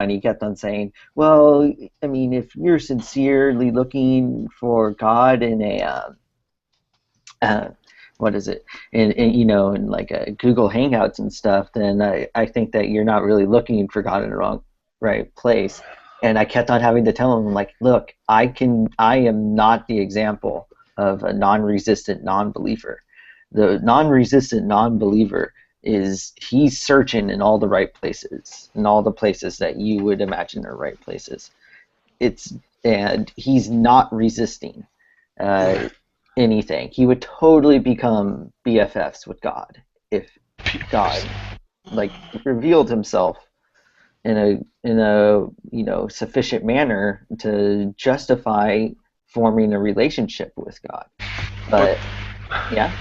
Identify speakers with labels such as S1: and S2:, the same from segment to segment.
S1: and he kept on saying, well, I mean, if you're sincerely looking for God in a uh, what is it, in like Google Hangouts and stuff, then I think that you're not really looking for God in the right place. And I kept on having to tell him, like, look, I am not the example of a non-resistant non-believer. The non-resistant non-believer he's searching in all the right places, in all the places that you would imagine are right places. And he's not resisting anything. He would totally become BFFs with God if God like revealed himself in a sufficient manner to justify forming a relationship with God. But yeah.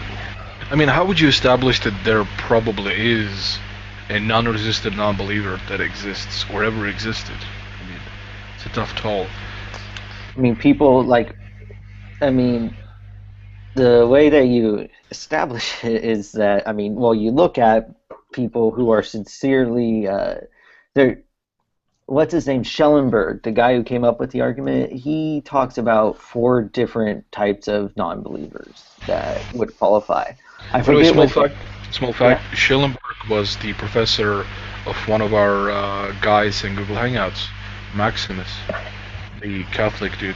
S2: I mean, how would you establish that there probably is a non-resistant non-believer that exists or ever existed? I mean, it's a tough call.
S1: I mean, people the way that you establish it is that, you look at people who are sincerely, what's his name, Schellenberg, the guy who came up with the argument, he talks about 4 different types of non-believers that would qualify. I forget
S2: Small fact, yeah. Schellenberg was the professor of one of our guys in Google Hangouts, Maximus, the Catholic dude.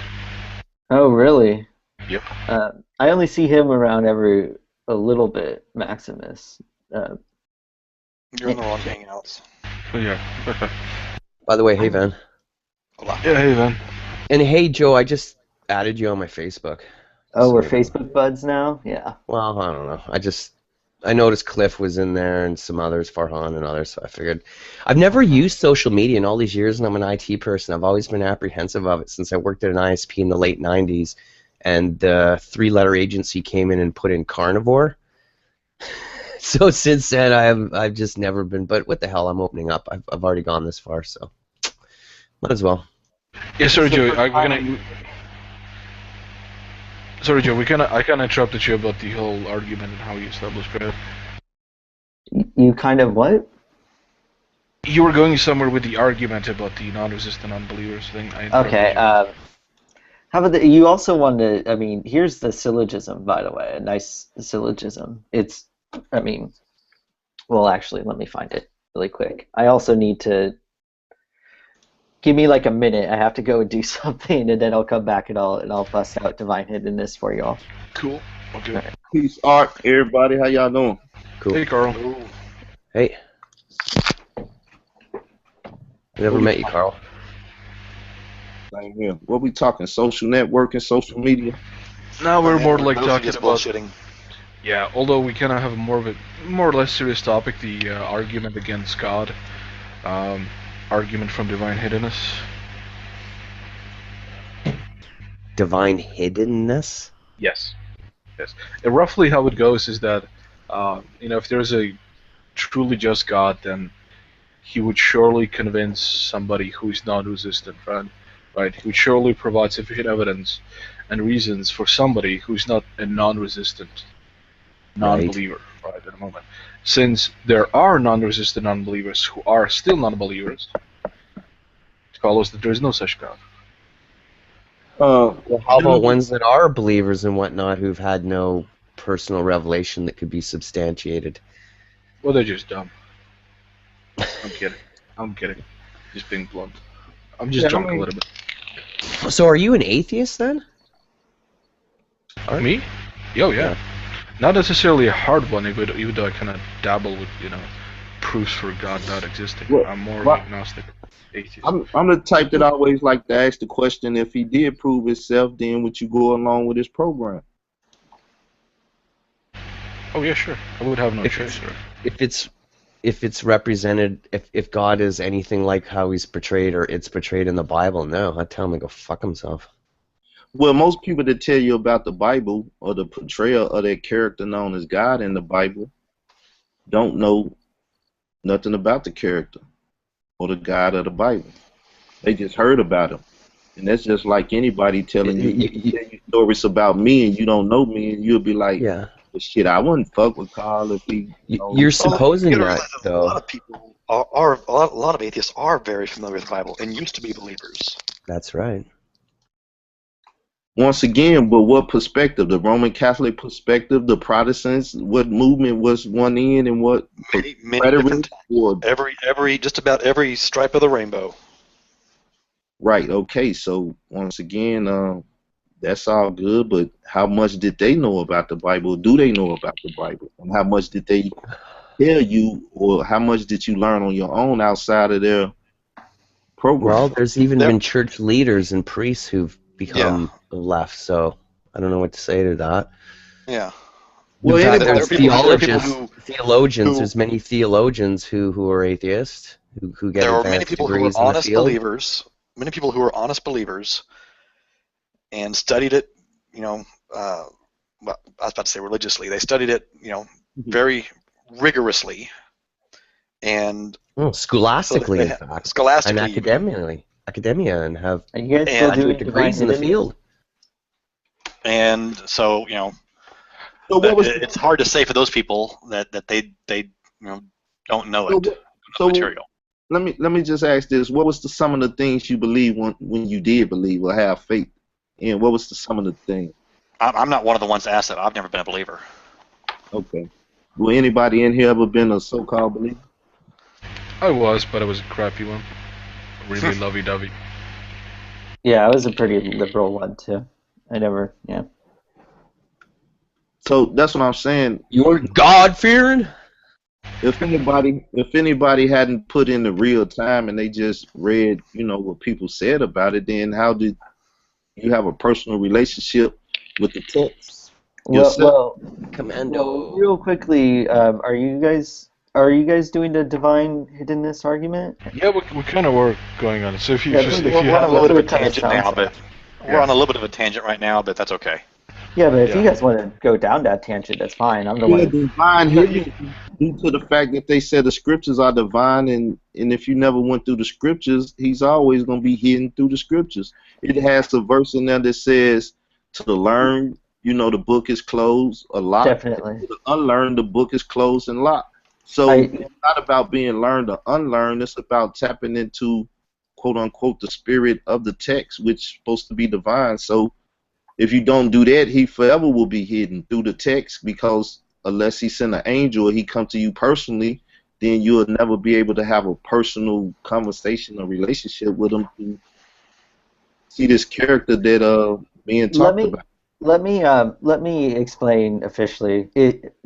S1: Oh, really?
S2: Yep.
S1: I only see him around a little bit, Maximus.
S3: You're in the wrong Hangouts.
S2: Oh, yeah.
S4: By the way, hey, Van.
S3: Hola.
S2: Yeah, hey, Van.
S4: And hey, Joe, I just added you on my Facebook.
S1: Oh, we're Facebook buds now? Yeah.
S4: Well, I don't know. I noticed Cliff was in there and some others, Farhan and others, so I figured. I've never used social media in all these years, and I'm an IT person. I've always been apprehensive of it since I worked at an ISP in the late 90s, and the 3-letter agency came in and put in carnivore. So since then, I've just never been. But what the hell? I'm opening up. I've already gone this far, so might as well.
S2: Yeah, sorry, Joe. Sorry, Joe. I kind of interrupted you about the whole argument and how you established God.
S1: You kind of what?
S2: You were going somewhere with the argument about the non-resistant unbelievers thing.
S1: Okay. How about you also wanted to? Here's the syllogism, by the way. A nice syllogism. Well, actually, let me find it really quick. I also need to. Give me like a minute. I have to go and do something, and then I'll come back and I'll bust out divine hiddenness for y'all.
S2: Cool. Okay.
S1: Right.
S5: Peace, Art, everybody. How y'all doing?
S4: Cool.
S2: Hey, Carl.
S3: Ooh.
S4: Hey. Never met you, Carl.
S5: Same here. What we talking? Social networking, social media?
S2: Now we're more like
S3: Mostly
S2: talking
S3: just
S2: about.
S3: bullshitting.
S2: Yeah, although we kind of have more or less serious topic, the argument against God, argument from divine hiddenness.
S4: Divine hiddenness?
S2: Yes. And roughly how it goes is that, if there's a truly just God, then he would surely convince somebody who is non-resistant, right? He would surely provide sufficient evidence and reasons for somebody who's not a non-resistant non-believer, right, at the moment. Since there are non-resistant non-believers who are still non-believers, it follows that there is no such God.
S4: Well, how about ones that are believers and whatnot who've had no personal revelation that could be substantiated?
S2: Well, they're just dumb. I'm kidding. Just being blunt. I'm just drunk a little bit.
S4: So are you an atheist then?
S2: Me? Yeah. Not necessarily a hard one, even though I kind of dabble with, proofs for God not existing.
S5: Well,
S2: I'm more agnostic. Atheist.
S5: I'm the type that always like to ask the question: if he did prove himself, then would you go along with his program?
S2: Oh yeah, sure. I would have no choice.
S4: If it's represented, if God is anything like how he's portrayed or it's portrayed in the Bible, no, I'd tell him to go fuck himself.
S5: Well, most people that tell you about the Bible or the portrayal of that character known as God in the Bible don't know nothing about the character or the God of the Bible. They just heard about him. And that's just like anybody telling you stories about me and you don't know me, and you'll be like,
S4: yeah.
S5: well, shit, I wouldn't fuck with Carl if he...
S4: You're supposing that, though.
S3: A lot of people a lot of atheists are very familiar with the Bible and used to be believers.
S4: That's right.
S5: Once again, but what perspective? The Roman Catholic perspective, the Protestants, what movement was one in, and what
S3: Many
S5: preterists
S3: different.
S5: or
S3: Just about every stripe of the rainbow.
S5: right? Okay, so once again, that's all good, but how much did they know about the Bible? Do they know about the Bible? And how much did they tell you, or how much did you learn on your own outside of their program?
S4: Well, there's even
S3: There-
S4: been church leaders and priests who've become left, so I don't know what to say to that.
S3: Yeah.
S5: Well,
S4: In fact,
S5: anybody-
S4: there's
S3: there are people
S4: theologians.
S3: who-
S4: There's many theologians who are atheists who get
S3: There are many
S4: advanced
S3: people who were
S4: degrees in the
S3: honest
S4: field.
S3: believers. Many people who were honest believers and studied it. Well, I was about to say religiously. They studied it, very rigorously, and
S4: Oh, scholastically,
S3: so
S4: in
S3: they-
S4: fact, and
S3: scholastically,
S4: academia, and have
S1: Are you guys
S3: And
S1: still
S3: graduate
S1: doing
S4: degrees in the
S1: divine
S4: field.
S3: and so
S5: So what was
S3: it's hard to say for those people that they don't know
S5: So
S3: it,
S5: what-
S3: the
S5: so-
S3: material.
S5: let me just ask this: what was some of the things you believe when you did believe or have faith? And what was some of the things?
S3: I'm not one of the ones to ask that. I've never been a believer.
S5: Okay. Will anybody in here ever been a so-called believer?
S2: I was, but I was a crappy one. Really lovey-dovey.
S1: Yeah, I was a pretty liberal one too. I never, yeah.
S5: So that's what I'm saying.
S4: You weren't God-fearing?
S5: If anybody hadn't put in the real time and they just read, what people said about it, then how did you have a personal relationship with the text?
S1: Well,
S4: Commando.
S1: real quickly, are you guys doing the divine hiddenness argument?
S2: Yeah, we kind of were going on it. So if you
S1: Yeah,
S2: just,
S1: we're
S2: if you
S3: We're on a
S2: have
S3: little bit of a
S1: That's what it
S3: tangent
S1: kinda
S3: now,
S1: sounds
S3: but we're on a little bit of a tangent right now, but that's okay.
S1: Yeah, but if you
S2: Yeah.
S1: guys want to go down that tangent, that's fine. I'm the
S5: Yeah,
S1: one.
S5: divine hidden due to the fact that they said the scriptures are divine, and if you never went through the scriptures, he's always going to be hidden through the scriptures. It has a verse in there that says, to the learned, the book is closed or locked.
S1: Definitely.
S5: To the unlearned, the book is closed and locked. So it's not about being learned or unlearned. It's about tapping into, quote unquote, the spirit of the text, which is supposed to be divine. So if you don't do that, he forever will be hidden through the text, because unless he send an angel or he come to you personally, then you'll never be able to have a personal conversation or relationship with him to see this character that being talked about.
S1: Let me explain officially.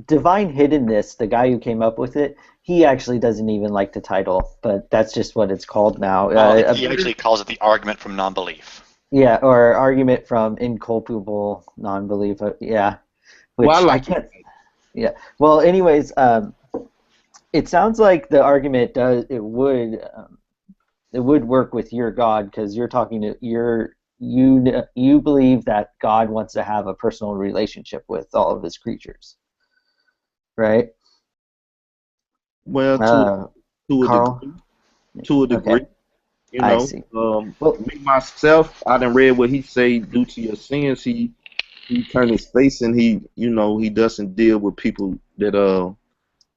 S1: Divine hiddenness, the guy who came up with it, he actually doesn't even like the title, but that's just what it's called now.
S3: He actually calls it the argument from non-belief.
S1: Yeah, or argument from inculpable non-belief. Yeah, which
S5: Well, I
S1: I
S5: like
S1: can't. Yeah. Well, anyways, it sounds like the argument it would work with your God, because you're talking to you believe that God wants to have a personal relationship with all of his creatures, right?
S5: Well,
S1: Carl?
S5: to a degree.
S1: Okay. I see.
S5: Me myself, I done read what he say. Due to your sins, he turned his face, and he doesn't deal with people that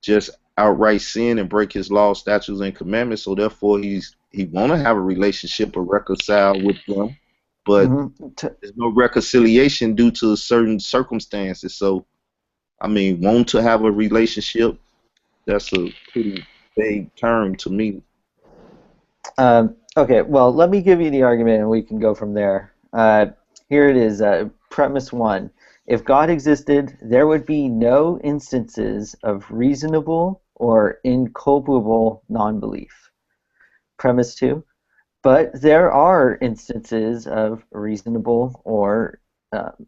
S5: just outright sin and break his laws, statutes, and commandments. So therefore, he want to have a relationship or reconcile with them, but there's no reconciliation due to certain circumstances. So, want to have a relationship, that's a pretty vague term to me.
S1: Okay, well, let me give you the argument and we can go from there. Here it is, premise 1. If God existed, there would be no instances of reasonable or inculpable non-belief. Premise 2. But there are instances of reasonable or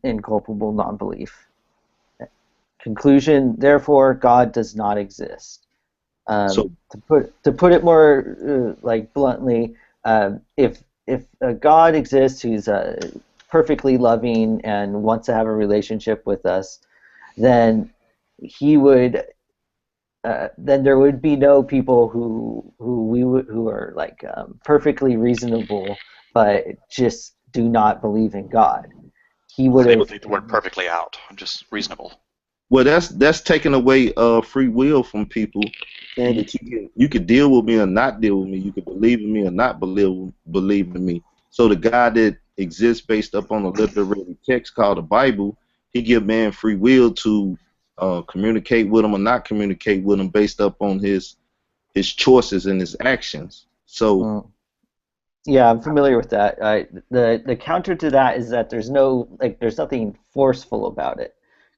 S1: inculpable non-belief. Conclusion, therefore, God does not exist.
S5: So
S1: to put it more bluntly, if a God exists who's perfectly loving and wants to have a relationship with us, then he would then there would be no people who are perfectly reasonable but just do not believe in God. He would
S3: They
S1: have
S3: would take the word perfectly out, just reasonable.
S5: Well, that's taking away free will from people, saying that you could deal with me or not deal with me. You could believe in me or not believe in me. So the God that exists based upon a literary text called the Bible, he give man free will to communicate with him or not communicate with him based upon his choices and his actions. So
S1: yeah, I'm familiar with that. The counter to that is that there's nothing forceful about it.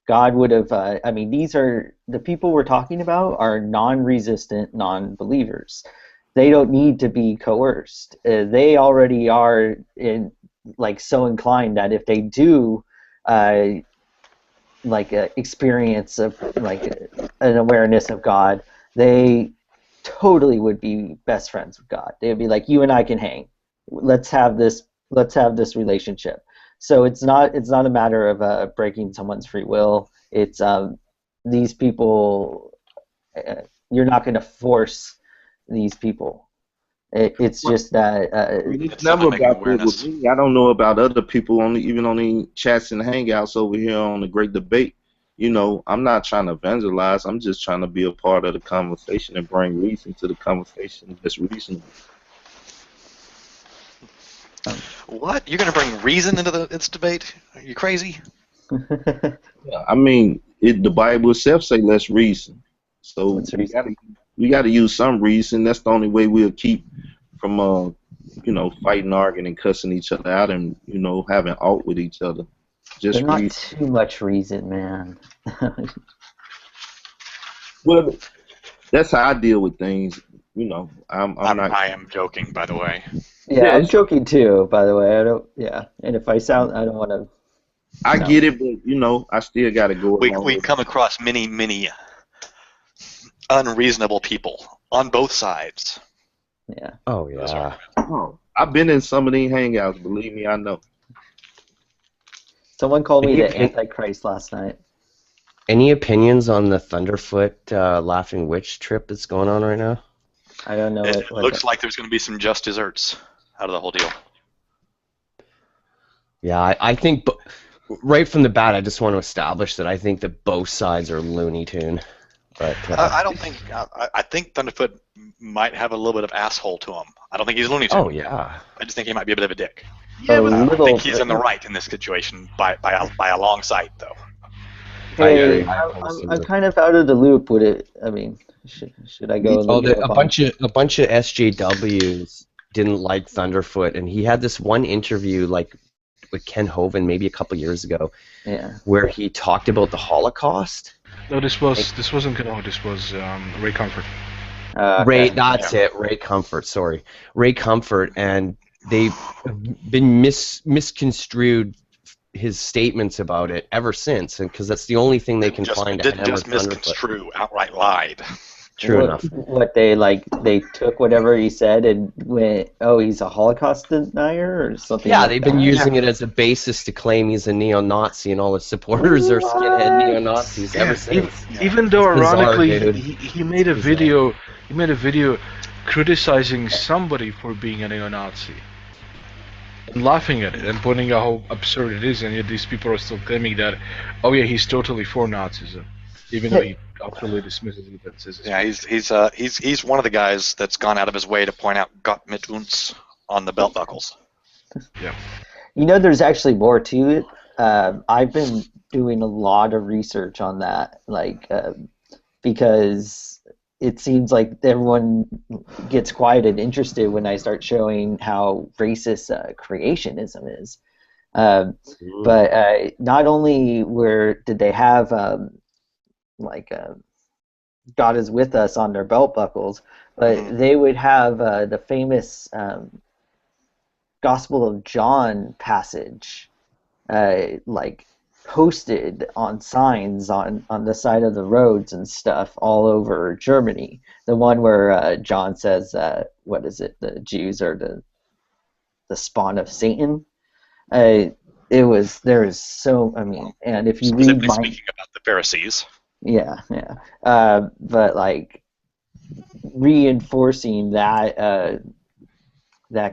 S1: God would have. I mean, these are the people we're talking about are non-resistant, non-believers. They don't need to be coerced. They already are so inclined that if they do experience of an awareness of God, they totally would be best friends with God. They'd be like, you and I can hang. Let's have this relationship. So it's not a matter of breaking someone's free will. It's these people. You're not going to force these people. It's just that.
S5: It's never about it with me. I don't know about other people, even on the chats and hangouts over here on the Great Debate. You know, I'm not trying to evangelize. I'm just trying to be a part of the conversation and bring reason to the conversation that's reasonable.
S3: What? You're going to bring reason into this debate? Are you crazy?
S5: Yeah, I mean, the Bible itself say let's reason. So we got to use some reason. That's the only way we'll keep from fighting, arguing, and cussing each other out, and having out with each other. Just
S1: There's not too much reason, man.
S5: Well, that's how I deal with things. I'm not.
S3: I am joking, by the way.
S1: Yeah, I'm joking too, by the way. I don't. Yeah, and if I don't want to.
S5: I get it, but I still got to go.
S3: We come across many unreasonable people on both sides.
S1: Yeah.
S4: Oh yeah.
S5: Oh, I've been in some of these hangouts. Believe me, I know.
S1: Someone called me the Antichrist last night.
S4: Any opinions on the Thunderfoot Laughing Witch trip that's going on right now?
S1: I don't know.
S3: It looks like there's going to be some just desserts out of the whole deal.
S4: Yeah, I think right from the bat, I just want to establish that I think that both sides are Looney Tune. But
S3: I don't think. I think Thunderfoot might have a little bit of asshole to him. I don't think he's Looney Tune.
S4: Oh yeah.
S3: I just think he might be a bit of a dick.
S1: Yeah, but
S3: I think he's in the right in this situation by a long sight, though.
S1: Hey, I'm kind of out of the loop with it. I mean, should I go?
S4: A bunch of SJWs didn't like Thunderfoot, and he had this one interview with Ken Hovind maybe a couple years ago, where he talked about the Holocaust.
S2: No, this wasn't Ken. This was Ray Comfort.
S4: Ray Comfort. Sorry, Ray Comfort, and they've been misconstrued his statements about it ever since, and because that's the only thing they can find.
S3: Didn't just misconstrue, outright lied.
S4: True enough.
S1: What they took whatever he said and went, oh, he's a Holocaust denier or something.
S4: Yeah, they've been using it as a basis to claim he's a neo-Nazi, and all his supporters are skinhead neo-Nazis ever since.
S2: Even though, ironically,
S4: bizarre,
S2: he made a video. He made a video criticizing somebody for being a neo-Nazi. And laughing at it and pointing out how absurd it is, and yet these people are still claiming that, oh yeah, he's totally for Nazism, even though he utterly dismisses it and says.
S3: Yeah, he's one of the guys that's gone out of his way to point out Gott mit uns on the belt buckles.
S2: Yeah.
S1: There's actually more to it. I've been doing a lot of research on that, because it seems like everyone gets quiet and interested when I start showing how racist creationism is. But not only did they have God is with us on their belt buckles, but they would have the famous Gospel of John passage posted on signs on the side of the roads and stuff all over Germany. The one where John says, what is it? The Jews are the spawn of Satan. And if you read
S3: speaking about the Pharisees.
S1: Yeah. But reinforcing that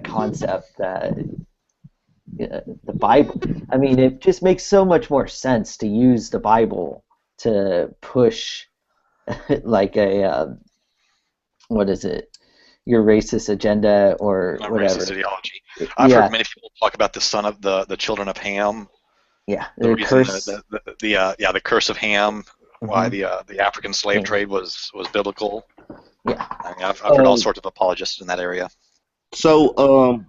S1: concept that the Bible. I mean, it just makes so much more sense to use the Bible to push what is it? Your racist agenda or whatever.
S3: Racist ideology. I've
S1: Yeah,
S3: heard many people talk about the son of the children of Ham.
S1: yeah.
S3: The
S1: The
S3: reason
S1: curse.
S3: the curse of Ham, why
S1: Mhm.
S3: the African slave trade was biblical.
S1: Yeah.
S3: I mean, I've heard all
S5: Um,
S3: sorts of apologists in that area.
S5: so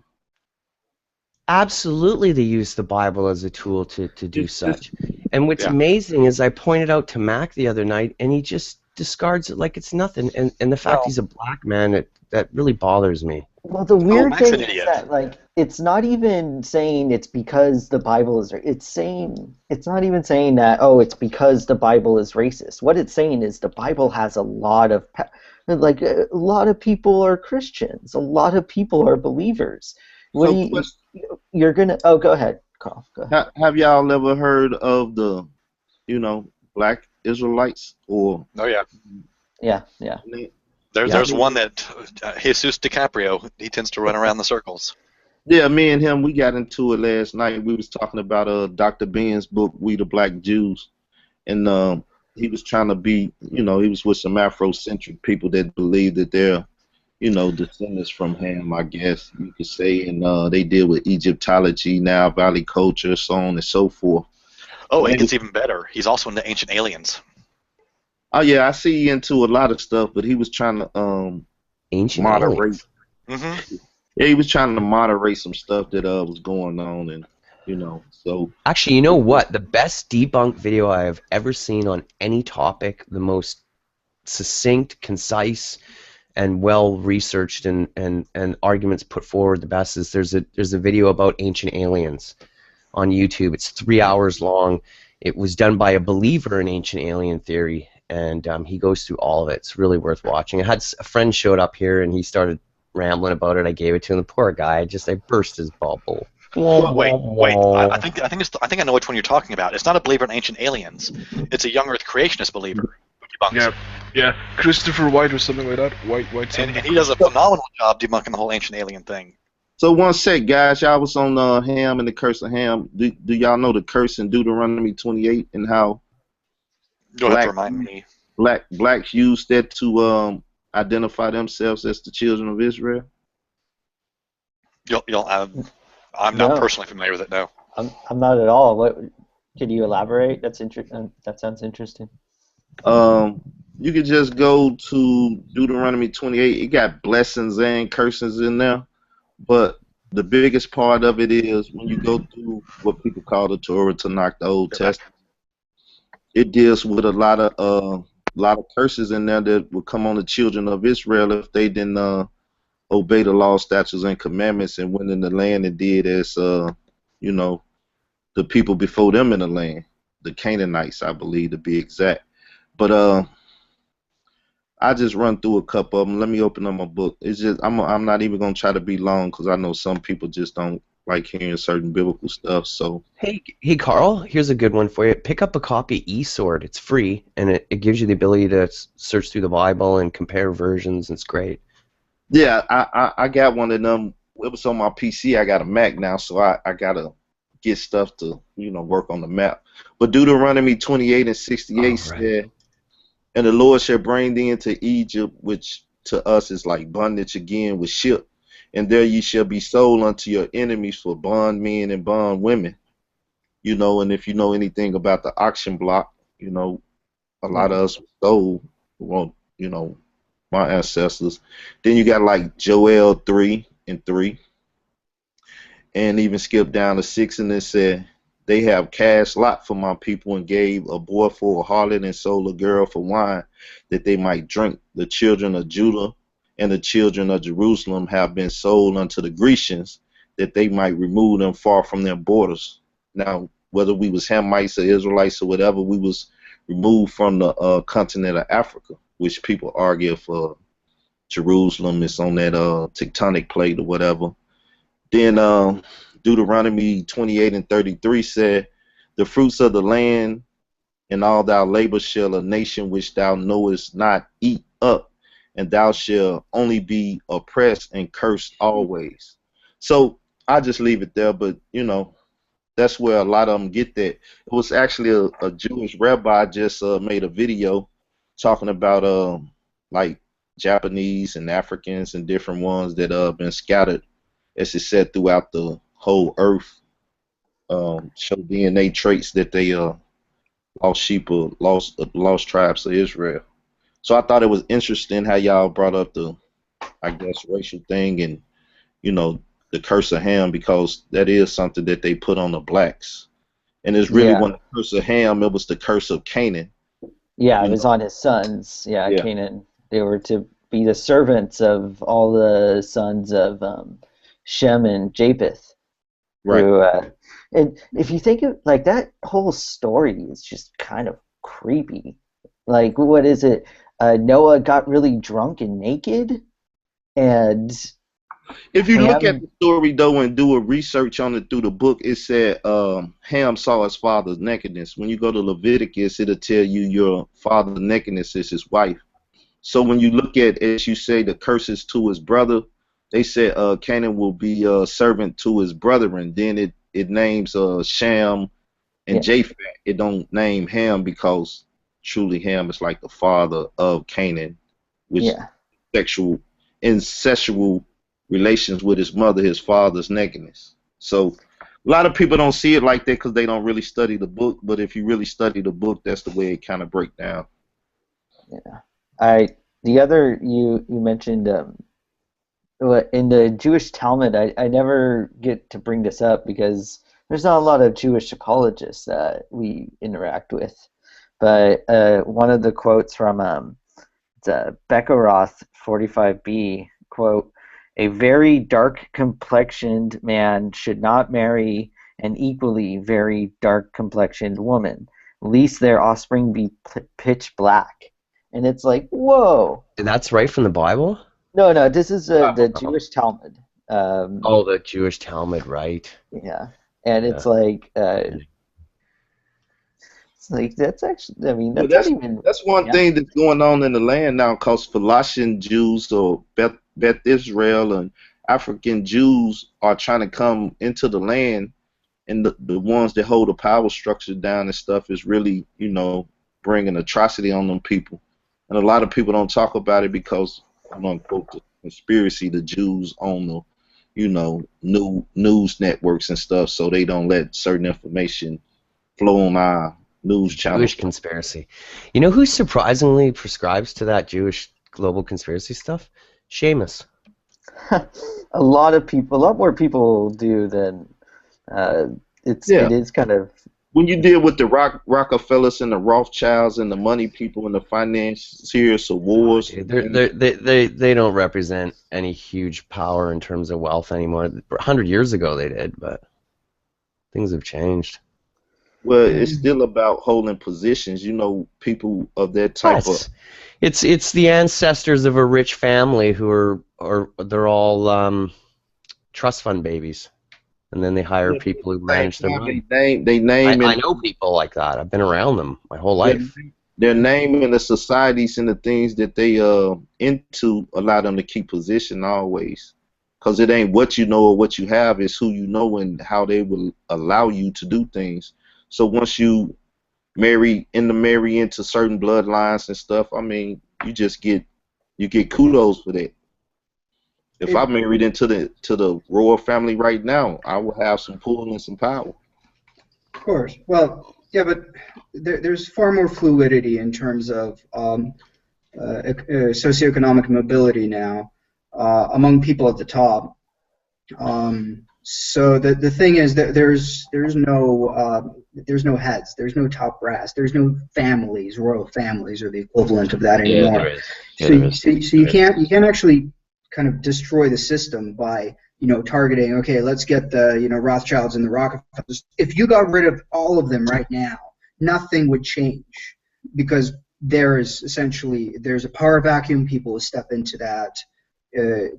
S4: Absolutely, they use the Bible as a tool to do
S5: just
S4: such. And what's
S3: Yeah.
S4: amazing is I pointed out to Mac the other night, and he just discards it like it's nothing. And the fact
S3: Well,
S4: he's a black man, that really bothers me.
S1: Well, the
S3: oh,
S1: weird
S3: Mac's an
S1: thing is
S3: idiot.
S1: that like it's not even saying it's because the Bible is it's saying it's not even saying that oh it's because the Bible is racist. What it's saying is the Bible has a lot of like a lot of people are Christians. A lot of people are believers. What do
S5: so
S1: you
S5: question,
S1: you're gonna oh go ahead, Carl. Go ahead.
S5: have y'all ever heard of the black Israelites or
S3: Oh yeah.
S1: Yeah, yeah.
S4: Yeah.
S3: There's one that Jesus DiCaprio. He tends to run around the circles.
S5: Yeah, me and him, we got into it last night. We was talking about Dr. Ben's book, We the Black Jews, and he was trying to be, he was with some Afrocentric people that believe that they're, descendants from Ham, I guess you could say, and they deal with Egyptology, Nile Valley culture, so on and so forth.
S3: Oh,
S5: And
S3: it
S5: they was,
S3: gets even better. He's also into ancient aliens.
S5: oh yeah, I see you into a lot of stuff, but he was trying to
S4: Ancient
S5: moderate.
S4: aliens.
S3: Mm-hmm.
S5: Yeah, he was trying to moderate some stuff that was going on, and so.
S4: Actually, you know what? The best debunk video I have ever seen on any topic, the most succinct, concise, and well researched and arguments put forward the best is there's a video about ancient aliens on YouTube. It's 3 hours long. It was done by a believer in ancient alien theory, and he goes through all of it. It's really worth watching. I had a friend showed up here and he started rambling about it. I gave it to him. The poor guy, I burst his bubble.
S3: Wait. I think I know which one you're talking about. It's not a believer in ancient aliens. It's a young Earth creationist believer who debunks
S2: Yeah,
S3: it.
S2: yeah. Christopher White or something like that. White
S3: And
S2: something.
S3: he does a phenomenal job debunking the whole ancient alien thing.
S5: So one sec, guys. Y'all was on Ham and the curse of Ham. Do y'all know the curse in Deuteronomy 28 and how
S3: You'll have to
S5: black
S3: remind me.
S5: blacks used that to identify themselves as the children of Israel?
S3: I'm not
S1: No,
S3: personally familiar with it. No.
S1: I'm not at all. What could you elaborate? That's interesting. That sounds interesting.
S5: You could just go to Deuteronomy 28. It got blessings and curses in there, but the biggest part of it is when you go through what people call the Torah, Tanakh, the Old Testament. It deals with a lot of curses in there that will come on the children of Israel if they didn't obey the law, statutes, and commandments and went in the land and did as you know the people before them in the land, the Canaanites, I believe to be exact. But I just run through a couple of them. Let me open up my book. It's just I'm not even gonna try to be long because I know some people just don't like hearing certain biblical stuff. So
S4: Hey, Carl, here's a good one for you. Pick up a copy of eSword. It's free, and it gives you the ability to search through the Bible and compare versions. It's great.
S5: yeah, I got one of them. It was on my PC. I got a Mac now, so I gotta get stuff to work on the map. But Deuteronomy 28 and 68 said, "And the Lord shall bring thee into Egypt, which to us is like bondage again with ship, and there ye shall be sold unto your enemies for bondmen and bondwomen." And if you know anything about the auction block, a lot of us were sold. Well, my ancestors. Then you got like Joel 3:3, and even skip down to 6, and it said, "They have cast lot for my people and gave a boy for a harlot and sold a girl for wine, that they might drink. The children of Judah and the children of Jerusalem have been sold unto the Grecians, that they might remove them far from their borders." Now, whether we was Hamites or Israelites or whatever, we was removed from the continent of Africa, which people argue for Jerusalem is on that tectonic plate or whatever. Then Deuteronomy 28 and 33 said, "The fruits of the land and all thou labor shall a nation which thou knowest not eat up, and thou shalt only be oppressed and cursed always." So I just leave it there, but that's where a lot of them get that. It was actually a Jewish rabbi just made a video talking about like Japanese and Africans and different ones that been scattered, as it said, throughout the whole earth. Show DNA traits that they lost sheep or lost tribes of Israel. So I thought it was interesting how y'all brought up the, I guess, racial thing and, you know, the curse of Ham, because that is something that they put on the blacks. And it's really
S1: Yeah.
S5: when the curse of Ham, it was the curse of Canaan.
S1: Yeah, it
S5: You
S1: was on his sons. Yeah,
S5: Yeah.
S1: Canaan. They were to be the servants of all the sons of Shem and Japheth.
S5: Right.
S1: Who, and if you think of like that whole story is just kind of creepy. Like, what is it? Noah got really drunk and naked, and
S5: If you look at
S1: Ham.
S5: the story though and do a research on it through the book, it said Ham saw his father's nakedness. When you go to Leviticus, it'll tell you your father's nakedness is his wife. So when you look at, as you say, the curses to his brother, they said Canaan will be a servant to his brethren. Then it names Shem and
S1: Yeah.
S5: Japheth. It don't name Ham because truly Ham is like the father of Canaan, which
S1: Yeah.
S5: incestual relations with his mother, his father's nakedness. So a lot of people don't see it like that because they don't really study the book. But if you really study the book, that's the way it kind of breaks down.
S1: The other you mentioned in the Jewish Talmud, I never get to bring this up because there's not a lot of Jewish apologists that we interact with. But one of the quotes from Beckeroth 45b, quote, "A very dark-complexioned man should not marry an equally very dark-complexioned woman, lest their offspring be pitch black." And it's like, whoa.
S4: And that's right from the Bible?
S1: No, this is the Jewish Talmud.
S4: Oh, the Jewish Talmud, right.
S1: Yeah. And it's like, that's actually, I mean,
S5: Well,
S1: that's not even.
S5: that's one
S1: Yeah.
S5: thing that's going on in the land now, because Phoenician Jews or Beth Israel and African Jews are trying to come into the land, and the ones that hold the power structure down and stuff is really, you know, bringing atrocity on them people. And a lot of people don't talk about it because, quote unquote, the conspiracy, the Jews own the, you know, news networks and stuff, so they don't let certain information flow on our news channels.
S4: Jewish conspiracy. You know who surprisingly prescribes to that Jewish global conspiracy stuff? Seamus.
S1: A lot more people do than it is kind of.
S5: When you deal with the Rockefellers and the Rothschilds and the money people and the financiers of wars,
S4: They don't represent any huge power in terms of wealth anymore. 100 years ago they did, but things have changed.
S5: well, it's still about holding positions. You know, people of that type of.
S4: It's the ancestors of a rich family who are they're all trust fund babies, and then they hire people who manage their money.
S5: They name
S4: I know people like that. I've been around them my whole life.
S5: Their name and the societies and the things that they into allow them to keep position always, because it ain't what you know or what you have, it's who you know and how they will allow you to do things. So once you marry into certain bloodlines and stuff, I mean, you get kudos for that. If I married into the royal family right now, I will have some pull and some power.
S6: Of course. Well, yeah, but there's far more fluidity in terms of socioeconomic mobility now among people at the top. So the thing is that there's no heads, there's no top brass, there's no families, royal families or the equivalent of that anymore. So you can't actually kind of destroy the system by targeting. Okay, let's get the Rothschilds and the Rockefellers. If you got rid of all of them right now, nothing would change because there's a power vacuum. People will step into that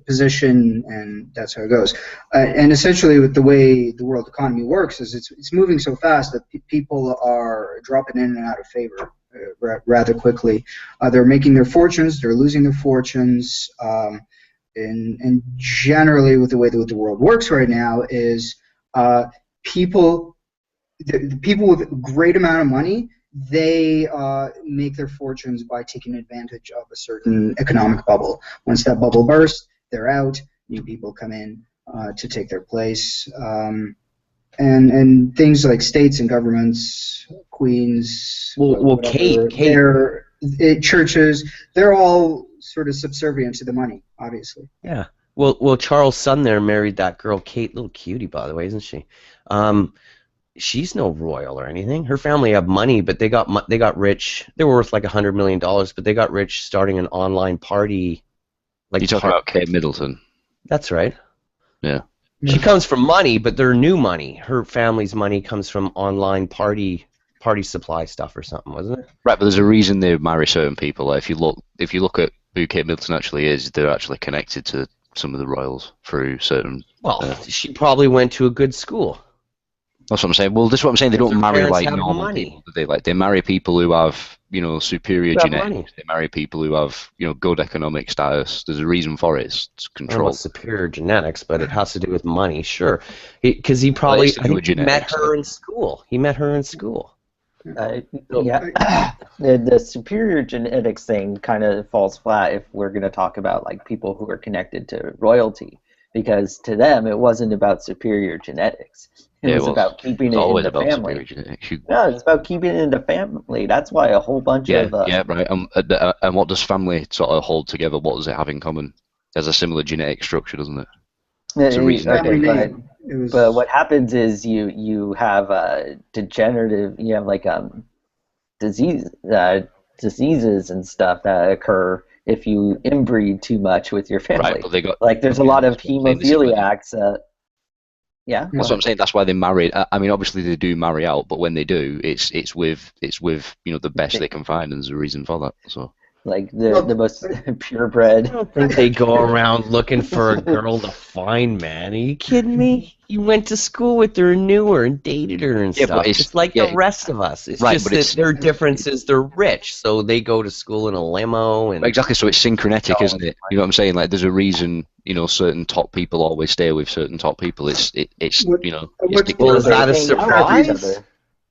S6: position, and that's how it goes. And essentially, with the way the world economy works, is it's moving so fast that people are dropping in and out of favor rather quickly. They're making their fortunes, they're losing their fortunes, and generally, with the way that the world works right now, is people with a great amount of money they make their fortunes by taking advantage of a certain economic bubble. Once that bubble bursts, they're out. New people come in to take their place. And things like states and governments, queens,
S4: Kate,
S6: churches, they're all sort of subservient to the money, obviously.
S4: Yeah. Well, Charles' son there married that girl, Kate, little cutie, by the way, isn't she? She's no royal or anything. Her family have money, but they got rich. They were worth like $100 million, but they got rich starting an online party. Like
S7: you talking about Kate Middleton?
S4: That's right.
S7: Yeah.
S4: She comes from money, but they're new money. Her family's money comes from online party supply stuff or something, wasn't it?
S7: Right, but there's a reason they marry certain people. Like if you look at who Kate Middleton actually is, they're actually connected to some of the royals through certain.
S4: Well, she probably went to a good school.
S7: That's what I'm saying. Well, this is what I'm saying. They don't marry like normal
S4: money.
S7: people. They marry people who have superior genetics. They marry people who have good economic status. There's a reason for it. It's control.
S4: Well, superior genetics, but it has to do with money, sure. Because he probably met her in school. He met her in school.
S1: Yeah, the superior genetics thing kind of falls flat if we're going to talk about like people who are connected to royalty, because to them it wasn't about superior genetics. It was about keeping it in the family. Yeah, it's about keeping it in the family. That's why a whole bunch of
S7: right. And what does family sort of hold together? What does it have in common? It has a similar genetic structure, doesn't it? It's a reason.
S1: But what happens is you have degenerative, you have like diseases and stuff that occur if you inbreed too much with your family.
S7: Right, but
S1: like there's a lot of hemophiliacs. Yeah,
S7: that's what I'm saying. That's why they marry. I mean, obviously they do marry out, but when they do, it's with the best they can find, and there's a reason for that. So.
S1: Like the most purebred.
S4: I don't think they go around looking for a girl to find, man. Are you kidding me? You went to school with her and knew her and dated her and stuff. It's like the rest of us. It's just that their difference is they're rich, so they go to school in a limo. And
S7: exactly, so it's syncretic, isn't it? You know what I'm saying? Like, there's a reason, certain top people always stay with certain top people. It's
S4: well, is that a surprise?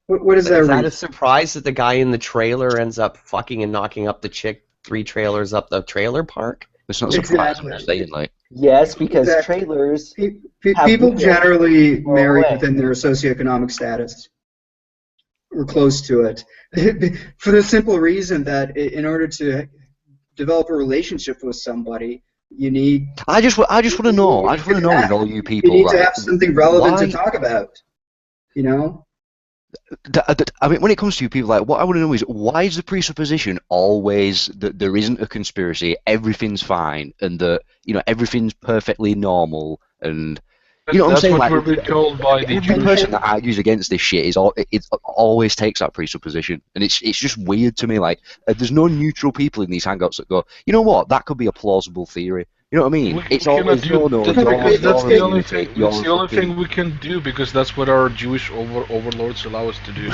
S6: What is that?
S4: Is that a surprise that the guy in the trailer ends up fucking and knocking up the chick 3 trailers up the trailer park?
S7: It's not surprising. I'm saying, like.
S1: Yes, because trailers.
S6: People generally marry within their socioeconomic status, or close to it, for the simple reason that in order to develop a relationship with somebody, you need.
S7: I just want to know. I just want to know with all you people.
S6: You need to have something relevant to talk about.
S7: I mean, when it comes to you people, like, what I want to know is, why is the presupposition always that there isn't a conspiracy, everything's fine, and that everything's perfectly normal, and what I'm saying?
S2: That's what we're being told by the
S7: every person that argues against this shit it always takes that presupposition, and it's just weird to me. Like, there's no neutral people in these hangouts that go, you know what, that could be a plausible theory. You know what I mean?
S2: That's the only thing we can do, because that's what our Jewish overlords allow us to do.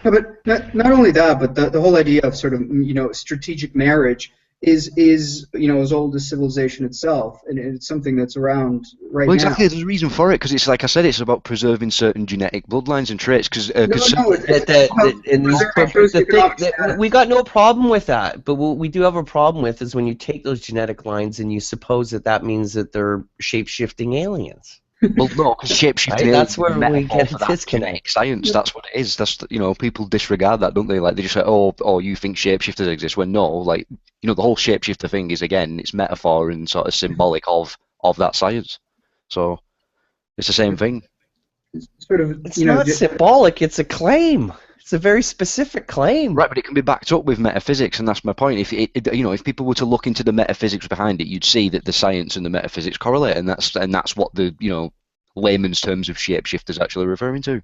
S6: No, but not only that, but the whole idea of sort of strategic marriage is as old as civilization itself, and it's something that's around right now.
S7: Well, exactly. There's a reason for it, because it's like I said, it's about preserving certain genetic bloodlines and traits. Because
S4: we got no problem with that, but what we do have a problem with is when you take those genetic lines and you suppose that means that they're shape-shifting aliens.
S7: Well, no, because shapeshifting.
S4: That's where we get a disconnect.
S7: Science, that's what it is. That's people disregard that, don't they? Like, they just say, oh, you think shapeshifters exist? When no, like, the whole shapeshifter thing is, again, it's metaphor and sort of symbolic of that science. So it's the same thing.
S4: It's not symbolic. It's a claim. It's a very specific claim.
S7: Right, but it can be backed up with metaphysics, and that's my point. If people were to look into the metaphysics behind it, you'd see that the science and the metaphysics correlate, and that's what the layman's terms of shapeshift is actually referring to.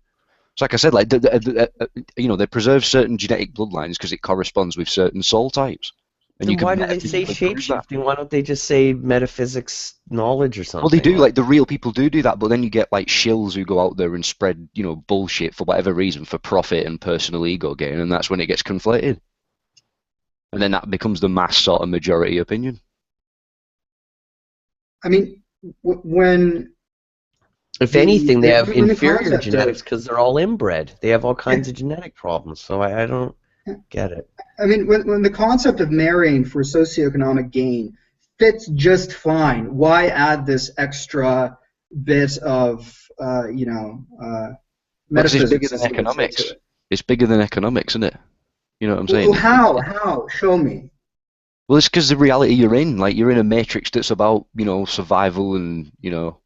S7: So, like I said, like they preserve certain genetic bloodlines because it corresponds with certain soul types.
S4: And why do they say shapeshifting? Why don't they just say metaphysics knowledge or something?
S7: Well, they do. Like, the real people do that, but then you get like shills who go out there and spread bullshit for whatever reason, for profit and personal ego gain, and that's when it gets conflated. And then that becomes the mass sort of majority opinion.
S6: I mean, when
S4: If anything, they have
S6: the
S4: inferior
S6: concept of-
S4: genetics because they're all inbred. They have all kinds of genetic problems. So I don't get it.
S6: I mean, when the concept of marrying for socioeconomic gain fits just fine, why add this extra bit of,
S7: Because it's bigger
S6: metaphysics?
S7: than economics. It's bigger than economics, isn't it? You know what I'm saying?
S6: Well, how? Show me.
S7: Well, it's because the reality you're in. Like, you're in a matrix that's about, survival and,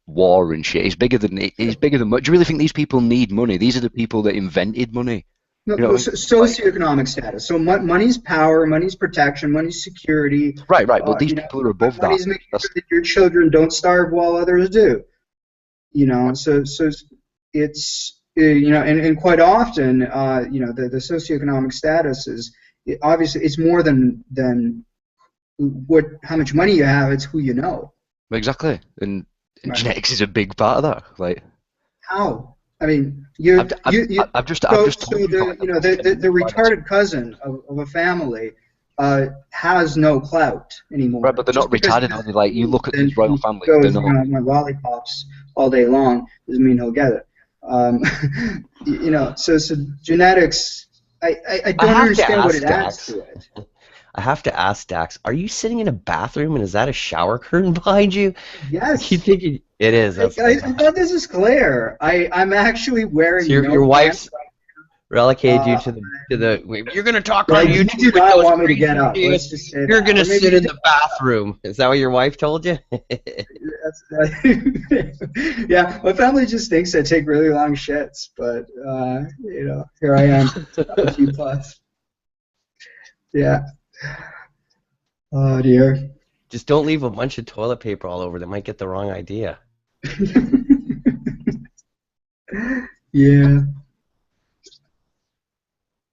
S7: war and shit. It's bigger than much. Do you really think these people need money? These are the people that invented money.
S6: No,
S7: You know,
S6: socioeconomic status. So money's power, money's protection, money's security.
S7: Right. But these people are above that.
S6: Money's making sure that your children don't starve while others do. So it's and quite often the socioeconomic status is obviously it's more than how much money you have. It's who you know.
S7: Exactly, and
S6: Right.
S7: genetics is a big part of that. Like,
S6: How? I mean,
S7: I've just told you about
S6: the retarded cousin of a family has no clout anymore.
S7: Right, but they're not
S6: Just because
S7: retarded. Only like you look at these royal families,
S6: goes,
S7: they're not.
S6: my lollipops all day long doesn't mean he'll get it. So genetics. I don't understand what it adds to it.
S4: I have to ask Dax, are you sitting in a bathroom and is that a shower curtain behind you?
S6: Yes.
S4: You think it is?
S6: I thought this is clear. I'm actually wearing.
S4: So your wife's relegated you to the. You're gonna talk on YouTube.
S6: You do not want me to get up. Let's just say
S4: You're
S6: that.
S4: gonna
S6: Or maybe
S4: sit in the bathroom. Is that what your wife told you?
S6: Yeah, my family just thinks I take really long shits, but here I am, a few plus. Yeah. Oh dear.
S4: Just don't leave a bunch of toilet paper all over. They might get the wrong idea.
S6: Yeah.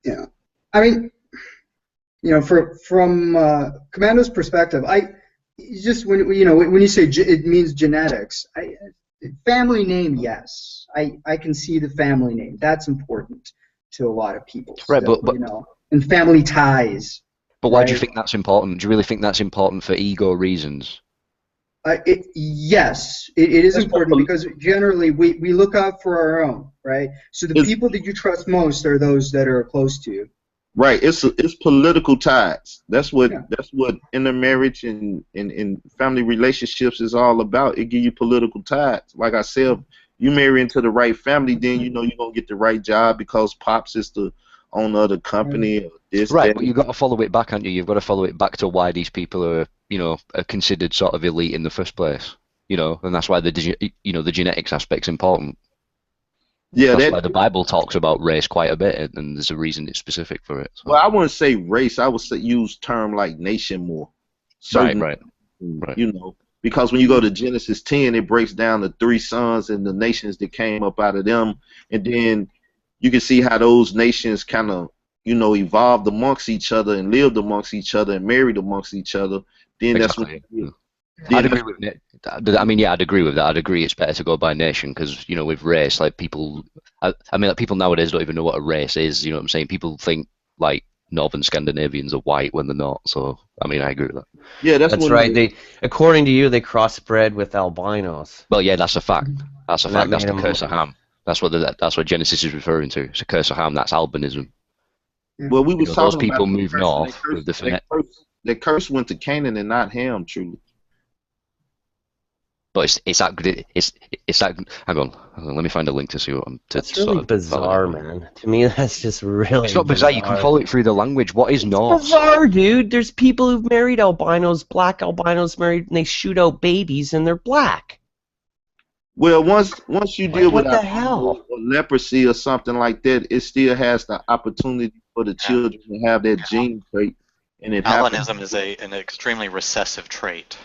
S6: Yeah. I mean, from Commando's perspective, when you say it means genetics, family name, yes, I can see the family name. That's important to a lot of people.
S7: Right,
S6: still,
S7: but
S6: and family ties.
S7: But why do you
S6: Right.
S7: think that's important? Do you really think that's important for ego reasons?
S6: Yes, it is important because generally we look out for our own, right? So the people that you trust most are those that are close to you.
S5: Right. It's political ties. That's what intermarriage and family relationships is all about. It give you political ties. Like I said, you marry into the right family, then you're gonna get the right job because pops is the owner of the company. Or this,
S7: Right,
S5: that.
S7: but you've got to follow it back, haven't you? You've got to follow it back to why these people are, are considered sort of elite in the first place. And that's why the genetics aspect's important.
S5: Yeah,
S7: That's why the Bible talks about race quite a bit, and there's a reason it's specific for it. So.
S5: Well, I wouldn't say race. I would use term like nation more.
S7: Right.
S5: Because when you go to Genesis 10, it breaks down the 3 sons and the nations that came up out of them, and then you can see how those nations kind of, evolved amongst each other and lived amongst each other and married amongst each other. Then
S7: Exactly.
S5: I'd
S7: agree with it. I mean, yeah, I'd agree with that. I'd agree it's better to go by nation because, with race, like people, people nowadays don't even know what a race is. You know what I'm saying? People think like Northern Scandinavians are white when they're not. So, I agree with that.
S5: Yeah, that's
S4: right. According to you, they crossbred with albinos.
S7: Well, yeah, that's a fact. That's a fact. That's the
S4: made
S7: curse of Ham. That's what Genesis is referring to. It's a curse of Ham. That's albinism.
S5: Well, we was talking
S7: those people
S5: about
S7: moved north with the
S5: that curse went to Canaan and not Ham, truly.
S7: But it's that. Hang on. Let me find a link to see what I'm.
S4: That's really bizarre, man. To me, that's just really.
S7: It's not bizarre. You can follow it through the language. What is north?
S4: It's bizarre, dude. There's people who've married albinos, black albinos married, and they shoot out babies, and they're black.
S5: Well, once you deal with
S4: what the hell?
S5: Or leprosy or something like that, it still has the opportunity for the children to have that gene trait, and
S3: albinism is an extremely recessive trait.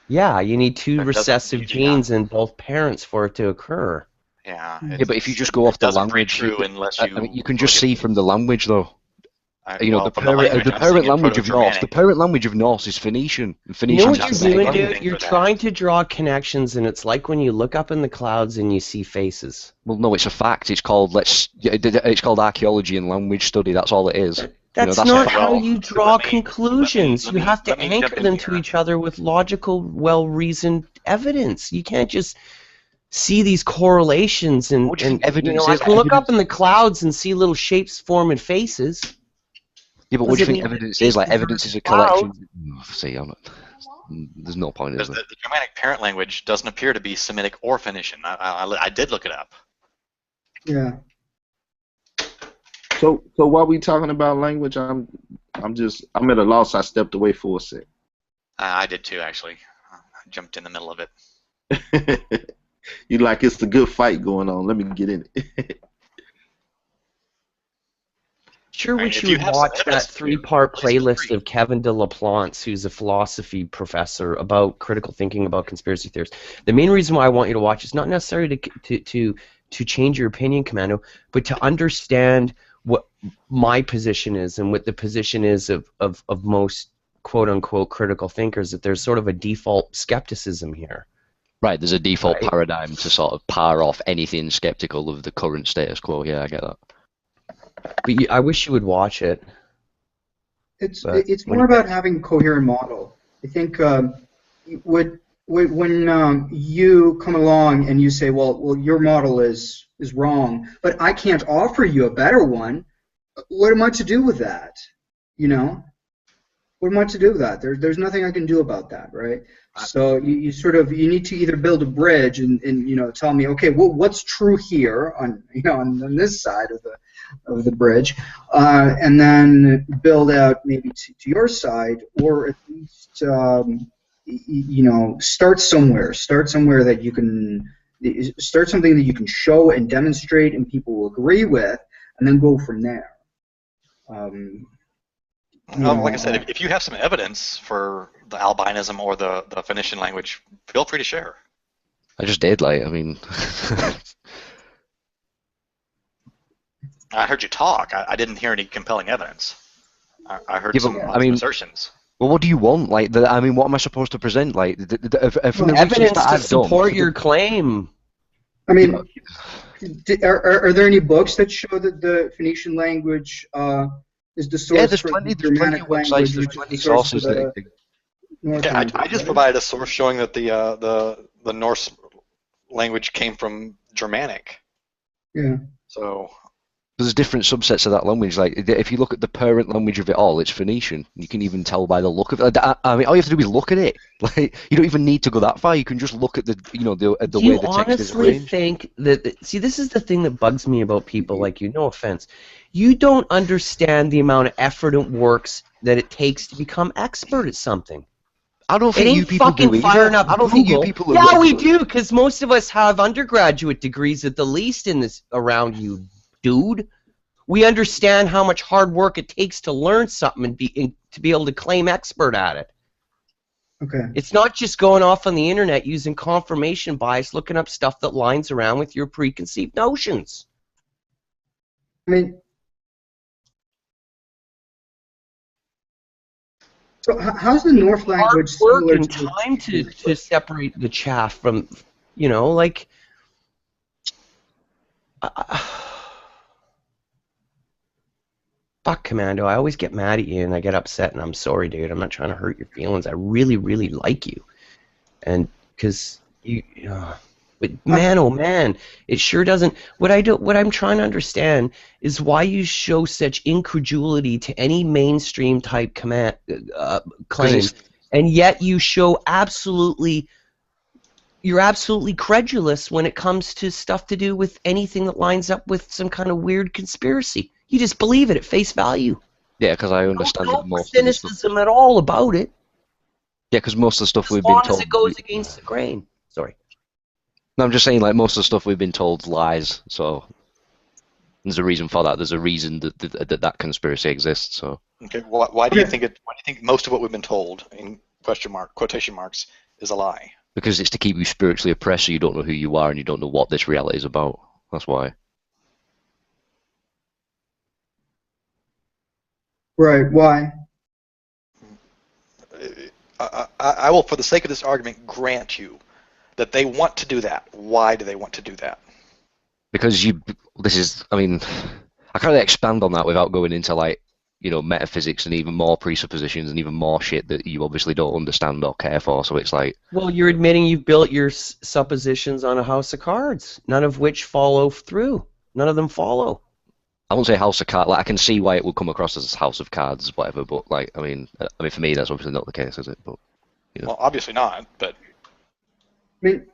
S4: Yeah, you need 2 recessive genes in both parents for it to occur.
S3: Yeah.
S7: Yeah, but if you just go off the language, you can just see from the language, though. The parent language of Norse. The parent language of Norse is Phoenician.
S4: You know what you're doing, dude? You're trying to draw connections, and it's like when you look up in the clouds and you see faces.
S7: Well, no, it's a fact. It's called archaeology and language study. That's all it is.
S4: That's not how you draw conclusions. You have to anchor them to each other with logical, well-reasoned evidence. You can't just see these correlations, and,
S7: What do you think evidence
S4: I
S7: is?
S4: can look up in the clouds and see little shapes forming faces.
S7: Yeah, but what do you
S4: Doesn't
S7: think
S4: mean
S7: evidence
S4: that
S7: is? Like,
S4: faces are
S7: evidence is a
S4: cloud.
S7: collection. See, there's no point, is
S3: Because
S7: there?
S3: the Germanic parent language doesn't appear to be Semitic or Phoenician. I did look it up.
S6: Yeah.
S5: So while we talking about language, I'm at a loss. I stepped away for a sec.
S3: I did too, actually. I jumped in the middle of it.
S5: You like it's a good fight going on. Let me get in it.
S4: Sure
S3: Right,
S4: wish
S3: if
S4: you
S3: you
S4: would
S3: have some
S4: watch
S3: evidence,
S4: that 3-part
S3: please feel
S4: playlist
S3: free.
S4: of Kevin de Laplante, who's a philosophy professor, about critical thinking about conspiracy theories. The main reason why I want you to watch is not necessarily to change your opinion, Commando, but to understand what my position is and what the position is of most quote-unquote critical thinkers, that there's sort of a default skepticism here.
S7: Right, there's a default
S4: Right.
S7: paradigm to sort of par off anything skeptical of the current status quo. Yeah, I get that.
S4: But I wish you would watch it.
S6: It's
S4: But when
S6: more
S4: you
S6: about having a coherent model. I think when you come along and you say, well, your model is wrong, but I can't offer you a better one. What am I to do with that? You know, what am I to do with that? There's nothing I can do about that, right? So you need to either build a bridge and tell me, okay, well, what's true here on on this side of the bridge, and then build out maybe to your side, or at least start somewhere that you can start something that you can show and demonstrate and people will agree with, and then go from there.
S3: Like I said, if you have some evidence for the albinism or the Phoenician language, feel free to share.
S7: I just did, I mean...
S3: I heard you talk. I didn't hear any compelling evidence. I heard some assertions.
S7: Well, what do you want? What am I supposed to present? From the
S4: evidence
S7: research that
S4: to
S7: I've done,
S4: support your claim.
S6: I mean, are there any books that show that the Phoenician language is the source?
S7: Yeah, there's
S6: for
S7: plenty.
S6: the
S7: There's plenty
S6: Germanic
S7: of
S6: language,
S7: websites. There's
S6: which is
S7: plenty
S6: the
S7: of
S6: source
S7: sources
S6: for the North
S3: Yeah,
S6: language,
S3: I just
S6: right?
S3: provided a source showing that the Norse language came from Germanic.
S6: Yeah.
S3: So
S7: there's different subsets of that language. Like, if you look at the parent language of it all, it's Phoenician. You can even tell by the look of it. I mean, all you have to do is look at it. Like, you don't even need to go that far. You can just look at the way the text is
S4: honestly
S7: arranged.
S4: think that? See, this is the thing that bugs me about people like you. No offense, you don't understand the amount of effort and works that it takes to become expert at something.
S7: I don't think you people do either.
S4: Firing up
S7: I don't
S4: Google.
S7: think you people are.
S4: Yeah, we do, because most of us have undergraduate degrees at the least in this around you, dude. We understand how much hard work it takes to learn something and to be able to claim expert at it.
S6: Okay.
S4: It's not just going off on the internet using confirmation bias, looking up stuff that lines around with your preconceived notions.
S6: I mean, so how's the North language
S4: hard work
S6: similar
S4: and
S6: to
S4: time to separate the chaff from, like. Fuck, Commando, I always get mad at you and I get upset and I'm sorry, dude. I'm not trying to hurt your feelings. I really, really like you. And because but man, oh man, it sure doesn't. What I'm trying to understand is why you show such incredulity to any mainstream type claims, and yet you show you're absolutely credulous when it comes to stuff to do with anything that lines up with some kind of weird conspiracy. You just believe it at face value.
S7: Yeah, because I understand that most of the stuff.
S4: Cynicism at all about it.
S7: Yeah, because most of the stuff we've
S4: As long
S7: been told.
S4: as it goes against the grain. Sorry.
S7: No, I'm just saying, most of the stuff we've been told lies. So there's a reason for that. There's a reason that conspiracy exists. So.
S3: Okay. Why do you think it? Why do you think most of what we've been told in quotation marks is a lie?
S7: Because it's to keep you spiritually oppressed, so you don't know who you are and you don't know what this reality is about. That's why.
S6: Right. Why?
S3: I will, for the sake of this argument, grant you that they want to do that. Why do they want to do that?
S7: Because I can't really expand on that without going into you know, metaphysics and even more presuppositions and even more shit that you obviously don't understand or care for. So it's like,
S4: well, you're admitting you've built your suppositions on a house of cards, none of which follow through. None of them follow.
S7: I won't say house of cards. Like, I can see why it would come across as house of cards, whatever. But like, I mean, for me, that's obviously not the case, is it? But you know.
S3: Well, obviously not. But
S6: I mean,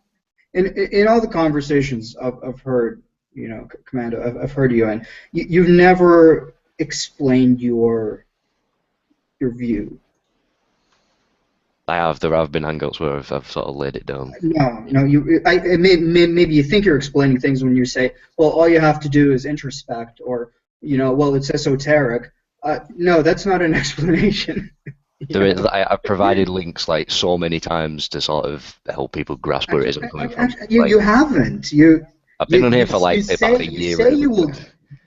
S6: in all the conversations I've heard, you know, Commando, I've heard you, and you've never explained your view.
S7: There have been hangouts where I've sort of laid it down.
S6: No, maybe you think you're explaining things when you say, well, all you have to do is introspect, or, you know, well, it's esoteric. No, that's not an explanation.
S7: I've provided links like so many times to sort of help people grasp where it is I'm coming from.
S6: You haven't.
S7: I've been on here for like about a year.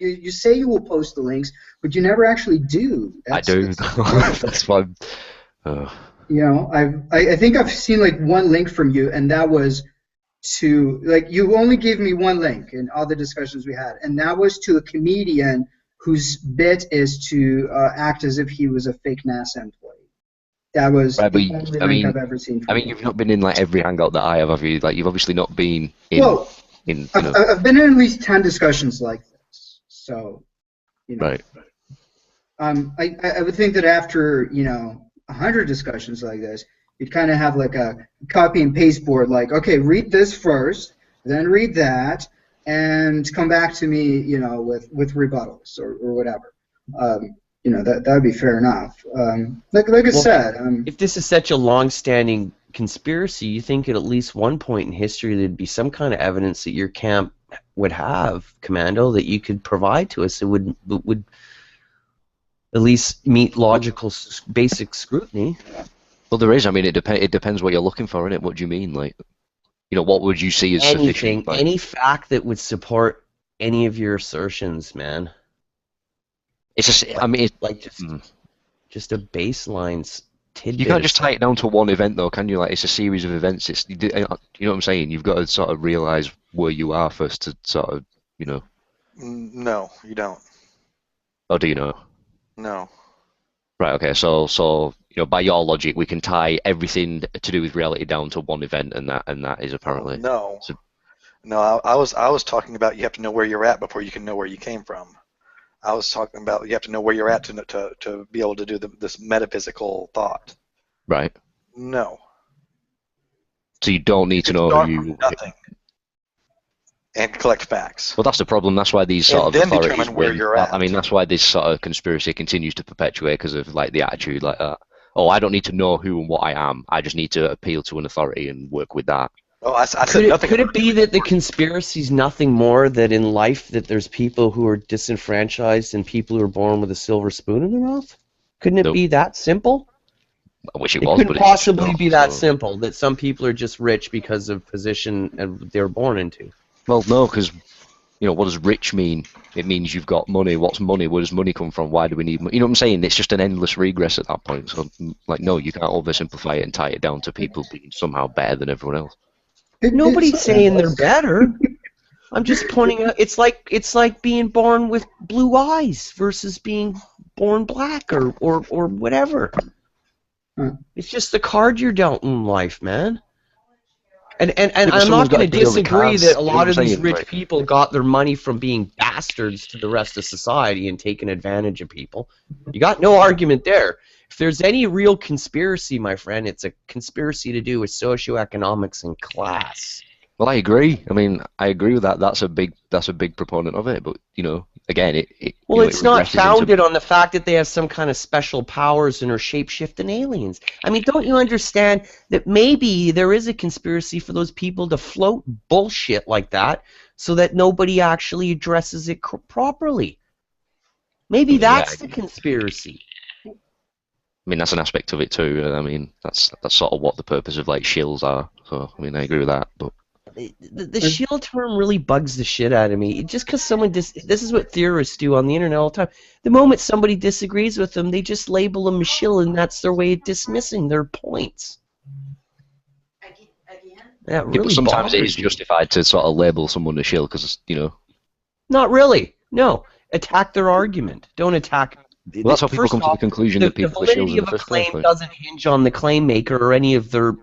S6: You say you will post the links, but you never actually do.
S7: I do. That's why.
S6: You know, I think I've seen like one link from you, and that was to, like, you only gave me one link in all the discussions we had, and that was to a comedian whose bit is to act as if he was a fake NASA employee. That was the only link I've ever seen from you.
S7: you've not been in like every hangout that I have you? Like, you've obviously not been in.
S6: Well, I've been in at least 10 discussions like this, so, you know.
S7: Right.
S6: I would think that after, you know, 100 discussions like this, you'd kind of have like a copy and paste board, like, okay, read this first, then read that, and come back to me, you know, with rebuttals or whatever. You know, that would be fair enough. Like I said,
S4: if this is such a long-standing conspiracy, you think at least one point in history there'd be some kind of evidence that your camp would have, Commando, that you could provide to us that would at least meet logical basic scrutiny.
S7: Well, there is. I mean, it depends what you're looking for, innit? What do you mean? Like, you know, what would you see as sufficient? Like,
S4: any fact that would support any of your assertions, man.
S7: It's just, I mean,
S4: just a baseline tidbit.
S7: You can't just tie it down to one event, though, can you? Like, it's a series of events. You know what I'm saying? You've got to sort of realize where you are first to sort of, you know.
S3: No, you don't.
S7: Or do you know?
S3: No.
S7: Right. Okay. So you know, by your logic, we can tie everything to do with reality down to one event, and that is apparently.
S3: No. No, I was talking about you have to know where you're at before you can know where you came from. I was talking about you have to know where you're at to be able to do this metaphysical thought.
S7: Right.
S3: No.
S7: So you don't need to know who you.
S3: Nothing. And collect facts.
S7: Well, that's the problem. That's why these sort of
S3: then
S7: authorities
S3: determine where you're at.
S7: I mean, that's why this sort of conspiracy continues to perpetuate, because of like the attitude like that. Oh, I don't need to know who and what I am. I just need to appeal to an authority and work with that.
S3: Oh, I said nothing.
S4: Could it be that the conspiracy is nothing more that in life that there's people who are disenfranchised and people who are born with a silver spoon in their mouth? Couldn't it be that simple?
S7: I wish it
S4: was,
S7: but
S4: couldn't possibly be that simple, that some people are just rich because of position they were born into.
S7: Well, no, because, you know, what does rich mean? It means you've got money. What's money? Where does money come from? Why do we need money? You know what I'm saying? It's just an endless regress at that point. So, like, no, you can't oversimplify it and tie it down to people being somehow better than everyone else.
S4: Nobody's saying they're better. I'm just pointing out, it's like being born with blue eyes versus being born black or whatever. It's just the card you're dealt in life, man. And I'm not going to disagree that a lot of these rich people got their money from being bastards to the rest of society and taking advantage of people. You got no argument there. If there's any real conspiracy, my friend, it's a conspiracy to do with socioeconomics and class.
S7: Well, I agree. I mean, I agree with that. That's a big proponent of it. But, you know, again,
S4: it's not founded on the fact that they have some kind of special powers and are shape-shifting aliens. I mean, don't you understand that maybe there is a conspiracy for those people to float bullshit like that so that nobody actually addresses it properly? Maybe that's the conspiracy.
S7: I mean, that's an aspect of it too. I mean, that's sort of what the purpose of like shills are. So, I mean, I agree with that. But
S4: the shill term really bugs the shit out of me. Just because someone this is what theorists do on the internet all the time. The moment somebody disagrees with them, they just label them a shill, and that's their way of dismissing their points. That really
S7: but sometimes it is justified to sort of label someone a shill because, you know.
S4: Not really. No. Attack their argument. Don't attack
S7: Well, that's how people come to the conclusion that people are shills in the first place.
S4: The validity of a claim doesn't hinge on the claim maker or any of their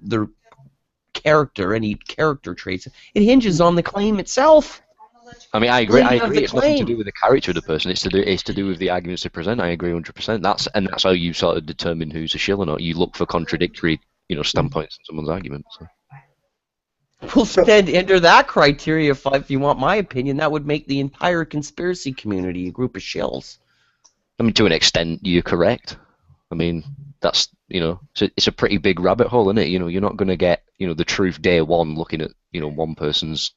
S4: character, any character traits. It hinges on the claim itself.
S7: I mean, I agree. It's nothing to do with the character of the person. It's to do with the arguments they present. I agree 100%. That's how you sort of determine who's a shill or not. You look for contradictory, standpoints in someone's argument. So.
S4: Well, then under that criteria, if you want my opinion, that would make the entire conspiracy community a group of shills.
S7: I mean, to an extent, you're correct. I mean, that's it's a pretty big rabbit hole, isn't it? You're not going to get the truth day one looking at one person's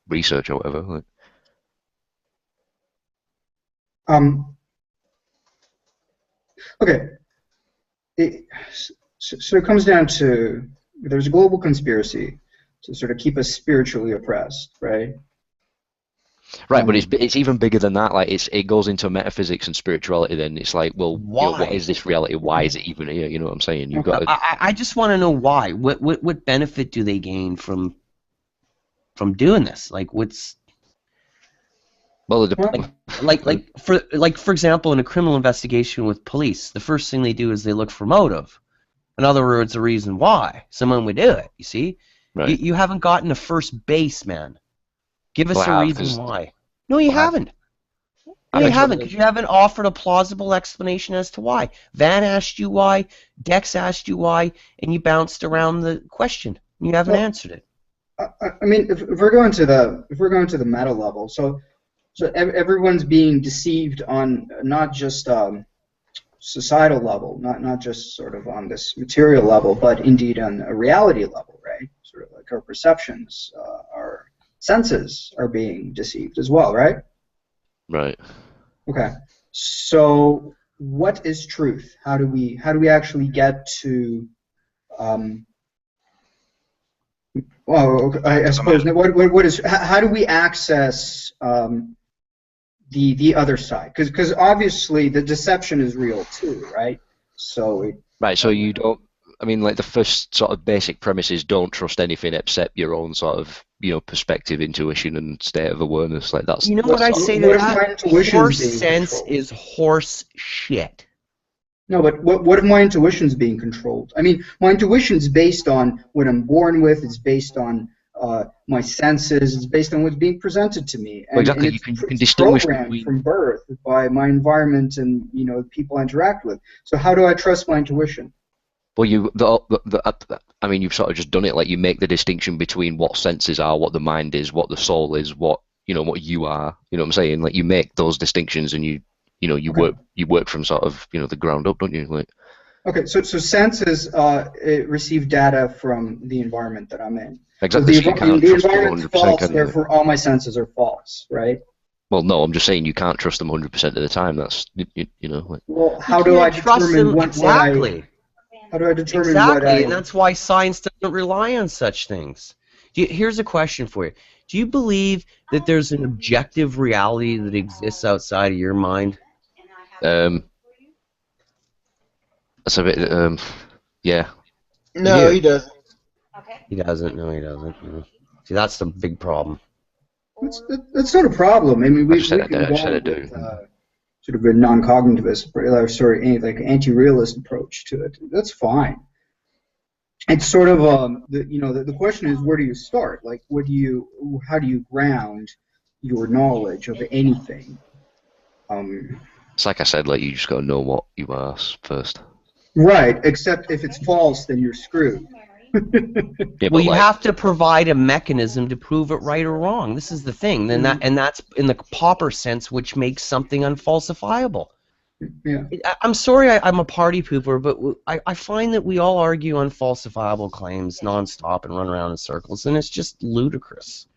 S7: research or whatever. Like.
S6: Okay. So it comes down to there's a global conspiracy to sort of keep us spiritually oppressed, right?
S7: Right, but it's even bigger than that. Like it goes into metaphysics and spirituality. Then it's like, well, what is this reality? Why is it even here? You know what I'm saying? You've got.
S4: I just want to know why. What benefit do they gain from doing this? Like, what's
S7: well,
S4: for example, in a criminal investigation with police, the first thing they do is they look for motive. In other words, the reason why someone would do it. You see,
S7: right.
S4: You haven't gotten a first base, man. Give us a reason why. No, you haven't. No, you haven't, because you haven't offered a plausible explanation as to why. Van asked you why, Dex asked you why, and you bounced around the question. You haven't answered it.
S6: I mean, if we're going to the meta level, so everyone's being deceived on not just societal level, not just sort of on this material level, but indeed on a reality level, right? Sort of like our perceptions, our senses are being deceived as well, right?
S7: Right.
S6: Okay. So, what is truth? How do we actually get to? Well, I suppose what is? How do we access the other side? Because obviously the deception is real too, right? So.
S7: Right. So you don't. I mean, like the first sort of basic premise is don't trust anything except your own sort of perspective, intuition, and state of awareness. Like that's.
S4: You know what I say to that? Horse sense is horse shit.
S6: No, but what if my intuition's being controlled? I mean, my intuition's based on what I'm born with. It's based on my senses. It's based on what's being presented to me. And,
S7: well, exactly.
S6: And
S7: you can distinguish
S6: between from birth by my environment and the people I interact with. So how do I trust my intuition?
S7: Well, I mean, you've sort of just done it. Like you make the distinction between what senses are, what the mind is, what the soul is, what what you are. You know what I'm saying? Like you make those distinctions, and you work from sort of the ground up, don't you? Like.
S6: Okay, so senses receive data from the environment that I'm in.
S7: Exactly.
S6: So the environment's false, therefore all my senses are false, right?
S7: Well, no, I'm just saying you can't trust them 100% of the time. That's Like.
S6: Well, how do I determine what
S4: exactly?
S6: How do I determine
S4: exactly, and that's why science doesn't rely on such things. Here's a question for you. Do you believe that there's an objective reality that exists outside of your mind?
S7: That's a bit, yeah.
S8: No, he doesn't.
S4: Okay. He doesn't. No, he doesn't. No. See, that's the big problem.
S6: That's not a problem. I mean, we can
S7: go with
S6: sort of a non-cognitivist, like anti-realist approach to it. That's fine. It's sort of the question is, where do you start? Like, how do you ground your knowledge of anything?
S7: It's like I said, like you just got to know what you are first.
S6: Right, except if it's false, then you're screwed.
S4: Yeah, well, you have to provide a mechanism to prove it right or wrong. This is the thing. Then that's in the Popper sense, which makes something unfalsifiable.
S6: Yeah.
S4: I'm sorry, I'm a party pooper, but I find that we all argue unfalsifiable claims nonstop and run around in circles, and it's just ludicrous.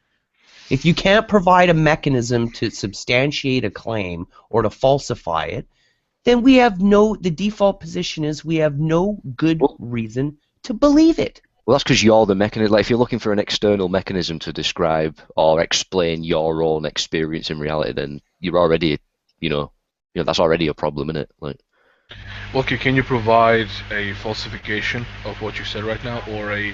S4: If you can't provide a mechanism to substantiate a claim or to falsify it, then the default position is we have no good reason to believe it.
S7: Well, that's because you're the mechanism. Like, if you're looking for an external mechanism to describe or explain your own experience in reality, then you're already, that's already a problem, isn't it? Like.
S2: Well, can you provide a falsification of what you said right now, or a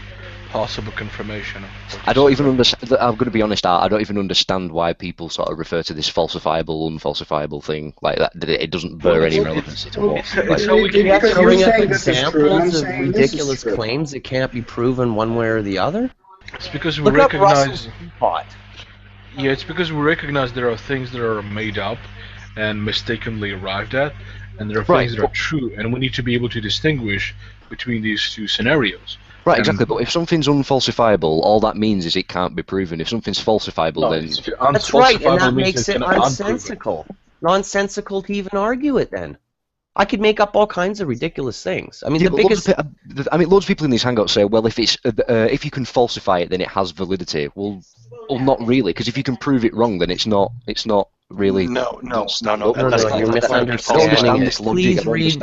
S2: possible confirmation of what
S7: I
S2: you
S7: don't
S2: said.
S7: even understand. I'm going to be honest. I don't even understand why people sort of refer to this falsifiable, unfalsifiable thing like that. It doesn't bear any relevancy to what.
S2: It's how we can
S4: You have
S6: Because
S4: to
S6: you're
S4: bring up
S6: saying this is true, and I'm
S4: examples of
S6: saying this is
S4: ridiculous
S6: true.
S4: claims that can't be proven one way or the other.
S2: It's because we
S4: Look up
S2: recognize.
S4: Russell's teapot.
S2: Yeah, it's because we recognize there are things that are made up and mistakenly arrived at, and there are things that are true, and we need to be able to distinguish between these two scenarios.
S7: Right,
S2: And-
S7: exactly. But if something's unfalsifiable, all that means is it can't be proven. If something's falsifiable,
S2: No,
S7: then
S2: it's
S4: That's right, and
S2: unfalsifiable
S4: that
S2: means
S4: makes
S2: it's
S4: it
S2: unproven.
S4: nonsensical. Nonsensical to even argue it. Then I could make up all kinds of ridiculous things. I mean, the biggest.
S7: loads of people in these hangouts say, well, if you can falsify it, then it has validity. Well, not really, because if you can prove it wrong, then it's not really.
S3: No.
S4: No,
S3: That's
S4: you're
S3: not
S4: misunderstanding it.
S7: this logic.
S4: Please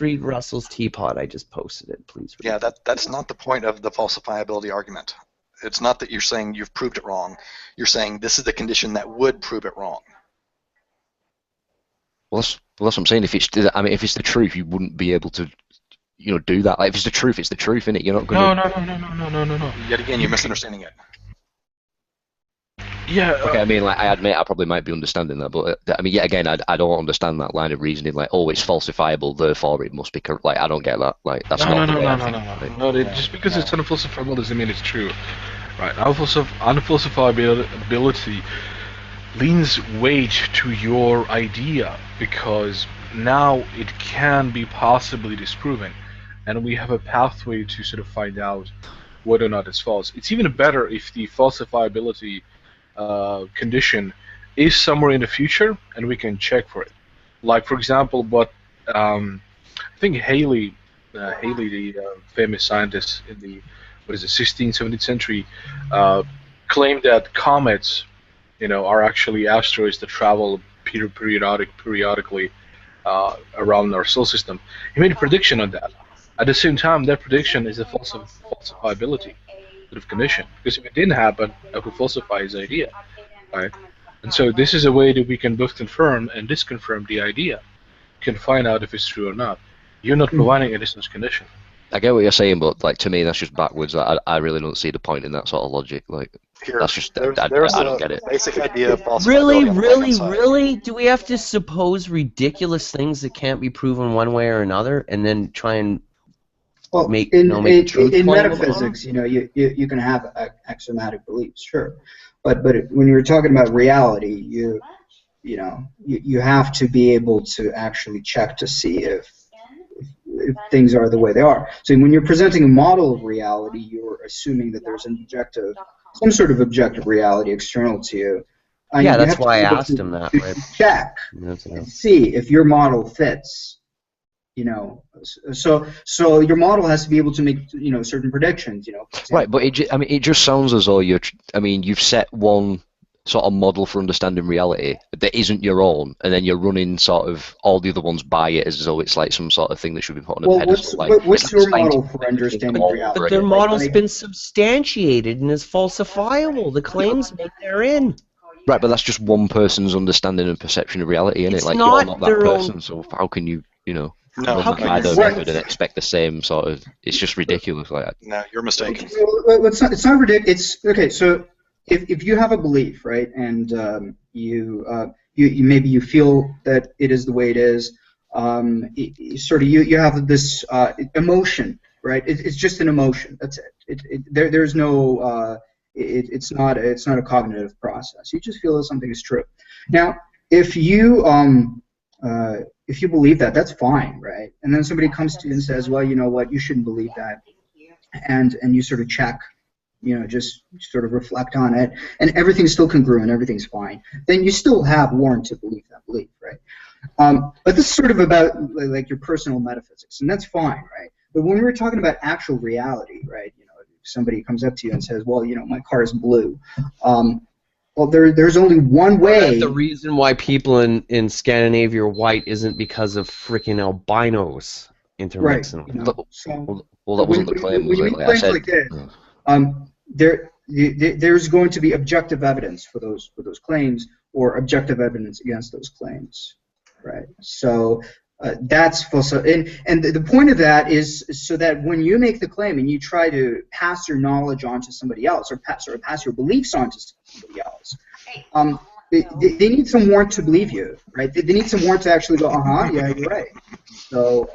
S4: read Russell's teapot. I just posted it. Please read.
S3: Yeah, that's not the point of the falsifiability argument. It's not that you're saying you've proved it wrong. You're saying this is the condition that would prove it wrong.
S7: Well, that's what I'm saying. If it's the truth, you wouldn't be able to, do that. Like, if it's the truth, isn't it? You're not going to.
S2: No.
S3: Yet again, you're misunderstanding it.
S2: Yeah.
S7: Okay, I mean, like, I admit I probably might be understanding that, but yet again, I don't understand that line of reasoning. Like, oh, it's falsifiable, therefore it must be correct. Like, I don't get that. Like, that's not the way I think.
S2: No. Just because it's unfalsifiable doesn't mean it's true, right? Unfalsifiability leans weight to your idea because now it can be possibly disproven, and we have a pathway to sort of find out whether or not it's false. It's even better if the falsifiability condition is somewhere in the future and we can check for it. Like, for example, what I think Haley, the famous scientist in the 16th, 17th century, claimed that comets, are actually asteroids that travel periodically around our solar system. He made a prediction on that. At the same time, that prediction is a falsifiability sort of condition, because if it didn't happen, I could falsify his idea, right? And so this is a way that we can both confirm and disconfirm the idea. You can find out if it's true or not. You're not providing any such condition.
S7: I get what you're saying, but like, to me, that's just backwards. I really don't see the point in that sort of logic. Like, that's just I don't get it.
S3: Basic idea of falsifiability.
S4: Really? Do we have to suppose ridiculous things that can't be proven one way or another, and then try and make a truth
S6: in
S4: claim
S6: metaphysics, you can have axiomatic beliefs, sure, but when you're talking about reality, you have to be able to actually check to see if things are the way they are. So when you're presenting a model of reality, you're assuming that there's some sort of objective reality external to you.
S4: Yeah, that's why I asked him that. Right?
S6: Check and see if your model fits. So your model has to be able to make certain predictions.
S7: Right, but it just sounds as though you've set one sort of model for understanding reality that isn't your own, and then you're running sort of all the other ones by it as though it's like some sort of thing that should be put on a pedestal.
S6: What's your model for understanding reality?
S4: But their model's been substantiated and is falsifiable. The claims make therein.
S7: Right, but that's just one person's understanding and perception of reality, isn't it? Like,
S4: not
S7: you're not that person, so how can you,
S3: No,
S7: apply their method and expect the same sort of? It's just ridiculous. Like,
S3: no, you're mistaken.
S6: It's not ridiculous. Okay, so if you have a belief, right, and you maybe you feel that it is the way it is, you have this emotion, right? It's just an emotion. That's it. There's no. It's not a cognitive process. You just feel that something is true. Now, if you believe that, that's fine, right? And then somebody comes to you and says, well, you know what, you shouldn't believe that, and you sort of check, just sort of reflect on it, and everything's still congruent, everything's fine. Then you still have warrant to believe that belief, right? But this is sort of about like your personal metaphysics, and that's fine, right? But when we're talking about actual reality, right? Somebody comes up to you and says, well, my car is blue. Well, there's only one way.
S4: The reason why people in Scandinavia are white isn't because of freaking albinos intermixing.
S6: Right.
S7: Well, that wasn't the claim, was it? Like I said.
S6: Like there's going to be objective evidence for those claims, or objective evidence against those claims, right? So That's false. And the point of that is so that when you make the claim and you try to pass your knowledge on to somebody else, or pass your beliefs on to somebody else, they need some warrant to believe you, right? They need some warrant to actually go, yeah, you're right. So,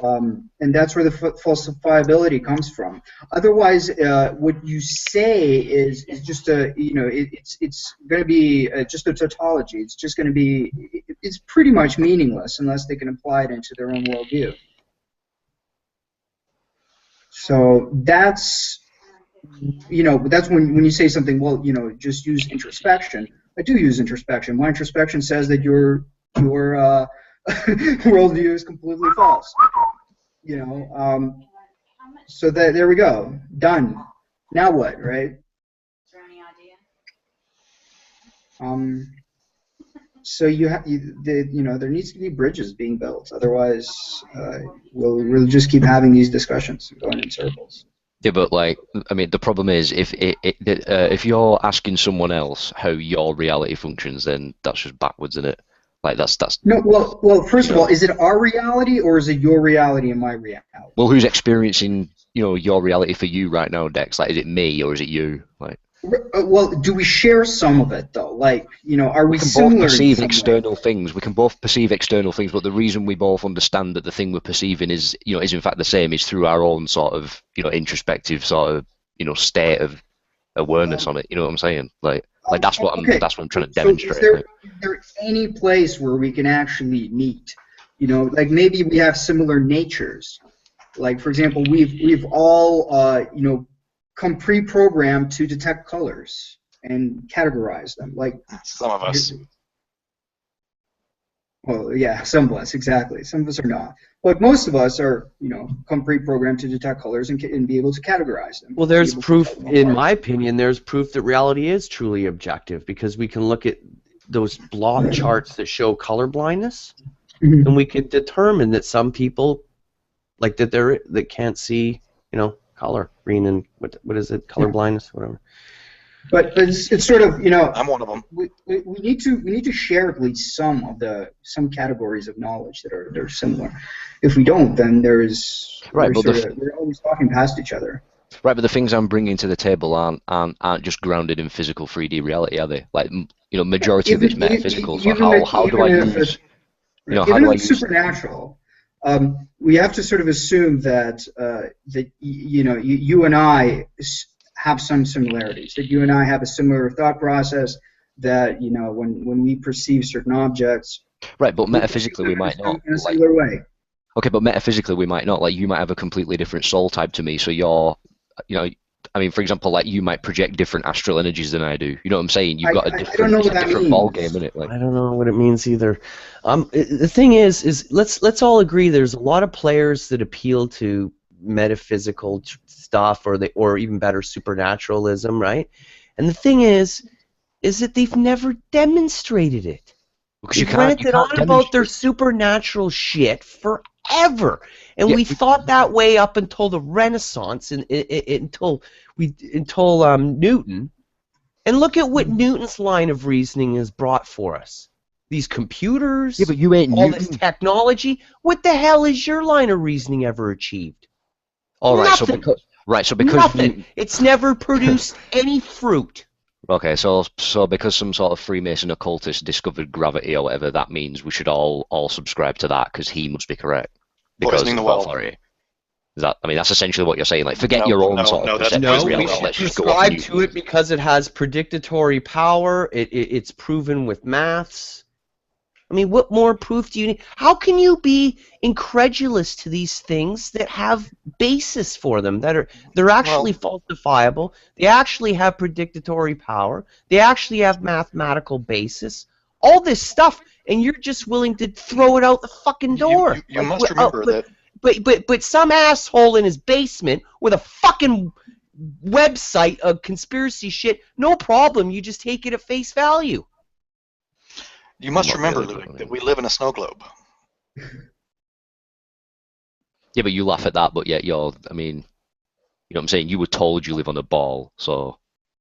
S6: and that's where the falsifiability comes from. Otherwise, what you say is just it's going to be just a tautology. It's just going to be, it's pretty much meaningless unless they can apply it into their own worldview. So that's, that's when you say something, well, just use introspection. I do use introspection. My introspection says that your worldview is completely false. So there we go. Done. Now what, right?
S9: Is there any idea?
S6: So there needs to be bridges being built. Otherwise, we'll just keep having these discussions going in circles.
S7: Yeah, but the problem is if you're asking someone else how your reality functions, then that's just backwards, isn't it? That's
S6: no. Well, first of all, is it our reality or is it your reality and my reality?
S7: Well, who's experiencing your reality for you right now, Dex? Is it me or is it you?
S6: Well, do we share some of it though? Are we similar?
S7: We can both perceive external things. We can both perceive external things, but the reason we both understand that the thing we're perceiving is in fact the same is through our own sort of introspective sort of state of awareness on it. You know what I'm saying? That's what I'm trying to demonstrate.
S6: So is there any place where we can actually meet? Maybe we have similar natures. For example, we've all come pre-programmed to detect colors and categorize them.
S3: Some of us.
S6: Well, yeah, some of us, exactly. Some of us are not. But most of us are, come pre-programmed to detect colors and be able to categorize them.
S4: Well, there's proof, in my opinion, there's proof that reality is truly objective, because we can look at those block charts that show color blindness, and we can determine that some people, that can't see, color, green and what is it, color blindness, whatever.
S6: But it's sort of,
S3: I'm one of them.
S6: We need to share at least some categories of knowledge that are similar. If we don't, then we're always talking past each other.
S7: Right, but the things I'm bringing to the table aren't just grounded in physical 3D reality, are they? Majority of it's metaphysical. So how do I use?
S6: Even if it's supernatural, we have to sort of assume that you and I have some similarities, that you and I have a similar thought process, that when we perceive certain objects.
S7: Right, but metaphysically we might not.
S6: In a similar way.
S7: Okay, but metaphysically we might not. You might have a completely different soul type to me, so you're, for example, you might project different astral energies than I do. You know what I'm saying? You've got a different ball game, isn't it?
S4: I don't know what it means either. The thing is let's all agree there's a lot of players that appeal to metaphysical stuff, or even better, supernaturalism, right? And the thing is that they've never demonstrated it. They've ranted on about their supernatural shit forever, and we thought that way up until the Renaissance, until Newton. And look at what Newton's line of reasoning has brought for us. These computers,
S7: but you ain't
S4: all
S7: Newton.
S4: this technology. What the hell has your line of reasoning ever achieved?
S7: All right,
S4: nothing.
S7: So because
S4: nothing. It's never produced any fruit.
S7: Okay, so because some sort of Freemason occultist discovered gravity or whatever, that means we should all subscribe to that because he must be correct. Because
S3: Poisoning the well.
S7: That's essentially what you're saying. Forget your own sort of perception of reality.
S4: We should subscribe to it because it has predictory power. It's proven with maths. What more proof do you need? How can you be incredulous to these things that have basis for them, they're actually falsifiable, they actually have predictory power, they actually have mathematical basis, all this stuff, and you're just willing to throw it out the fucking door?
S3: You must remember that.
S4: But some asshole in his basement with a fucking website of conspiracy shit, no problem, you just take it at face value.
S3: You must remember, Ludwig, that we live in a snow globe.
S7: Yeah, but you laugh at that, but yet you know what I'm saying? You were told you live on a ball, so...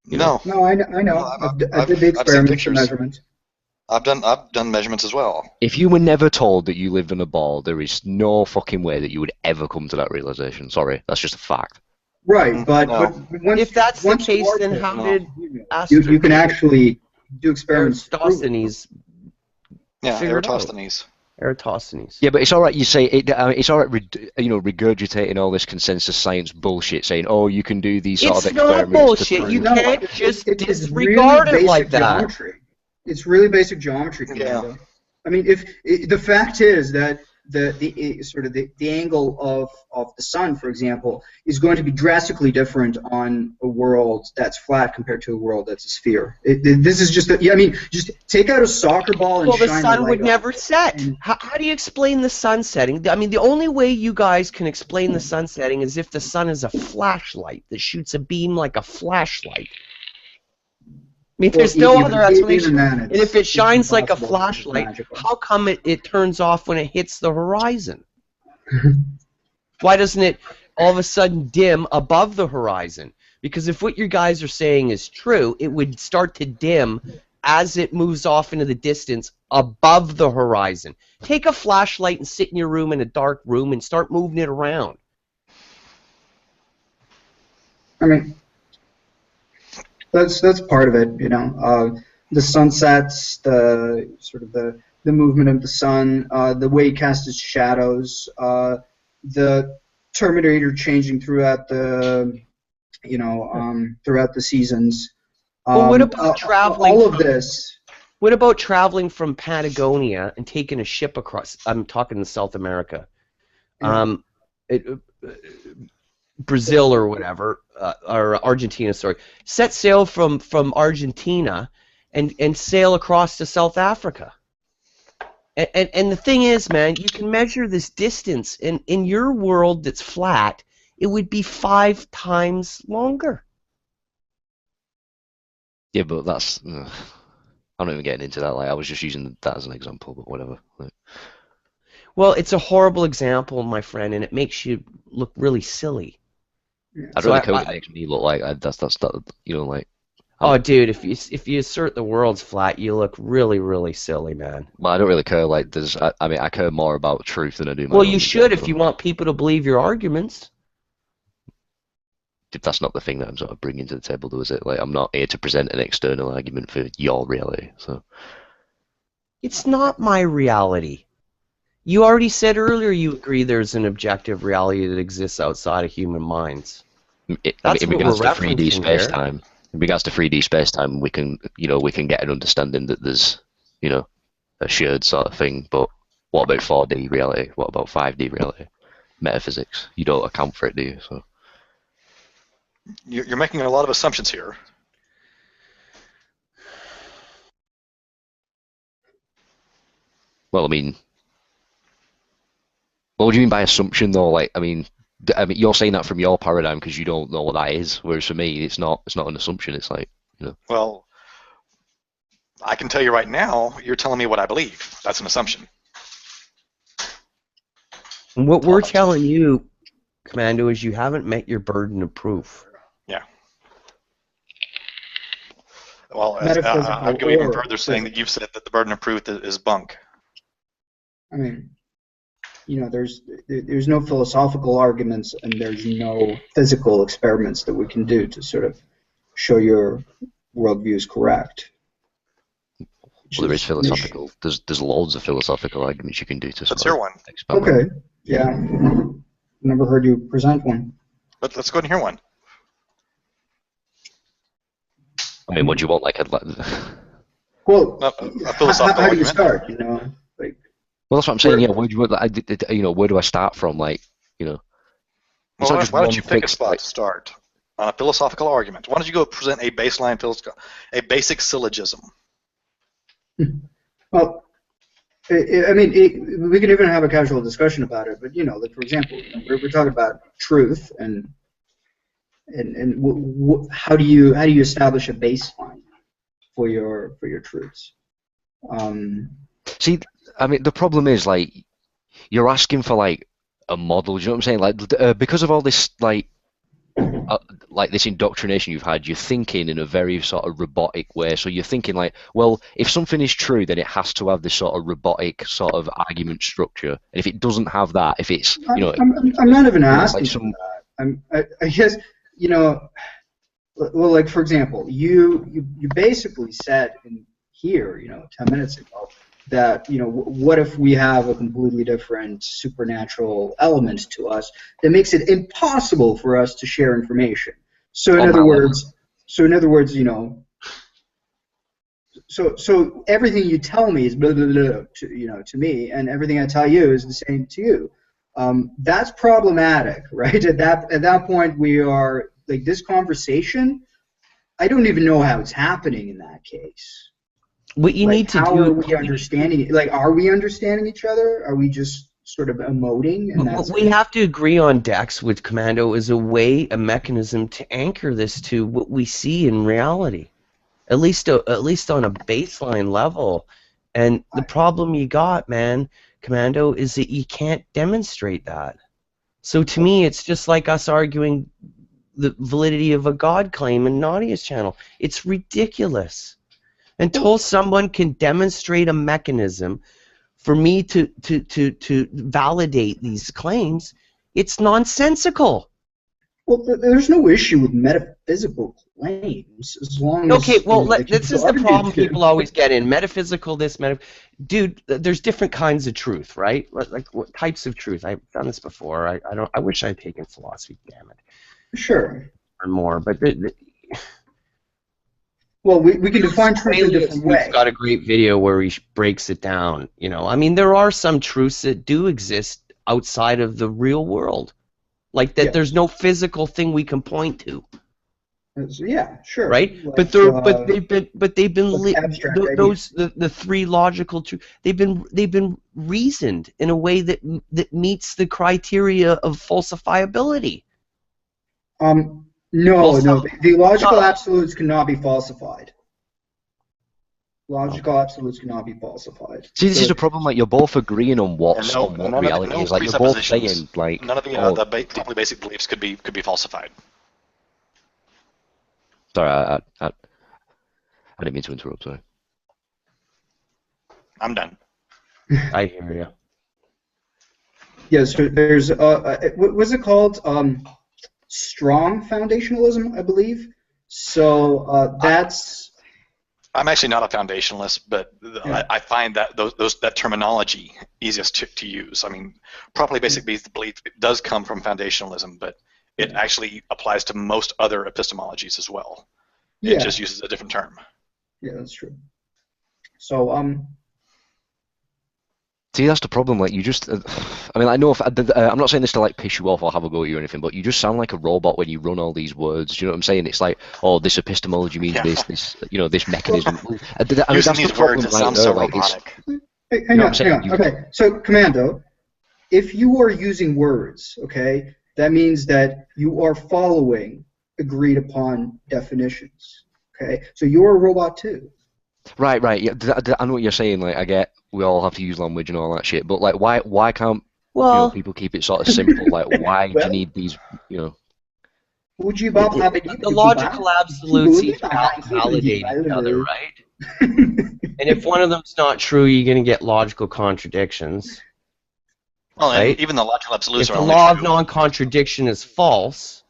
S3: No.
S6: No, I know. I did the experiments and measurements.
S3: I've done measurements as well.
S7: If you were never told that you lived on a ball, there is no fucking way that you would ever come to that realization. Sorry, that's just a fact.
S6: Right, but once,
S4: if that's the case, then
S6: told
S4: how
S6: it,
S4: did
S6: you can actually do experiments.
S4: Eratosthenes
S3: Yeah,
S4: figure it out?
S3: Eratosthenes.
S4: Eratosthenes.
S7: Yeah, but it's all right. You say it. It's all right. Regurgitating all this consensus science bullshit, saying, "Oh, you can do these sort of
S4: It's
S7: experiments."
S4: not bullshit. You
S6: No,
S4: can't
S6: it's
S4: just
S6: really
S4: disregard it like
S6: basic
S4: that.
S6: geometry. It's really basic geometry, Commando. I mean, the fact is that the angle of the sun, for example, is going to be drastically different on a world that's flat compared to a world that's a sphere. This is just just take out a soccer ball and
S4: Well, the
S6: shine
S4: sun
S6: light
S4: would
S6: on
S4: never
S6: it.
S4: set. How do you explain the sun setting? I mean, the only way you guys can explain the sun setting is if the sun is a flashlight that shoots a beam like a flashlight. I mean, there's no other explanation. And if it shines like a flashlight, how come it turns off when it hits the horizon? Why doesn't it all of a sudden dim above the horizon? Because if what you guys are saying is true, it would start to dim as it moves off into the distance above the horizon. Take a flashlight and sit in your room in a dark room and start moving it around.
S6: I mean, that's part of it, you know. The sunsets, the movement of the sun, the way it casts its shadows, the Terminator changing throughout the seasons.
S4: Well, what about traveling?
S6: All of this.
S4: What about traveling from Patagonia and taking a ship across? I'm talking in South America, Brazil or whatever, or Argentina. Sorry, set sail from Argentina and sail across to South Africa. And the thing is, man, you can measure this distance. In your world that's flat, it would be 5 times longer.
S7: Yeah, but that's. I'm not even getting into that. Like, I was just using that as an example, but whatever. Like.
S4: Well, it's a horrible example, my friend, and it makes you look really silly.
S7: I'd really care what it makes me look like. That's you know, like.
S4: Oh, dude, if you assert the world's flat, you look really, really silly, man.
S7: Well, I don't really care. Like, I mean, I care more about truth than I do.
S4: Well, you should if you want people to believe your arguments.
S7: That's not the thing that I'm sort of bringing to the table, though, is it? Like, I'm not here to present an external argument for your reality. So.
S4: It's not my reality. You already said earlier you agree there's an objective reality that exists outside of human minds.
S7: In regards to 3D space-time, in regards to 3D space-time, we can get an understanding that there's, a shared sort of thing. But what about 4D reality? What about 5D reality? Metaphysics. You don't account for it, do you? So.
S3: You're making a lot of assumptions here.
S7: Well, I mean, what do you mean by assumption, though? Like, I mean, you're saying that from your paradigm because you don't know what that is, whereas for me, it's not an assumption. It's like,
S3: Well, I can tell you right now, you're telling me what I believe. That's an assumption.
S4: What we're telling you, Commando, is you haven't met your burden of proof.
S3: Yeah. Well, I'd go even further, saying that you've said that the burden of proof is bunk.
S6: I mean, there's no philosophical arguments and there's no physical experiments that we can do to sort of show your worldview is correct.
S7: Well, there is philosophical. There's loads of philosophical arguments you can do to.
S3: Let's hear one.
S6: Okay. Yeah. Never heard you present one.
S3: Let's go and hear one.
S7: I mean, what do you want? Like,
S6: well,
S3: a philosophical
S6: how do you
S3: argument?
S6: start? Like.
S7: Well, that's what I'm saying. Yeah, where do I start from? Like,
S3: Well, why don't you pick a spot to start on a philosophical argument? Why don't you go present a baseline a basic syllogism?
S6: Well, I mean, we can even have a casual discussion about it. But like for example, we're talking about truth and how do you establish a baseline for your truths?
S7: See, I mean, the problem is, like, you're asking for, like, a model, do you know what I'm saying? Like, because of all this, like, like this indoctrination you've had, you're thinking in a very sort of robotic way. So you're thinking like, well, if something is true, then it has to have this sort of robotic sort of argument structure. And if it doesn't have that, if it's, you know,
S6: I'm not even asking
S7: like
S6: for that. I guess, you know, well, like for example, you basically said in here, you know, 10 minutes ago, that, you know, what if we have a completely different supernatural element to us that makes it impossible for us to share information? So in other words, you know, so everything you tell me is blah, blah, blah, to me, and everything I tell you is the same to you. That's problematic, right? At that point, we are like this conversation. I don't even know how it's happening in that case.
S4: What you need to do.
S6: How are we understanding? Like, are we understanding each other? Are we just sort of emoting? And
S4: what we have to agree on, Dex, with Commando, is a mechanism to anchor this to what we see in reality, at least on a baseline level. And the problem you got, man, Commando, is that you can't demonstrate that. So to me, it's just like us arguing the validity of a God claim in Nadia's channel. It's ridiculous. Until someone can demonstrate a mechanism for me to validate these claims, it's nonsensical.
S6: Well, there's no issue with metaphysical claims as long as...
S4: Okay, well, this is the problem people always get in. Metaphysical, dude, there's different kinds of truth, right? Like what types of truth? I've done this before. I wish I'd taken philosophy, damn it.
S6: Sure.
S4: Or more, but...
S6: Well, we can define truth in a different way.
S4: He's got a great video where he breaks it down. You know, I mean, there are some truths that do exist outside of the real world, like that. Yeah. There's no physical thing we can point to.
S6: Yeah, sure.
S4: Right, like, but they've been the three logical truths. They've been reasoned in a way that meets the criteria of falsifiability.
S6: No, the logical absolutes cannot be falsified. Logical absolutes cannot be falsified.
S7: See, this is the problem. Like, you're both agreeing on what reality is. Like, you're both saying, like,
S3: none of the deeply basic beliefs could be falsified.
S7: Sorry, I didn't mean to interrupt. Sorry.
S3: I'm done.
S4: I hear you.
S6: Yeah, so there's what was it called? Strong foundationalism, I believe. So that's.
S3: I'm actually not a foundationalist, but yeah. I find that that terminology easiest to use. I mean, properly basic belief does come from foundationalism, but it actually applies to most other epistemologies as well.
S6: Yeah.
S3: It just uses a different term.
S6: Yeah, that's true. So
S7: See, that's the problem. Like, you just, I mean, I know if I'm not saying this to like piss you off or have a go at you or anything, but you just sound like a robot when you run all these words. Do you know what I'm saying? It's like, oh, this epistemology means this, you know, this mechanism. I mean, that's
S3: these
S7: the problem
S3: words, it sounds so
S7: like,
S3: robotic.
S6: Hang on. Okay, so Commando, if you are using words, okay, that means that you are following agreed upon definitions. Okay, so you're a robot too.
S7: Right. Yeah, I know what you're saying. Like, I get we all have to use language and all that shit, but like, why can't people keep it sort of simple? Like, why do you need these? You know.
S4: The logical absolutes each validate each other, right? And if one of them's not true, you're going to get logical contradictions.
S3: Well,
S4: right?
S3: And even the logical absolutes
S4: if
S3: are
S4: the law of non-contradiction is false,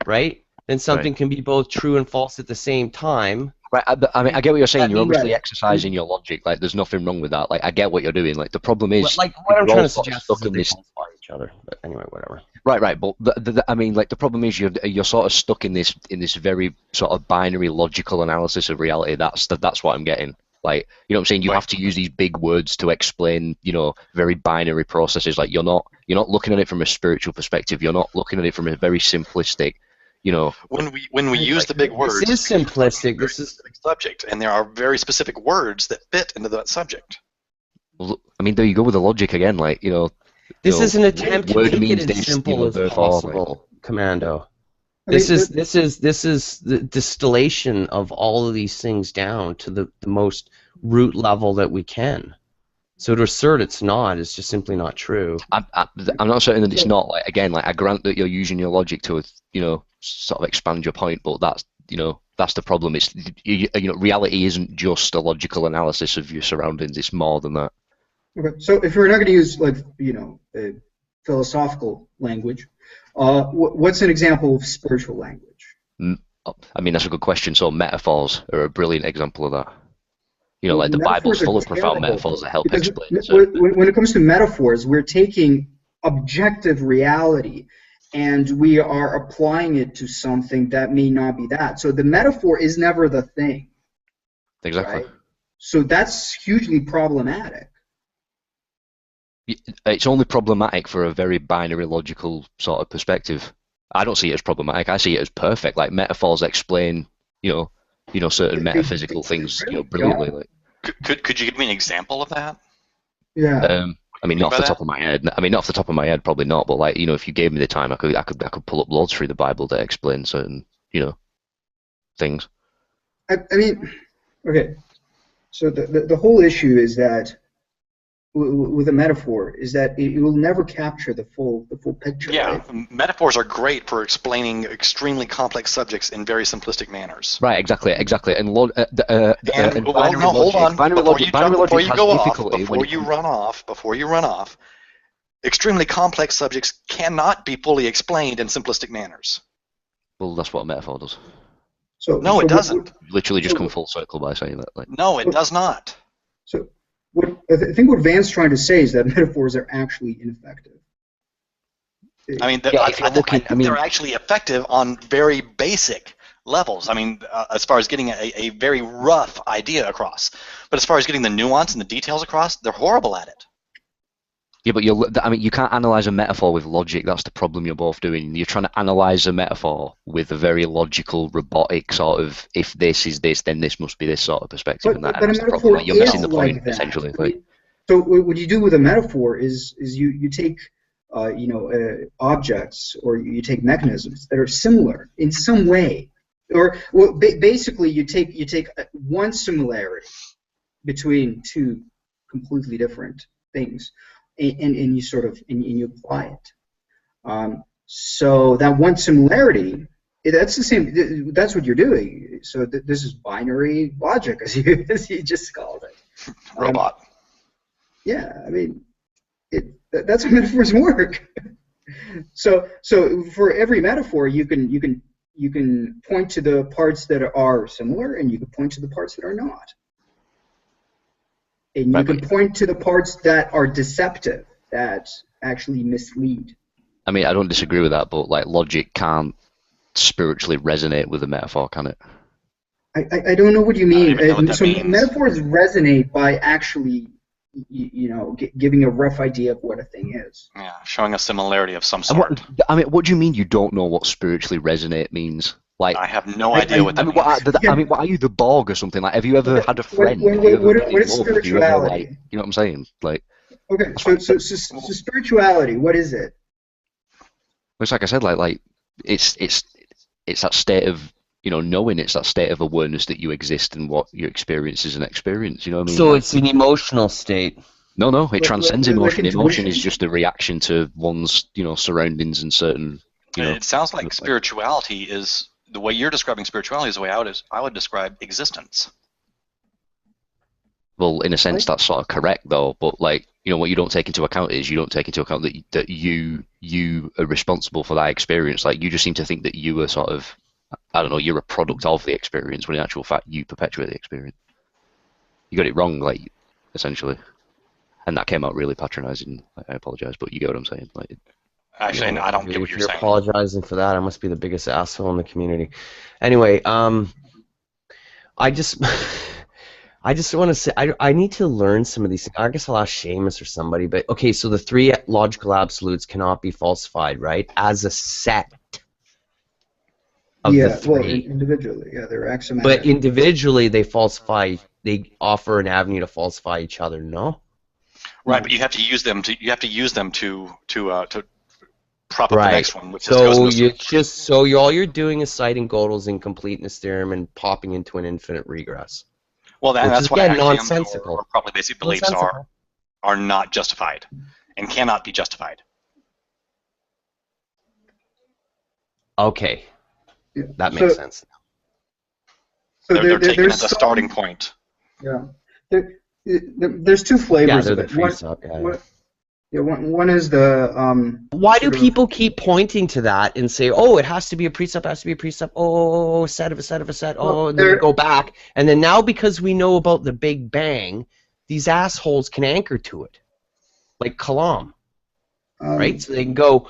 S4: right? Then something can be both true and false at the same time.
S7: Right, I mean, I get what you're saying. You're obviously exercising your logic. Like, there's nothing wrong with that. Like, I get what you're doing. Like, the problem is,
S4: like, what I'm trying to suggest is that they falsify each other. But anyway, whatever.
S7: Right. But I mean, like, the problem is you're sort of stuck in this very sort of binary logical analysis of reality. That's what I'm getting. Like, you know what I'm saying? You have to use these big words to explain, you know, very binary processes. Like, you're not looking at it from a spiritual perspective. You're not looking at it from a very simplistic. You know,
S3: when we use the big words,
S4: this is simplistic. This is
S3: subject, and there are very specific words that fit into that subject.
S7: Well, I mean, there you go with the logic again. Like, you know,
S4: this is an attempt to make it as simple as possible, Commando. This is the distillation of all of these things down to the most root level that we can. So to assert it's not is just simply not true.
S7: I'm not certain that it's not. Like, again, like, I grant that you're using your logic to, you know, sort of expand your point, but that's that's the problem. It's reality isn't just a logical analysis of your surroundings. It's more than that.
S6: Okay, so if we're not going to use a philosophical language, what's an example of spiritual language?
S7: I mean, that's a good question. So metaphors are a brilliant example of that. Like the Bible's full of profound metaphors that help explain it.
S6: When it comes to metaphors, we're taking objective reality and we are applying it to something that may not be that. So the metaphor is never the thing.
S7: Exactly.
S6: Right? So that's hugely problematic.
S7: It's only problematic for a very binary logical sort of perspective. I don't see it as problematic. I see it as perfect. Like metaphors explain, certain metaphysical things, brilliantly. Like.
S3: Could you give me an example of that?
S6: Yeah.
S7: I mean, not off the top of my head. Not off the top of my head, probably not. But if you gave me the time, I could pull up loads through the Bible that explain certain, things.
S6: I mean, okay. So the whole issue is that with a metaphor is that it will never capture the full picture.
S3: Yeah,
S6: right?
S3: Metaphors are great for explaining extremely complex subjects in very simplistic manners.
S7: Right, exactly. And
S3: hold on. Before you run off, extremely complex subjects cannot be fully explained in simplistic manners.
S7: Well, that's what a metaphor does.
S3: No, it doesn't.
S7: Literally just come full circle by saying that. Like.
S3: No, it does not.
S6: So I think what Van's trying to say is that metaphors are actually ineffective.
S3: I mean, they're actually effective on very basic levels. I mean, as far as getting a very rough idea across. But as far as getting the nuance and the details across, they're horrible at it.
S7: Yeah, but you can't analyze a metaphor with logic. That's the problem you're both doing. You're trying to analyze a metaphor with a very logical, robotic sort of, if this is this, then this must be this sort of perspective.
S6: But a metaphor
S7: you're missing the point,
S6: like that.
S7: essentially.
S6: So what you do with a metaphor is you take objects or you take mechanisms that are similar in some way, or basically you take one similarity between two completely different things. And you sort of you apply it. So that one similarity, that's the same. That's what you're doing. So this is binary logic, as you just called it.
S3: Robot.
S6: Yeah, I mean, that's how metaphors work. So for every metaphor, you can point to the parts that are similar, and you can point to the parts that are not. And you can point to the parts that are deceptive, that actually mislead.
S7: I mean, I don't disagree with that, but like logic can't spiritually resonate with a metaphor, can it?
S6: I don't know what you mean.
S3: Means.
S6: Metaphors resonate by actually, giving a rough idea of what a thing is.
S3: Yeah, showing a similarity of some sort.
S7: What do you mean you don't know what spiritually resonate means? Like,
S3: I have no idea what that means.
S7: What are you, the Borg or something? Like, have you ever had a friend?
S6: What is spirituality?
S7: You know what I'm saying? Like.
S6: Okay, so spirituality, what is it?
S7: It's like I said, like it's that state of knowing. It's that state of awareness that you exist and what your experience is an experience. You know what I mean?
S4: So it's an emotional state.
S7: No, it transcends emotion. Emotion is just a reaction to one's surroundings and certain.
S3: It sounds like spirituality is the way you're describing spirituality is the way I would describe existence.
S7: Well, in a sense, that's sort of correct, though. But what you don't take into account is you don't take into account that you are responsible for that experience. Like, you just seem to think that you are sort of, I don't know, you're a product of the experience, when in actual fact you perpetuate the experience. You got it wrong, like, essentially. And that came out really patronising. I apologise, but you get what I'm saying. Like,
S3: actually, I don't get what
S4: if
S3: you're saying.
S4: Apologizing for that, I must be the biggest asshole in the community. Anyway, I just want to say, I need to learn some of these things. I guess I'll ask Seamus or somebody, but okay, so the three logical absolutes cannot be falsified, right? As a set of the three.
S6: Well, individually, they're axiomatic.
S4: But individually, they offer an avenue to falsify each other, no?
S3: Right, but you have to use them to prop up
S4: right.
S3: the next one. Which
S4: all you're doing is citing Gödel's incompleteness theorem and popping into an infinite regress.
S3: Well, that's why
S4: nonsensical.
S3: Or probably basic beliefs are not justified and cannot be justified.
S4: Okay. That makes sense.
S6: So
S3: they're taking it as a
S6: some,
S3: starting point.
S6: Yeah. There's two flavors
S4: Yeah,
S6: of
S4: they're
S6: it.
S4: the precept.
S6: One is the
S4: Why do
S6: sort of-
S4: people keep pointing to that and say, "Oh, it has to be a precept, has to be a precept." Oh, set of a set of a set. Oh, and then we go back, and then now because we know about the Big Bang, these assholes can anchor to it, like Kalam, right? So they can go.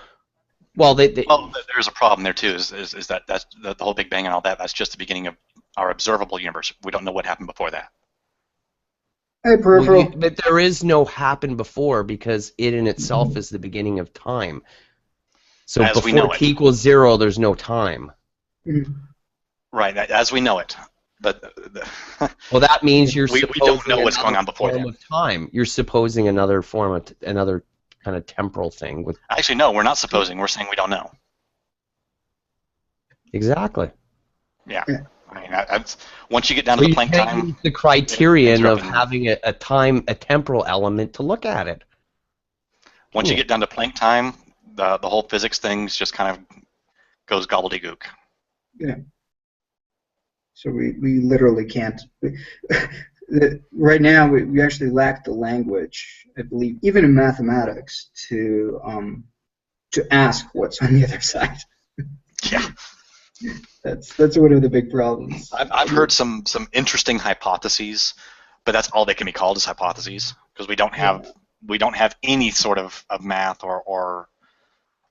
S4: Well,
S3: Well, there's a problem there too. Is that that's the whole Big Bang and all that? That's just the beginning of our observable universe. We don't know what happened before that.
S6: Hey, peripheral.
S4: Well, but there is no happen before because it in itself is the beginning of time. So
S3: As we know
S4: before
S3: it.
S4: t equals 0, there's no time.
S3: Right, as we know it. But
S4: Well, that means you're
S3: we
S4: supposing
S3: don't know what's going
S4: another
S3: on before
S4: form
S3: that.
S4: of time. You're supposing another form of another kind of temporal thing with
S3: Actually, no, we're not supposing. We're saying we don't know.
S4: exactly.
S3: Yeah. I mean, once you get down
S4: So
S3: to the
S4: you
S3: Planck
S4: can't
S3: time,
S4: use the criterion of
S3: interrupting-
S4: having a temporal element to look at it.
S3: once you get down to Planck time, the whole physics things just kind of goes gobbledygook.
S6: Yeah. So we literally can't. Right now, we actually lack the language, I believe, even in mathematics, to ask what's on the other side.
S3: Yeah.
S6: That's one of the big problems.
S3: I've heard some interesting hypotheses, but that's all they can be called is hypotheses because we don't have any sort of math or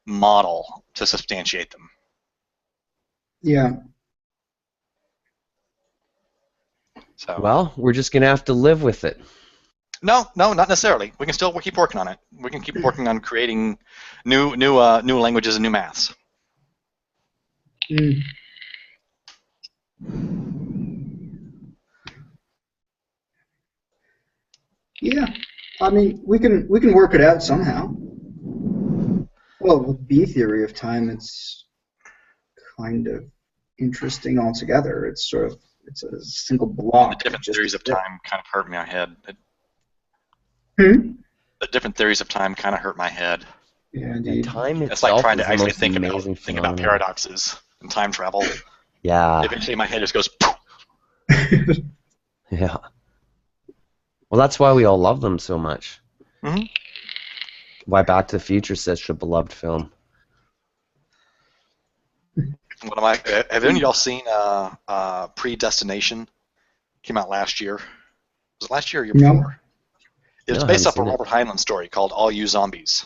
S3: model to substantiate them.
S6: Yeah.
S3: So
S4: Well, we're just gonna have to live with it.
S3: no, not necessarily. We can still keep working on it. We can keep working on creating new languages and new maths.
S6: Mm. Yeah, I mean, we can work it out somehow. Well, with B theory of time, it's kind of interesting altogether. It's a single block.
S3: The different theories of time kind of hurt my head.
S6: Hmm?
S3: The different theories of time kind of hurt my head.
S6: Yeah,
S4: And
S6: indeed.
S4: time
S3: It's like
S4: itself
S3: trying
S4: is
S3: to
S4: the
S3: actually
S4: most
S3: think about
S4: amazing
S3: paradoxes and time travel.
S4: Yeah.
S3: Eventually, my head just goes. Poof.
S4: Yeah. Well, that's why we all love them so much.
S3: Mm-hmm.
S4: Why Back to the Future is such a beloved film.
S3: What am I? Have any of y'all seen Predestination? Came out last year. Was it last year or year
S6: No.
S3: before? It was
S4: No, I
S3: based
S4: haven't
S3: off a
S4: seen it.
S3: Robert Heinlein story called All You Zombies,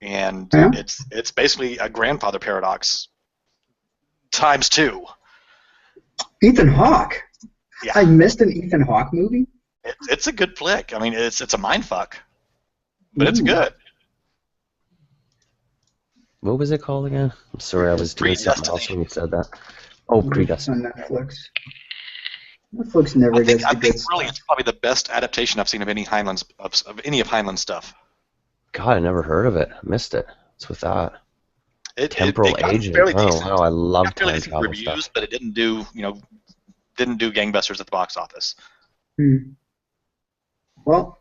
S3: and
S6: Yeah.
S3: it's basically a grandfather paradox times 2.
S6: Ethan Hawke.
S3: Yeah.
S6: I missed an Ethan Hawke movie.
S3: It's a good flick. I mean, it's a mind fuck, but it's
S6: Ooh.
S3: good.
S4: What was it called again? I'm sorry, I was doing something else when you said that. Oh,
S6: It's
S4: Predestined.
S6: on Netflix. Netflix never
S3: I think
S6: gets the good
S3: really it's probably the best adaptation I've seen of any Heinlein's of any of Heinlein's stuff.
S4: God, I never heard of it. I missed it. What's with that? Temporal
S3: it got
S4: aging.
S3: fairly
S4: Oh,
S3: decent.
S4: wow, I love
S3: Got fairly
S4: time
S3: decent
S4: travel
S3: reviews,
S4: stuff.
S3: but it didn't do gangbusters at the box office.
S6: Well,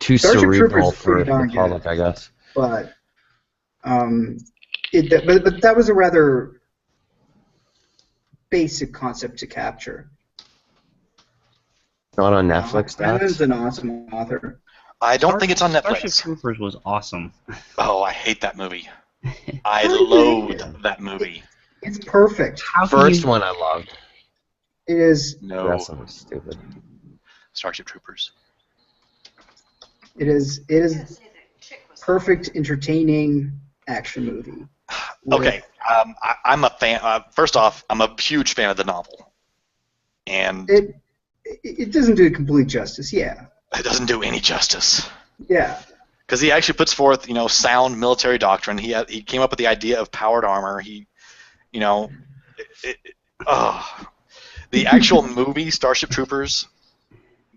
S4: Too
S6: Starship
S4: cerebral
S6: Troopers is
S4: for
S6: pretty
S4: the
S6: darn
S4: public,
S6: good.
S4: I guess.
S6: but but that was a rather basic concept to capture.
S4: Not on Netflix,
S6: Heinlein's
S4: Dax?
S6: an awesome author.
S3: I don't think it's on
S9: Starship
S3: Netflix.
S9: Troopers was awesome.
S3: Oh, I hate that movie. I loathe that movie.
S6: It's perfect.
S4: First one I loved.
S6: It is.
S3: No.
S4: The rest of them was stupid.
S3: Starship Troopers.
S6: It is perfect, entertaining action movie.
S3: Okay, I'm a fan. First off, I'm a huge fan of the novel, and
S6: It doesn't do it complete justice. Yeah.
S3: it doesn't do any justice.
S6: Yeah.
S3: Because he actually puts forth, sound military doctrine. He came up with the idea of powered armor. The actual movie Starship Troopers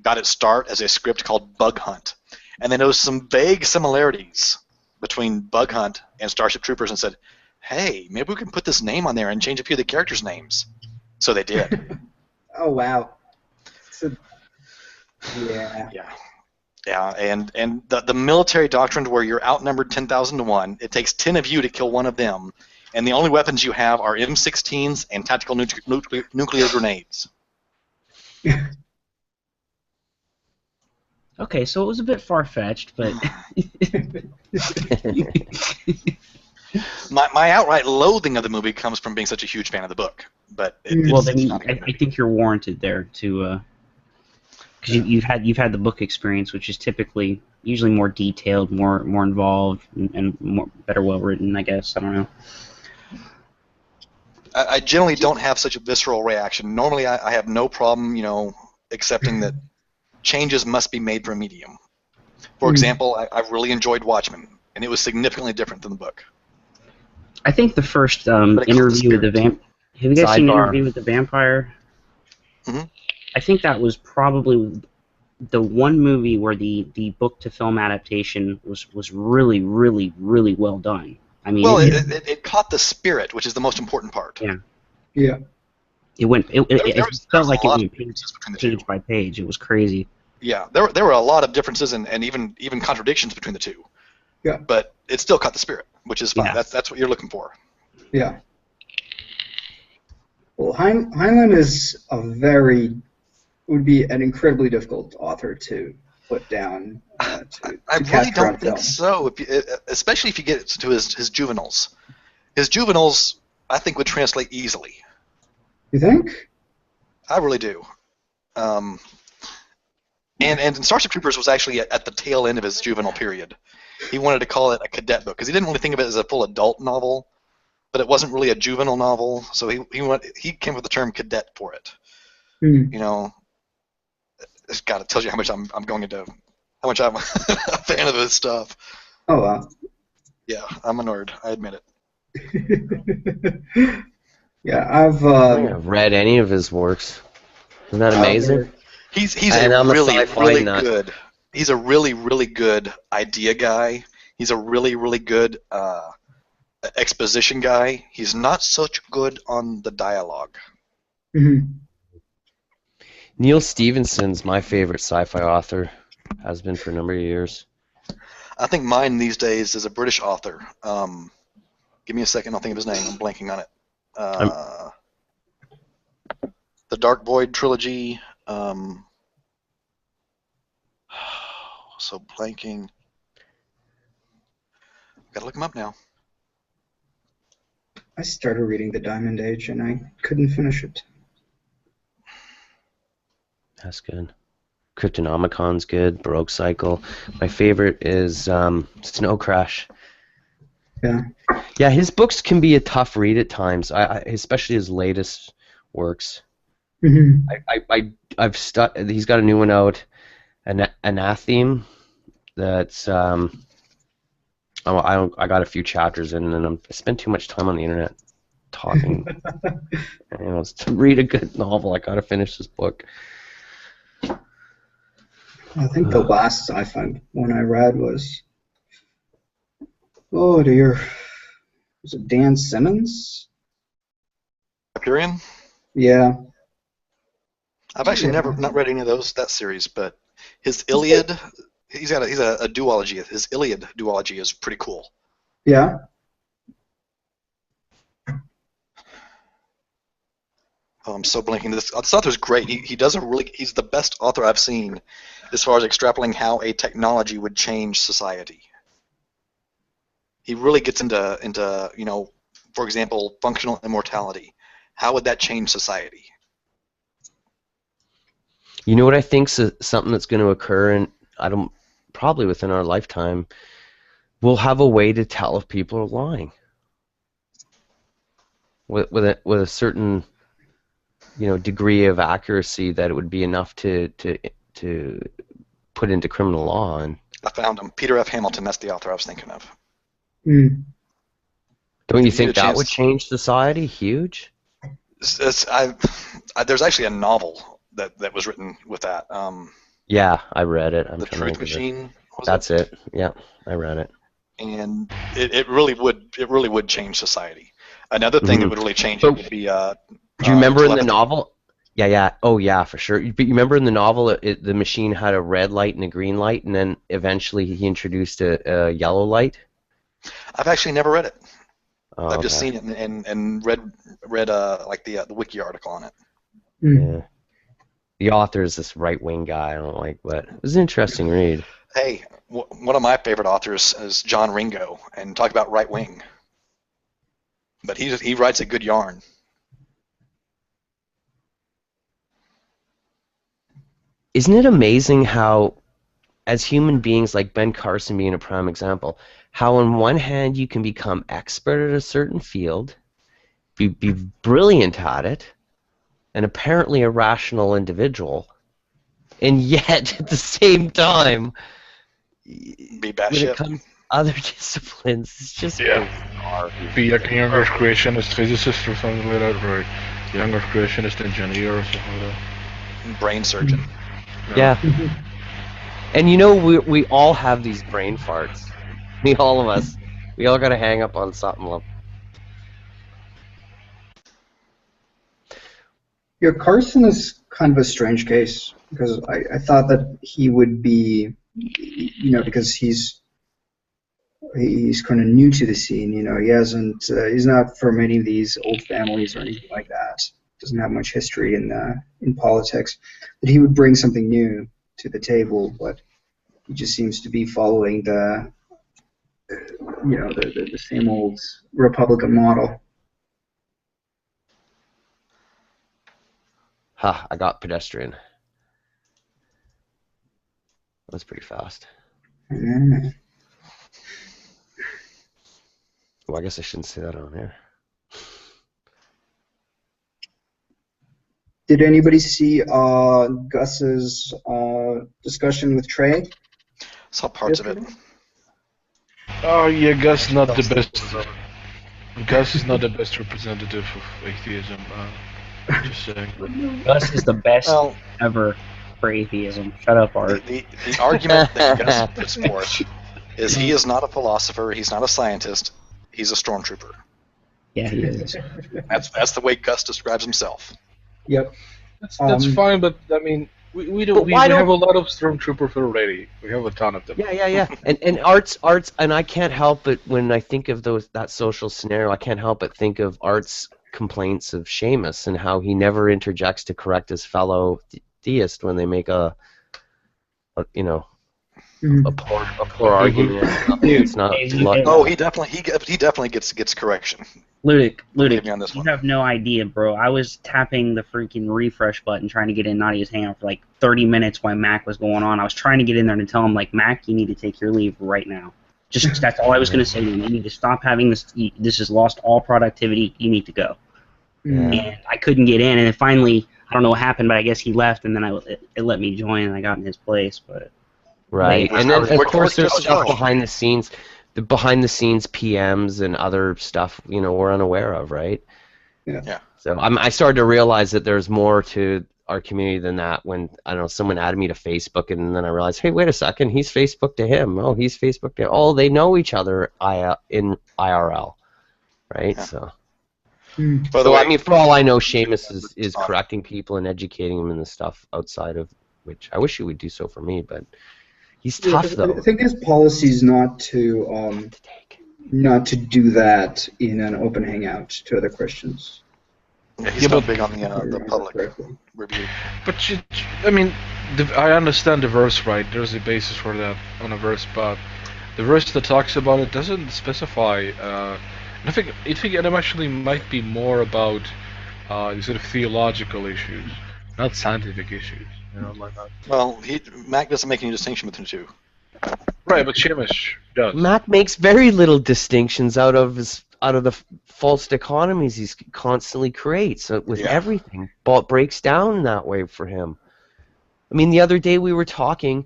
S3: got its start as a script called Bug Hunt, and they noticed some vague similarities between Bug Hunt and Starship Troopers, and said, "Hey, maybe we can put this name on there and change a few of the characters' names." So they did.
S6: Oh wow. Yeah.
S3: Yeah, and the military doctrine where you're outnumbered 10,000 to 1, it takes 10 of you to kill one of them, and the only weapons you have are M16s and tactical nuclear grenades.
S9: Okay, so it was a bit far-fetched, but...
S3: my outright loathing of the movie comes from being such a huge fan of the book. But
S9: well, then I think you're warranted there to... because you've had the book experience, which is typically usually more detailed, more involved, and better well written. I guess I don't know.
S3: I generally don't have such a visceral reaction. Normally, I have no problem, accepting that changes must be made for a medium. For example, I really enjoyed Watchmen, and it was significantly different than the book.
S9: I think the first interview with the vamp. Have you guys seen Interview with the Vampire?
S3: Mm-hmm.
S9: I think that was probably the one movie where the book to film adaptation was really, really, really well done. I mean,
S3: it caught the spirit, which is the most important part.
S9: Yeah.
S6: Yeah.
S9: It felt like it went page by page. It was crazy.
S3: Yeah, there were a lot of differences and even contradictions between the two.
S6: Yeah.
S3: But it still caught the spirit, which is fine. Yeah. That's what you're looking for.
S6: Yeah. Well, Heinlein is would be an incredibly difficult author to put down.
S3: I really don't think so, especially if you get to his juveniles. His juveniles, I think, would translate easily.
S6: You think?
S3: I really do. And Starship Troopers was actually at the tail end of his juvenile period. He wanted to call it a cadet book because he didn't really think of it as a full adult novel, but it wasn't really a juvenile novel, so he came up with the term cadet for it. God, it tells you how much I'm going into, how much I'm a fan of his stuff.
S6: Oh wow.
S3: Yeah, I'm a nerd. I admit
S6: it. Yeah, I've
S4: read any of his works. Isn't that amazing?
S3: He's a really good. He's a really, really good idea guy. He's a really, really good exposition guy. He's not such good on the dialogue.
S6: Mm-hmm.
S4: Neil Stephenson's my favorite sci-fi author. Has been for a number of years.
S3: I think mine these days is a British author. Give me a second. I'll think of his name. I'm blanking on it. The Dark Void trilogy. So blanking. Gotta look him up now.
S6: I started reading The Diamond Age and I couldn't finish it.
S4: That's good. Cryptonomicon's good. Baroque Cycle. My favorite is Snow Crash.
S6: Yeah.
S4: Yeah, his books can be a tough read at times. Especially his latest works.
S6: Mm-hmm.
S4: He's got a new one out, Anatheme. That's I got a few chapters in, and I spent too much time on the internet talking. To read a good novel, I gotta finish this book.
S6: I think the last sci-fi one I read was, oh dear, was it Dan Simmons?
S3: Hyperion?
S6: Yeah.
S3: I've actually not read any of that series, but his Iliad, he's a duology. His Iliad duology is pretty cool.
S6: Yeah.
S3: Oh, I'm so blanking. This author's great. He's the best author I've seen as far as extrapolating how a technology would change society. He really gets into for example, functional immortality. How would that change society?
S4: You know what I think's something that's going to occur, and probably within our lifetime, we'll have a way to tell if people are lying with a certain degree of accuracy that it would be enough to put into criminal law. And
S3: I found him, Peter F. Hamilton. That's the author I was thinking of.
S6: Mm.
S4: Don't you think that would change society? Huge.
S3: There's actually a novel that was written with that.
S4: Yeah, I read it.
S3: The Truth Machine.
S4: That's it. Yeah, I read it.
S3: And it really would change society. Another thing that would really change it would be.
S4: Do you remember in the novel? Yeah. Oh, yeah, for sure. But you remember in the novel, the machine had a red light and a green light, and then eventually he introduced a yellow light?
S3: I've actually never read it.
S4: Oh,
S3: I've just
S4: okay.
S3: seen it and read like the wiki article on it.
S4: Yeah. The author is this right-wing guy I don't like, but it was an interesting read.
S3: Hey, one of my favorite authors is John Ringo, and talk about right wing. But he writes a good yarn.
S4: Isn't it amazing how, as human beings, like Ben Carson being a prime example, how on one hand you can become expert at a certain field, be brilliant at it, and apparently a rational individual, and yet at the same time,
S3: Be bad
S4: when
S3: shit.
S4: it comes to other disciplines, it's just bizarre.
S2: Be a younger creationist physicist or something like that, or a younger creationist engineer or something like that.
S3: Brain surgeon.
S4: Yeah. And you know, we all have these brain farts. All of us. We all got to hang up on something.
S6: Yeah, Carson is kind of a strange case because I thought that he would be, because he's kind of new to the scene. He's not from any of these old families or anything like that. Doesn't have much history in politics. That he would bring something new to the table, but he just seems to be following the same old Republican model.
S4: Ha, I got pedestrian. That was pretty fast.
S6: Mm.
S4: Well, I guess I shouldn't say that on here.
S6: Did anybody see Gus's discussion with Trey?
S3: Saw parts of it.
S2: Oh yeah, Gus not the best. Gus is not the best representative of atheism. Just saying.
S9: Gus is the best ever for atheism. Shut up, Art.
S3: The argument that Gus puts forth is he is not a philosopher. He's not a scientist. He's a stormtrooper.
S9: Yeah, he is.
S3: That's the way Gus describes himself.
S6: Yep.
S2: That's fine, but I mean, we have a lot of stormtroopers already. We have a ton of them.
S4: Yeah. and Art's, and I can't help but when I think of that social scenario, I can't help but think of Art's complaints of Seamus and how he never interjects to correct his fellow theist when they make a poor argument. It's not.
S3: He definitely gets correction.
S9: Ludic,
S3: on this
S9: you
S3: one.
S9: have no idea, bro. I was tapping the freaking refresh button trying to get in Nadia's hangout for like 30 minutes while Mac was going on. I was trying to get in there to tell him, like, Mac, you need to take your leave right now. Just that's all I was going to say to him. You need to stop having this. This has lost all productivity. You need to go.
S4: Yeah.
S9: And I couldn't get in, and then finally, I don't know what happened, but I guess he left, and then it let me join, and I got in his place. But
S4: right, and then of course there's stuff behind the scenes. The behind-the-scenes PMs and other stuff, we're unaware of, right?
S6: Yeah.
S4: So I started to realize that there's more to our community than that when, I don't know, someone added me to Facebook, and then I realized, hey, wait a second, he's Facebook to him. Oh, he's Facebook to him. Oh, they know each other in IRL, right?
S3: Yeah.
S4: So,
S3: By the way,
S4: I mean, for all I know, Seamus is correcting people and educating them in the stuff outside of which I wish he would do so for me, but... He's tough, though.
S6: I think his policy is not to do that in an open hangout to other Christians.
S3: Yeah, he's not big on the public review.
S2: But I mean, I understand the verse, right? There's a basis for that on a verse, but the verse that talks about it doesn't specify. I think it actually might be more about sort of theological issues, not scientific issues. Like that.
S3: Well, Mac doesn't make any distinction between the two.
S2: Right, but Seamus does.
S4: Mac makes very little distinctions out of the false dichotomies he constantly creates with everything. But breaks down that way for him. I mean, the other day we were talking,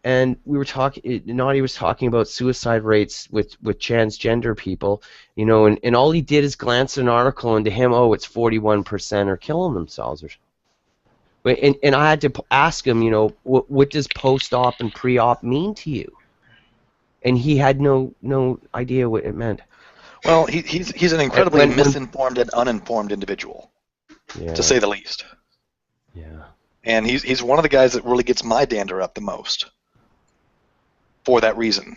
S4: and Naughty was talking about suicide rates with transgender people, and all he did is glance at an article, and to him, it's 41% are killing themselves or something. And I had to ask him, what does post-op and pre-op mean to you? And he had no idea what it meant.
S3: Well, he's an incredibly misinformed and uninformed individual, to say the least.
S4: Yeah.
S3: And he's one of the guys that really gets my dander up the most. For that reason,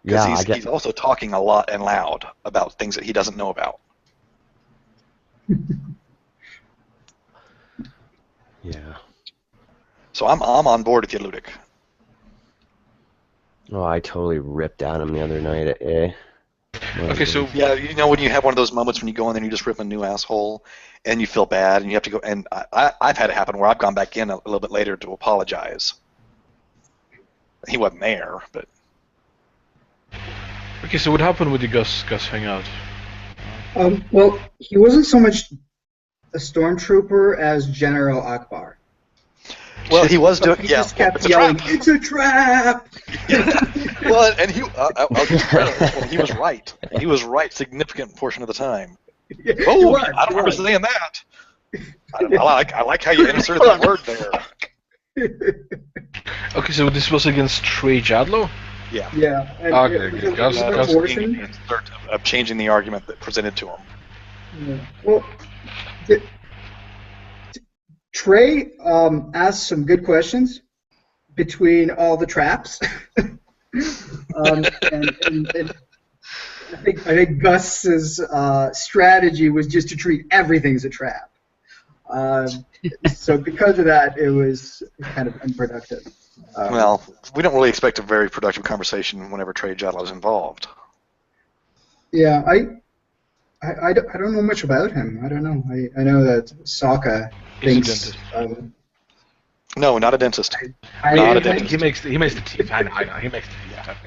S3: Because he's also talking a lot and loud about things that he doesn't know about.
S4: Yeah.
S3: So I'm on board with you, Ludic.
S4: Oh, I totally ripped at him the other night at A.
S2: Okay, so
S3: yeah, you know when you have one of those moments when you go in there and you just rip a new asshole, and you feel bad, and you have to go. And I've had it happen where I've gone back in a little bit later to apologize. He wasn't there, but.
S2: Okay, so what happened with the Gus hangout?
S6: Well, he wasn't so much a stormtrooper as General Akbar.
S3: Well, he was doing.
S6: He
S3: Yeah,
S6: just kept
S3: it's a
S6: yelling,
S3: trap.
S6: "It's a trap!"
S3: Well, and I'll give credit on this one. He was right. He was right significant portion of the time.
S6: Yeah,
S3: Oh,
S6: he was,
S3: I don't
S6: he
S3: remember
S6: was.
S3: saying that. I like how you inserted that word there.
S2: Okay, so this was against Trey Jadlow?
S3: Yeah.
S6: Yeah. And
S2: Okay,
S6: it was
S2: Gus-
S6: an
S2: Gus-
S6: abortion.
S3: Being an insert of changing the argument that presented to him.
S6: Yeah. Well, Trey asked some good questions between all the traps. And I think Gus's strategy was just to treat everything as a trap. So because of that, it was kind of unproductive.
S3: Well, we don't really expect a very productive conversation whenever Trey Jadlow is involved.
S6: Yeah, I don't know much about him. I don't know. I know that Sokka thinks.
S3: No, not a dentist.
S2: Not a dentist. He makes the teeth. I know. He makes the teeth. Okay.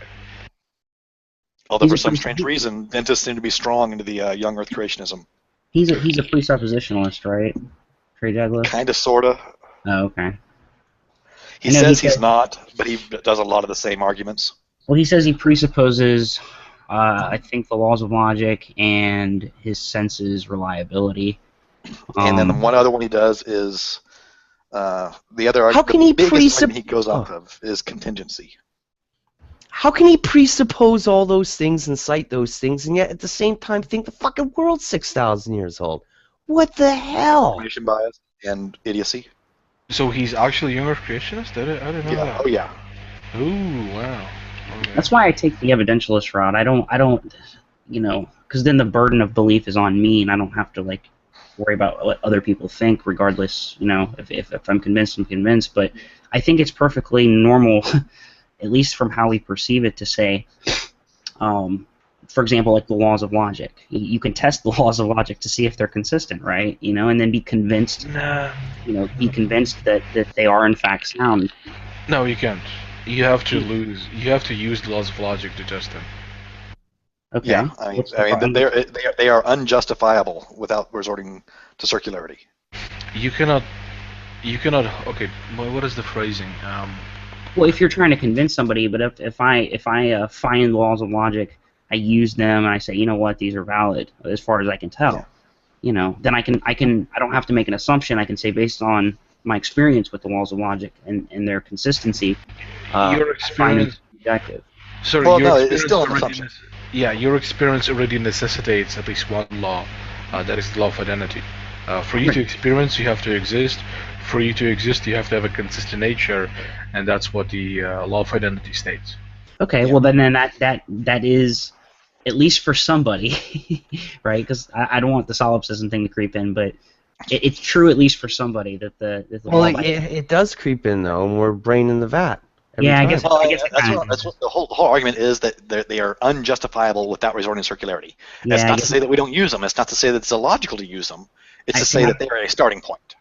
S3: Although for some strange reason, dentists seem to be strong into the young Earth creationism.
S9: He's a presuppositionalist, right? Trey Jadlow?
S3: Kinda, sorta.
S9: Oh, okay.
S3: He says he's not, but he does a lot of the same arguments.
S9: Well, he says he presupposes, I think, the laws of logic and his senses reliability.
S3: And then the one other one he does is the other
S4: How can he
S3: biggest argument he goes off of is contingency.
S4: How can he presuppose all those things and cite those things, and yet at the same time think the fucking world's 6,000 years old? What the hell?
S3: Confirmation bias and idiocy.
S2: So he's actually a young Earth creationist? I didn't know that.
S3: Oh yeah.
S2: Ooh, wow. Okay.
S9: That's why I take the evidentialist route. I don't, because then the burden of belief is on me, and I don't have to worry about what other people think, regardless. If I'm convinced, I'm convinced. But I think it's perfectly normal, at least from how we perceive it, to say, for example, like the laws of logic. You can test the laws of logic to see if they're consistent, right? And then be convinced. Be convinced that they are in fact sound.
S2: No, you can't. You have to use the laws of logic to test them.
S9: Okay.
S3: Yeah, I mean they are unjustifiable without resorting to circularity.
S2: You cannot. Okay, what is the phrasing?
S9: Well, if you're trying to convince somebody, but if I find the laws of logic, I use them, and I say, you know what, these are valid as far as I can tell.
S3: Yeah.
S9: Then I don't have to make an assumption. I can say based on my experience with the laws of logic and their consistency.
S2: Your experience.
S9: Objective.
S2: Sorry,
S3: well,
S2: your
S3: no,
S2: experience
S3: it's still an
S2: already
S3: assumption.
S2: Yeah, your experience already necessitates at least one law. That is the law of identity. For you to experience, you have to exist. For you to exist, you have to have a consistent nature, and that's what the law of identity states.
S9: Okay, well then that is, at least for somebody, right? Because I don't want the solipsism thing to creep in, but it's true at least for somebody that the
S4: well, it does creep in though, and we're brain in the vat.
S9: Yeah,
S4: time.
S9: I guess
S3: that's what the whole argument is, that they are unjustifiable without resorting to circularity. That's not to say that we don't use them. It's not to say that it's illogical to use them. It's to say that they are a starting point.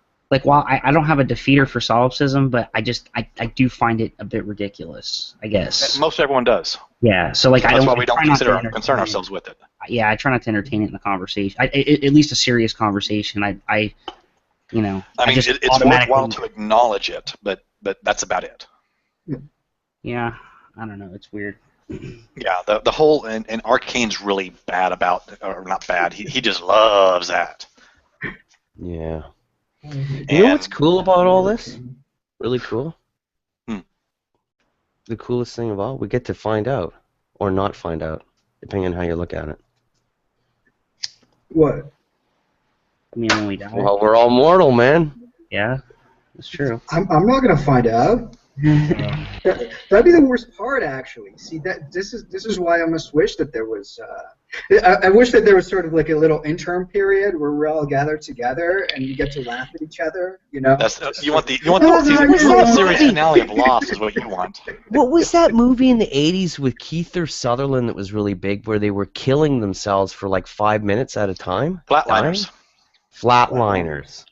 S9: While I don't have a defeater for solipsism, but I do find it a bit ridiculous, I guess.
S3: Most everyone does.
S9: Yeah, so
S3: that's why we don't concern ourselves with it.
S9: Yeah, I try not to entertain it in the conversation. At least a serious conversation.
S3: I mean, it's worthwhile to acknowledge it, but that's about it.
S9: Yeah, I don't know. It's weird.
S3: Yeah, the whole and Arcane's really bad about, or not bad. He just loves that.
S4: Yeah. You know what's cool about all this? Really cool? The coolest thing of all, we get to find out, or not find out, depending on how you look at it.
S6: What?
S9: I mean, when we die.
S4: Well, we're all mortal, man.
S9: Yeah, that's true.
S6: I'm not gonna find out. That'd be the worst part, actually. See, this is why I almost wish that there was. I wish that there was sort of like a little interim period where we're all gathered together and you get to laugh at each other. You know.
S3: You want the series finale of Lost is what you want.
S4: What was that movie in the 80s with Kiefer Sutherland that was really big where they were killing themselves for like 5 minutes at a time?
S3: Flatliners.
S4: Flatliners.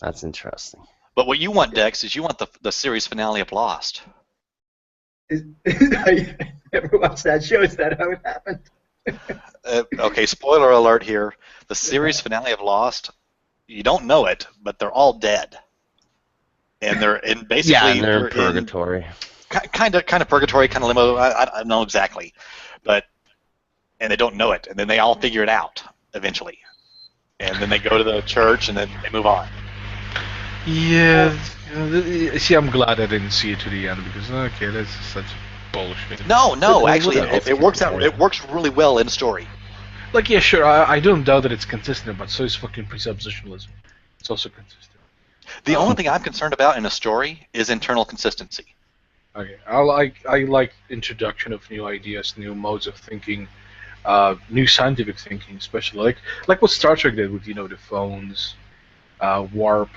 S4: That's interesting.
S3: But what you want, Dex, is you want the series finale of Lost.
S6: I never watched that show. Is that how it happened?
S3: Okay, spoiler alert here. The series finale of Lost, you don't know it, but they're all dead. And they're in basically
S4: they're in purgatory.
S3: Kind of purgatory, kind of limbo. I don't know exactly, and they don't know it, and then they all figure it out eventually, and then they go to the church, and then they move on.
S2: Yeah. See, I'm glad I didn't see it to the end because that's such bullshit.
S3: No, actually, it works out. It works really well in story.
S2: Like, yeah, sure. I don't doubt that it's consistent, but so is fucking presuppositionalism. It's also consistent.
S3: The only thing I'm concerned about in a story is internal consistency.
S2: Okay, I like introduction of new ideas, new modes of thinking, new scientific thinking, especially like what Star Trek did with the phones, warp,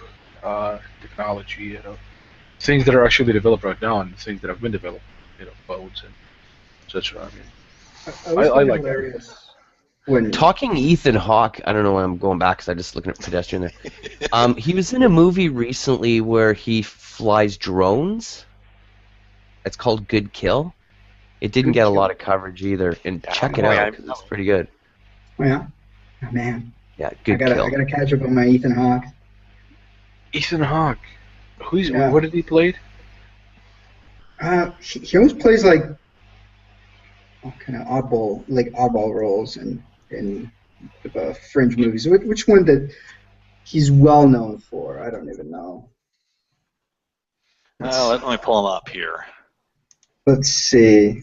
S2: technology, things that are actually developed right now and things that have been developed, phones and etc. I mean, I like that.
S4: Talking Ethan Hawke, I don't know why I'm going back because I'm just looking at pedestrian there. He was in a movie recently where he flies drones. It's called Good Kill. It didn't get a lot of coverage either, and check it out because it's pretty good.
S6: Oh, yeah? Oh, man.
S4: Yeah, Good Kill.
S6: I gotta catch up on my Ethan Hawke.
S2: Ethan Hawke. What did he play?
S6: He always plays like kind of oddball roles in fringe movies. Which one that he's well known for? I don't even know.
S3: Let me pull him up here.
S6: Let's see.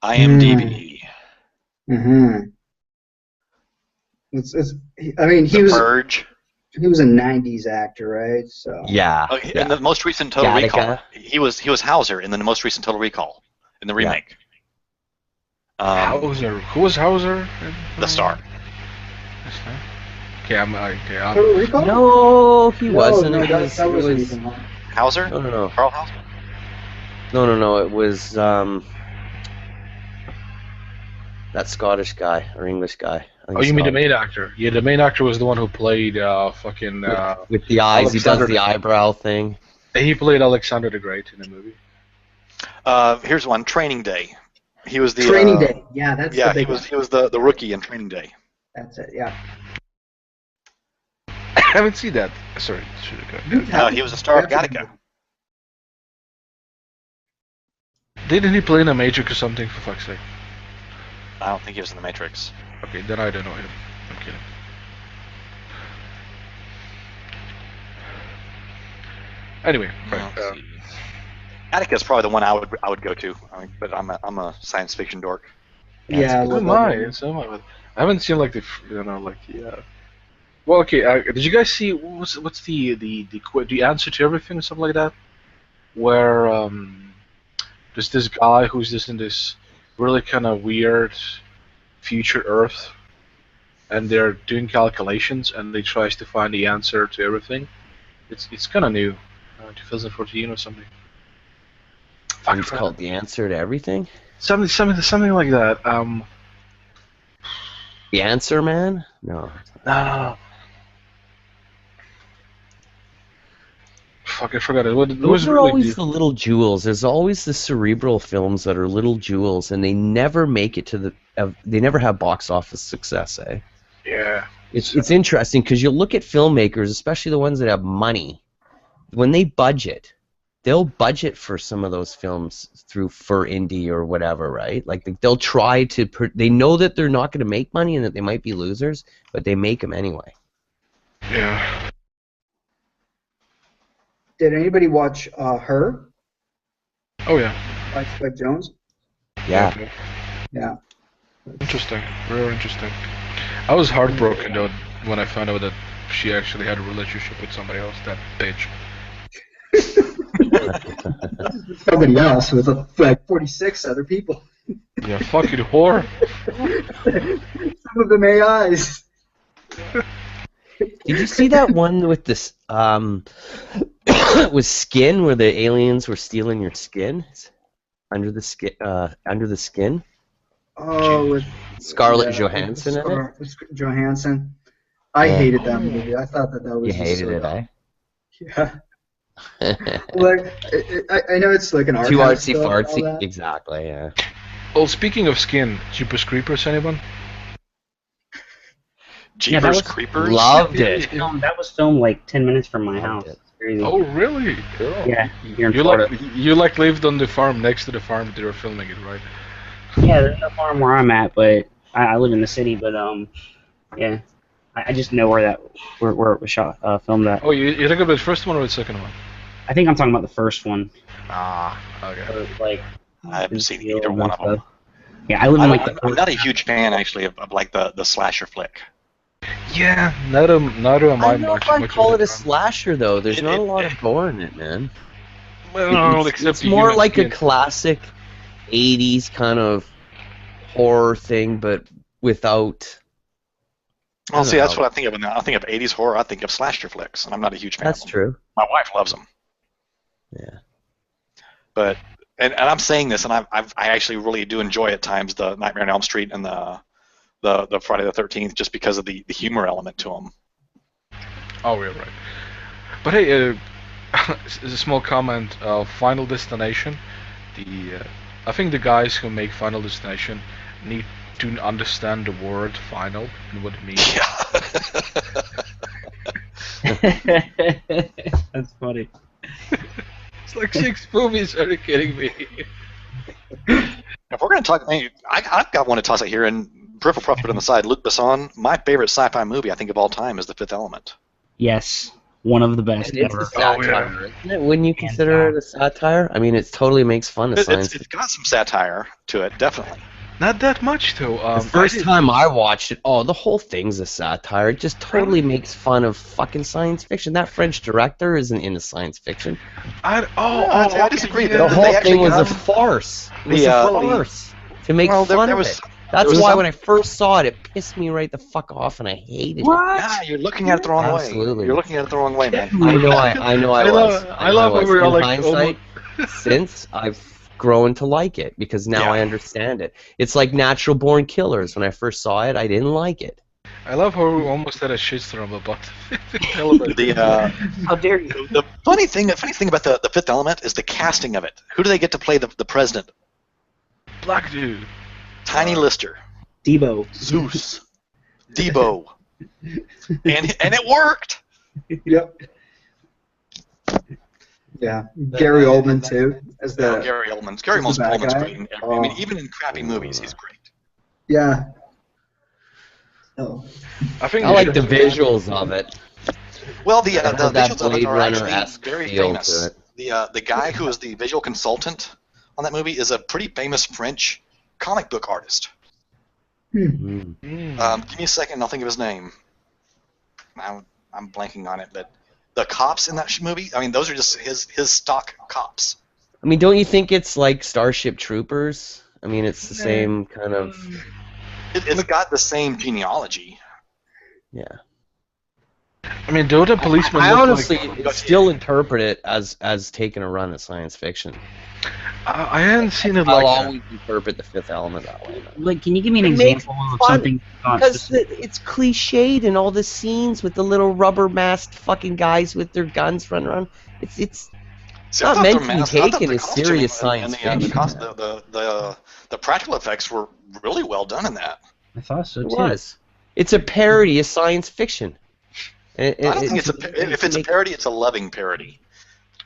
S3: IMDb.
S6: Mm-hmm. He was.
S3: Purge.
S6: He was a '90s actor, right? So.
S4: Yeah.
S3: In the most recent Total Recall, he was Hauser in the most recent Total Recall in the remake.
S2: Hauser. Who was Hauser?
S3: The star.
S2: Okay,
S6: Total Recall?
S4: No, he wasn't.
S6: No, that wasn't Ethan Hawke.
S3: Hauser?
S4: No.
S3: Carl Hauser?
S4: No. It was that Scottish guy or English guy.
S2: Oh, you mean the main actor? Yeah, the main actor was the one who played fucking...
S4: with the eyes, he does the eyebrow thing.
S2: He played Alexander the Great in the movie.
S3: Here's one, Training Day. He was the...
S6: Training Day, yeah, that's the big one.
S3: He was the rookie in Training Day.
S6: That's it, yeah.
S2: I haven't seen that. Sorry.
S3: He was the star of Gattaca.
S2: Didn't he play in a Matrix or something, for fuck's sake?
S3: I don't think he was in the Matrix.
S2: Okay, then I don't know him. I'm kidding. Anyway, right.
S3: Gattaca is probably the one I would go to, but I'm a science fiction dork.
S6: Yeah,
S2: so am I. I haven't seen like the Well, okay. Did you guys see what's the answer to everything or something like that? Where there's this guy who's just in this really kind of weird future Earth, and they're doing calculations, and they tries to find the answer to everything. It's kind of new, 2014 or something.
S4: It's called The Answer to Everything.
S2: Something like that.
S4: The Answer Man? No.
S2: Fuck, I forgot it.
S4: Those are always the little jewels. There's always the cerebral films that are little jewels, and they never make it to they never have box office success, eh?
S2: Yeah.
S4: It's interesting because you look at filmmakers, especially the ones that have money, when they budget, they'll budget for some of those films for indie or whatever, right? Like they'll try to. They know that they're not going to make money and that they might be losers, but they make them anyway.
S2: Yeah.
S6: Did anybody watch Her?
S2: Oh yeah.
S6: By Spike Jones?
S4: Yeah.
S6: Yeah.
S2: Interesting. Very interesting. I was heartbroken though when I found out that she actually had a relationship with somebody else. That bitch.
S6: Somebody else with like 46 other people.
S2: Yeah, fucking whore.
S6: Some of them AIs.
S4: Did you see that one with this with skin where the aliens were stealing your skin under the skin?
S6: Oh, with
S4: Scarlett Johansson in it.
S6: Johansson. I hated that movie. I thought that was.
S4: You hated it, eh?
S6: Yeah. Like, I know it's like an art.
S4: Too artsy fartsy. Exactly. Yeah.
S2: Well, speaking of skin, Jeepers Creepers, anyone?
S3: Jeepers Creepers?
S4: Loved it.
S9: That was filmed like 10 minutes from my house. Crazy.
S2: Oh, really? Cool.
S9: Yeah, here in Florida.
S2: You lived on the farm next to the farm that they were filming it, right?
S9: Yeah, there's no farm where I'm at, but I live in the city. But yeah, I just know where it was shot, filmed at.
S2: Oh, you're talking about the first one or the second one?
S9: I think I'm talking about the first one.
S2: Ah, okay.
S9: Like,
S3: I haven't seen either one of them.
S9: Yeah, I live in like
S3: I'm not a huge fan actually of like the slasher flick.
S2: Yeah, neither am I.
S4: I don't know if I'd call it a slasher though. There's not a lot of gore in it, man.
S2: Well,
S4: it's more like a classic 80s kind of horror thing, but without.
S3: Well, see, that's what I think of when I think of 80s horror. I think of slasher flicks, and I'm not a huge fan.
S4: That's
S3: of them.
S4: true.
S3: My wife loves them.
S4: Yeah.
S3: But and I'm saying this, and I actually really do enjoy at times the Nightmare on Elm Street and the Friday the 13th just because of the humor element to them.
S2: Oh, yeah, right. But hey, as a small comment, Final Destination, I think the guys who make Final Destination need to understand the word final and what it means.
S3: Yeah.
S9: That's funny.
S2: It's like 6 movies, are you kidding me?
S3: If we're going to talk, I've got one to toss out here, and Peripheral Profit on the side, Luc Besson, my favorite sci-fi movie, I think, of all time is The Fifth Element.
S9: Yes, one of the best
S4: It's
S9: ever.
S4: a satire, isn't it? Wouldn't you consider it a satire? I mean, it totally makes fun of science.
S3: It's got some satire to it, definitely.
S2: Not that much, though.
S4: The first time I watched it, the whole thing's a satire. It just totally makes fun of fucking science fiction. That French director isn't into science fiction.
S3: I disagree.
S4: The whole thing was a farce. It was a farce to make fun of it. That's why when I first saw it, it pissed me right the fuck off, and I hated it.
S3: Yeah, you're looking at it the wrong
S4: Absolutely.
S3: way. You're looking at it the wrong way, man.
S4: I know I was.
S2: I love when we're
S4: in
S2: like
S4: hindsight, since I've grown to like it because now I understand it. It's like Natural Born Killers. When I first saw it, I didn't like it.
S2: I love how we almost had a shitstorm about
S3: How dare you? The funny thing about the Fifth Element is the casting of it. Who do they get to play the president?
S2: Black dude.
S3: Tiny Lister.
S9: Debo.
S3: Zeus. Debo. and it worked.
S6: Yep. Yeah, Gary Oldman too, as the
S3: Gary Oldman's great. I mean, even in crappy movies, he's great.
S6: Yeah. Oh.
S4: I like the visuals of it.
S3: Well, the visuals of it are
S4: Runner
S3: actually very famous. The guy who is the visual consultant on that movie is a pretty famous French comic book artist. Give me a second, I'll think of his name. I'm blanking on it, but the cops in that movie, I mean, those are just his stock cops.
S4: I mean, don't you think it's like Starship Troopers? I mean, it's the same kind of...
S3: It's got the same genealogy.
S4: Yeah.
S2: I mean, don't a policeman...
S4: I honestly still interpret it as taking a run at science fiction.
S2: I hadn't seen it
S4: I'll
S2: like that.
S4: always interpret The Fifth Element that way.
S9: Like, can you give me an example of something?
S4: Because it's cliched in all the scenes with the little rubber masked fucking guys with their guns running around. It's not meant to be taken as serious science fiction.
S3: The practical effects were really well done in that.
S9: I thought so too.
S4: It was. It's a parody of science fiction.
S3: I don't think if it's a parody, it's a loving parody.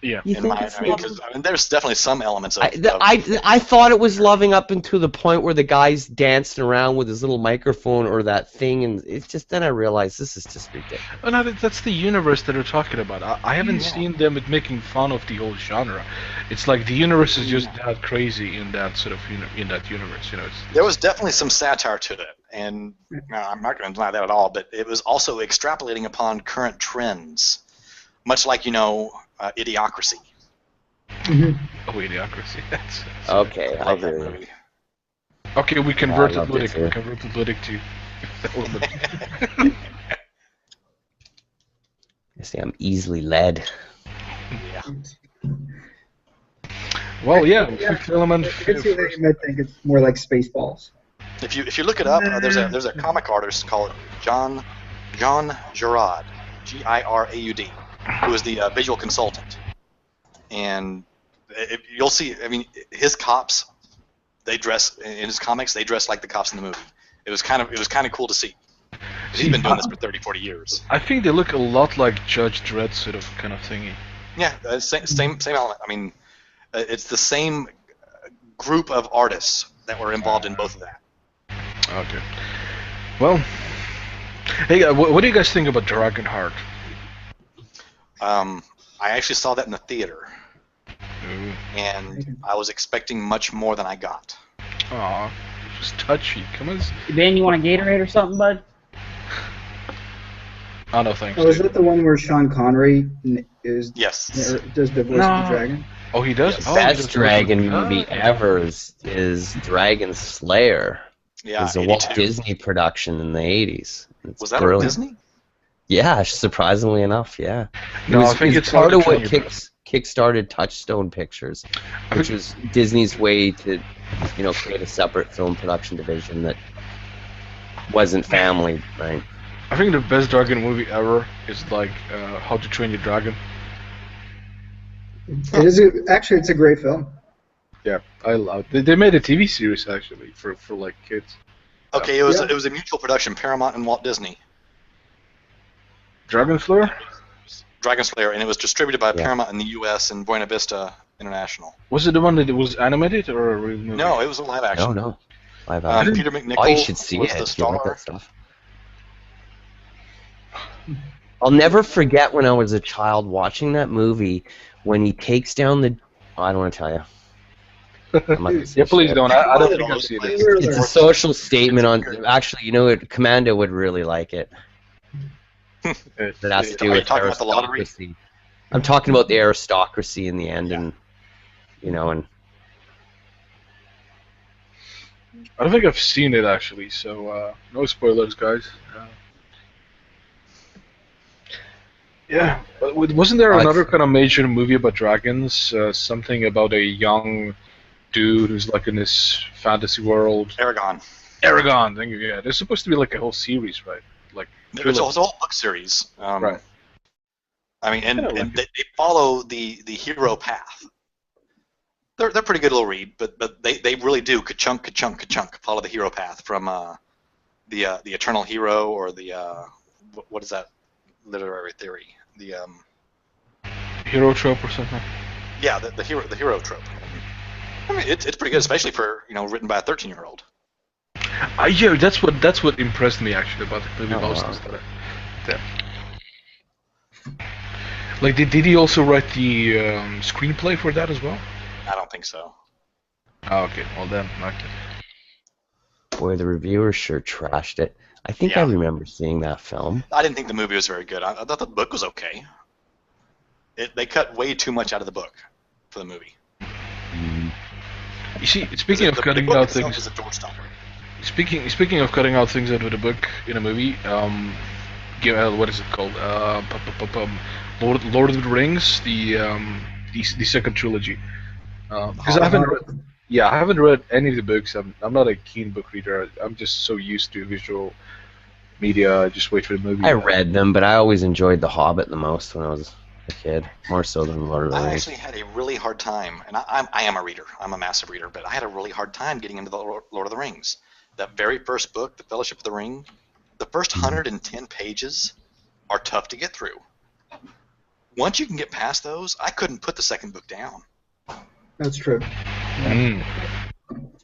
S2: Yeah.
S3: Because there's definitely some elements of.
S4: I thought it was loving up until the point where the guy's dancing around with his little microphone or that thing, and it's just then I realized this is just ridiculous.
S2: Oh, no, that's the universe that they're talking about. I haven't seen them making fun of the whole genre. It's like the universe is just that crazy in that sort of in that universe. You know.
S3: There was definitely some satire to it, and I'm not going to deny that at all. But it was also extrapolating upon current trends, much like Idiocracy.
S6: Mm-hmm.
S2: Oh, Idiocracy. That's
S4: Okay,
S3: I
S4: I
S3: love that
S4: hear you.
S3: movie.
S2: okay. We
S4: I
S2: converted
S4: loved it
S2: Ludic. We
S4: too.
S2: converted Ludic to element.
S4: You see, I'm easily led.
S3: Yeah.
S2: Well, yeah.
S6: Yeah,
S2: Fifth Element.
S6: I can see that you might think it's more like Spaceballs.
S3: If you look it up, there's a comic artist called John Girard, Giraud, who is the visual consultant, and you'll see. I mean, his cops, they dress in his comics. They dress like the cops in the movie. It was kind of cool to see. He's been doing this for 30, 40 years.
S2: I think they look a lot like Judge Dredd sort of kind of thingy.
S3: Yeah, same element. I mean, it's the same group of artists that were involved in both of that.
S2: Okay. Well, hey, what do you guys think about Dragonheart?
S3: I actually saw that in the theater,
S2: Ooh.
S3: and I was expecting much more than I got.
S2: Aw, just touchy. Come on.
S9: Ben, you want a Gatorade or something, bud?
S2: Oh no, thanks.
S6: Oh, is
S2: dude.
S6: that the one where Sean Connery does
S3: Yes.
S6: the voice of the dragon?
S2: Oh, he does.
S3: Yes.
S2: Oh, he
S4: Best
S2: does
S4: dragon
S2: also-
S4: movie ever is Dragon Slayer.
S3: Yeah.
S4: It's a Walt
S3: 82.
S4: Disney production in the 80s. It's
S3: Was that
S4: brilliant.
S3: Disney?
S4: Yeah, surprisingly enough, yeah.
S2: No, I think it's
S4: part
S2: like
S4: of what
S2: a trailer.
S4: kickstarted Touchstone Pictures,
S2: I
S4: which
S2: think-
S4: was Disney's way to, create a separate film production division that wasn't family, right?
S2: I think the best dragon movie ever is like How to Train Your Dragon.
S6: It is actually it's a great film.
S2: Yeah, I love it. They made a TV series actually for like kids.
S3: Okay, it was a mutual production, Paramount and Walt Disney.
S2: Dragon Slayer?
S3: Dragon Slayer, and it was distributed by
S4: Yeah.
S3: Paramount in the U.S. and Buena Vista International.
S2: Was it the one that was animated or a real movie?
S3: No, it was a live action.
S4: No. Live action.
S3: Peter McNichol
S4: Oh, you should see
S3: was
S4: it
S3: the
S4: if you like
S3: star.
S4: that stuff. I'll never forget when I was a child watching that movie when he takes down the. Oh, I don't want to tell you. I'm not gonna say
S2: Yeah, please
S4: shit.
S2: don't. I don't think I've seen it.
S4: It's a social statement on. Actually, you know what? Commando would really like it. That has to do
S3: Are you
S4: with
S3: talking about the lottery?
S4: aristocracy. I'm talking about the aristocracy in the end, and and
S2: I don't think I've seen it actually, so no spoilers, guys. Yeah, but wasn't there another kind of major movie about dragons? Something about a young dude who's like in this fantasy world.
S3: Aragon.
S2: Aragon, thank you. Yeah, there's supposed to be like a whole series, right? Like
S3: It was a whole book series.
S2: right.
S3: I mean, and,
S2: I like
S3: and they follow the hero path. They're pretty good little read, but they really do ka-chunk follow the hero path from the eternal hero or the what is that literary theory? The
S2: Hero trope or something.
S3: yeah, the hero trope. I mean, it's pretty good, especially for written by a 13-year-old.
S2: Yeah, that's what impressed me actually about the movie most.
S4: wow.
S2: Is that, like, did he also write the screenplay for that as well?
S3: I don't think so.
S2: Oh, okay. Well then, okay.
S4: boy, the reviewers sure trashed it. I think I remember seeing that film.
S3: I didn't think the movie was very good. I thought the book was okay. They cut way too much out of the book for the movie.
S2: You see, speaking of
S3: The
S2: cutting
S3: book
S2: out
S3: itself
S2: things,
S3: is a door stopper.
S2: speaking of cutting out things out of the book in a movie, what is it called? Lord of the Rings, the second trilogy. Because I haven't read any of the books. I'm not a keen book reader. I'm just so used to visual media. I just wait for the movie.
S4: I read them, but I always enjoyed The Hobbit the most when I was a kid, more so than Lord of the
S3: I
S4: Rings.
S3: actually had a really hard time, and I am a reader. I'm a massive reader, but I had a really hard time getting into the Lord of the Rings. That very first book, The Fellowship of the Ring, the first 110 pages are tough to get through. Once you can get past those, I couldn't put the second book down.
S6: That's true.
S2: Mm.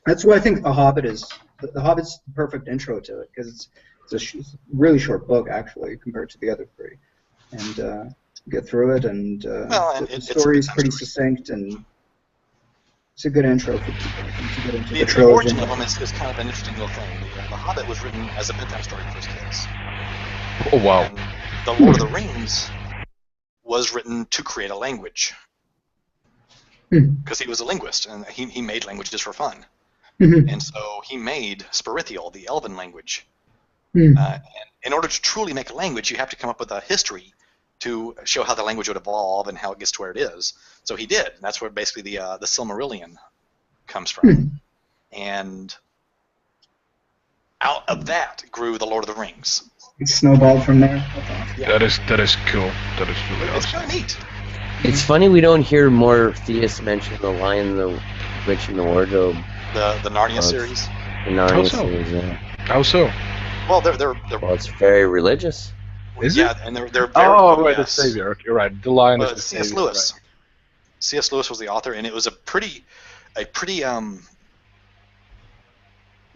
S6: That's why I think The Hobbit is the Hobbit's the perfect intro to it because it's a really short book actually compared to the other three, and get through it and the story is pretty succinct and it's a good intro for people to get into the
S3: The
S6: trilogy.
S3: origin of them is kind of an interesting little thing. The Hobbit was written as a bedtime story for his kids.
S2: Oh wow.
S3: And the Lord of the Rings was written to create a language. because he was a linguist and he made languages for fun. And so he made Sperithial, the Elven language. And in order to truly make a language, you have to come up with a history to show how the language would evolve and how it gets to where it is. So he did. And that's where basically the Silmarillion comes from. And out of that grew the Lord of the Rings.
S6: It snowballed from there.
S2: Yeah. That is cool. That is really awesome.
S3: It's kind of neat.
S4: It's funny we don't hear more theists mention the Lion, the Witch, and the Wardrobe.
S3: The Narnia series.
S4: The Narnia
S2: How so?
S4: series, yeah.
S2: How so?
S3: Well, they're
S4: Well, it's very religious.
S2: Is
S3: yeah,
S2: it?
S3: and they're very
S2: right,
S3: yes.
S2: the Savior. You're right. The Lion is the
S3: C.S.
S2: Savior.
S3: Lewis.
S2: Right.
S3: C.S. Lewis was the author, and it was a pretty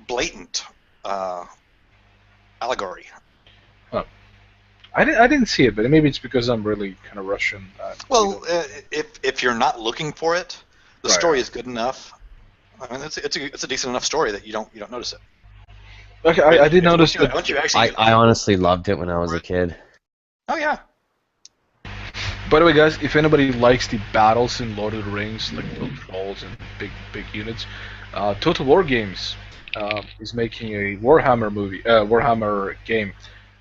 S3: blatant allegory.
S2: I didn't see it, but maybe it's because I'm really kind of Russian.
S3: Well, if you're not looking for it, the
S2: Right.
S3: story is good enough. I mean, it's a decent enough story that you don't notice it.
S2: Okay, I did notice that.
S3: Once you actually,
S4: I honestly loved it when I was a kid.
S3: oh yeah,
S2: By the way, guys, if anybody likes the battles in Lord of the Rings, like little trolls and big units, Total War Games is making a Warhammer Warhammer game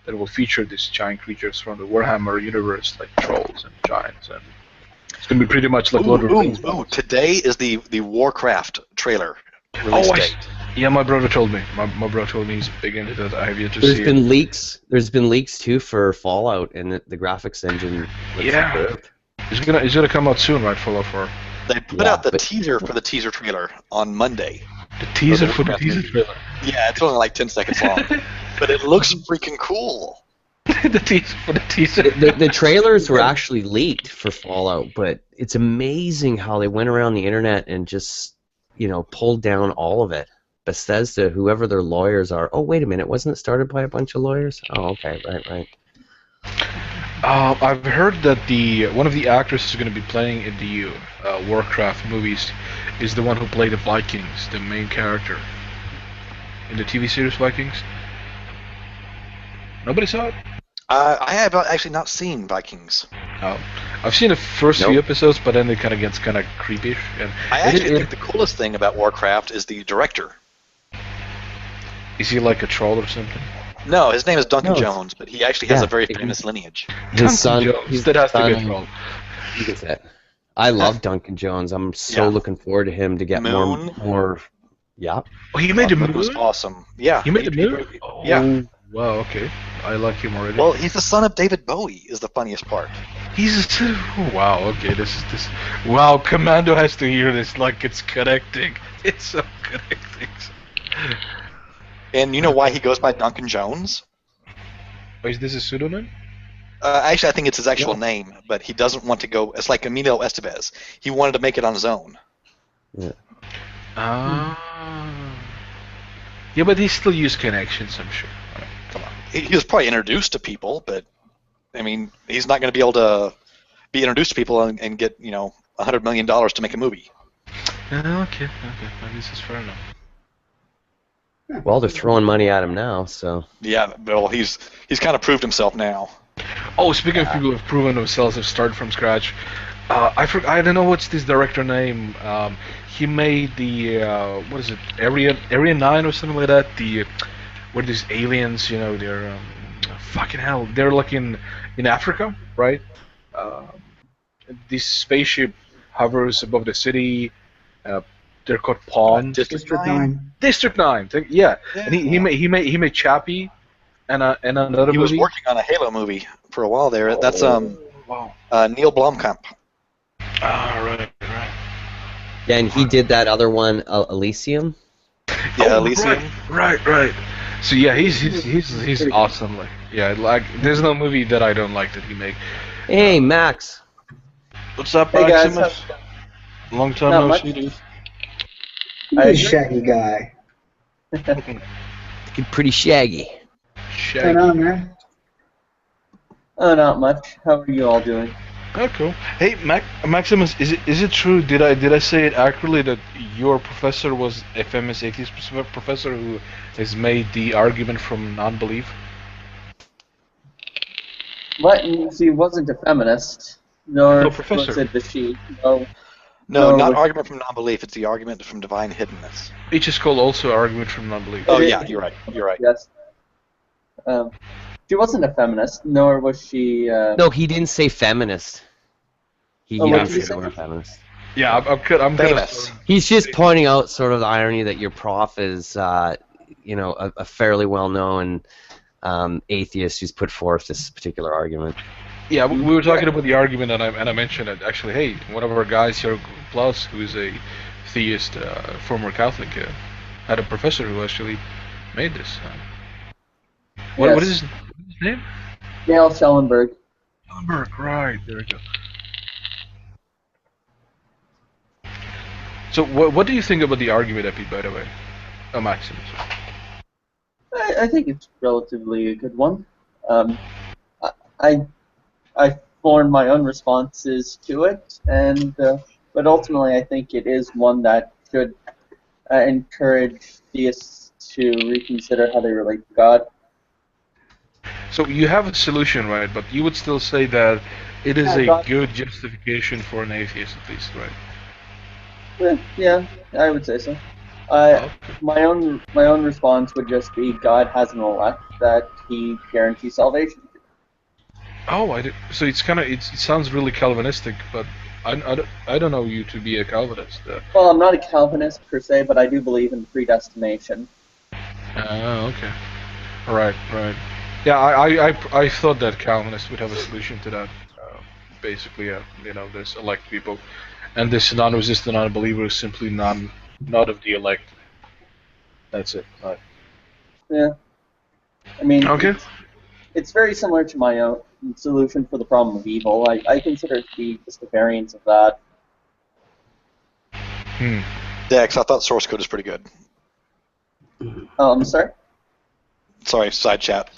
S2: that will feature these giant creatures from the Warhammer universe, like trolls and giants, and it's gonna be pretty much like Lord of the Rings.
S3: Today is the Warcraft trailer release date.
S2: Yeah, my brother told me. My brother told me he's big into that. I have yet to
S4: There's
S2: see
S4: been
S2: it.
S4: leaks. There's been leaks too for Fallout, and the graphics engine. looks
S2: Yeah.
S4: superb.
S2: It's gonna come out soon, right? Fallout 4.
S3: They put out the teaser for the teaser trailer on Monday.
S2: The teaser for the teaser trailer.
S3: Yeah, it's only like 10 seconds long, but it looks freaking cool.
S2: The teaser for the teaser.
S4: The trailers were actually leaked for Fallout, but it's amazing how they went around the internet and just, pulled down all of it. Bethesda, whoever their lawyers are. Oh, wait a minute, wasn't it started by a bunch of lawyers? Oh, okay, right.
S2: I've heard that one of the actors who's going to be playing in the Warcraft movies is the one who played the Vikings, the main character in the TV series Vikings. Nobody saw it?
S3: I have actually not seen Vikings.
S2: Oh, I've seen the first few episodes, but then it kind of gets kind of creepy. And
S3: I actually think the coolest thing about Warcraft is the director.
S2: Is he like a troll or something?
S3: No, his name is Duncan Jones, but he actually has a very famous lineage.
S4: His son.
S2: That has to be a troll.
S4: You get that. I love Duncan Jones. I'm so looking forward to him to get more. Yeah.
S2: Oh, he made the Moon?
S3: Was awesome. Yeah.
S2: He made the Moon?
S3: Yeah.
S2: Wow. Okay. I like him already.
S3: Well, he's the son of David Bowie. Is the funniest part.
S2: Wow. Okay. This. Wow. Commando has to hear this like it's connecting. It's so connecting.
S3: And you know why he goes by Duncan Jones?
S2: Oh, is this a pseudonym?
S3: Actually, I think it's his actual name, but he doesn't want to go. It's like Emilio Estevez. He wanted to make it on his own.
S4: Yeah.
S2: Yeah, but he still used connections, I'm sure. I mean, come on.
S3: He was probably introduced to people, but I mean, he's not going to be able to be introduced to people and get $100 million to make a movie.
S2: Okay. This is fair enough.
S4: Well, they're throwing money at him now, so.
S3: Yeah, well, he's kind of proved himself now.
S2: Oh, speaking of people who've proven themselves, have started from scratch. I don't know what's this director name. He made the what is it, Area 9 or something like that. Where these aliens, they're fucking hell. They're like in Africa, right? This spaceship hovers above the city. They're called Pawn.
S6: District 9.
S2: District 9. Yeah. And he made Chappie and another movie.
S3: He was working on a Halo movie for a while there. That's
S2: wow.
S3: Neil Blomkamp.
S2: Right.
S4: Yeah, and he did that other one, Elysium.
S3: Yeah, Elysium.
S2: Right. So yeah, he's awesome. Like there's no movie that I don't like that he make.
S4: Hey, Max.
S2: What's up,
S10: hey guys?
S2: Maximus? Long time no see, dude.
S6: He's a shaggy guy.
S4: Looking pretty shaggy.
S6: What's going on, man?
S10: Oh, not much. How are you all doing?
S2: Oh, cool. Hey, Maximus, is it true? Did I say it accurately that your professor was a famous atheist professor who has made the argument from non-belief?
S10: What? He wasn't a feminist, nor
S2: No, professor.
S10: was it the she. No.
S3: No, not argument from non-belief. It's the argument from divine hiddenness.
S2: Which is called also argument from non-belief.
S3: Oh yeah, you're right. You're right.
S10: Yes. She wasn't a feminist, nor was she.
S4: No, he didn't say feminist. He didn't say the word feminist.
S2: Yeah, I'm
S3: famous.
S4: He's just pointing out sort of the irony that your prof is, you know, a fairly well-known atheist who's put forth this particular argument.
S2: Yeah, we were talking about the argument, and I mentioned that actually, hey, one of our guys here, Plus, who's a theist, former Catholic, had a professor who actually made this. What is his name?
S10: Gail Schellenberg.
S2: Schellenberg, right? There we go. So, what do you think about the argument, Epi, by the way? Oh, Maximus.
S10: I think it's relatively a good one. I formed my own responses to it, and but ultimately I think it is one that should encourage theists to reconsider how they relate to God.
S2: So you have a solution, right? But you would still say that it is a good justification for an atheist, at least, right?
S10: Yeah, I would say so. My own response would just be God has an elect that He guarantees salvation.
S2: Oh, so it's kind of it sounds really Calvinistic, but I don't know you to be a Calvinist.
S10: Well, I'm not a Calvinist per se, but I do believe in predestination.
S2: Oh, okay. Right. Yeah, I thought that Calvinists would have a solution to that. Basically, you know, there's elect people, and this non-resistant non-believer is simply not of the elect. That's it. Right.
S10: Yeah. I mean,
S2: okay.
S3: It's very similar to my own solution for the problem of evil. I consider it to be just a variant of that.
S11: Dex, I thought source code is pretty good.
S3: Oh, I'm sorry?
S11: Sorry, side chat.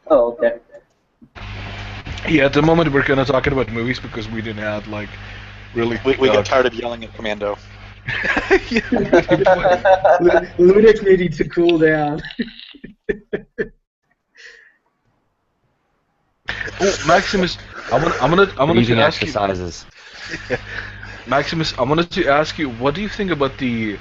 S3: Oh, okay.
S2: Yeah, at the moment we're kind of talking about movies because we didn't have, like, really...
S11: We got tired of yelling at Commando.
S6: Ludic needed to cool down.
S2: Oh, Maximus, I'm gonna to ask
S4: exercises.
S2: You. Maximus, I wanted to ask you, what do you think about the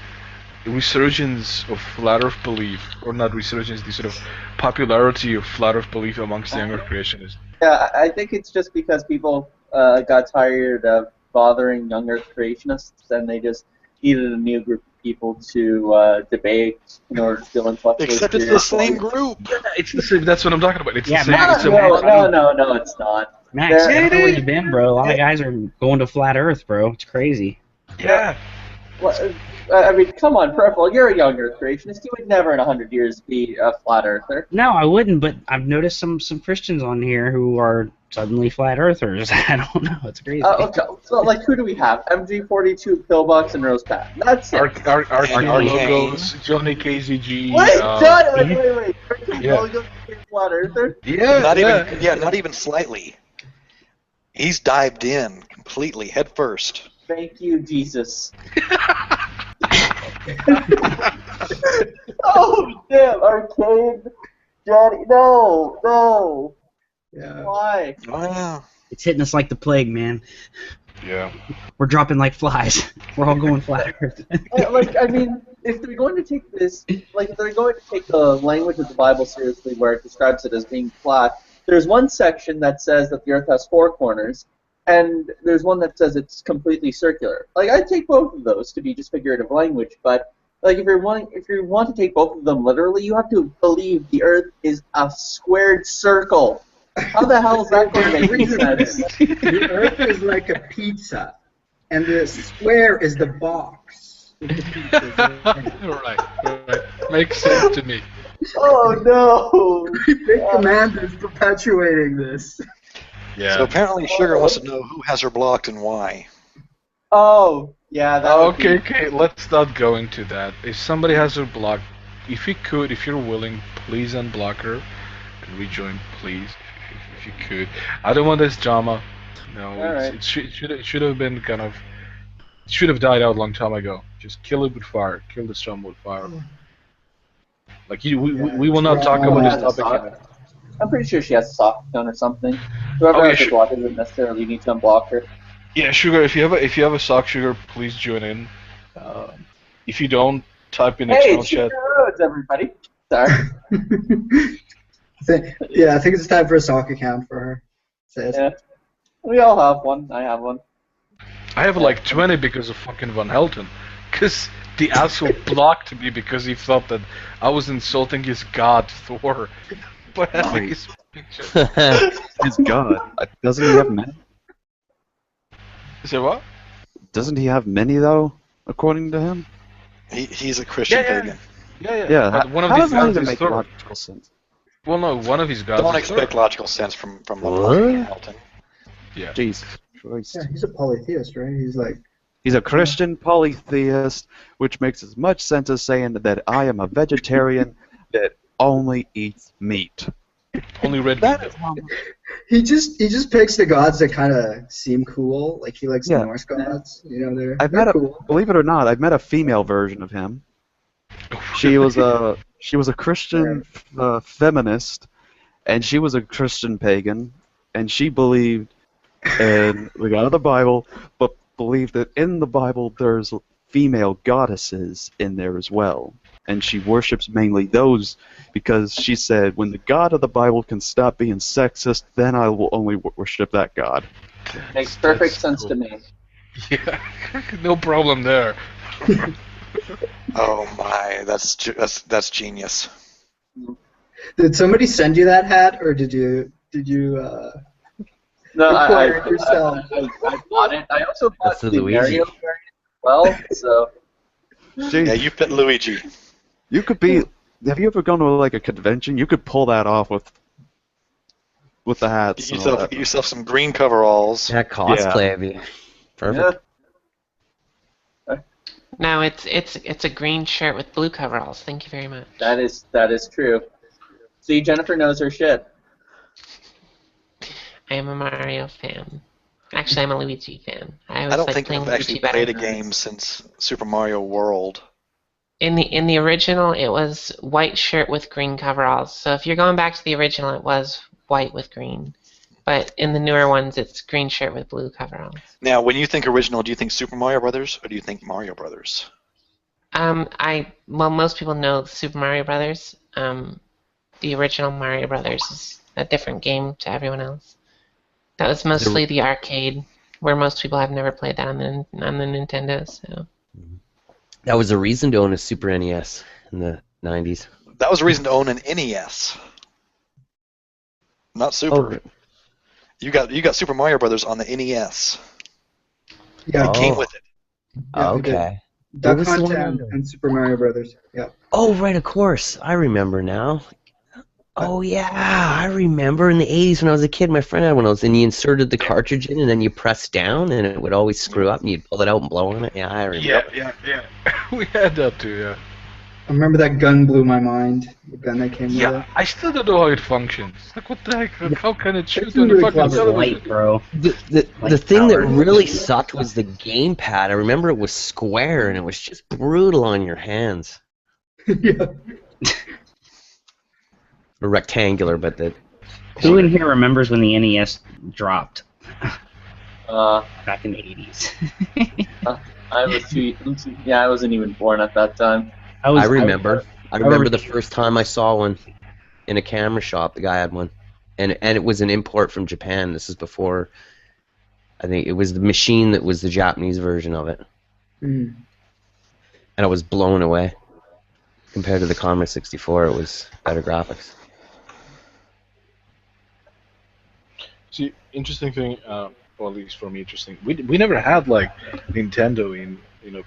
S2: resurgence of flat Earth belief, or not resurgence, the sort of popularity of flat Earth belief amongst the younger creationists?
S3: Yeah, I think it's just because people got tired of bothering younger creationists, and they just needed a new group of people to debate in order to feel intellectually.
S11: Except it's the same group.
S2: Yeah, it's the same. That's what I'm talking about. It's
S9: Yeah,
S2: the same.
S9: Max,
S3: No, it's not.
S9: Max, I don't know where you've been, bro. A lot of guys are going to flat Earth, bro. It's crazy.
S2: Yeah.
S3: Well, I mean, come on, Purple. You're a younger creationist. You would never in 100 years be a flat earther.
S9: No, I wouldn't. But I've noticed some Christians on here who are suddenly flat earthers. I don't know. It's crazy.
S3: Okay. So, like, who do we have? MG42, Pillbox, and Rose Pat. That's it.
S2: Our logos, Johnny KZG.
S3: Wait, John, wait.
S2: Yeah.
S3: Logos flat earther?
S2: Yeah.
S11: Not even slightly. He's dived in completely, head first.
S3: Thank you, Jesus. Oh, damn, Arcade. Johnny, no.
S6: Yeah.
S3: Why?
S11: Wow.
S9: It's hitting us like the plague, man.
S2: Yeah.
S9: We're dropping like flies. We're all going flat Earth.
S3: I mean, if they're going to take this, like, if they're going to take the language of the Bible seriously where it describes it as being flat, there's one section that says that the Earth has 4 corners, and there's one that says it's completely circular. Like, I'd take both of those to be just figurative language, but like if you want to take both of them literally, you have to believe the Earth is a squared circle. How the hell is that going to make sense?
S6: The Earth is like a pizza, and the square is the box.
S2: Right. Makes sense to me.
S3: Oh no!
S6: Big Commander is perpetuating this.
S2: Yeah.
S11: So apparently Sugar wants to know who has her blocked and why.
S3: Oh, yeah, that would be...
S2: Okay, let's not go into that. If somebody has her blocked, if you're willing, please unblock her and rejoin, please, if you could. I don't want this drama. No, it should have been kind of... It should have died out a long time ago. Just kill it with fire. Kill the drama with fire. Like, we will not talk about this topic again.
S3: I'm pretty sure she has a soft tone or something. Whoever has her blocked doesn't necessarily need to unblock her.
S2: Yeah, Sugar. If you have a sock, Sugar, please join in. If you don't, type in the
S10: Hey,
S2: channel
S10: it's
S2: chat.
S10: Sugar Roads, everybody. Sorry.
S6: Yeah, I think it's time for a sock account for her. Say it.
S10: Yeah. We all have one. I have one.
S2: I have like 20 because of fucking Van Helten. Because the asshole blocked me because he thought that I was insulting his god, Thor, by having his picture.
S12: His god. Doesn't he have many?
S2: Say what?
S12: Doesn't he have many, though, according to him?
S3: He's a Christian pagan.
S2: Yeah. But one of
S12: How
S2: his
S12: does that
S2: gods
S12: even
S2: is
S12: make
S2: Thor.
S12: logical sense?
S2: Well, no, one of his gods
S3: Don't
S2: is
S3: expect
S2: Thor.
S3: logical sense from
S4: What?
S3: Van Helten.
S2: Yeah.
S12: Jesus Christ.
S6: Yeah, he's a polytheist, right? He's like,
S12: He's a Christian polytheist, which makes as much sense as saying that I am a vegetarian that only eats meat.
S2: Only red
S12: That
S2: meat.
S12: is how
S6: he just picks the gods that kind of seem cool. Like he likes
S12: Yeah.
S6: the Norse gods. You know, they're
S12: I've met
S6: they're
S12: a,
S6: cool.
S12: believe it or not, I've met a female version of him. She was a Christian feminist, and she was a Christian pagan, and she believed in the God of the Bible, but believed that in the Bible there's female goddesses in there as well, and she worships mainly those because she said, when the God of the Bible can stop being sexist, then I will only worship that God.
S10: Makes perfect sense to me.
S2: Yeah, no problem there.
S3: Oh my, that's genius.
S6: Did somebody send you that hat, or did you
S10: No,
S6: acquire it yourself?
S10: I bought it. I also bought
S4: That's
S10: the
S4: the Luigi.
S10: Mario variant as well. So
S3: Yeah, you fit Luigi.
S12: You could be. Have you ever gone to like a convention? You could pull that off with the hats.
S3: Get
S12: and all
S3: yourself,
S12: that.
S3: yourself some green coveralls.
S4: Yeah, cosplay would be perfect.
S13: No, it's a green shirt with blue coveralls. Thank you very much.
S10: that is true. See, Jennifer knows her shit.
S13: I am a Mario fan. Actually, I'm a Luigi fan. I
S3: I don't
S13: like
S3: think
S13: playing
S3: I've actually
S13: Luigi better.
S3: played a game since Super Mario World.
S13: In the original, it was white shirt with green coveralls. So if you're going back to the original, it was white with green. But in the newer ones, it's green shirt with blue coveralls.
S3: Now, when you think original, do you think Super Mario Brothers or do you think Mario Brothers?
S13: Most people know Super Mario Brothers. The original Mario Brothers is a different game to everyone else. That was mostly the arcade, where most people have never played that on the Nintendo. So
S4: That was a reason to own a Super NES in the 90s.
S3: That was a reason to own an NES. Not Super.
S4: Oh.
S3: You got Super Mario Brothers on the NES.
S6: Yeah,
S3: It came with it.
S6: Yeah, we did.
S4: Okay.
S6: Duck
S4: What was the
S6: Hunt
S4: one?
S6: and Super Mario Brothers. Yeah.
S4: Oh, right, of course. I remember now. Oh, yeah, I remember in the 80s when I was a kid, my friend had one of those, and you inserted the cartridge in, and then you pressed down, and it would always screw up, and you'd pull it out and blow on it. Yeah, I remember.
S2: Yeah. We had that too, yeah.
S6: I remember that gun blew my mind. The gun that came with
S2: Yeah,
S6: it.
S2: I still don't know how it functions. Like, what the heck? How can it shoot
S6: It's
S2: on the
S6: really
S2: fucking
S6: clever.
S2: television?
S9: Light, bro.
S4: The
S9: Like
S4: thing that
S9: power.
S4: really sucked was the gamepad. I remember it was square, and it was just brutal on your hands.
S6: Yeah.
S4: Or rectangular, but the...
S9: Who in here remembers when the NES dropped
S10: Uh,
S9: back in the 80s?
S10: I wasn't even born at that time.
S4: I remember. I remember the first time I saw one in a camera shop. The guy had one, and it was an import from Japan. This is before. I think it was the machine that was the Japanese version of it,
S6: Mm.
S4: and I was blown away. Compared to the Commodore 64, it was better graphics.
S2: See, interesting thing, well, at least for me, interesting. We never had like Nintendo in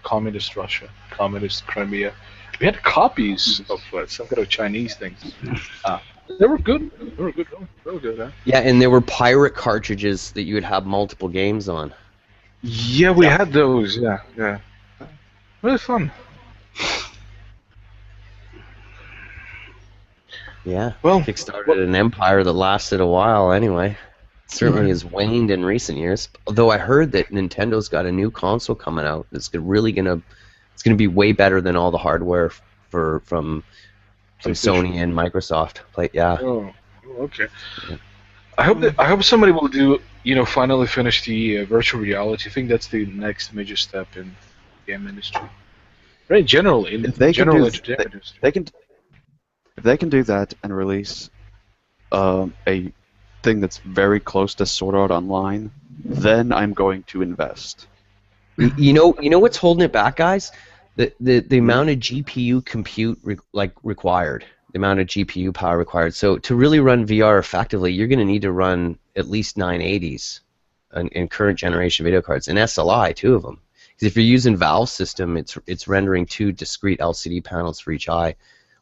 S2: communist Russia, communist Crimea. We had copies of some kind of Chinese things. They were good. They were good. They were good, huh?
S4: Yeah, and there were pirate cartridges that you would have multiple games on.
S2: Yeah, we had those. Yeah. Really fun.
S4: Yeah.
S2: Well,
S4: Kickstarted an empire that lasted a while anyway. Certainly has waned in recent years. Although I heard that Nintendo's got a new console coming out that's it's gonna be way better than all the hardware from Sony and Microsoft. Yeah.
S2: Oh, okay.
S4: Yeah.
S2: I hope somebody will do, finally finish the virtual reality. I think that's the next major step in game industry. Right, generally in
S12: If they can
S2: general
S12: do,
S2: entertainment industry.
S12: if they can do that and release a thing that's very close to Sword Art Online, then I'm going to invest.
S4: You know what's holding it back, guys? The amount of GPU compute required, the amount of GPU power required. So to really run VR effectively, you're going to need to run at least 980s in current generation video cards, and SLI, 2 of them. Because if you're using Valve system, it's rendering 2 discrete LCD panels for each eye,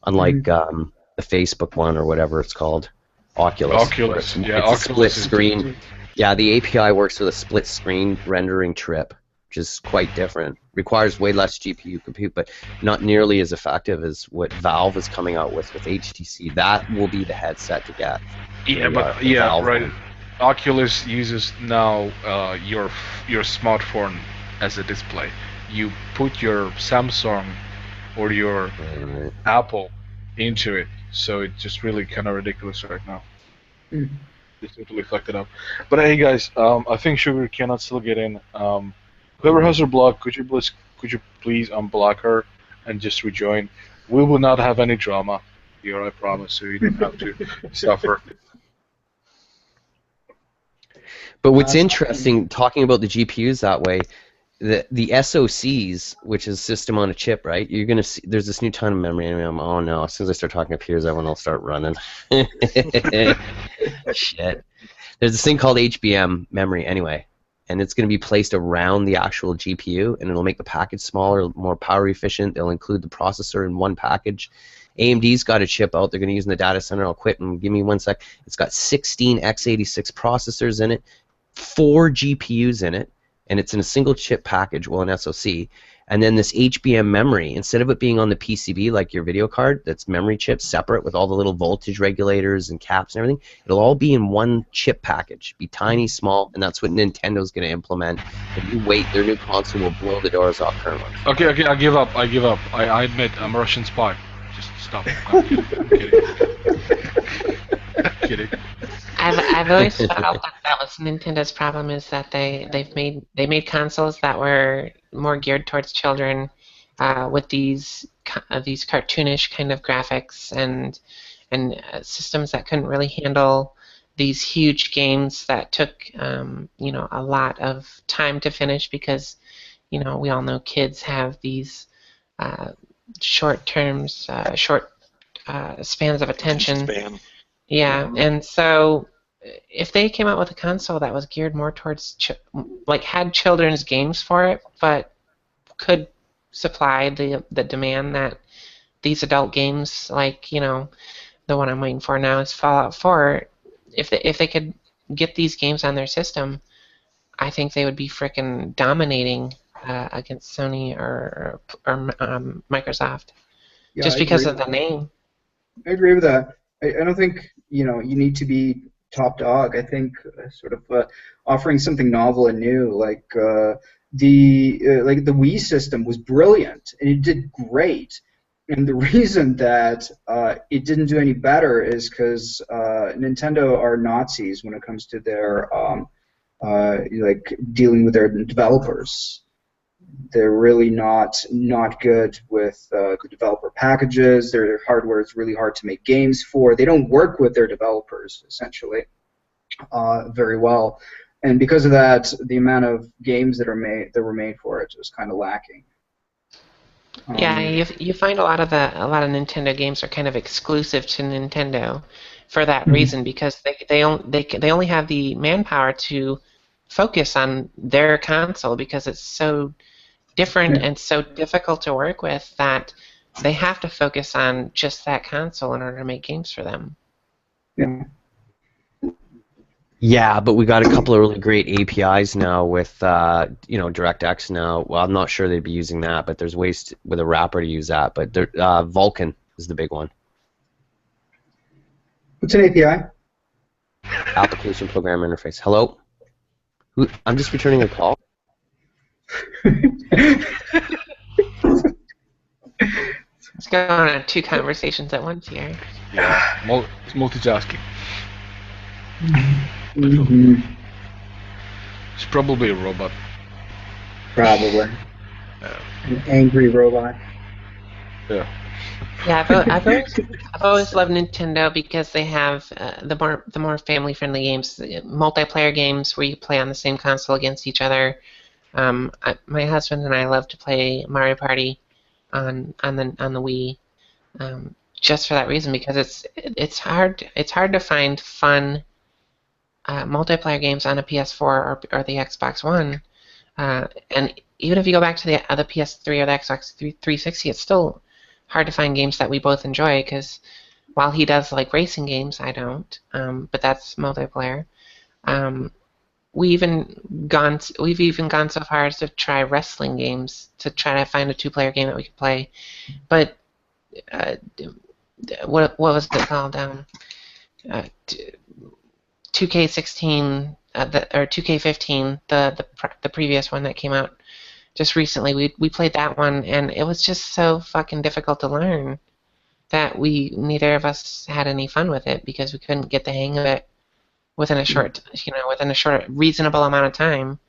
S4: unlike the Facebook one or whatever it's called, Oculus.
S2: Yeah,
S4: It's
S2: Oculus
S4: a split screen. Yeah, the API works with a split screen rendering trip, which is quite different. Requires way less GPU compute, but not nearly as effective as what Valve is coming out with HTC. That will be the headset to get.
S2: Yeah,
S4: Valve
S2: right.
S4: one.
S2: Oculus uses now your smartphone as a display. You put your Samsung or your Apple into it, so it's just really kind of ridiculous right now. Just totally fucked it up. But hey, guys, I think Sugar cannot still get in. Whoever has her block, could you please unblock her and just rejoin? We will not have any drama here, I promise. So you don't have to suffer.
S4: But what's interesting, talking about the GPUs that way, the SoCs, which is system on a chip, right? You're gonna see there's this new ton of memory. Oh no! As soon as I start talking to peers, everyone will start running. Shit. There's this thing called HBM memory anyway, and it's gonna be placed around the actual GPU, and it'll make the package smaller, more power efficient. They'll include the processor in one package. AMD's got a chip out. They're gonna use in the data center. I'll quit and give me 1 sec. It's got 16 x86 processors in it, 4 GPUs in it, and it's in a single chip package, well, an SoC, and then this HBM memory, instead of it being on the PCB like your video card, that's memory chips separate with all the little voltage regulators and caps and everything, it'll all be in one chip package, be tiny, small, and that's what Nintendo's going to implement. If you wait, their new console will blow the doors off current ones.
S2: Okay, I give up. I admit, I'm a Russian spy. Just stop. I'm kidding. I'm kidding.
S13: I've always felt that was Nintendo's problem, is that they made consoles that were more geared towards children, with these cartoonish kind of graphics and systems that couldn't really handle these huge games that took a lot of time to finish, because we all know kids have these short spans of attention. Yeah, and so if they came out with a console that was geared more towards had children's games for it, but could supply the demand that these adult games, like the one I'm waiting for now is Fallout 4. If they could get these games on their system, I think they would be frickin' dominating against Sony or Microsoft, just because of the name.
S6: I agree with that. I don't think you need to be top dog. I think sort of offering something novel and new, like the Wii system was brilliant and it did great. And the reason that it didn't do any better is because Nintendo are Nazis when it comes to their dealing with their developers. They're really not good with the developer packages. Their hardware is really hard to make games for. They don't work with their developers, essentially, very well. And because of that, the amount of games that were made for it was kind of lacking.
S13: Yeah, you find a lot of Nintendo games are kind of exclusive to Nintendo for that reason, because they only have the manpower to focus on their console, because it's so different and so difficult to work with that they have to focus on just that console in order to make games for them.
S6: Yeah.
S4: Yeah, but we got a couple of really great APIs now with DirectX now. Well, I'm not sure they'd be using that, but there's ways with a wrapper to use that. But Vulkan is the big one.
S6: What's an API?
S4: Application Program Interface. Hello? I'm just returning a call.
S13: It's going on 2 conversations at once here.
S2: Yeah, it's multitasking.
S6: Mm-hmm.
S2: It's probably a robot.
S6: Probably.
S2: Yeah.
S6: An angry robot.
S2: Yeah.
S13: Yeah, I've always loved Nintendo because they have the more family friendly games, multiplayer games where you play on the same console against each other. My husband and I love to play Mario Party on the Wii, just for that reason, because it's hard to find fun multiplayer games on a PS4 or the Xbox One, and even if you go back to the PS3 or the Xbox 360, it's still hard to find games that we both enjoy, because while he does like racing games, I don't, but that's multiplayer. We've even gone so far as to try wrestling games to try to find a two-player game that we could play, but what was it called? 2K16 or 2K15, the previous one that came out just recently. We played that one, and it was just so fucking difficult to learn that neither of us had any fun with it, because we couldn't get the hang of it within a short reasonable amount of time.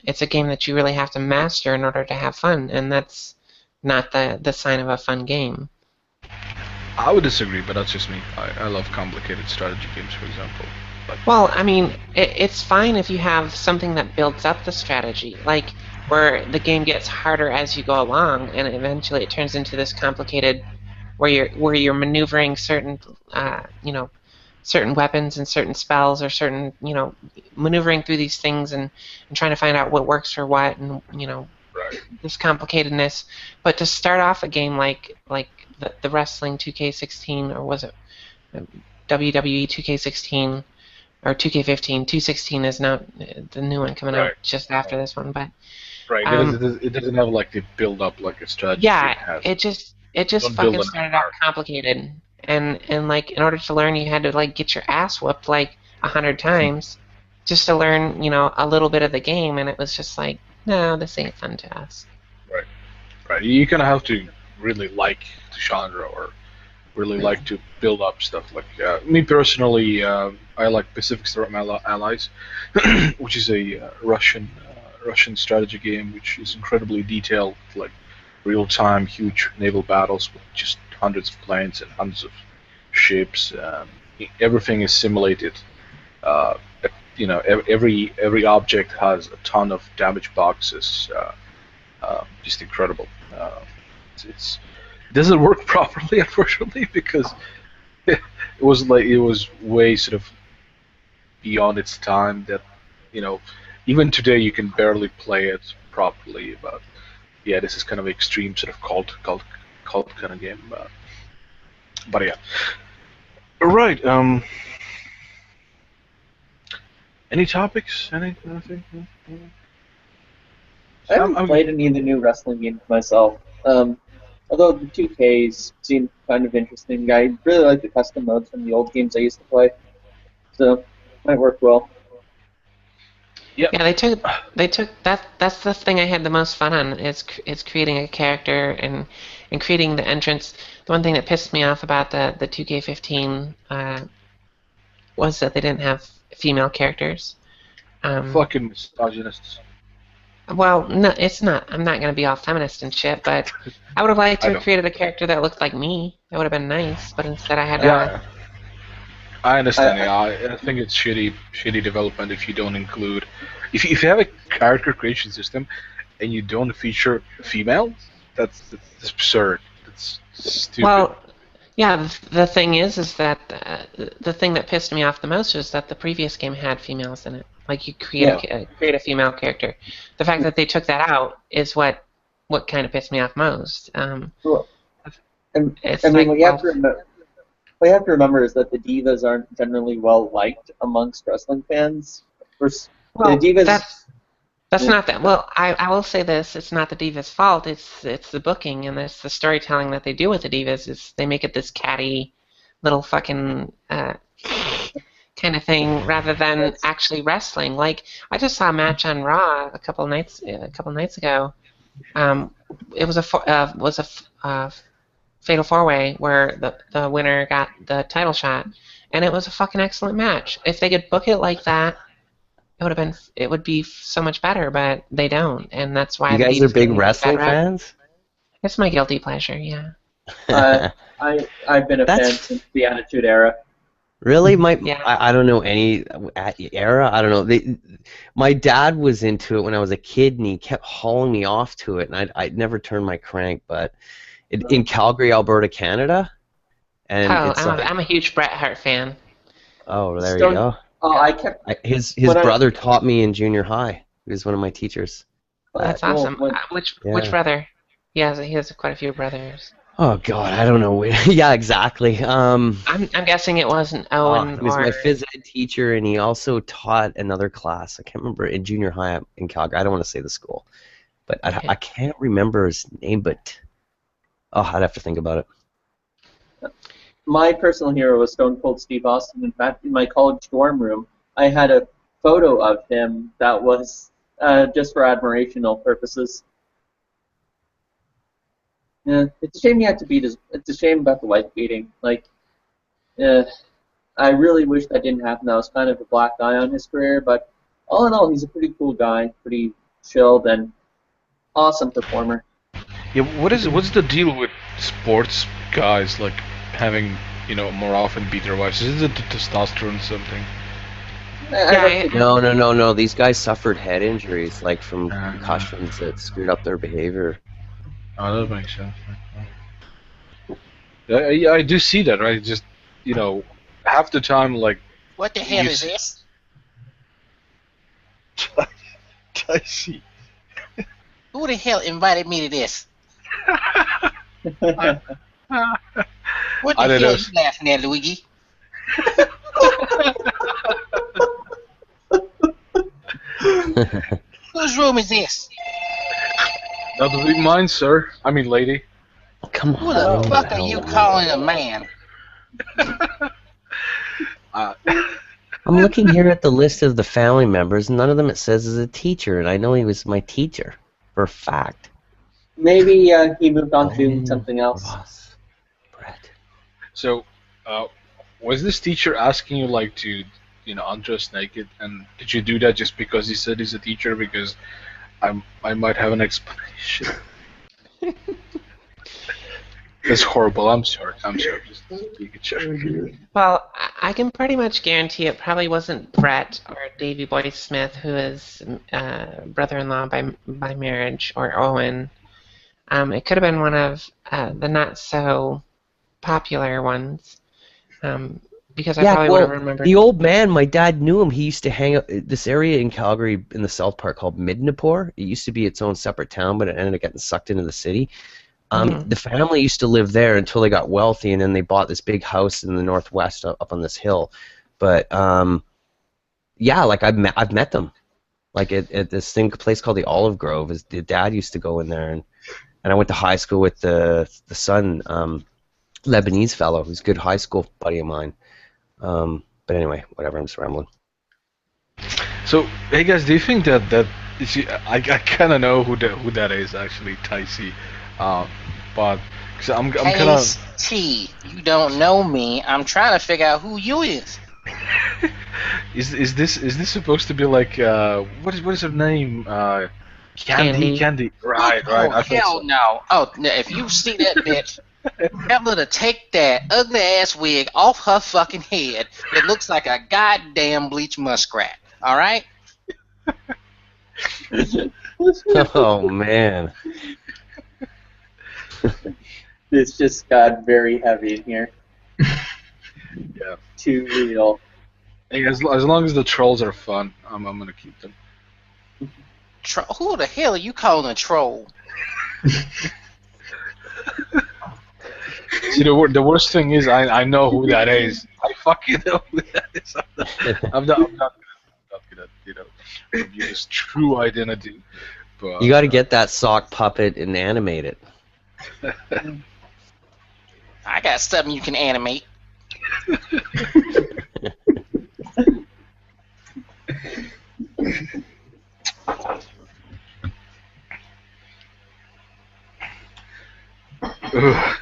S13: It's a game that you really have to master in order to have fun, and that's not the sign of a fun game.
S2: I would disagree, but that's just me. I love complicated strategy games, for example. But
S13: Well, I mean, it's fine if you have something that builds up the strategy, like where the game gets harder as you go along, and eventually it turns into this complicated, where you're maneuvering certain certain weapons and certain spells, or certain maneuvering through these things and trying to find out what works for what, and this complicatedness. But to start off a game like the wrestling 2K16, or was it WWE 2K16 or 2K15? 216 is now the new one coming out just after this one, but
S2: it doesn't have like the build up like a strategy game
S13: yeah,
S2: has.
S13: it just
S2: Don't build
S13: fucking
S2: an
S13: started out complicated, and like in order to learn, you had to like get your ass whooped like 100 times just to learn a little bit of the game, and it was just like, no, this ain't fun to us.
S2: Right. You kind of have to really like the genre, or really like to build up stuff. Like me personally, I like Pacific Storm Allies, which is a Russian strategy game, which is incredibly detailed, like real-time, huge naval battles with just hundreds of planes and hundreds of ships. Everything is simulated. Every object has a ton of damage boxes. Just incredible. It doesn't work properly, unfortunately, because it was way sort of beyond its time. That even today you can barely play it properly. But yeah, this is kind of extreme sort of cult kind of game. But yeah, right. Any topics? Anything?
S10: I haven't played any of the new wrestling games myself. Although the 2Ks seem kind of interesting. I really like the custom modes from the old games I used to play. So, might work well.
S2: Yep.
S13: Yeah, they took that's the thing I had the most fun on, is creating a character and creating the entrance. The one thing that pissed me off about the 2K15 was that they didn't have female characters.
S2: Fucking misogynists.
S13: Well, no, it's not. I'm not going to be all feminist and shit, but I would have liked to have created a character that looked like me. That would have been nice, but instead I had to...
S2: Yeah, I understand. I think it's shitty development if you don't include... If you have a character creation system and you don't feature females, that's absurd. That's stupid.
S13: Well, yeah, the thing is that the thing that pissed me off the most was that the previous game had females in it. Like, you create a female character. The fact that they took that out is what kind of pissed me off most.
S10: What you have to remember is that the divas aren't generally well liked amongst wrestling fans. The divas.
S13: That's not that. Well, I will say this: it's not the divas' fault. It's the booking and it's the storytelling that they do with the divas. Is they make it this catty little fucking kind of thing rather than actually wrestling. Like, I just saw a match on Raw a couple nights ago. It was a fatal four-way where the winner got the title shot, and it was a fucking excellent match. If they could book it like that, it would be so much better, but they don't, and that's why
S4: You
S13: the
S4: guys
S13: Divas
S4: are big
S13: get a
S4: wrestling
S13: bad rep.
S4: fans?
S13: It's my guilty pleasure, yeah.
S10: I've been a fan since the Attitude Era.
S4: Really?
S13: Yeah.
S4: I don't know any era. I don't know. My dad was into it when I was a kid, and he kept hauling me off to it, and I'd never turned my crank. But in Calgary, Alberta, Canada, and it's
S13: I'm a huge Bret Hart fan.
S4: Oh, there you go.
S10: Oh,
S4: his brother taught me in junior high. He was one of my teachers.
S13: That's awesome. Which brother? He has quite a few brothers.
S4: Oh God, I don't know. Yeah, exactly.
S13: I'm guessing it wasn't Owen.
S4: He was my phys ed teacher, and he also taught another class. I can't remember, in junior high in Calgary. I don't want to say the school, but I can't remember his name. But I'd have to think about it.
S10: My personal hero was Stone Cold Steve Austin. In fact, in my college dorm room, I had a photo of him that was just for admirational purposes. Yeah, it's a shame he had to beat his. It's a shame about the wife beating. Like, I really wish that didn't happen. That was kind of a black eye on his career. But all in all, he's a pretty cool guy, pretty chilled, and awesome performer.
S2: Yeah, what's the deal with sports guys like having more often beat their wives? Is it the testosterone something?
S4: No. These guys suffered head injuries, like from concussions that screwed up their behavior.
S2: Oh, that makes sense. I do see that, right? Just half the time, like.
S14: What the hell is this?
S2: I see.
S14: Who the hell invited me to this? What the hell are you laughing at, Luigi? Whose room is this?
S2: That would be mine, sir. I mean, lady.
S4: Come
S14: Who the fuck are you calling a man?
S4: I'm looking here at the list of the family members. None of them it says is a teacher, and I know he was my teacher for a fact.
S10: Maybe he moved on to something else.
S2: So, was this teacher asking you like to, undress naked? And did you do that just because he said he's a teacher? Because I might have an explanation. That's horrible. I'm sorry. Just being a joke.
S13: Well, I can pretty much guarantee it probably wasn't Brett or Davey Boy Smith, who is brother-in-law by marriage, or Owen. It could have been one of the not so popular ones. Because I probably would have remembered.
S4: The old man, my dad knew him. He used to hang out this area in Calgary in the South Park called Midnapore. It used to be its own separate town, but it ended up getting sucked into the city. The family used to live there until they got wealthy, and then they bought this big house in the northwest up on this hill. But like I've met them, like at this place called the Olive Grove. The dad used to go in there, and I went to high school with the son, Lebanese fellow, who's a good high school buddy of mine. But anyway, whatever. I'm just rambling.
S2: So, hey guys, do you think that I kind of know who that is actually, Ticey, but cause I'm kind of.
S14: T, you don't know me. I'm trying to figure out who you is.
S2: Is this supposed to be like what is her name? Candy. Right.
S14: Oh hell no! Oh, if you see that bitch. Tell her to take that ugly ass wig off her fucking head. It looks like a goddamn bleach muskrat. All right?
S4: Oh man,
S10: this just got very heavy in here.
S2: Yeah.
S10: Too real.
S2: Hey, as long as the trolls are fun, I'm gonna keep them.
S14: Who the hell are you calling a troll?
S2: See, the worst thing is I know who that is. I fucking know who that is. I'm not gonna review his true identity. But
S4: you got to get that sock puppet and animate it.
S14: I got something you can animate.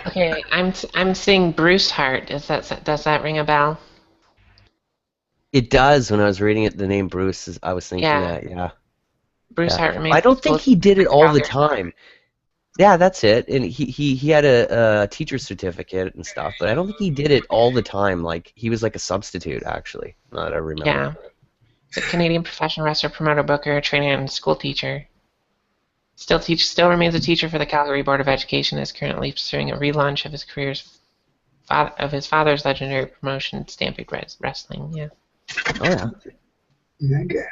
S13: Okay, I'm seeing Bruce Hart. Does that ring a bell?
S4: It does. When I was reading it, the name Bruce, I was thinking
S13: Yeah.
S4: that, yeah.
S13: Bruce
S4: Yeah.
S13: Hart made.
S4: I don't think he did it all the
S13: Calgary.
S4: time. Yeah, that's it. And he had a teacher's certificate and stuff, but I don't think he did it all the time. Like, he was like a substitute, actually. Now that I remember.
S13: Yeah. The Canadian professional wrestler, promoter, booker, trainer, and school teacher. Still remains a teacher for the Calgary Board of Education. Is currently pursuing a relaunch of his his father's legendary promotion, Stampede Wrestling. Yeah.
S4: Oh yeah.
S6: Okay.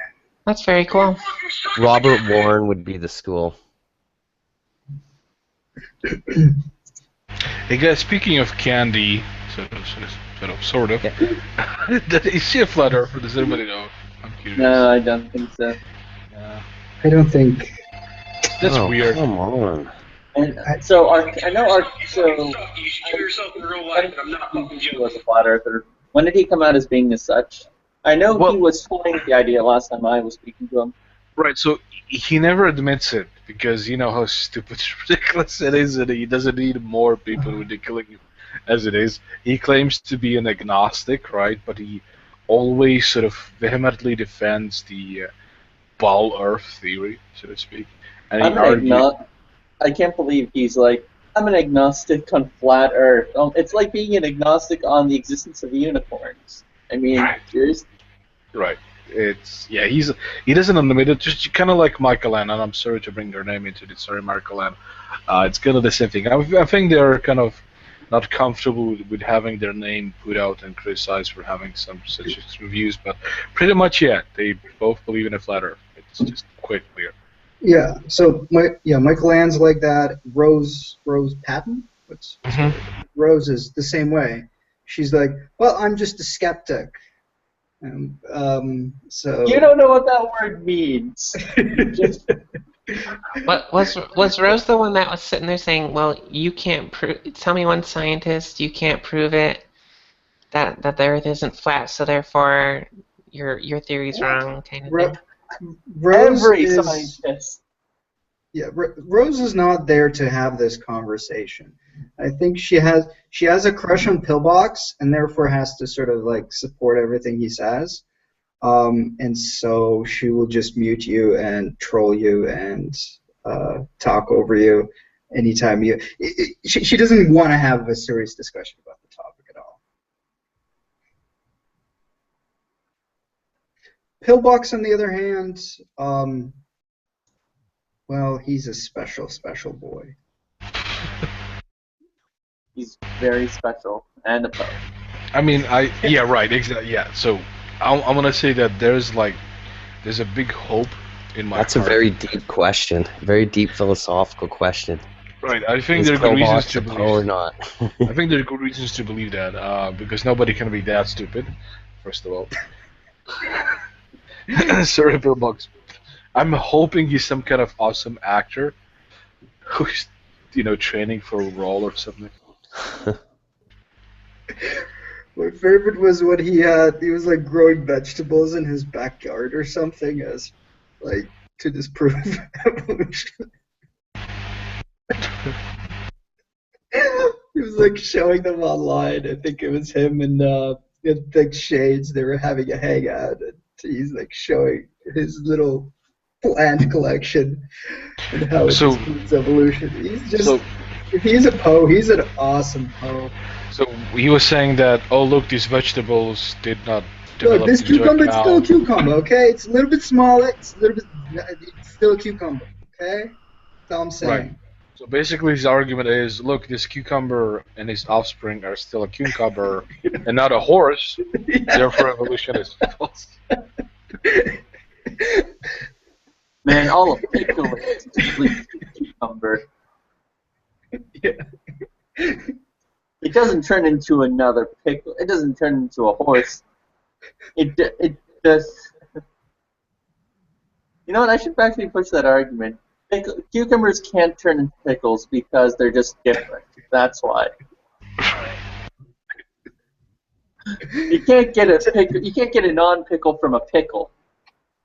S13: That's very cool.
S4: Robert Warren would be the school.
S2: Hey guys, speaking of candy, sort of. Is she a flat earther? Does anybody know? I'm curious.
S10: No, I don't think so.
S6: I don't think.
S2: That's weird.
S4: Come on.
S10: And so I know he was a flat earther. When did he come out as being as such? I know he was toying with the idea last time I was speaking to him.
S2: Right, so he never admits it because you know how stupid, ridiculous it is, and he doesn't need more people ridiculing him as it is. He claims to be an agnostic, right? But he always sort of vehemently defends the ball Earth theory, so to speak. And
S10: I can't believe he's like, I'm an agnostic on flat Earth. It's like being an agnostic on the existence of unicorns. I mean, seriously.
S2: Right. He doesn't admit it. Just kind of like Michael Ann, and I'm sorry to bring their name into this. Sorry, Michael Ann. It's kind of the same thing. I think they're kind of not comfortable with having their name put out and criticized for having some such reviews, but pretty much they both believe in a flat Earth. It's just quite clear.
S6: Yeah. So Michael Ann's like that. Rose Patton. Rose is the same way. She's like, well, I'm just a skeptic. So
S10: you don't know what that word means.
S13: What was Rose the one that was sitting there saying, "Well, you can't tell me one scientist you can't prove it that the Earth isn't flat, so therefore your theory's wrong," kind of thing.
S10: Scientist.
S6: Yeah, Rose is not there to have this conversation. I think she has a crush on Pillbox and therefore has to sort of like support everything he says. And so she will just mute you and troll you and talk over you anytime you. She doesn't want to have a serious discussion about the topic at all. Pillbox, on the other hand, well, he's a special boy.
S10: He's very special and a poet.
S2: I mean, right, exactly, yeah. So I'm gonna say that there's a big hope in my
S4: That's
S2: heart.
S4: a very deep question, very deep philosophical question.
S2: Right, I think there are good reasons to believe or not. I think there are good reasons to believe that because nobody can be that stupid. First of all, sorry, Pillbox. I'm hoping he's some kind of awesome actor who's, training for a role or something.
S6: My favorite was when he was like growing vegetables in his backyard or something as like to disprove evolution. He was like showing them online. I think it was him and Thick Shades. They were having a hangout and he's like showing his little plant collection and how it disproves evolution. If he's a Poe, he's an awesome Poe.
S2: So he was saying that, oh look, these vegetables did not develop.
S6: Look, this cucumber is still a cucumber, okay? It's a little bit smaller. It's still a cucumber, okay? That's all I'm saying.
S2: Right. So basically, his argument is, look, this cucumber and his offspring are still a cucumber and not a horse. Yeah. Therefore, evolution is false.
S10: Man, all of pickle is complete cucumber.
S6: Yeah.
S10: It doesn't turn into another pickle. It doesn't turn into a horse. It just. You know what? I should actually push that argument. Cucumbers can't turn into pickles because they're just different. That's why. You can't get a pickle. You can't get a non-pickle from a pickle.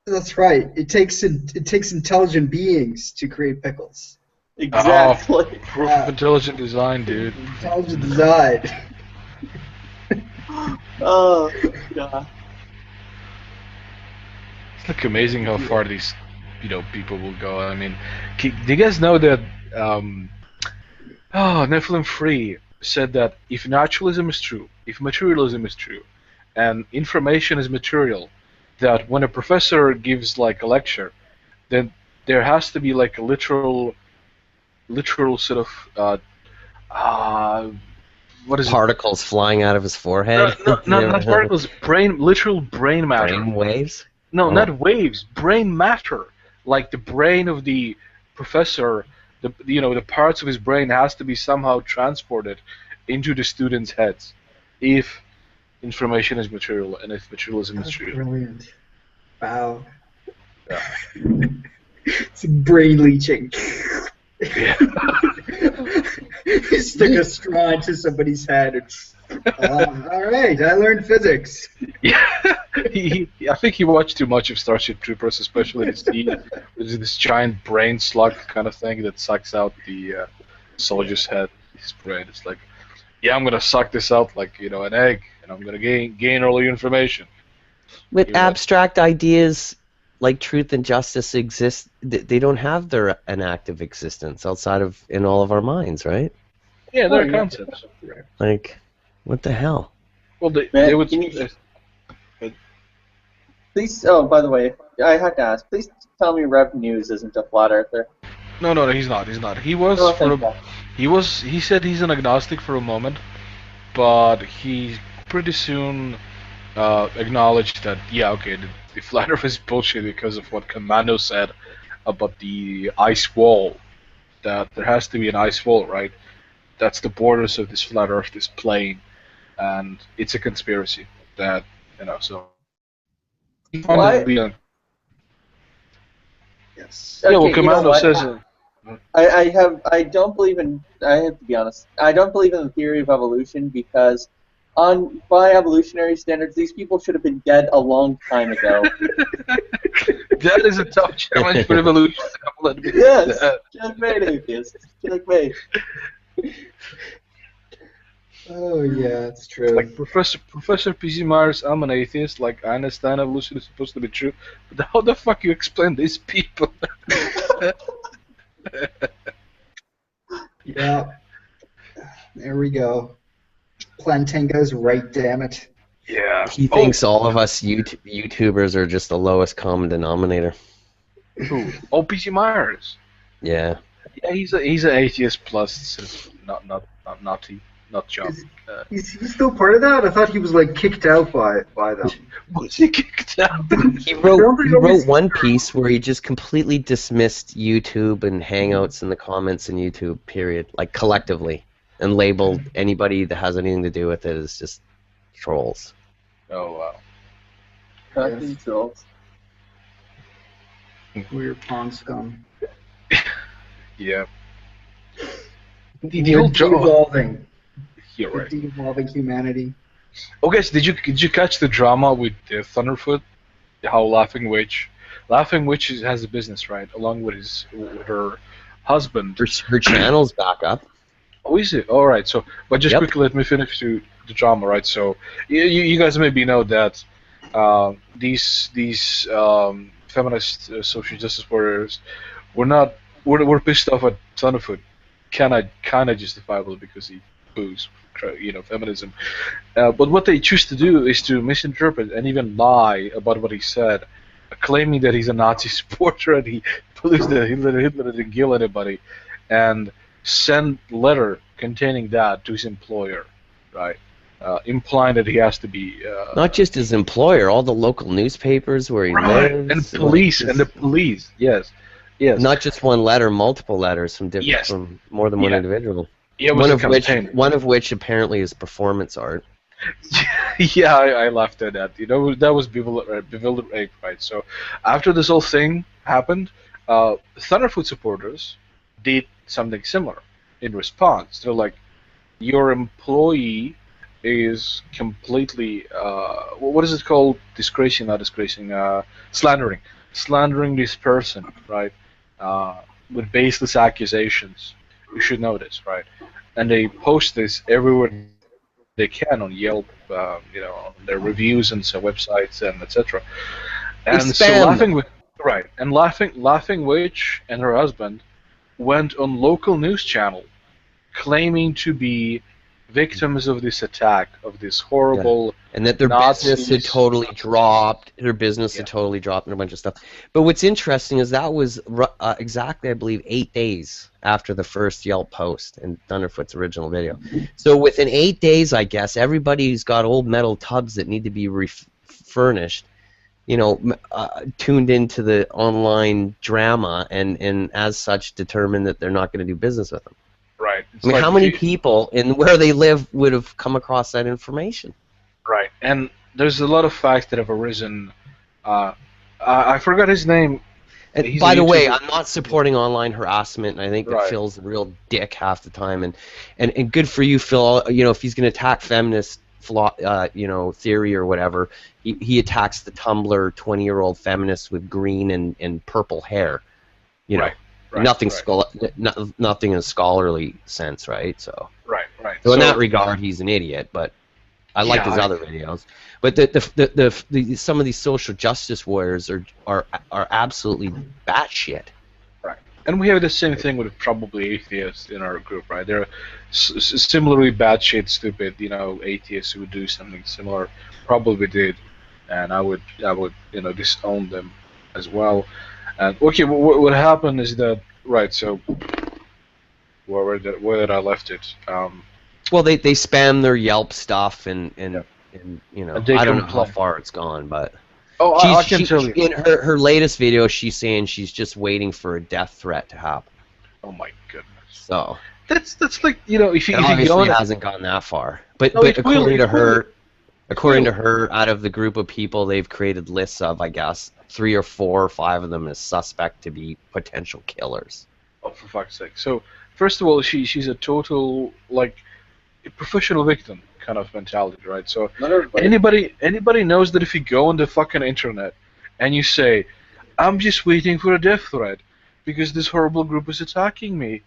S6: That's right. It takes intelligent beings to create pickles.
S10: Exactly.
S2: Oh, proof of intelligent design, dude.
S6: Intelligent design.
S10: Oh, God.
S2: Look, amazing how far these, people will go. I mean, do you guys know that Nephilim Free said that if naturalism is true, if materialism is true, and information is material, that when a professor gives like a lecture, then there has to be like a literal sort of what is
S4: Particles flying out of his forehead.
S2: Not particles. Literal brain matter.
S4: Brain waves.
S2: No, not waves. Brain matter. Like the brain of the professor, the parts of his brain has to be somehow transported into the students' heads, if information is material and if materialism is true.
S6: Brilliant. Wow.
S2: Yeah.
S6: It's brain leeching.
S2: Yeah.
S6: You stick a straw into somebody's head and all right, I learned physics.
S2: Yeah. I think he watched too much of Starship Troopers, especially this giant brain slug kind of thing that sucks out the soldier's head, his brain. It's like, yeah, I'm gonna suck this out like an egg, and I'm gonna gain all the information.
S4: With abstract ideas like truth and justice exist, they don't have an active existence outside of in all of our minds, right?
S2: Yeah, they're concepts.
S4: Like, what the hell?
S2: Well, they would.
S10: Please. Oh, by the way, I have to ask. Please tell me Rev News isn't a flat earther.
S2: No, he's not. He's not. He was. He said he's an agnostic for a moment, but he pretty soon acknowledged that the flat Earth is bullshit because of what Commando said about the ice wall. That there has to be an ice wall, right? That's the borders of this flat Earth, this plane, and it's a conspiracy. That so.
S10: What?
S6: Yes.
S2: Yeah, well, Commando says.
S10: I don't believe in. I have to be honest. I don't believe in the theory of evolution because, by evolutionary standards, these people should have been dead a long time ago.
S2: That is a tough challenge for evolution.
S10: Yes, checkmate, atheist. Checkmate.
S6: Oh yeah, it's true.
S2: Like Professor P.Z. Myers, I'm an atheist. Like I understand evolution is supposed to be true, but how the fuck you explain these people?
S6: Yeah. There we go. Plantinga's right, damn it.
S2: Yeah.
S4: He thinks all of us YouTubers are just the lowest common denominator.
S2: Who? Oh, P.Z. Myers.
S4: Yeah.
S2: Yeah, he's an atheist plus not John.
S6: He's still part of that? I thought he was like kicked out by them.
S2: Was he kicked out?
S4: He wrote one piece where he just completely dismissed YouTube and Hangouts in the comments in YouTube, period, like collectively, and labeled anybody that has anything to do with it as just trolls.
S2: Oh wow.
S10: Fucking trolls.
S6: Weird pawn scum.
S2: Yeah.
S6: The whole de-evolving.
S2: You're right.
S6: De-evolving humanity.
S2: Oh, guys, did you catch the drama with Thunderfoot? How Laughing Witch has a business, right? Along with her husband.
S4: Her channel's back up.
S2: Oh, is it? All right. So, but just quickly, let me finish the drama, right? So, you guys maybe know that these feminist social justice warriors were pissed off at Thunderfoot, kind of justifiable because he boos, feminism. But what they choose to do is to misinterpret and even lie about what he said, claiming that he's a Nazi supporter and he believes that Hitler didn't kill anybody, and send letter containing that to his employer, right? Implying that he has to be
S4: not just his employer, all the local newspapers where he lives,
S2: and the police, yes.
S4: Not just one letter, multiple letters from from more than one individual.
S2: Yeah,
S4: one of which apparently is performance art.
S2: Yeah, I laughed at that. That was bewildered, right? So after this whole thing happened, Thunderfoot supporters did something similar in response. They're like, your employee is completely what is it called? Disgracing, not disgracing, slandering this person, right? With baseless accusations. You should know this, right? And they post this everywhere they can on Yelp, on their reviews and websites and etc. And so
S4: spam
S2: Laughing Witch and her husband went on local news channel claiming to be victims of this attack, of this horrible
S4: and that their business had totally dropped. Their business had totally dropped and a bunch of stuff. But what's interesting is that was exactly, I believe, 8 days after the first Yelp post and Thunderfoot's original video. So within 8 days, I guess, everybody who's got old metal tubs that need to be furnished, you know, tuned into the online drama and as such determined that they're not going to do business with them.
S2: Right.
S4: I mean, how many people in where they live would have come across that information?
S2: Right, and there's a lot of facts that have arisen. I forgot his name.
S4: And by the way, I'm not supporting online harassment, and I think that Phil's a real dick half the time. And good for you, Phil. You know, if he's going to attack feminist, theory or whatever, he attacks the Tumblr 20-year-old feminist with green and purple hair. You know. Nothing in a scholarly sense, right? So. Right. So in that regard, he's an idiot, but I liked his other videos. But the some of these social justice warriors are absolutely batshit.
S2: Right. And we have the same thing with probably atheists in our group, right? They're similarly batshit stupid, you know, atheists who would do something similar. Probably did, and I would disown them as well. And okay, what happened is that so where did I left it?
S4: Well, they spam their Yelp stuff and you know, I don't know how far it's gone, but
S2: I can tell you.
S4: In her latest video, she's saying she's just waiting for a death threat to happen.
S2: Oh my goodness!
S4: So
S2: that's like, you know, if you
S4: obviously hasn't gone that far, but according to her, out of the group of people they've created lists of, I guess 3 or 4 or 5 of them is suspect to be potential killers.
S2: Oh, for fuck's sake! So first of all, she's a total like a professional victim kind of mentality, right? So anybody knows that if you go on the fucking internet and you say, "I'm just waiting for a death threat because this horrible group is attacking me,"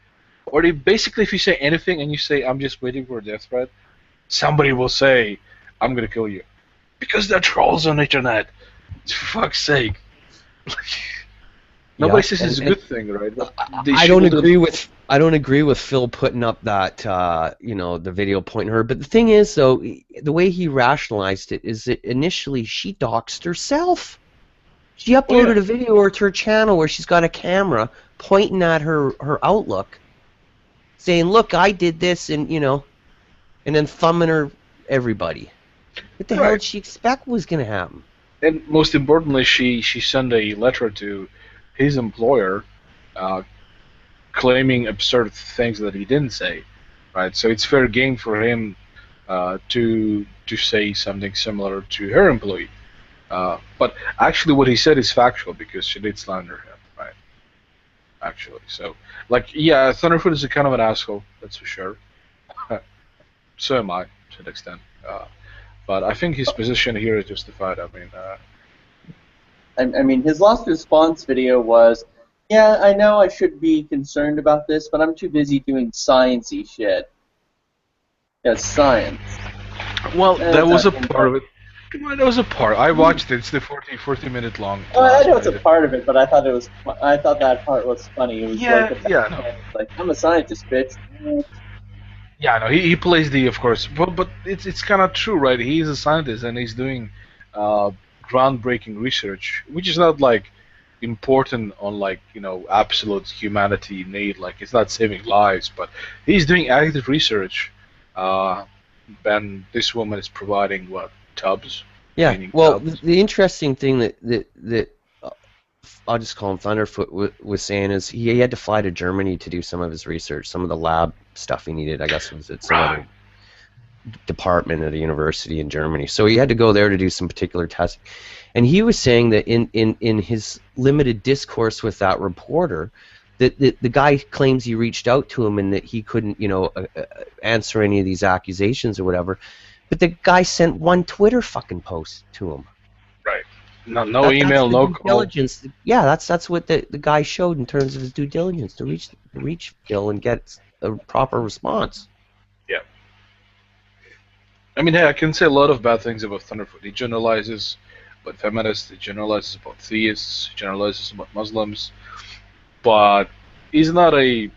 S2: or basically if you say anything and you say, "I'm just waiting for a death threat," somebody will say, "I'm gonna kill you," because they're trolls on the internet. For fuck's sake. Nobody says it's a good thing, right?
S4: I don't agree with Phil putting up that the video pointing her. But the thing is, though, the way he rationalized it is that initially she doxed herself. She uploaded a video to her channel where she's got a camera pointing at her Outlook, saying, "Look, I did this," and then thumbing her everybody. What the hell did she expect was going to happen?
S2: And most importantly, she sent a letter to his employer claiming absurd things that he didn't say, right? So it's fair game for him to say something similar to her employee. But actually what he said is factual because she did slander him, right? Actually. So, Thunderfoot is a kind of an asshole, that's for sure. So am I, to an extent. But I think his position here is justified.
S10: I mean, his last response video was, "Yeah, I know I should be concerned about this, but I'm too busy doing science-y shit." Yes, science.
S2: Well, that was a part of it. That was a part. I watched it. It's the 40-minute long.
S10: I know it's a part of it, but I thought that part was funny. It was like I'm a scientist, bitch.
S2: Yeah, no, he plays of course, but it's kind of true, right? He's a scientist and he's doing groundbreaking research, which is not like important on absolute humanity need. Like it's not saving lives, but he's doing active research. And this woman is providing tubs.
S4: Yeah. Well, the interesting thing that I'll just call him Thunderfoot was saying is he had to fly to Germany to do some of his research, some of the lab stuff he needed. I guess it was at some other department at a university in Germany. So he had to go there to do some particular testing. And he was saying that in his limited discourse with that reporter, that the guy claims he reached out to him and that he couldn't, answer any of these accusations or whatever. But the guy sent one Twitter fucking post to him.
S2: Right. No email, no call.
S4: Diligence. Yeah, that's what the guy showed in terms of his due diligence to reach Phil and get a proper response.
S2: Yeah. I mean, hey, I can say a lot of bad things about Thunderfoot. He generalizes about feminists, it generalizes about theists, it generalizes about Muslims, but he's not a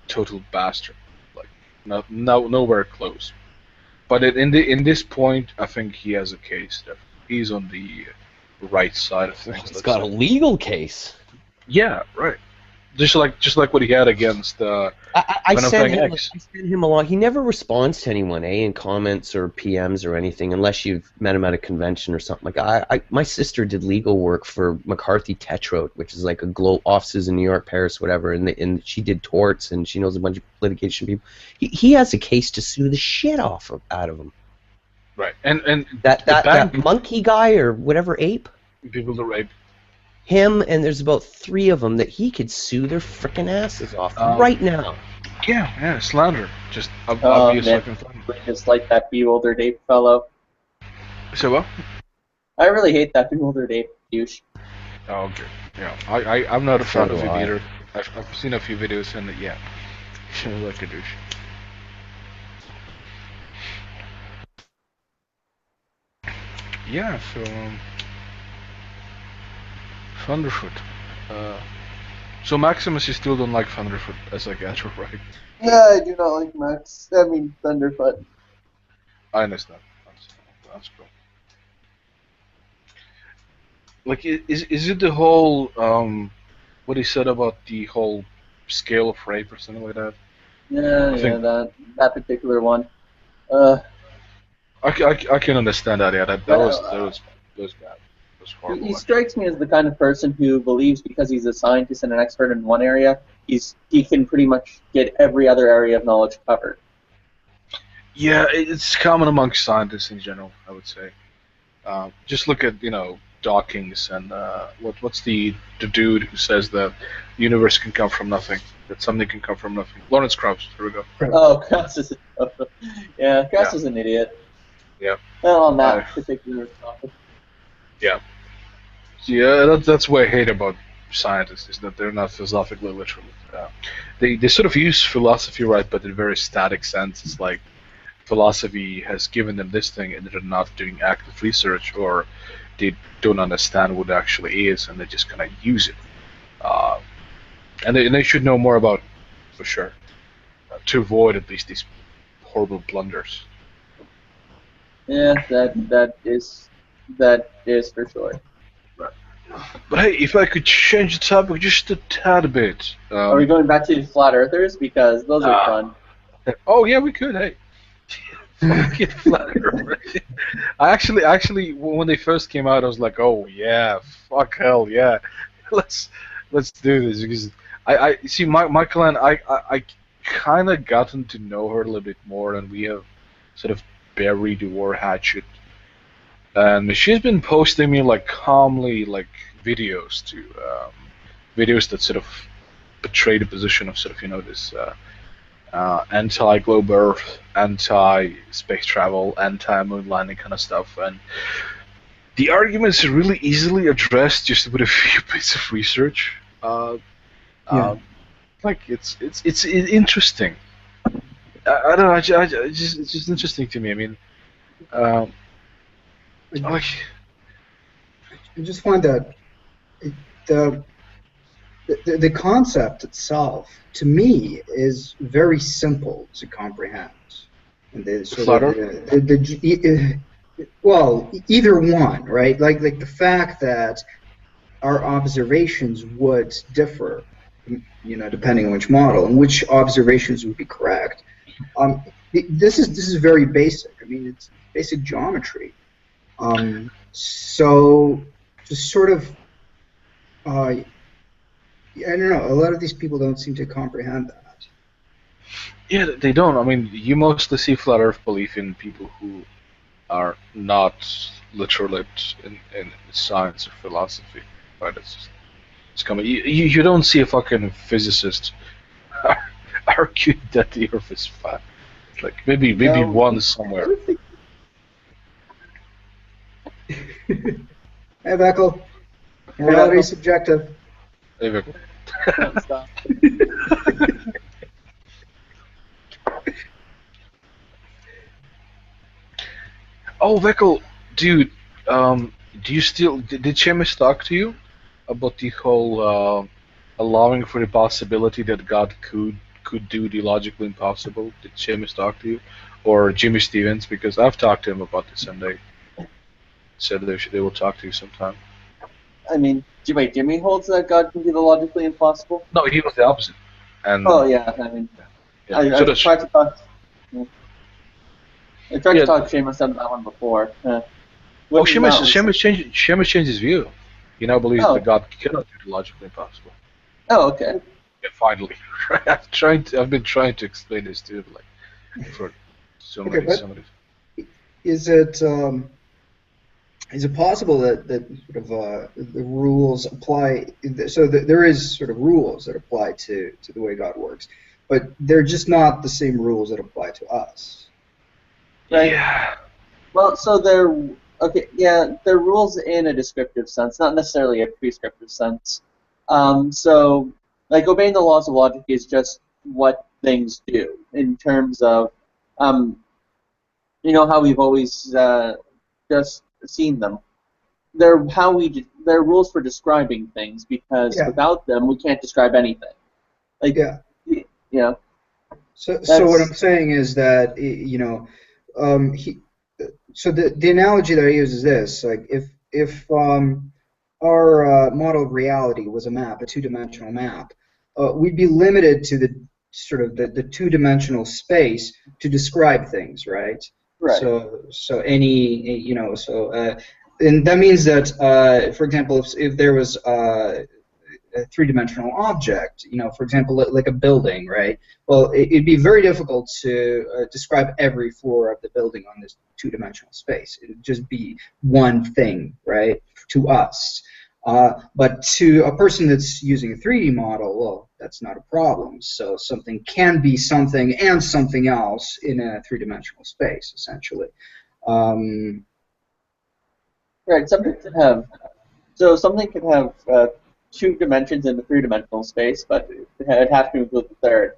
S2: total bastard. Like nowhere close. But in this point, I think he has a case. He's on the right side of things.
S4: He's got a legal case.
S2: Yeah, right. Just like what he had against
S4: I sent him.
S2: X.
S4: I sent him along. He never responds to anyone, in comments or PMs or anything, unless you've met him at a convention or something. Like my sister did legal work for McCarthy Tetroat, which is like a offices in New York, Paris, whatever, and she did torts and she knows a bunch of litigation people. He has a case to sue the shit out of him.
S2: Right, and
S4: that monkey guy or whatever ape.
S2: People that rape.
S4: Him and there's about 3 of them that he could sue their frickin' asses off right now.
S2: Yeah, slander. Just obvious fucking slander.
S10: Just like that bewildered ape fellow.
S2: So what?
S10: I really hate that bewildered ape douche.
S2: Oh, okay. Yeah, I'm not a fan of him either. I've seen a few videos and yeah, he looks like a douche. Yeah, so Thunderfoot. So Maximus, you still don't like Thunderfoot as a gadget, right?
S10: Yeah, I do not like Thunderfoot.
S2: I understand. That's cool. Like, is it the whole what he said about the whole scale of rape or something like that?
S10: Yeah, that particular one.
S2: I can understand that. Yeah, that was bad. Horrible.
S10: He strikes me as the kind of person who believes because he's a scientist and an expert in one area, he can pretty much get every other area of knowledge covered.
S2: Yeah, it's common amongst scientists in general, I would say. Just look at Dawkins and what's the dude who says that the universe can come from nothing, that something can come from nothing. Lawrence Krauss. Here we go.
S10: Oh, Krauss is Krauss is an idiot.
S2: Yeah.
S10: Well, on that particular topic.
S2: Yeah. Yeah, that's what I hate about scientists, is that they're not philosophically literal. They sort of use philosophy, right, but in a very static sense. It's like philosophy has given them this thing and they're not doing active research, or they don't understand what it actually is and they just kind of use it. And they should know more about it, for sure, to avoid at least these horrible blunders.
S10: Yeah, that is for sure.
S2: Right. But hey, if I could change the topic just a tad bit.
S10: Are we going back to the flat earthers? Because those are fun.
S2: Oh yeah, we could. Hey, fucking flat earthers. I actually, when they first came out, I was like, oh yeah, fuck hell yeah, let's do this, because I see Michael and I kind of gotten to know her a little bit more, and we have sort of buried the war hatchet. And she's been posting me calmly videos videos that sort of betray the position of sort of this anti-globe Earth, anti-space travel, anti-moon landing kind of stuff. And the arguments are really easily addressed just with a few bits of research. It's interesting. I don't know. It's just interesting to me. I mean.
S6: I just find that the concept itself, to me, is very simple to comprehend. And well, either one, right? Like the fact that our observations would differ, depending on which model and which observations would be correct. This is very basic. I mean, it's basic geometry. So just sort of, I don't know, a lot of these people don't seem to comprehend that.
S2: Yeah, they don't. I mean, you mostly see flat Earth belief in people who are not literate in science or philosophy, right? It's coming. You don't see a fucking physicist arguing that the Earth is flat. Like maybe one somewhere.
S6: Hey, Beckel. Reality is subjective.
S2: Hey, Beckel.
S10: Stop.
S2: Oh, Beckel, dude, Do you still did Seamus talk to you about the whole allowing for the possibility that God could do the logically impossible? Did Seamus talk to you, or Jimmy Stevens? Because I've talked to him about this, and they said they will talk to you sometime.
S10: I mean, wait, Jimmy holds that God can do the logically impossible?
S2: No, he was the opposite. And
S10: oh yeah, I mean,
S2: yeah.
S10: I tried to talk. I tried to talk to Seamus about that one before.
S2: Seamus changed his view. He now believes that God cannot do the logically impossible.
S10: Oh, okay.
S2: Yeah, finally, I've been trying to explain this to him for so many.
S6: Is it possible that sort of the rules apply? So that there is sort of rules that apply to the way God works, but they're just not the same rules that apply to us.
S10: Right. Yeah. Well, so they're rules in a descriptive sense, not necessarily a prescriptive sense. So, like, obeying the laws of logic is just what things do in terms of, how we've always just seen them. They're rules for describing things because without them we can't describe anything.
S6: So what I'm saying is that so the analogy that I use is this: like if our model of reality was a map, a two-dimensional map, we'd be limited to the sort of the two-dimensional space to describe things, right?
S10: Right.
S6: So any and that means that for example, if there was a three-dimensional object, for example, like a building, right? Well, it'd be very difficult to describe every floor of the building on this two-dimensional space. It'd just be one thing, right, to us. But to a person that's using a 3D model, well, that's not a problem. So something can be something and something else in a three-dimensional space, essentially.
S10: Right. Something could have two dimensions in the three-dimensional space, but it'd have to include the third.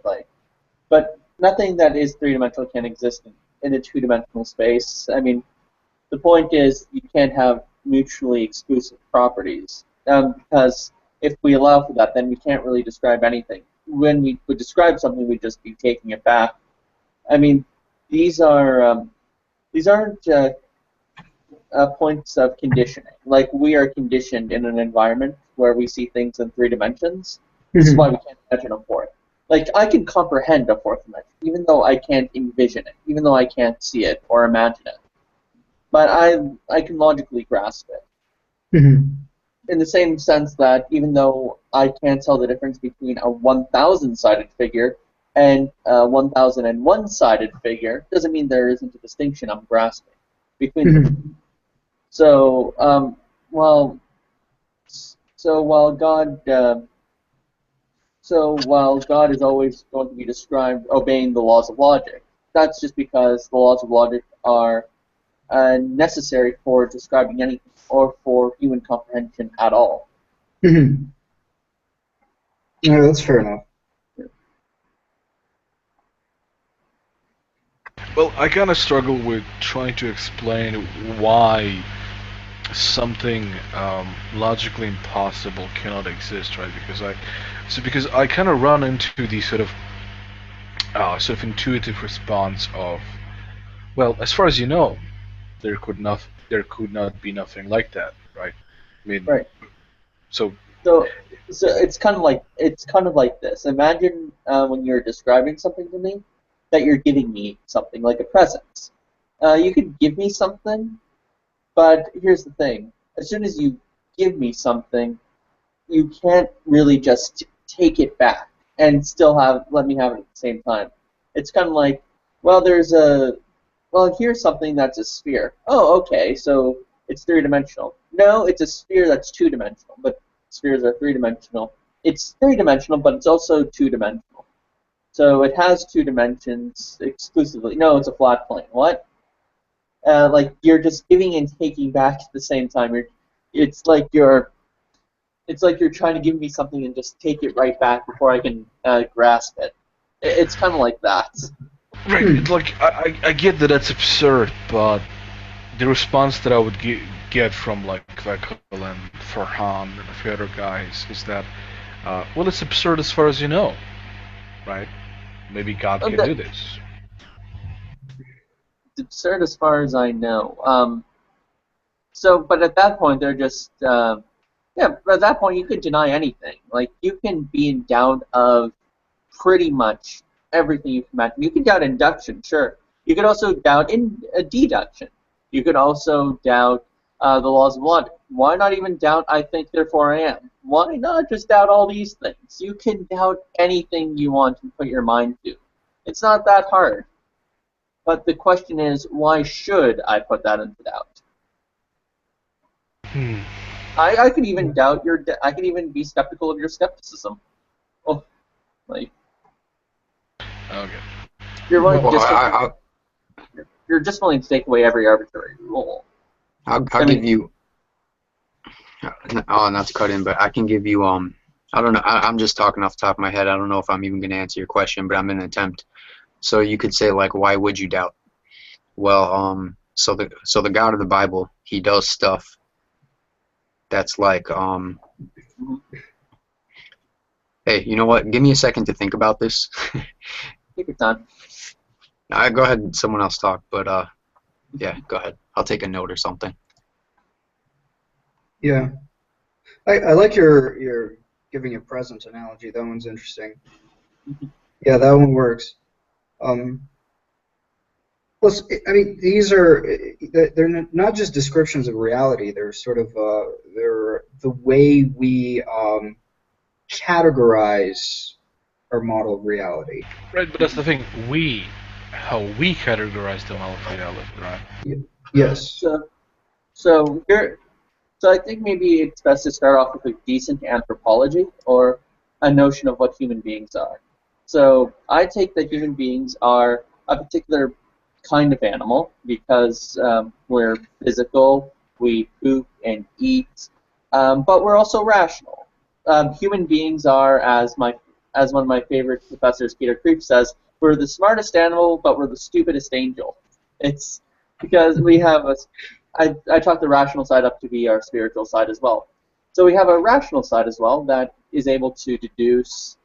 S10: But nothing that is three-dimensional can exist in a two-dimensional space. I mean, the point is you can't have mutually exclusive properties because if we allow for that, then we can't really describe anything. When we would describe something, we'd just be taking it back. I mean, these aren't points of conditioning. Like, we are conditioned in an environment where we see things in 3 dimensions. This is why we can't imagine a fourth. Like, I can comprehend a fourth dimension, even though I can't envision it, even though I can't see it or imagine it. But I can logically grasp it. In the same sense that even though I can't tell the difference between a 1,000-sided figure and a 1,001-sided figure, doesn't mean there isn't a distinction I'm grasping between them. So, while God is always going to be described obeying the laws of logic, that's just because the laws of logic are necessary for describing anything or for human comprehension at all.
S6: Yeah, that's fair enough.
S2: Well, I kind of struggle with trying to explain why something logically impossible cannot exist, right? Because I kind of run into the sort of intuitive response of, well, as far as you know, there could not be nothing like that, right? I mean,
S10: right.
S2: So
S10: it's kind of like this. Imagine when you're describing something to me, that you're giving me something like a present. You could give me something, but here's the thing: as soon as you give me something, you can't really just take it back and still let me have it at the same time. It's kind of like, here's something that's a sphere. Oh, okay, so it's 3-dimensional. No, it's a sphere that's 2-dimensional, but spheres are 3-dimensional. It's 3-dimensional, but it's also 2-dimensional. So it has 2 dimensions exclusively. No, it's a flat plane. What? Like, you're just giving and taking back at the same time. It's like you're trying to give me something and just take it right back before I can grasp it. It's kind of like that.
S2: Right. Like, I get that that's absurd, but the response that I would give get from like Vekel and Farhan and a few other guys is that, well, it's absurd as far as you know, right? Maybe God can do this.
S10: It's absurd as far as I know. But at that point, they're just, but at that point, you could deny anything. Like, you can be in doubt of pretty much everything you can imagine. You can doubt induction, sure. You could also doubt deduction. You could also doubt the laws of logic. Why not even doubt I think, therefore I am? Why not just doubt all these things? You can doubt anything you want to put your mind to. It's not that hard. But the question is, why should I put that into doubt? I could even doubt I could even be skeptical of your skepticism. Oh, like.
S2: Okay.
S10: You're willing you're just willing to take away every arbitrary rule.
S15: I'll give you. Oh, not to cut in, but I can give you. I don't know. I'm just talking off the top of my head. I don't know if I'm even going to answer your question, but I'm going to attempt. So you could say, like, why would you doubt? Well, so the God of the Bible, he does stuff that's like, hey, you know what? Give me a second to think about this.
S10: Take your time.
S15: Go ahead and someone else talk, but yeah, go ahead. I'll take a note or something.
S6: Yeah. I like your giving a present analogy. That one's interesting. Yeah, that one works. Plus, I mean, they're not just descriptions of reality. They're sort of they're the way we categorize our model of reality.
S2: Right, but that's the thing. How we categorize the model of reality, right?
S6: Yes.
S10: So I think maybe it's best to start off with a decent anthropology or a notion of what human beings are. So I take that human beings are a particular kind of animal because we're physical, we poop and eat, but we're also rational. Human beings are, as one of my favorite professors, Peter Kreeft, says, we're the smartest animal, but we're the stupidest angel. It's because we have I chalk the rational side up to be our spiritual side as well. So we have a rational side as well that is able to deduce,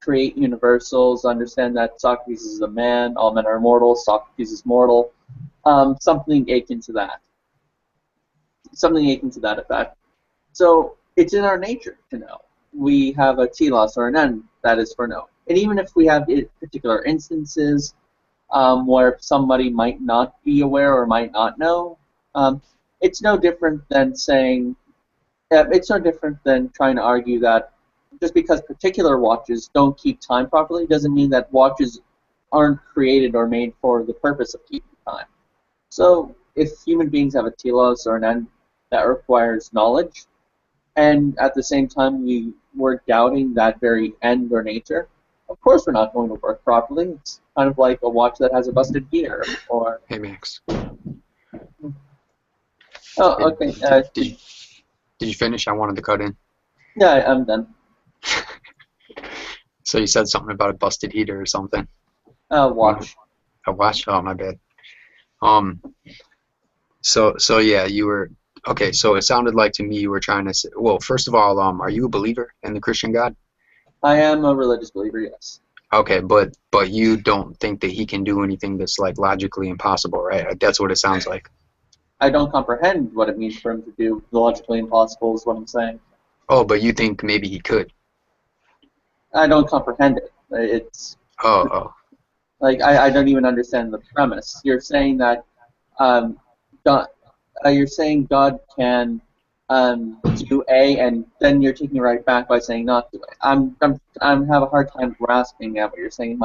S10: create universals, understand that Socrates is a man, all men are mortal, Socrates is mortal, something akin to that. Something akin to that effect. So it's in our nature to know. We have a telos or an end that is for no. And even if we have particular instances where somebody might not be aware or might not know, it's no different than saying, it's no different than trying to argue that just because particular watches don't keep time properly doesn't mean that watches aren't created or made for the purpose of keeping time. So if human beings have a telos or an end that requires knowledge, and at the same time we're doubting that very end or nature, of course we're not going to work properly. It's kind of like a watch that has a busted gear, or...
S15: Hey, Max.
S10: Oh, okay.
S15: Did you finish? I wanted to cut in.
S10: Yeah, I'm done.
S15: So you said something about a busted heater or something.
S10: Watch.
S15: A watch? Oh, my bad. So yeah, you were... Okay, so it sounded like to me you were trying to say... Well, first of all, are you a believer in the Christian God?
S10: I am a religious believer, yes.
S15: Okay, but you don't think that he can do anything that's like logically impossible, right? That's what it sounds like.
S10: I don't comprehend what it means for him to do logically impossible is what I'm saying.
S15: Oh, but you think maybe he could? I
S10: don't comprehend it. It's...
S15: Oh.
S10: Like, I don't even understand the premise. You're saying that you're saying God can do A, and then you're taking it right back by saying not do it. I'm have a hard time grasping at what you're saying.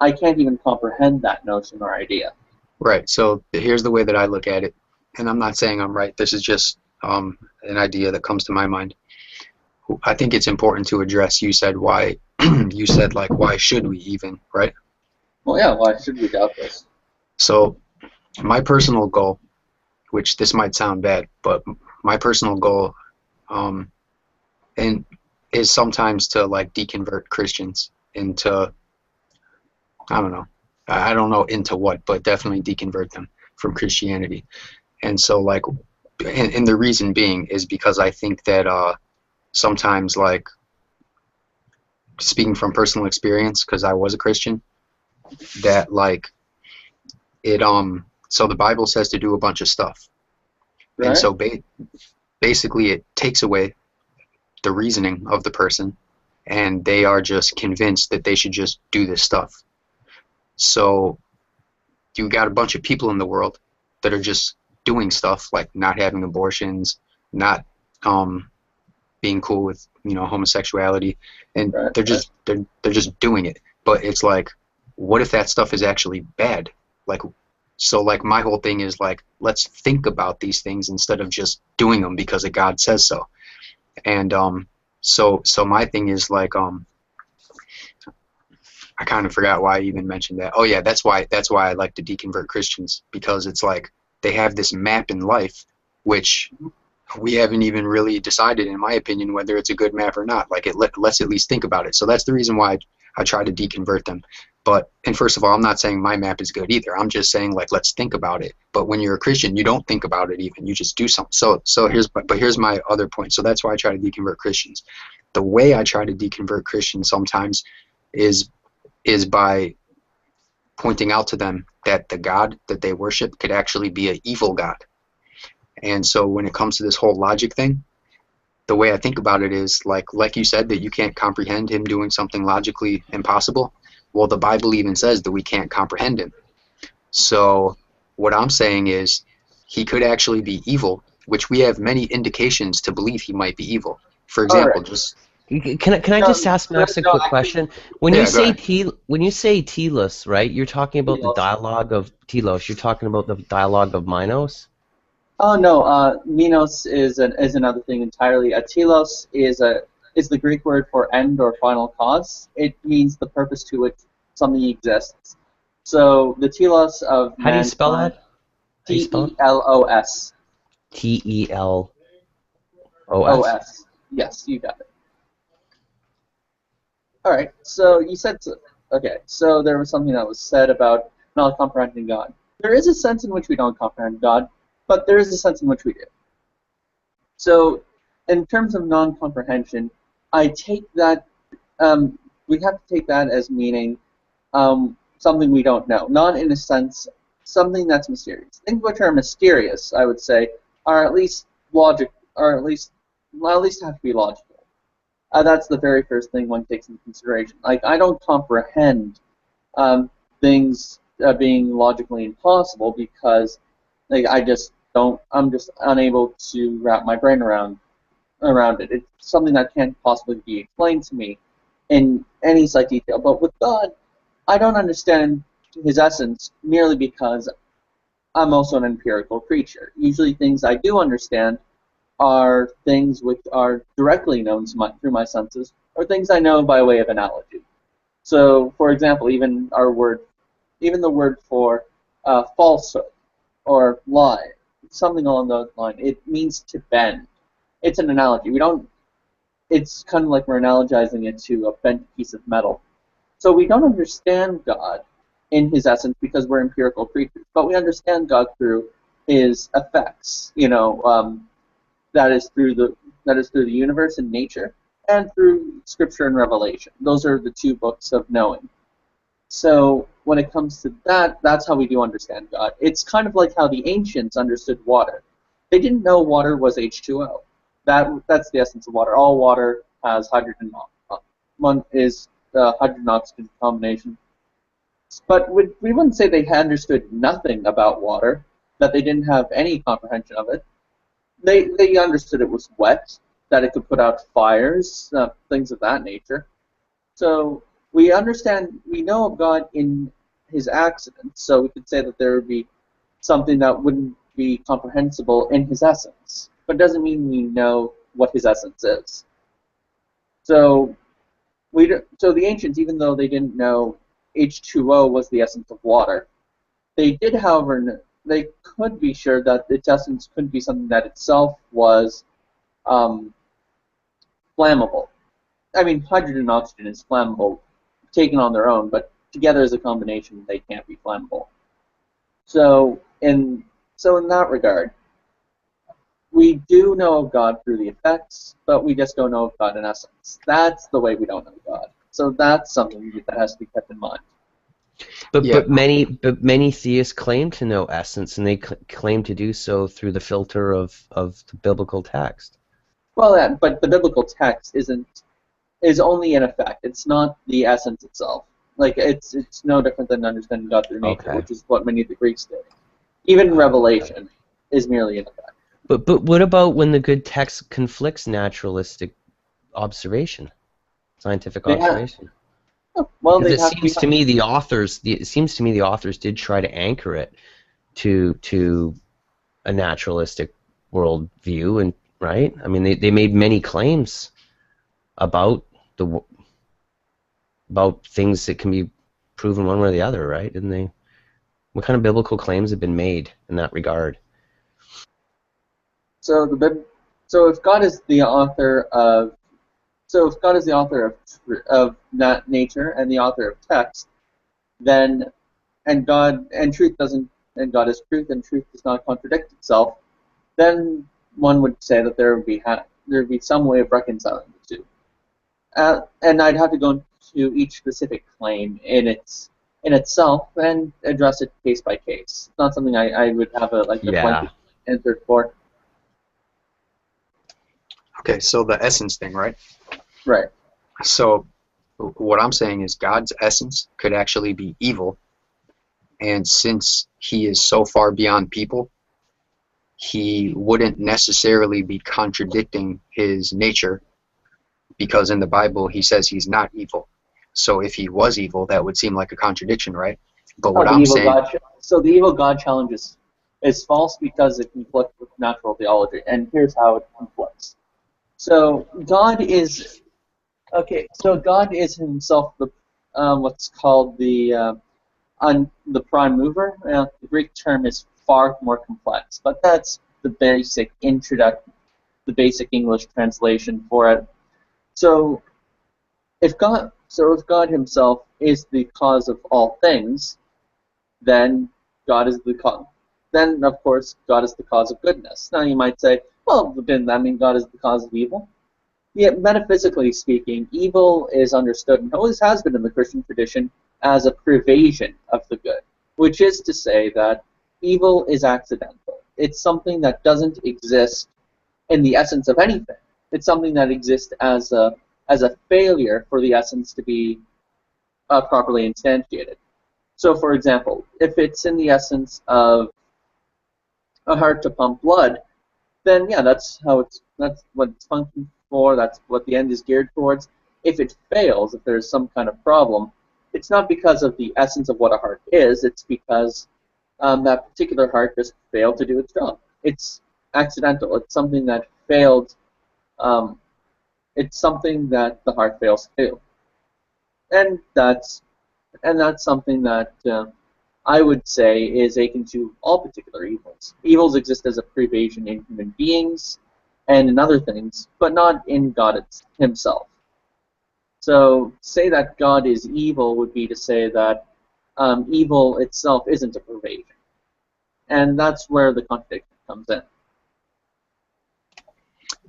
S10: I can't even comprehend that notion or idea.
S15: Right. So here's the way that I look at it, and I'm not saying I'm right. This is just an idea that comes to my mind. I think it's important to address. You said why. You said like why should we even, right?
S10: Well, yeah. Why should we doubt this?
S15: So my personal goal, which this might sound bad, but my personal goal and is sometimes to like deconvert Christians into, I don't know into what, but definitely deconvert them from Christianity. And so like, and the reason being is because I think that sometimes, like, speaking from personal experience, because I was a Christian, that like it so the Bible says to do a bunch of stuff,
S10: Right.
S15: and so basically it takes away the reasoning of the person, and they are just convinced that they should just do this stuff. So you got a bunch of people in the world that are just doing stuff like not having abortions, not being cool with, you know, homosexuality, and they're just doing it. But it's like, what if that stuff is actually bad? Like, so like my whole thing is like, let's think about these things instead of just doing them because God says so. And so my thing is like, I kind of forgot why I even mentioned that. Oh yeah, that's why I like to deconvert Christians, because it's like they have this map in life which we haven't even really decided, in my opinion, whether it's a good map or not. Like, let's at least think about it. So that's the reason why I try to deconvert them. And first of all, I'm not saying my map is good either. I'm just saying, like, let's think about it. But when you're a Christian, you don't think about it even. You just do something. So here's my other point. So that's why I try to deconvert Christians. The way I try to deconvert Christians sometimes is by pointing out to them that the God that they worship could actually be an evil God. And so when it comes to this whole logic thing, the way I think about it is like you said, that you can't comprehend him doing something logically impossible. Well, the Bible even says that we can't comprehend him. So what I'm saying is he could actually be evil, which we have many indications to believe he might be evil. For example,
S4: Can I just ask Max a quick question? When you say telos, right? You're talking about the dialogue of telos. You're talking about the dialogue of Minos.
S10: Oh no, Minos is another thing entirely. Telos is the Greek word for end or final cause. It means the purpose to which something exists. So the telos of
S4: how do you spell that?
S10: Telos.
S4: Telos.
S10: Yes, you got it. All right. So you said okay. So there was something that was said about not comprehending God. There is a sense in which we don't comprehend God, but there is a sense in which we do. So in terms of non-comprehension, I take that, we have to take that as meaning something we don't know, not in a sense something that's mysterious. Things which are mysterious, I would say, are at least logic, or at least have to be logical. That's the very first thing one takes into consideration. Like, I don't comprehend things being logically impossible because, like, I'm just unable to wrap my brain around it. It's something that can't possibly be explained to me in any slight detail. But with God, I don't understand his essence merely because I'm also an empirical creature. Usually things I do understand are things which are directly known through my senses, or things I know by way of analogy. So, for example, even the word for falsehood or lie, something along those lines, it means to bend. It's an analogy. It's kind of like we're analogizing it to a bent piece of metal. So we don't understand God in his essence because we're empirical creatures, but we understand God through his effects. That is through the universe and nature, and through Scripture and Revelation. Those are the two books of knowing. So when it comes to that, that's how we do understand God. It's kind of like how the ancients understood water. They didn't know water was H2O. That's the essence of water. All water has hydrogen. One is the hydrogen-oxygen combination. But we wouldn't say they understood nothing about water, that they didn't have any comprehension of it. They understood it was wet, that it could put out fires, things of that nature. So we know of God in his accidents, so we could say that there would be something that wouldn't be comprehensible in his essence. But it doesn't mean we know what his essence is. So the ancients, even though they didn't know H2O was the essence of water, they did, however, they could be sure that its essence couldn't be something that itself was flammable. I mean, hydrogen and oxygen is flammable taken on their own, but together as a combination, they can't be flammable. So So in that regard, we do know of God through the effects, but we just don't know of God in essence. That's the way we don't know God. So that's something that has to be kept in mind.
S4: But many theists claim to know essence, and they claim to do so through the filter of the biblical text.
S10: Well, yeah, but the biblical text is only an effect. It's not the essence itself. Like it's no different than understanding God through nature, which is what many of the Greeks did. Even Revelation is merely an effect.
S4: But what about when the good text conflicts naturalistic observation, scientific observation?
S10: Well,
S4: because it seems to me the authors did try to anchor it to a naturalistic worldview, and right. I mean, they made many claims about things that can be proven one way or the other, right? Didn't they? What kind of biblical claims have been made in that regard?
S10: So if God is the author of that nature and the author of text, then God is truth and truth does not contradict itself, then one would say that there would be some way of reconciling the two. And I'd have to go into each specific claim in itself and address it case by case. It's not something I would have a blanket answer for.
S15: Okay, so the essence thing, right?
S10: Right.
S15: So what I'm saying is God's essence could actually be evil, and since he is so far beyond people, he wouldn't necessarily be contradicting his nature, because in the Bible he says he's not evil. So if he was evil, that would seem like a contradiction, right? But what I'm saying...
S10: So the evil God challenge is false because it conflicts with natural theology, and here's how it conflicts. So God is himself the what's called the prime mover. The Greek term is far more complex, but that's the basic English translation for it. So if God himself is the cause of all things, then God is the cause. Then of course God is the cause of goodness. Now you might say, well, didn't that mean God is the cause of evil? Yeah, metaphysically speaking, evil is understood, and always has been in the Christian tradition, as a privation of the good, which is to say that evil is accidental. It's something that doesn't exist in the essence of anything. It's something that exists as a failure for the essence to be properly instantiated. So, for example, if it's in the essence of a heart to pump blood, then yeah, that's what it's functioning for. That's what the end is geared towards. If it fails, if there's some kind of problem, it's not because of the essence of what a heart is. It's because that particular heart just failed to do its job. It's accidental. It's something that failed. It's something that the heart fails to do, and that's something that I would say is akin to all particular evils. Evils exist as a privation in human beings and in other things, but not in God himself. So, say that God is evil would be to say that evil itself isn't a privation. And that's where the contradiction comes in.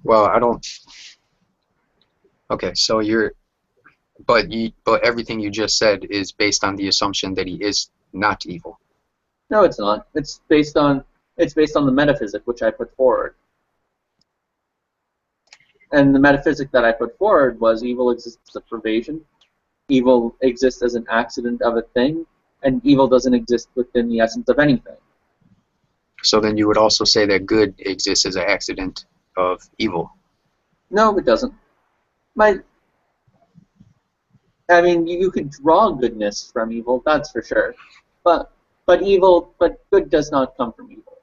S15: Well, I don't... Okay, so but everything you just said is based on the assumption that he is not evil.
S10: No, it's not. It's based on the metaphysic which I put forward. And the metaphysic that I put forward was evil exists as a privation, evil exists as an accident of a thing, and evil doesn't exist within the essence of anything.
S15: So then you would also say that good exists as an accident of evil.
S10: No, it doesn't. I mean, you could draw goodness from evil, that's for sure. But good does not come from evil.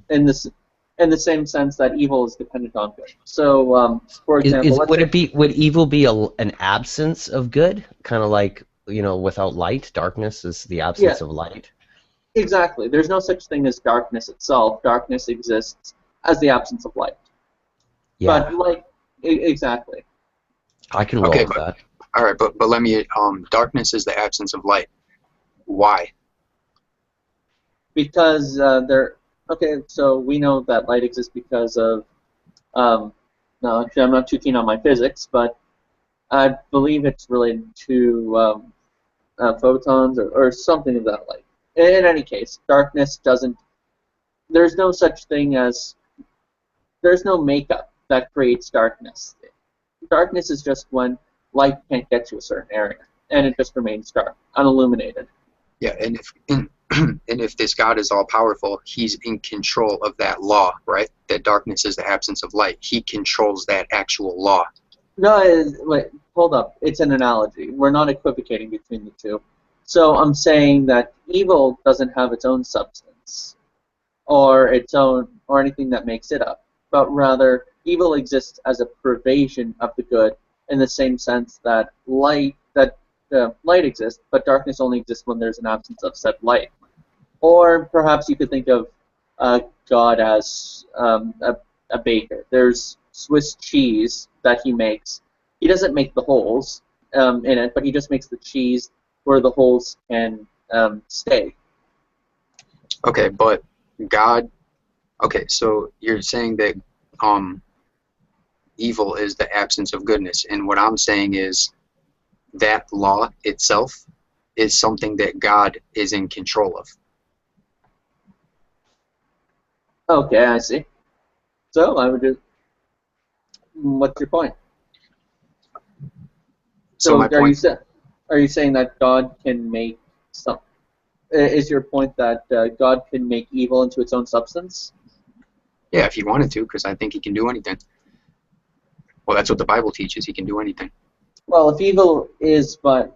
S10: In the same sense that evil is dependent on good. So, for example,
S4: would evil be an absence of good? Kind of like, without light, darkness is the absence of light.
S10: Exactly. There's no such thing as darkness itself. Darkness exists as the absence of light.
S4: Yeah.
S10: But light, exactly.
S4: I can roll with that.
S15: All right, but let me. Darkness is the absence of light. Why?
S10: because there. Okay, so we know that light exists because of. No, actually, I'm not too keen on my physics, but I believe it's related to photons or something of that like. In any case, darkness doesn't. There's no such thing as. There's no makeup that creates darkness. Darkness is just when light can't get to a certain area, and it just remains dark, unilluminated.
S15: Yeah, and if this God is all powerful, he's in control of that law, right? That darkness is the absence of light. He controls that actual law.
S10: No, wait, hold up. It's an analogy. We're not equivocating between the two. So I'm saying that evil doesn't have its own substance, or its own, or anything that makes it up, but rather evil exists as a pervasion of the good, in the same sense that light exists, but darkness only exists when there's an absence of said light. Or perhaps you could think of God as a baker. There's Swiss cheese that he makes. He doesn't make the holes in it, but he just makes the cheese where the holes can stay.
S15: Okay, but God. Okay, so you're saying that evil is the absence of goodness, and what I'm saying is that law itself is something that God is in control of.
S10: Okay, I see. So I would just. What's your point?
S15: So my point.
S10: Are you saying that God can make some? Is your point that God can make evil into its own substance?
S15: Yeah, if he wanted to, because I think he can do anything. Well, that's what the Bible teaches. He can do anything.
S10: Well, if evil is by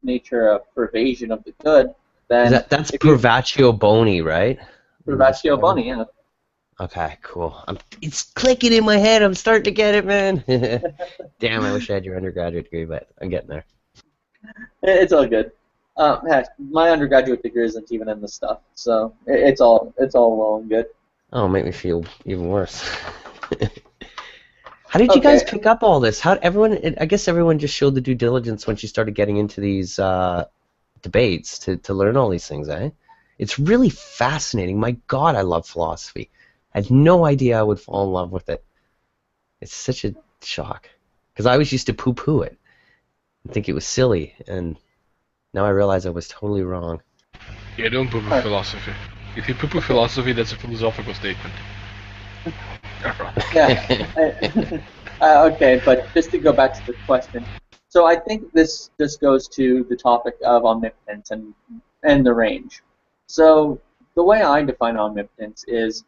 S10: nature a pervasion of the good, then
S4: that's Privatio Boni, right?
S10: Privatio Boni, yeah.
S4: Okay, cool. It's clicking in my head. I'm starting to get it, man. Damn, I wish I had your undergraduate degree, but I'm getting there.
S10: It's all good. Heck, my undergraduate degree isn't even in this stuff, so it's all well and good.
S4: Oh, make me feel even worse. How did you guys pick up all this? I guess everyone just showed the due diligence when she started getting into these debates to learn all these things, eh? It's really fascinating. My God, I love philosophy. I had no idea I would fall in love with it. It's such a shock. Because I always used to poo-poo it and think it was silly, and now I realize I was totally wrong.
S2: Yeah, don't poo-poo philosophy. If you poo-poo philosophy, that's a philosophical statement.
S10: Yeah. Okay, but just to go back to the question. So I think this just goes to the topic of omnipotence and the range. So the way I define omnipotence is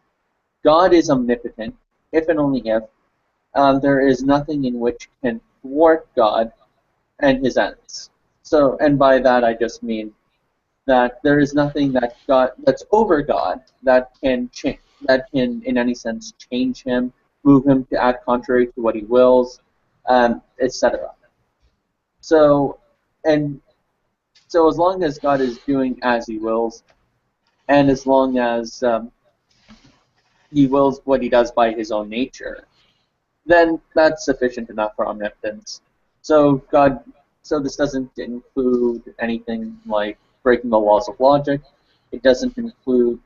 S10: God is omnipotent if and only if there is nothing in which can thwart God and his ends. So, and by that I just mean that there is nothing that's over God that can change, that can in any sense change him, move him to act contrary to what he wills, etc. So as long as God is doing as he wills, and as long as he wills what he does by his own nature, then that's sufficient enough for omnipotence. So this doesn't include anything like breaking the laws of logic. It doesn't include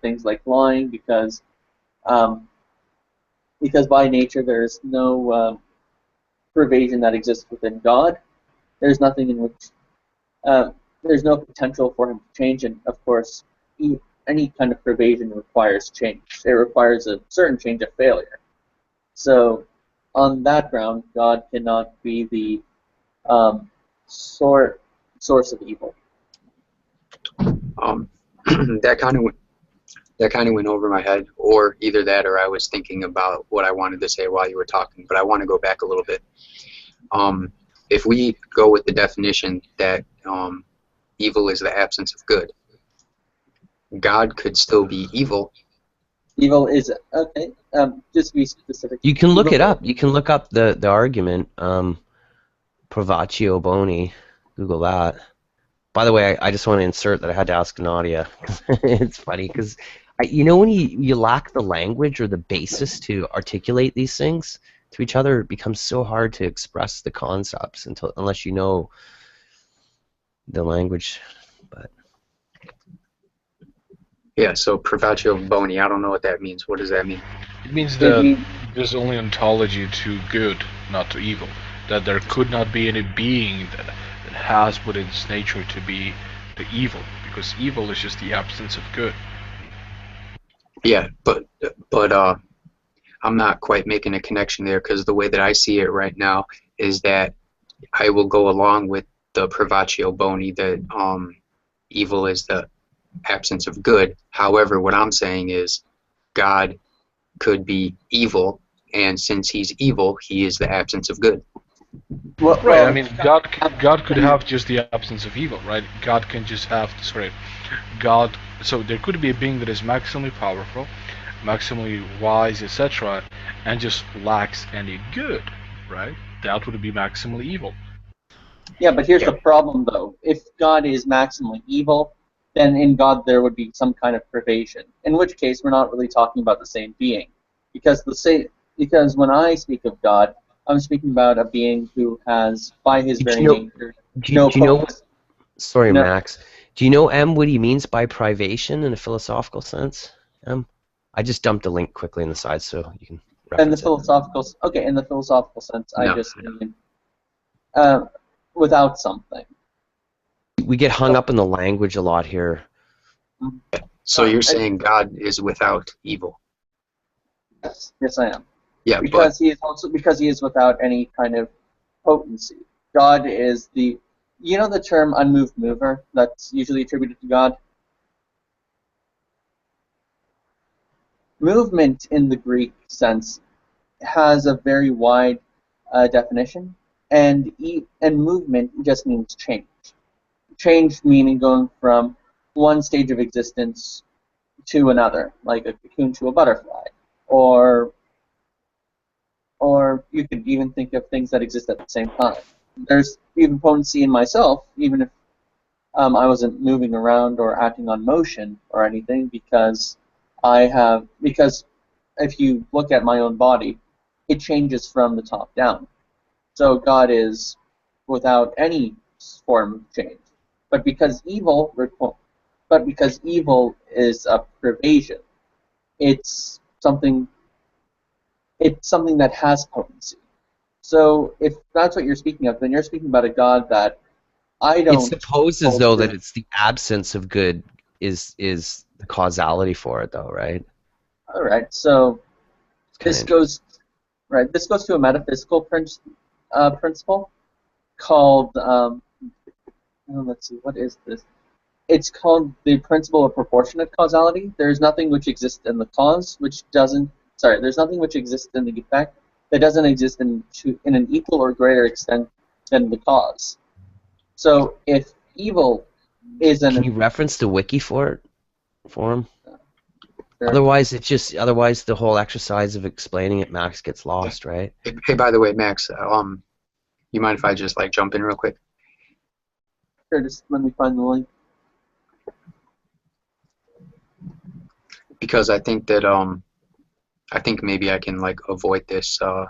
S10: things like lying because by nature there's no pervasion that exists within God. There's nothing in which there's no potential for him to change, and of course any kind of pervasion requires change. It requires a certain change of failure. So on that ground, God cannot be the source of evil.
S15: That kind of went over my head, or either that, or I was thinking about what I wanted to say while you were talking. But I want to go back a little bit. If we go with the definition that evil is the absence of good, God could still be evil.
S10: Evil is okay. Just to be specific.
S4: You can look it up. You can look up the argument. Privatio Boni. Google that. By the way, I just want to insert that I had to ask Nadia. It's funny because when you lack the language or the basis to articulate these things to each other, it becomes so hard to express the concepts unless you know the language. But
S15: Yeah, so privatio boni, I don't know what that means. What does that mean?
S2: It means that there's only ontology to good, not to evil. That there could not be any being that has within its nature to be the evil, because evil is just the absence of good.
S15: Yeah, but I'm not quite making a connection there, because the way that I see it right now is that I will go along with the privatio boni, that evil is the absence of good. However, what I'm saying is God could be evil, and since he's evil, he is the absence of good.
S2: Well, right. I mean, God could have just the absence of evil, right? God can just have God. So there could be a being that is maximally powerful, maximally wise, etc., and just lacks any good, right? That would be maximally evil.
S10: Yeah, but here's the problem, though. If God is maximally evil, then in God there would be some kind of privation. In which case, we're not really talking about the same being, because when I speak of God, I'm speaking about a being who has, by his very nature, no potency.
S4: Sorry, Max. Do you know what he means by privation in a philosophical sense? I just dumped a link quickly in the side so you can reference
S10: in the philosophical sense, I just mean without something.
S4: We get hung up in the language a lot here.
S15: So you're saying God is without evil?
S10: Yes, I am.
S15: Yeah,
S10: because he is without any kind of potency. God is the term unmoved mover that's usually attributed to God? Movement in the Greek sense has a very wide definition, and movement just means change. Change meaning going from one stage of existence to another, like a cocoon to a butterfly, or you could even think of things that exist at the same time. There's even potency in myself, even if I wasn't moving around or acting on motion or anything, because if you look at my own body, it changes from the top down. So God is without any form of change. But because evil is a privation, it's something that has potency. So if that's what you're speaking of, then you're speaking about a God that I don't.
S4: It supposes though that it's the absence of good is the causality for it, though, right?
S10: All right. So this goes to a metaphysical principle called. Let's see. What is this? It's called the principle of proportionate causality. There's nothing which exists in the cause which doesn't. Sorry, there's nothing which exists in the effect that doesn't exist in an equal or greater extent than the cause. So if evil is
S4: Can you reference the wiki for him? Sure. Otherwise the whole exercise of explaining it, Max, gets lost, right?
S15: Hey, by the way, Max, you mind if I just jump in real quick?
S10: Sure, just let me find the link.
S15: Because I think that I think maybe I can avoid this, or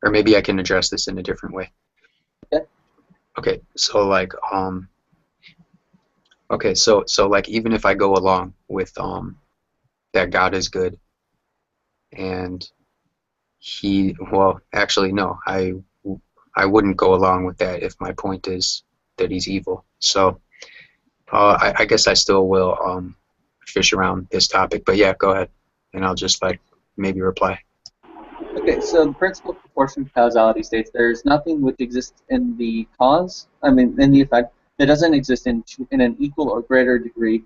S15: maybe I can address this in a different way. Okay, so even if I go along with that God is good, and actually no, I wouldn't go along with that if my point is that he's evil. So I guess I still will fish around this topic, but yeah, go ahead, and I'll just maybe reply.
S10: Okay, so the principle of proportionate causality states there's nothing which exists in the cause, in the effect, that doesn't exist in an equal or greater degree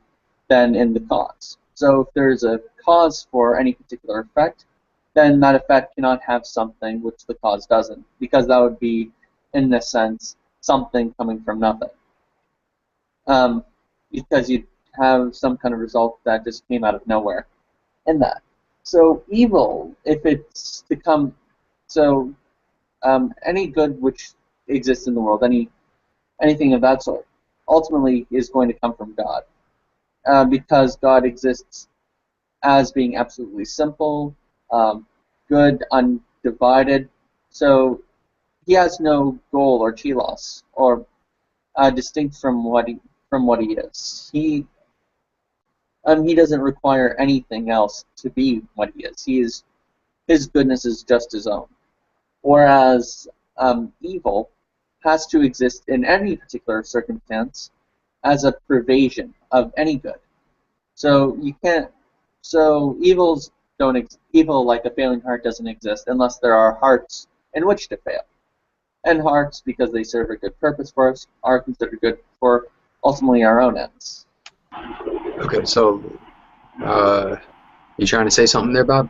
S10: than in the cause. So if there's a cause for any particular effect, then that effect cannot have something which the cause doesn't, because that would be, in a sense, something coming from nothing. Because you'd have some kind of result that just came out of nowhere in that. So evil, if it's to come, any good which exists in the world, anything of that sort, ultimately is going to come from God, because God exists as being absolutely simple, good, undivided. So he has no goal or telos, or distinct from what he is. He doesn't require anything else to be what he is. His goodness is just his own. Whereas evil has to exist in any particular circumstance as a pervasion of any good. So you can't. So evil like a failing heart doesn't exist unless there are hearts in which to fail. And hearts, because they serve a good purpose for us, are considered good for ultimately our own ends.
S15: Okay, so you trying to say something there, Bob?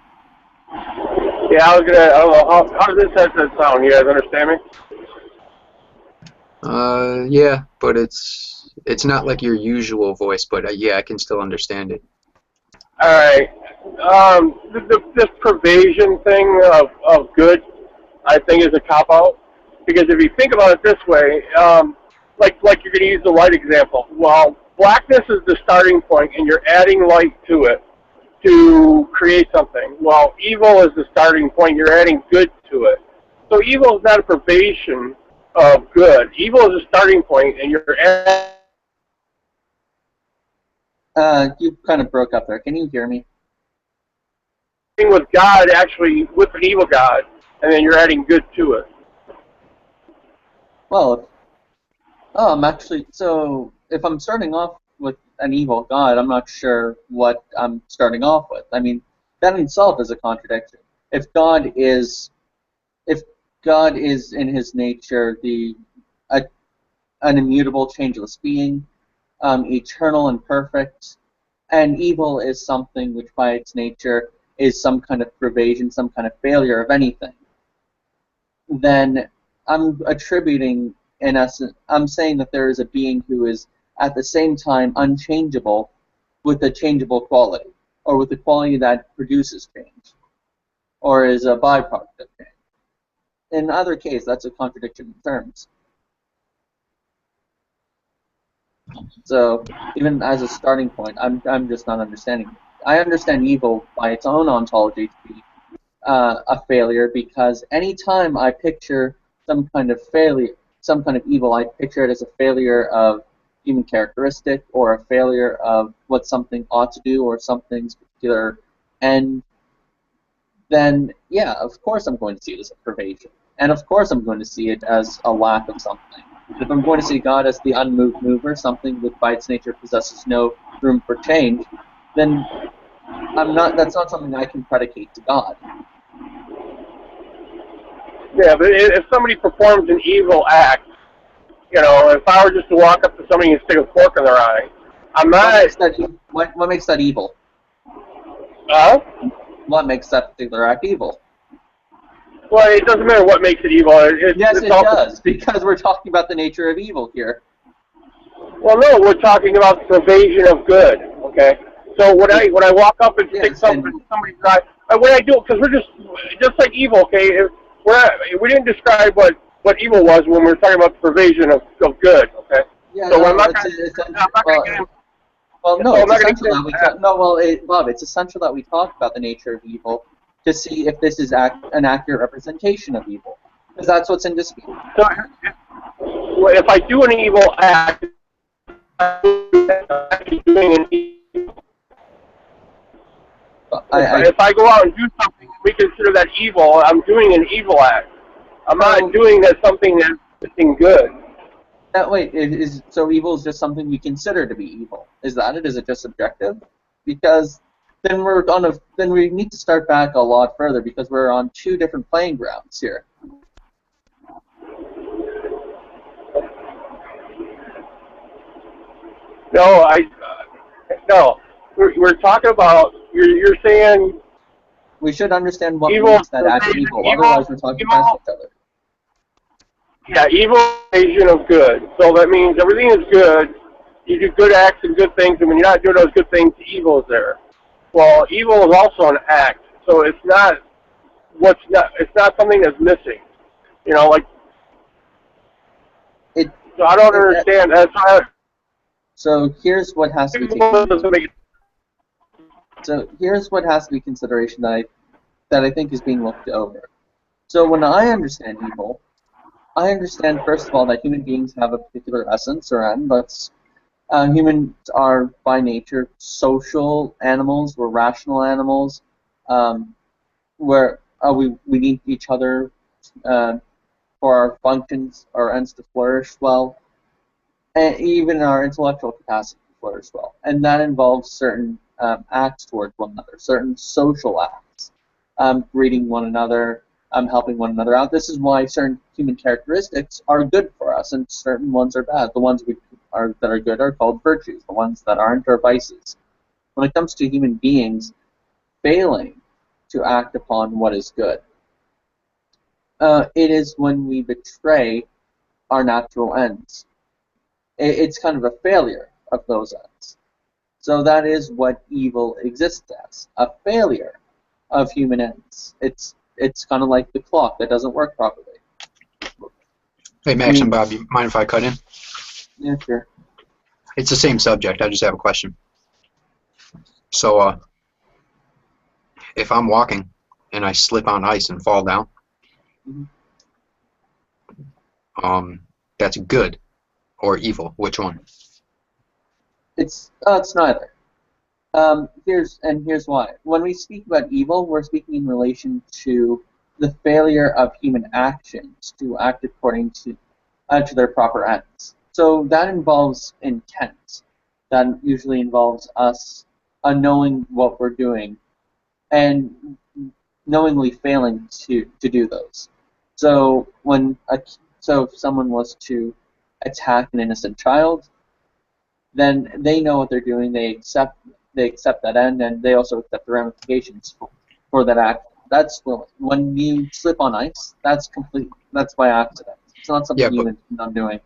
S16: Yeah, I was gonna. I don't know, how does this headset sound? You guys understand me?
S15: Yeah, but it's not like your usual voice, but yeah, I can still understand it.
S16: All right. This pervasion thing of good, I think, is a cop-out. Because if you think about it this way, like you're going to use the light example. Well, blackness is the starting point, and you're adding light to it to create something. Well, evil is the starting point. You're adding good to it. So evil is not a pervasion of good. Evil is a starting point, and you're adding...
S10: You kind of broke up there. Can you hear me?
S16: With God, actually, with an evil God, and then you're adding good to it.
S10: Well, so if I'm starting off with an evil God, I'm not sure what I'm starting off with. I mean, that in itself is a contradiction. If God is in his nature an immutable, changeless being, eternal and perfect, and evil is something which by its nature is some kind of pervasion, some kind of failure of anything, then I'm attributing, in essence, I'm saying that there is a being who is at the same time unchangeable with a changeable quality, or with a quality that produces change, or is a byproduct of change. In either case, that's a contradiction in terms. So even as a starting point, I'm just not understanding. I understand evil by its own ontology to be a failure, because anytime I picture some kind of failure, some kind of evil, I picture it as a failure of human characteristic, or a failure of what something ought to do, or something's particular end. Then yeah, of course I'm going to see it as a pervasion, and of course I'm going to see it as a lack of something. If I'm going to see God as the unmoved mover, something which by its nature possesses no room for change, then that's not something I can predicate to God.
S16: Yeah, but if somebody performs an evil act, you know, if I were just to walk up to somebody and stick a fork in their eye, I'm not...
S10: What makes that evil? What makes that particular act evil?
S16: Well, it doesn't matter what makes it evil.
S10: Yes, it does, because we're talking about the nature of evil here.
S16: Well, no, we're talking about the pervasion of good, okay? So when I walk up and stick something in somebody's eye, when I do it, because we're just like evil, okay? We didn't describe what evil was when we were talking about the pervasion of good, okay?
S10: Yeah,
S16: so
S10: no,
S16: I'm not going to get him.
S10: Well, no, it's essential that Bob, it's essential that we talk about the nature of evil to see if this is an accurate representation of evil, because that's what's in dispute.
S16: So if I do an evil act, I'm doing an evil. If I go out and do something, we consider that evil. I'm doing an evil act. I'm not doing that something that's good.
S10: Wait, so evil is just something we consider to be evil? Is that it? Is it just subjective? Because then we need to start back a lot further, because we're on two different playing grounds here.
S16: No, we're talking about. You're saying
S10: we should understand what makes that act evil. Otherwise, we're talking past each other.
S16: Yeah, evil is a version of good. So that means everything is good. You do good acts and good things, and when you're not doing those good things, evil is there. Well, evil is also an act, so it's not something that's missing. You know, like. So I don't understand.
S10: So here's what has to be taken. So here's what has to be consideration that I think is being looked over. So when I understand evil, I understand first of all that human beings have a particular essence or end that's Humans are by nature social animals. We're rational animals. We need each other for our functions, our ends to flourish well, and even our intellectual capacity to flourish well. And that involves certain acts towards one another, certain social acts, greeting one another, helping one another out. This is why certain human characteristics are good for us, and certain ones are bad. The ones that are good are called virtues. The ones that aren't are vices. When it comes to human beings failing to act upon what is good, it is when we betray our natural ends. It's kind of a failure of those ends. So that is what evil exists as, a failure of human ends. It's kind of like the clock that doesn't work properly.
S15: Hey, Max and Bob, you mind if I cut in?
S10: Yeah, sure.
S15: It's the same subject. I just have a question. So, if I'm walking and I slip on ice and fall down, that's good or evil? Which one?
S10: It's neither. Here's why. When we speak about evil, we're speaking in relation to the failure of human actions to act according to their proper ends. So that involves intent. That usually involves us knowing what we're doing and knowingly failing to do those. So if someone was to attack an innocent child, then they know what they're doing. They accept that end, and they also accept the ramifications for that act. That's when you slip on ice. That's by accident. It's not something you intend on doing.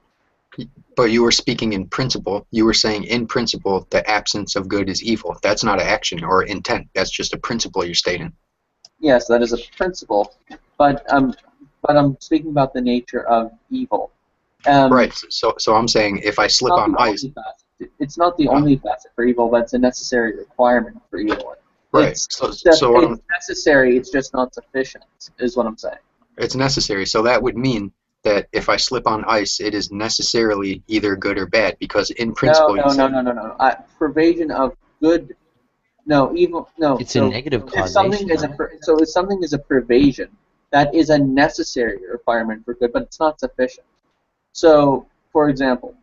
S15: But you were speaking in principle. You were saying in principle the absence of good is evil. That's not an action or intent. That's just a principle you're stating.
S10: Yes, that is a principle, but I'm speaking about the nature of evil.
S15: Right. So I'm saying if I slip on ice,
S10: it's not the only facet for evil, but it's a necessary requirement for evil.
S15: Right.
S10: It's necessary. It's just not sufficient, is what I'm saying.
S15: It's necessary. So that would mean that if I slip on ice, it is necessarily either good or bad, because in principle.
S10: No. Pervasion of good. No, evil. No.
S4: It's a negative causation.
S10: If something is a pervasion, that is a necessary requirement for good, but it's not sufficient. So, for example,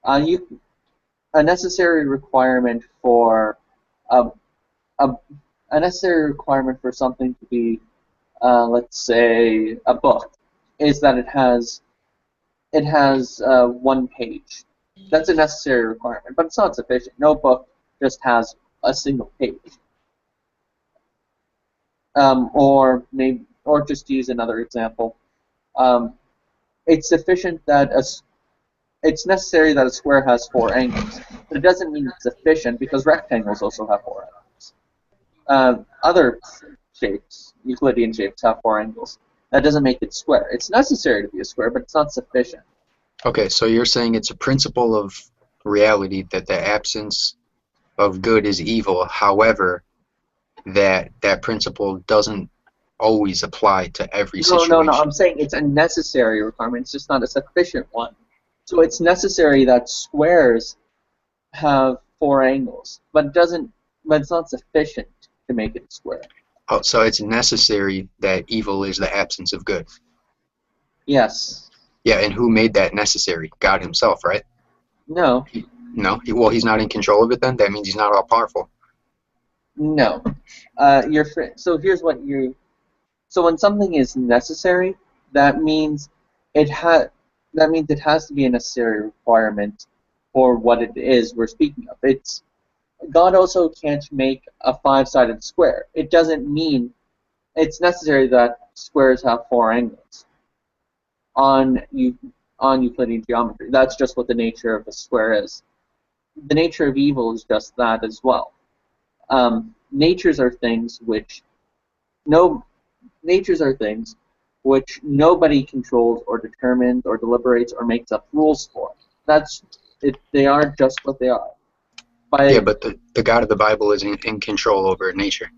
S10: a necessary requirement for something to be, let's say, a book, is that it has one page. That's a necessary requirement, but it's not sufficient. No book just has a single page. Or just to use another example, it's sufficient that it's necessary that a square has 4 angles, but it doesn't mean it's sufficient because rectangles also have 4 angles. Other shapes, Euclidean shapes, have 4 angles. That doesn't make it square. It's necessary to be a square, but it's not sufficient.
S15: Okay, so you're saying it's a principle of reality that the absence of good is evil. However, that principle doesn't always apply to every situation.
S10: No. I'm saying it's a necessary requirement. It's just not a sufficient one. So it's necessary that squares have 4 angles, but it's not sufficient to make it a square.
S15: Oh, so it's necessary that evil is the absence of good.
S10: Yes.
S15: Yeah, and who made that necessary? God himself, right?
S10: No.
S15: No? Well, he's not in control of it then? That means he's not all powerful.
S10: No. So here's what you... So when something is necessary, that means it has to be a necessary requirement for what it is we're speaking of. God also can't make a 5-sided square. It doesn't mean it's necessary that squares have 4 angles on Euclidean geometry. That's just what the nature of a square is. The nature of evil is just that as well. Natures are things which nobody controls or determines or deliberates or makes up rules for. That's it. They are just what they are.
S15: Yeah, but the God of the Bible is in control over nature.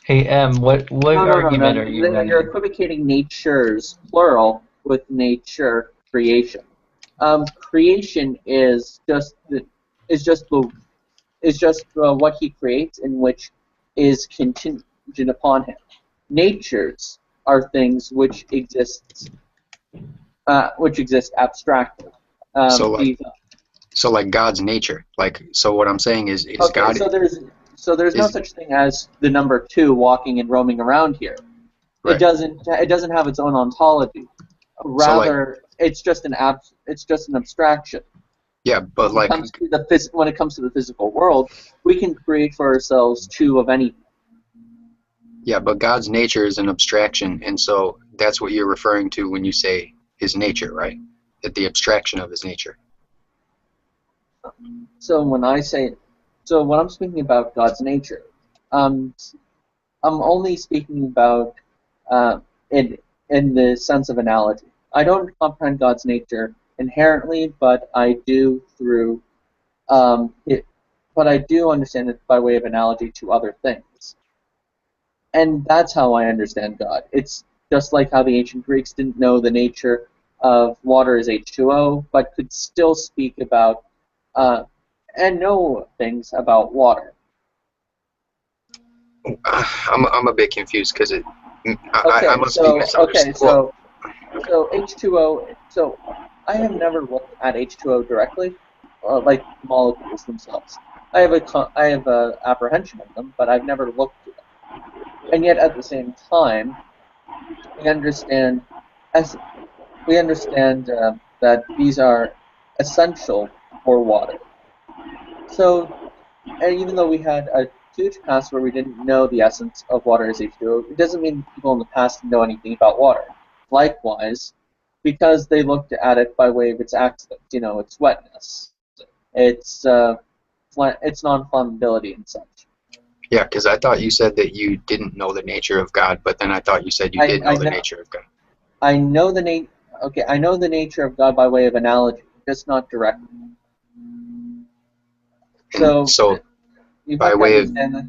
S17: Hey, what argument are you running?
S10: You're equivocating natures, plural, with nature, creation. Creation is just is just what he creates, and which is contingent upon him. Natures are things which exist abstractly.
S15: So like God's nature. So what I'm saying is
S10: Okay,
S15: God.
S10: so there's no such thing as the number 2 walking and roaming around here.
S15: Right.
S10: It doesn't have its own ontology. Rather, it's just an abstraction.
S15: Yeah, but
S10: when it comes to the physical world, we can create for ourselves 2 of anything.
S15: Yeah, but God's nature is an abstraction, and so that's what you're referring to when you say his nature, right? The abstraction of his nature.
S10: So when I'm speaking about God's nature, I'm only speaking about in the sense of analogy. I don't comprehend God's nature inherently, but I do through but I do understand it by way of analogy to other things. And that's how I understand God. It's just like how the ancient Greeks didn't know the nature of water as H2O, but could still speak about and know things about water.
S15: I'm a bit confused because I must be
S10: so
S15: misunderstood.
S10: so H2O. So I have never looked at H2O directly, like molecules themselves. I have a apprehension of them, but I've never looked at them. And yet, at the same time, we understand that these are essential for water. So, and even though we had a huge past where we didn't know the essence of water as H2O, it doesn't mean people in the past didn't know anything about water. Likewise, because they looked at it by way of its accidents, its wetness, its non-flammability and such.
S15: Yeah, because I thought you said that you didn't know the nature of God, but then I thought you said you did know the nature of God.
S10: I know the nature of God by way of analogy, just not directly. So you
S15: by
S10: have to
S15: way of
S10: understand that.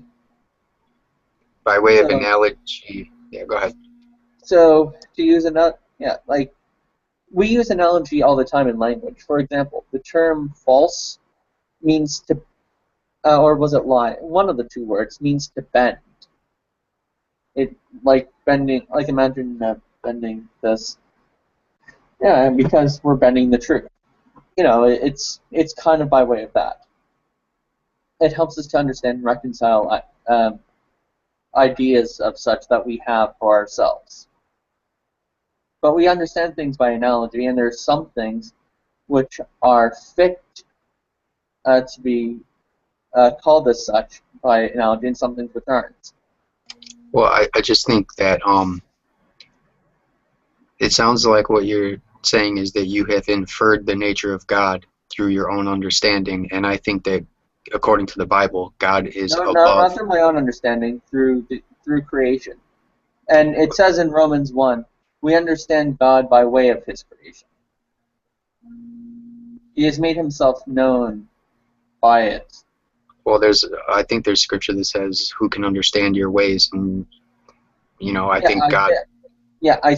S15: By way of analogy, yeah, go ahead.
S10: So to use we use analogy all the time in language. For example, the term false means to, or was it lie? One of the 2 words means to bend. It like bending, like imagine bending this. Yeah, because we're bending the truth. It's kind of by way of that. It helps us to understand and reconcile ideas of such that we have for ourselves. But we understand things by analogy, and there are some things which are fit to be called as such by analogy, and some things which aren't.
S15: Well, I just think that it sounds like what you're saying is that you have inferred the nature of God through your own understanding, and I think that according to the Bible, God is above.
S10: No, not through my own understanding, through creation. And it says in Romans 1, we understand God by way of his creation. He has made himself known by it.
S15: Well, I think there's scripture that says, "Who can understand your ways?" And I think God.
S10: I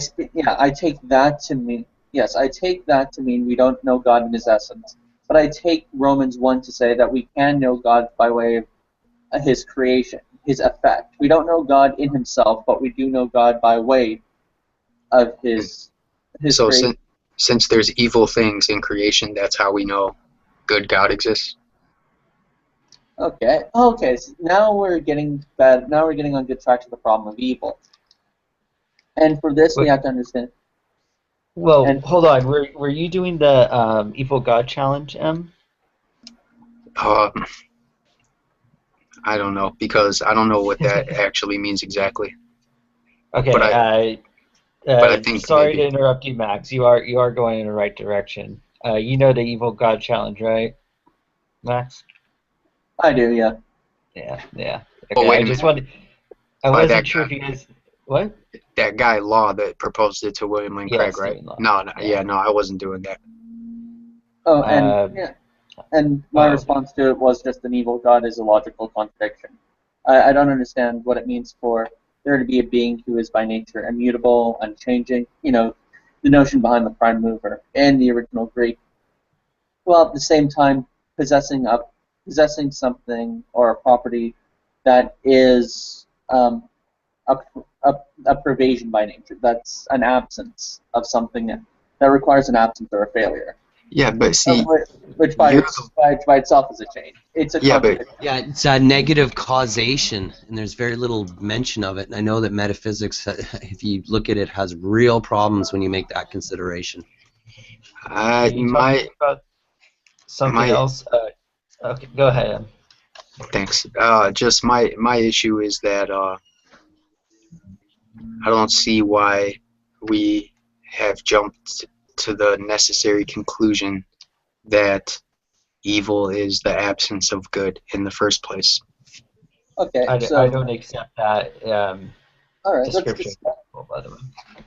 S10: take that to mean. Yes, I take that to mean we don't know God in his essence. But I take Romans 1 to say that we can know God by way of his creation, his effect. We don't know God in himself, but we do know God by way of his creation.
S15: Since there's evil things in creation, that's how we know good God exists.
S10: Okay. So now we're getting bad. Now we're getting on good track to the problem of evil. And for this, we have to understand.
S17: Well, hold on. Were you doing the Evil God Challenge, M?
S15: I don't know, because I don't know what that actually means exactly.
S17: Okay.
S15: But I think
S17: sorry to interrupt you, Max. You are going in the right direction. You know the Evil God Challenge, right, Max?
S10: I do, yeah.
S17: Yeah. Okay,
S15: Oh, wait
S17: I wasn't sure if you guys. What?
S15: That guy Law that proposed it to William Lane Craig, right? No, I wasn't doing that.
S10: Oh, and my response to it was just an evil God is a logical contradiction. I don't understand what it means for there to be a being who is by nature immutable, unchanging. The notion behind the prime mover and the original Greek. Well, at the same time, possessing something or a property that is a pervasion by nature. That's an absence of something that requires an absence or a failure.
S15: Yeah, but see,
S10: which by itself is a change. It's a contradiction.
S4: Yeah, it's a negative causation, and there's very little mention of it. And I know that metaphysics, if you look at it, has real problems when you make that consideration.
S17: About something else. Okay, go ahead.
S15: Thanks. Just my issue is that I don't see why we have jumped to the necessary conclusion that evil is the absence of good in the first place.
S10: Okay,
S17: I don't accept that
S10: all right,
S17: description, by the way.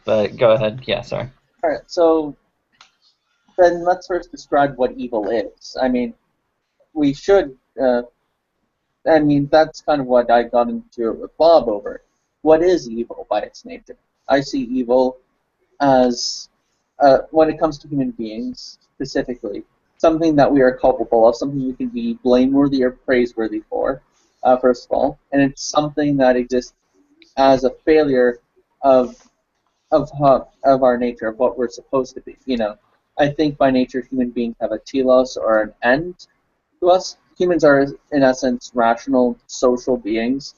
S17: But go ahead. Yeah, sorry.
S10: All right, so then let's first describe what evil is. I mean, we should. I mean, that's kind of what I got into it with Bob over. What is evil by its nature? I see evil as, when it comes to human beings specifically, something that we are culpable of, something we can be blameworthy or praiseworthy for, first of all, and it's something that exists as a failure of our nature, of what we're supposed to be. You know, I think by nature human beings have a telos or an end to us. Humans are, in essence, rational social beings.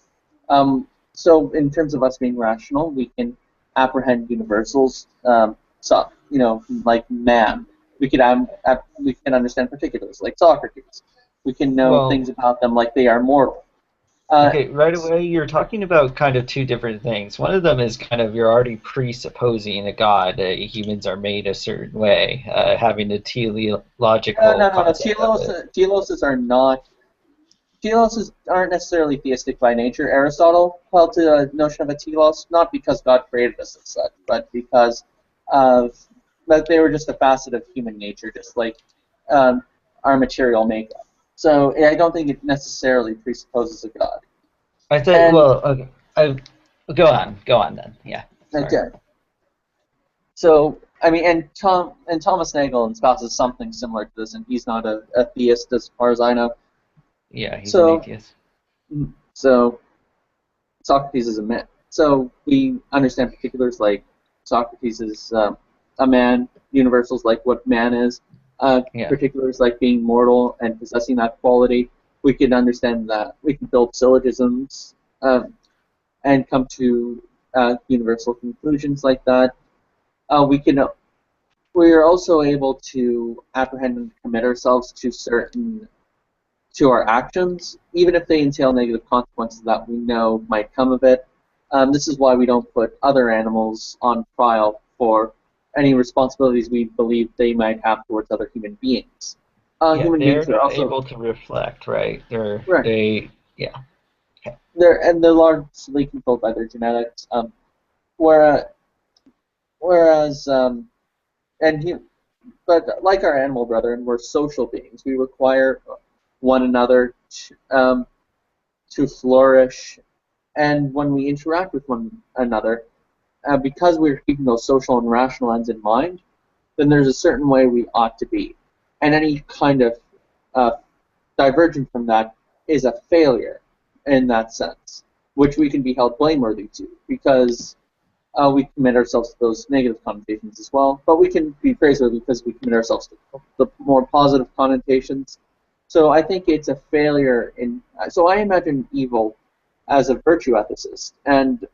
S10: So in terms of us being rational, we can apprehend universals. So, you know, like man. We can understand particulars, like Socrates. We can know things about them like they are mortal.
S17: Okay, right away you're talking about kind of two different things. One of them is kind of you're already presupposing a god. Humans are made a certain way, having a teleological concept.
S10: Teloses are not. Teloses aren't necessarily theistic by nature. Aristotle held to the notion of a telos not because God created us as such, but because that they were just a facet of human nature, just like our material makeup. So I don't think it necessarily presupposes a god.
S17: I think. Okay. Go on then. Yeah. Sorry.
S10: Okay. So I mean, and Thomas Nagel espouses something similar to this, and he's not a theist as far as I know.
S17: Yeah, he's an atheist.
S10: So Socrates is a myth. So we understand particulars like Socrates is a man, universals like what man is, particulars like being mortal and possessing that quality. We can understand that. We can build syllogisms and come to universal conclusions like that. We are also able to apprehend and commit ourselves to our actions, even if they entail negative consequences that we know might come of it. This is why we don't put other animals on trial for any responsibilities we believe they might have towards other human beings. Human beings are also
S17: able to reflect, right? They're
S10: largely controlled by their genetics. But like our animal brethren, we're social beings. We require one another to flourish, and when we interact with one another, because we're keeping those social and rational ends in mind, then there's a certain way we ought to be, and any kind of divergence from that is a failure in that sense, which we can be held blameworthy to, because we commit ourselves to those negative connotations as well, but we can be praiseworthy because we commit ourselves to the more positive connotations. So I think it's a failure in. So I imagine evil as a virtue ethicist, and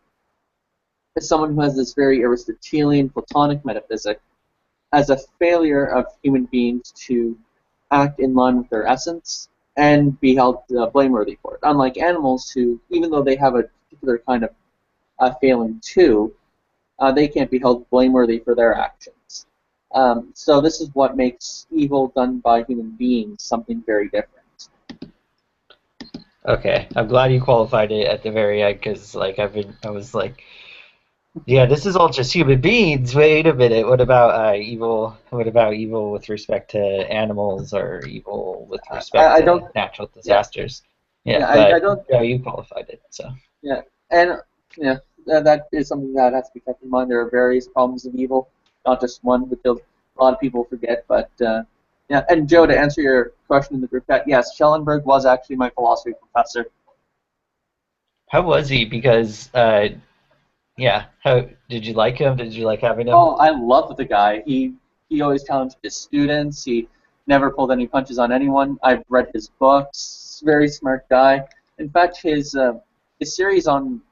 S10: as someone who has this very Aristotelian, Platonic metaphysic, as a failure of human beings to act in line with their essence and be held blameworthy for it. Unlike animals who, even though they have a particular kind of failing too, they can't be held blameworthy for their actions. So this is what makes evil done by human beings something very different.
S17: Okay, I'm glad you qualified it at the very end, because I was like, yeah, this is all just human beings. Wait a minute, what about evil? What about evil with respect to animals, or evil with respect to natural disasters? I don't. Yeah, you qualified it, so.
S10: Yeah, and that is something that has to be kept in mind. There are various problems of evil, not just one, which a lot of people forget, but Yeah, and Joe, to answer your question in the group chat, yes, Schellenberg was actually my philosophy professor.
S17: How was he? Because, yeah, how did you like him? Did you like having him?
S10: Oh, I loved the guy. He always challenged his students. He never pulled any punches on anyone. I've read his books. Very smart guy. In fact, his series on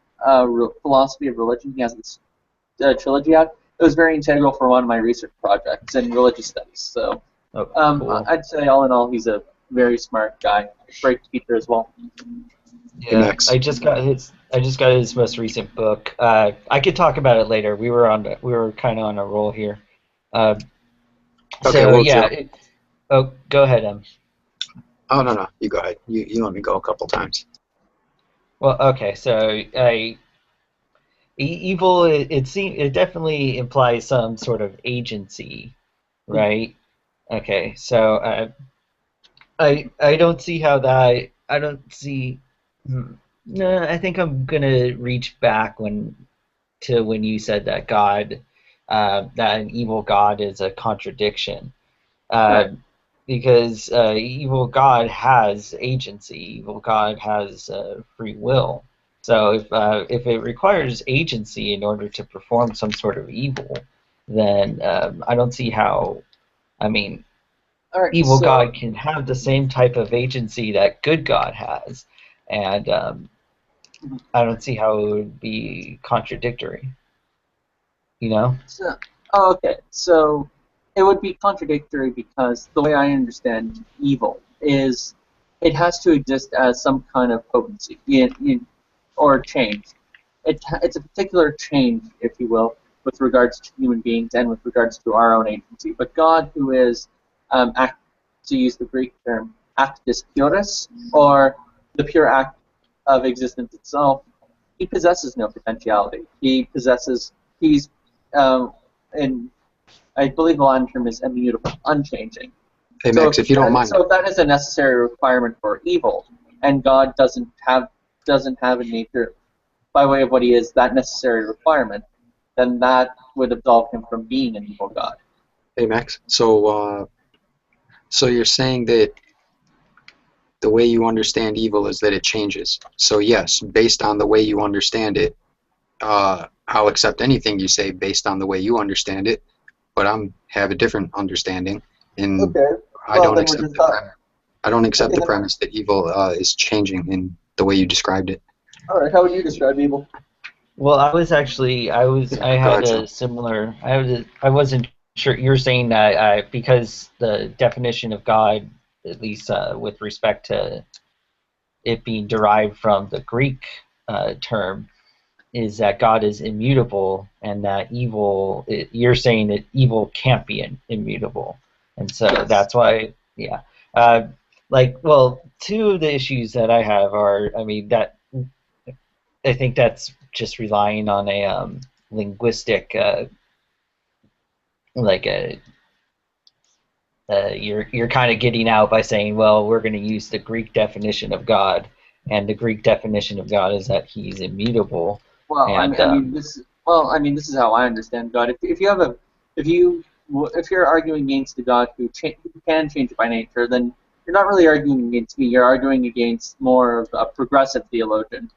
S10: philosophy of religion, he has this trilogy out. It was very integral for one of my research projects in religious studies. So,
S17: cool.
S10: I'd say all in all, he's a very smart guy. Great teacher as well.
S17: Yeah, I just got his most recent book. I could talk about it later. We were kind of on a roll here.
S15: Okay,
S17: So
S15: well,
S17: yeah.
S15: Joe.
S17: Go ahead, Em.
S15: Oh no, you go ahead. You let me go a couple times.
S17: Well, okay. So evil. It definitely implies some sort of agency, right? Okay. So I don't see how that. I don't see. No, I think I'm gonna reach back to when you said that God, that an evil God is a contradiction, because evil God has agency. Evil God has free will. So if it requires agency in order to perform some sort of evil, then I don't see how. I mean, evil God can have the same type of agency that good God has, and I don't see how it would be contradictory. You know?
S10: Okay. So it would be contradictory because the way I understand evil is it has to exist as some kind of potency or change. It's a particular change, if you will, with regards to human beings and with regards to our own agency. But God, who is, to use the Greek term, actus purus, or the pure act of existence itself, he possesses no potentiality. He's and I believe the Latin term is immutable, unchanging.
S15: Hey Max, if you don't mind.
S10: So if that is a necessary requirement for evil, and God doesn't have in nature, by way of what he is, that necessary requirement, then that would absolve him from being an evil God.
S15: Hey Max, so you're saying that the way you understand evil is that it changes. So yes, based on the way you understand it, I'll accept anything you say based on the way you understand it, but have a different understanding, and I don't accept the premise that evil is changing in the way you described it.
S10: All right, how would you describe evil?
S17: Well, I wasn't sure. You're saying that because the definition of God, at least with respect to it being derived from the Greek term, is that God is immutable, and that evil. You're saying that evil can't be immutable, and so that's why. Yeah. Two of the issues that I have are, I think that's just relying on a linguistic, you're kind of getting out by saying, well, we're going to use the Greek definition of God, and the Greek definition of God is that he's immutable.
S10: Well, this is how I understand God. If you're arguing against the God who can change by nature, then you're not really arguing against me. You're arguing against more of a progressive theologian.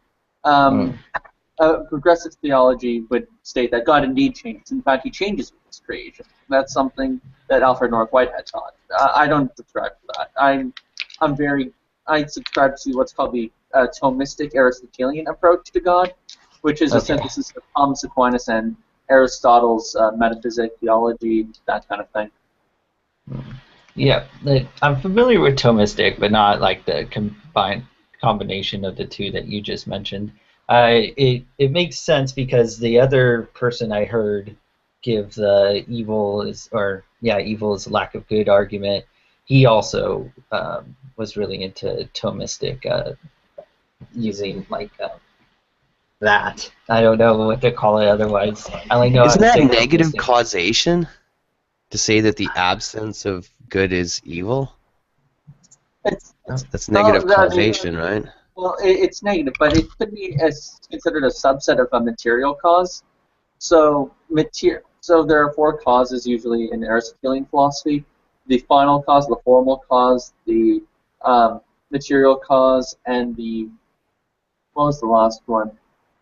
S10: Progressive theology would state that God indeed changes. In fact, he changes with his creation. That's something that Alfred North Whitehead taught. I don't subscribe to that. I subscribe to what's called the Thomistic Aristotelian approach to God, which is a synthesis of Thomas Aquinas and Aristotle's metaphysics, theology, that kind of thing.
S17: Yeah, I'm familiar with Thomistic, but not like the combination of the two that you just mentioned. It makes sense because the other person I heard give the evil is lack of good argument, he also was really into Thomistic, using that. I don't know what to call it otherwise. I only know
S4: Isn't
S17: how to
S4: that
S17: say
S4: negative
S17: Thomistic.
S4: causation? To say that the absence of good is evil? That's negative causation, right?
S10: Well, it's negative, but it could be considered a subset of a material cause. So there are four causes usually in Aristotelian philosophy. the final cause, the formal cause, the material cause, and the, what was the last one?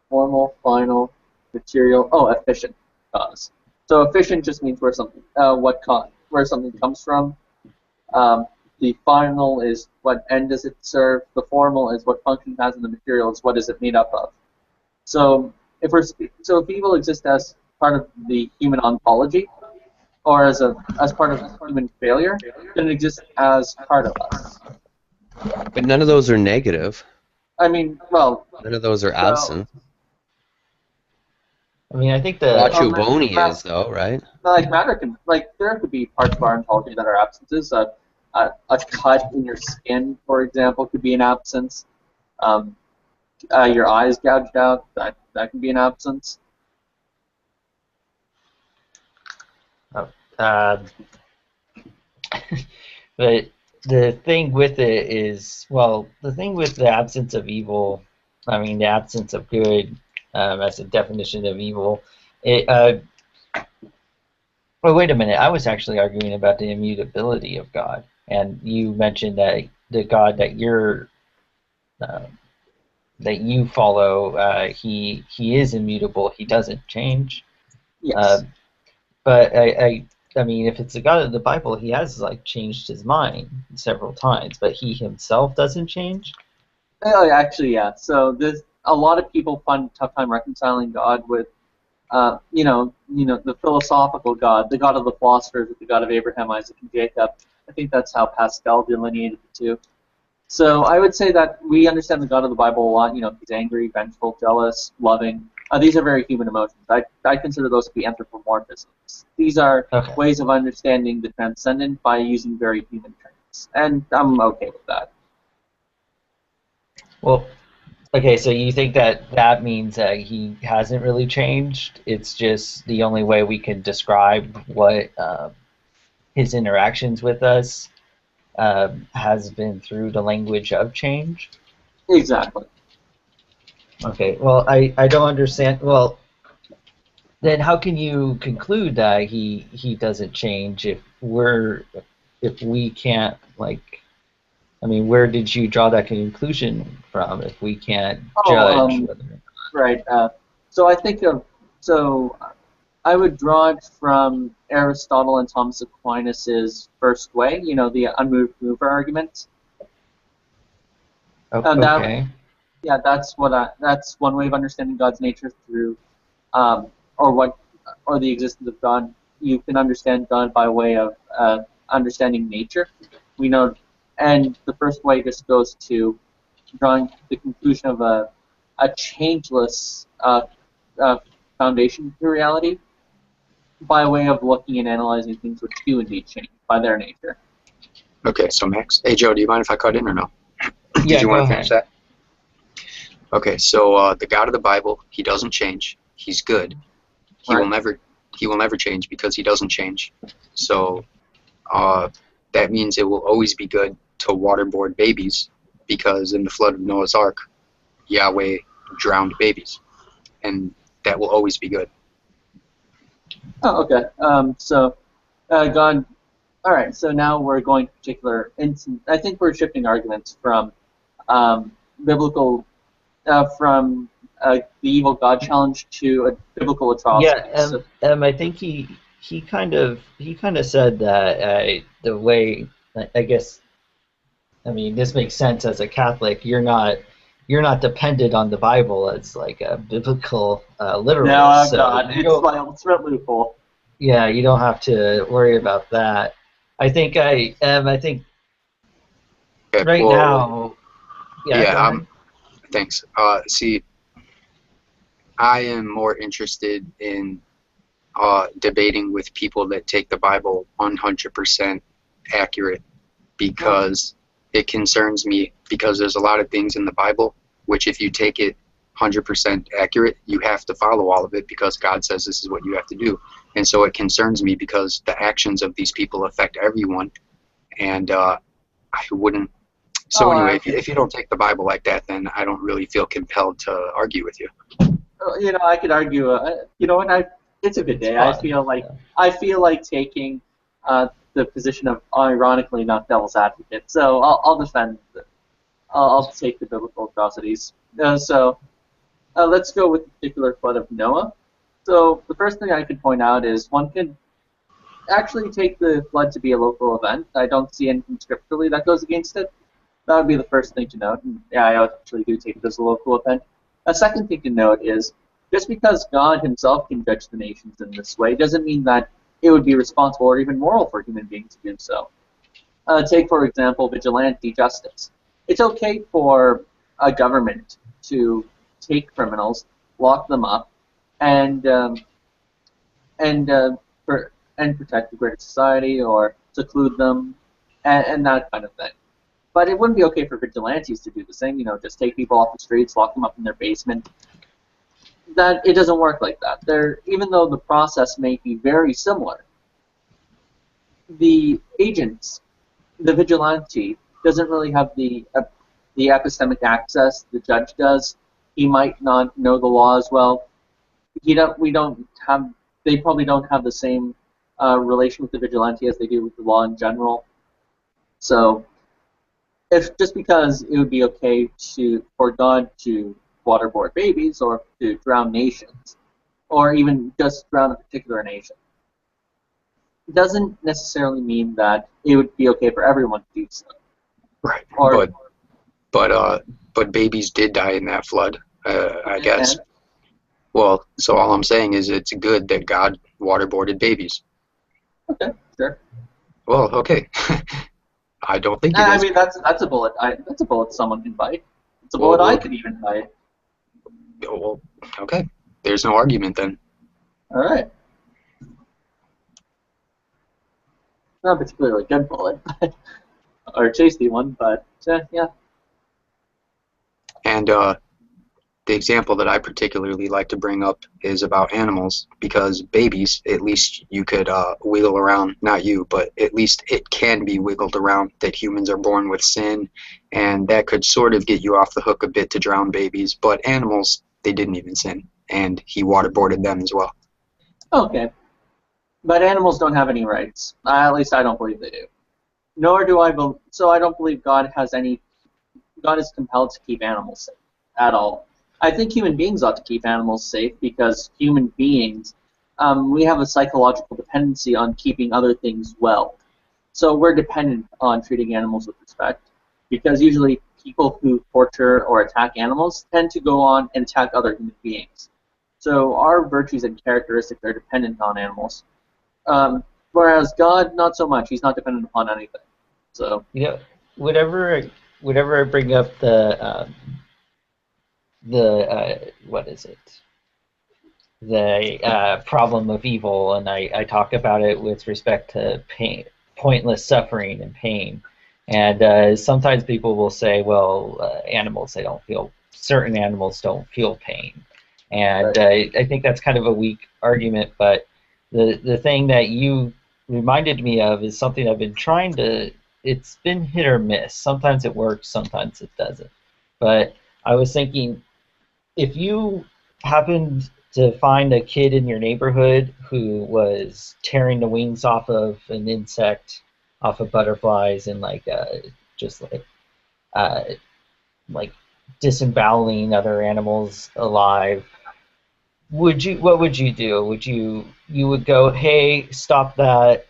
S10: Formal, final, material, efficient cause. So efficient just means where something, where something comes from. The final is what end does it serve. The formal is what function it has, and the material is what is it made up of. So if evil exists as part of the human ontology, or as part of human failure, then it exists as part of us.
S4: But none of those are negative.
S10: I mean, well.
S4: None of those are absent.
S17: I mean, I think the
S4: Nacho Boni is though, right?
S10: Like matter can, there could be parts of our ontology that are absences. A cut in your skin, for example, could be an absence. Your eyes gouged out, that can be an absence.
S17: But the thing with it is, well, the thing with the absence of evil, I mean, the absence of good, as a definition of evil, well, wait a minute. I was actually arguing about the immutability of God, and you mentioned that the God that you follow, he is immutable. He doesn't change.
S10: Yes.
S17: But I mean, if it's the God of the Bible, he has changed his mind several times, but he himself doesn't change.
S10: Oh, actually, yeah. So there's a lot of people find a tough time reconciling God with, the philosophical God, the God of the philosophers, with the God of Abraham, Isaac, and Jacob. I think that's how Pascal delineated the two. So I would say that we understand the God of the Bible a lot. He's angry, vengeful, jealous, loving. These are very human emotions. I consider those to be anthropomorphisms. These are ways of understanding the transcendent by using very human terms, and I'm okay with that.
S17: Well, okay, so you think that means that he hasn't really changed? It's just the only way we can describe what his interactions with us has been through the language of change?
S10: Exactly.
S17: Okay, well, I don't understand. Well, then how can you conclude that he doesn't change if we can't, I mean, where did you draw that conclusion from if we can't judge whether or not?
S10: Right. So I think I would draw it from Aristotle and Thomas Aquinas' first way, the unmoved mover argument.
S17: Okay.
S10: That's one way of understanding God's nature through, or the existence of God. You can understand God by way of understanding nature. We know, and the first way just goes to drawing the conclusion of a changeless foundation to reality by way of looking and analyzing things which do indeed change by their nature.
S15: Okay, so Max. Hey Joe, do you mind if I cut in or no? Did you want to finish that? Okay, so the God of the Bible, he doesn't change. He's good. He will never change because he doesn't change. So that means it will always be good to waterboard babies, because in the flood of Noah's Ark, Yahweh drowned babies, and that will always be good.
S10: Oh, okay. God. All right. So now we're going to particular instance. I think we're shifting arguments from biblical, from the evil God challenge to a biblical atrocity.
S17: Yeah. I think he kind of said that the way, I guess. I mean, this makes sense as a Catholic. You're not dependent on the Bible as like a biblical literal.
S10: No, so God, it's like ultimate loophole.
S17: Yeah, you don't have to worry about that. I think right now.
S15: Yeah. Thanks. See, I am more interested in debating with people that take the Bible 100% accurate, because it concerns me, because there's a lot of things in the Bible which, if you take it 100% accurate, you have to follow all of it because God says this is what you have to do. And so it concerns me because the actions of these people affect everyone, and I wouldn't. So anyway, if you don't take the Bible like that, then I don't really feel compelled to argue with you.
S10: I could argue. You know what? It's a good day. I feel like taking the position of, ironically, not devil's advocate. So I'll defend. I'll take the biblical atrocities. Let's go with the particular flood of Noah. So the first thing I could point out is one could actually take the flood to be a local event. I don't see anything scripturally that goes against it. That would be the first thing to note. And yeah, I actually do take it as a local event. A second thing to note is just because God himself can judge the nations in this way doesn't mean that it would be responsible or even moral for human beings to do so. Take, for example, vigilante justice. It's okay for a government to take criminals, lock them up, and protect the greater society or seclude them, and that kind of thing. But it wouldn't be okay for vigilantes to do the same, just take people off the streets, lock them up in their basement. That it doesn't work like that. Even though the process may be very similar, the agents, the vigilante, doesn't really have the epistemic access the judge does. He might not know the law as well. They probably don't have the same relation with the vigilante as they do with the law in general. So, just because it would be okay for God to waterboard babies or to drown nations, or even just drown a particular nation, doesn't necessarily mean that it would be okay for everyone to do so.
S15: Right. But babies did die in that flood, I guess. Well, so all I'm saying is it's good that God waterboarded babies.
S10: Okay, sure.
S15: Well, okay. I don't think it is.
S10: I mean, that's a bullet. That's a bullet someone can bite. It's a bullet I could even bite.
S15: Well, okay. There's no argument then.
S10: All right. Not a particularly good bullet, or a tasty one, but yeah.
S15: And the example that I particularly like to bring up is about animals, because babies, at least you could wiggle around, not you, but at least it can be wiggled around that humans are born with sin, and that could sort of get you off the hook a bit to drown babies, but animals, they didn't even sin, and he waterboarded them as well.
S10: Okay. But animals don't have any rights. At least I don't believe they do. Nor do I believe. So I don't believe God is compelled to keep animals safe at all. I think human beings ought to keep animals safe because human beings, we have a psychological dependency on keeping other things well. So we're dependent on treating animals with respect, because usually people who torture or attack animals tend to go on and attack other human beings. So our virtues and characteristics are dependent on animals. Whereas God, not so much. He's not dependent upon anything. So
S17: whenever I bring up the what is it? The problem of evil, and I talk about it with respect to pain, pointless suffering and pain. And sometimes people will say, well, certain animals don't feel pain. And I think that's kind of a weak argument, but the thing that you reminded me of is something I've been trying to, it's been hit or miss. Sometimes it works, sometimes it doesn't. But I was thinking, if you happened to find a kid in your neighborhood who was tearing the wings off of an insect, off of butterflies, and just disemboweling other animals alive, what would you do? You would go, hey, stop that,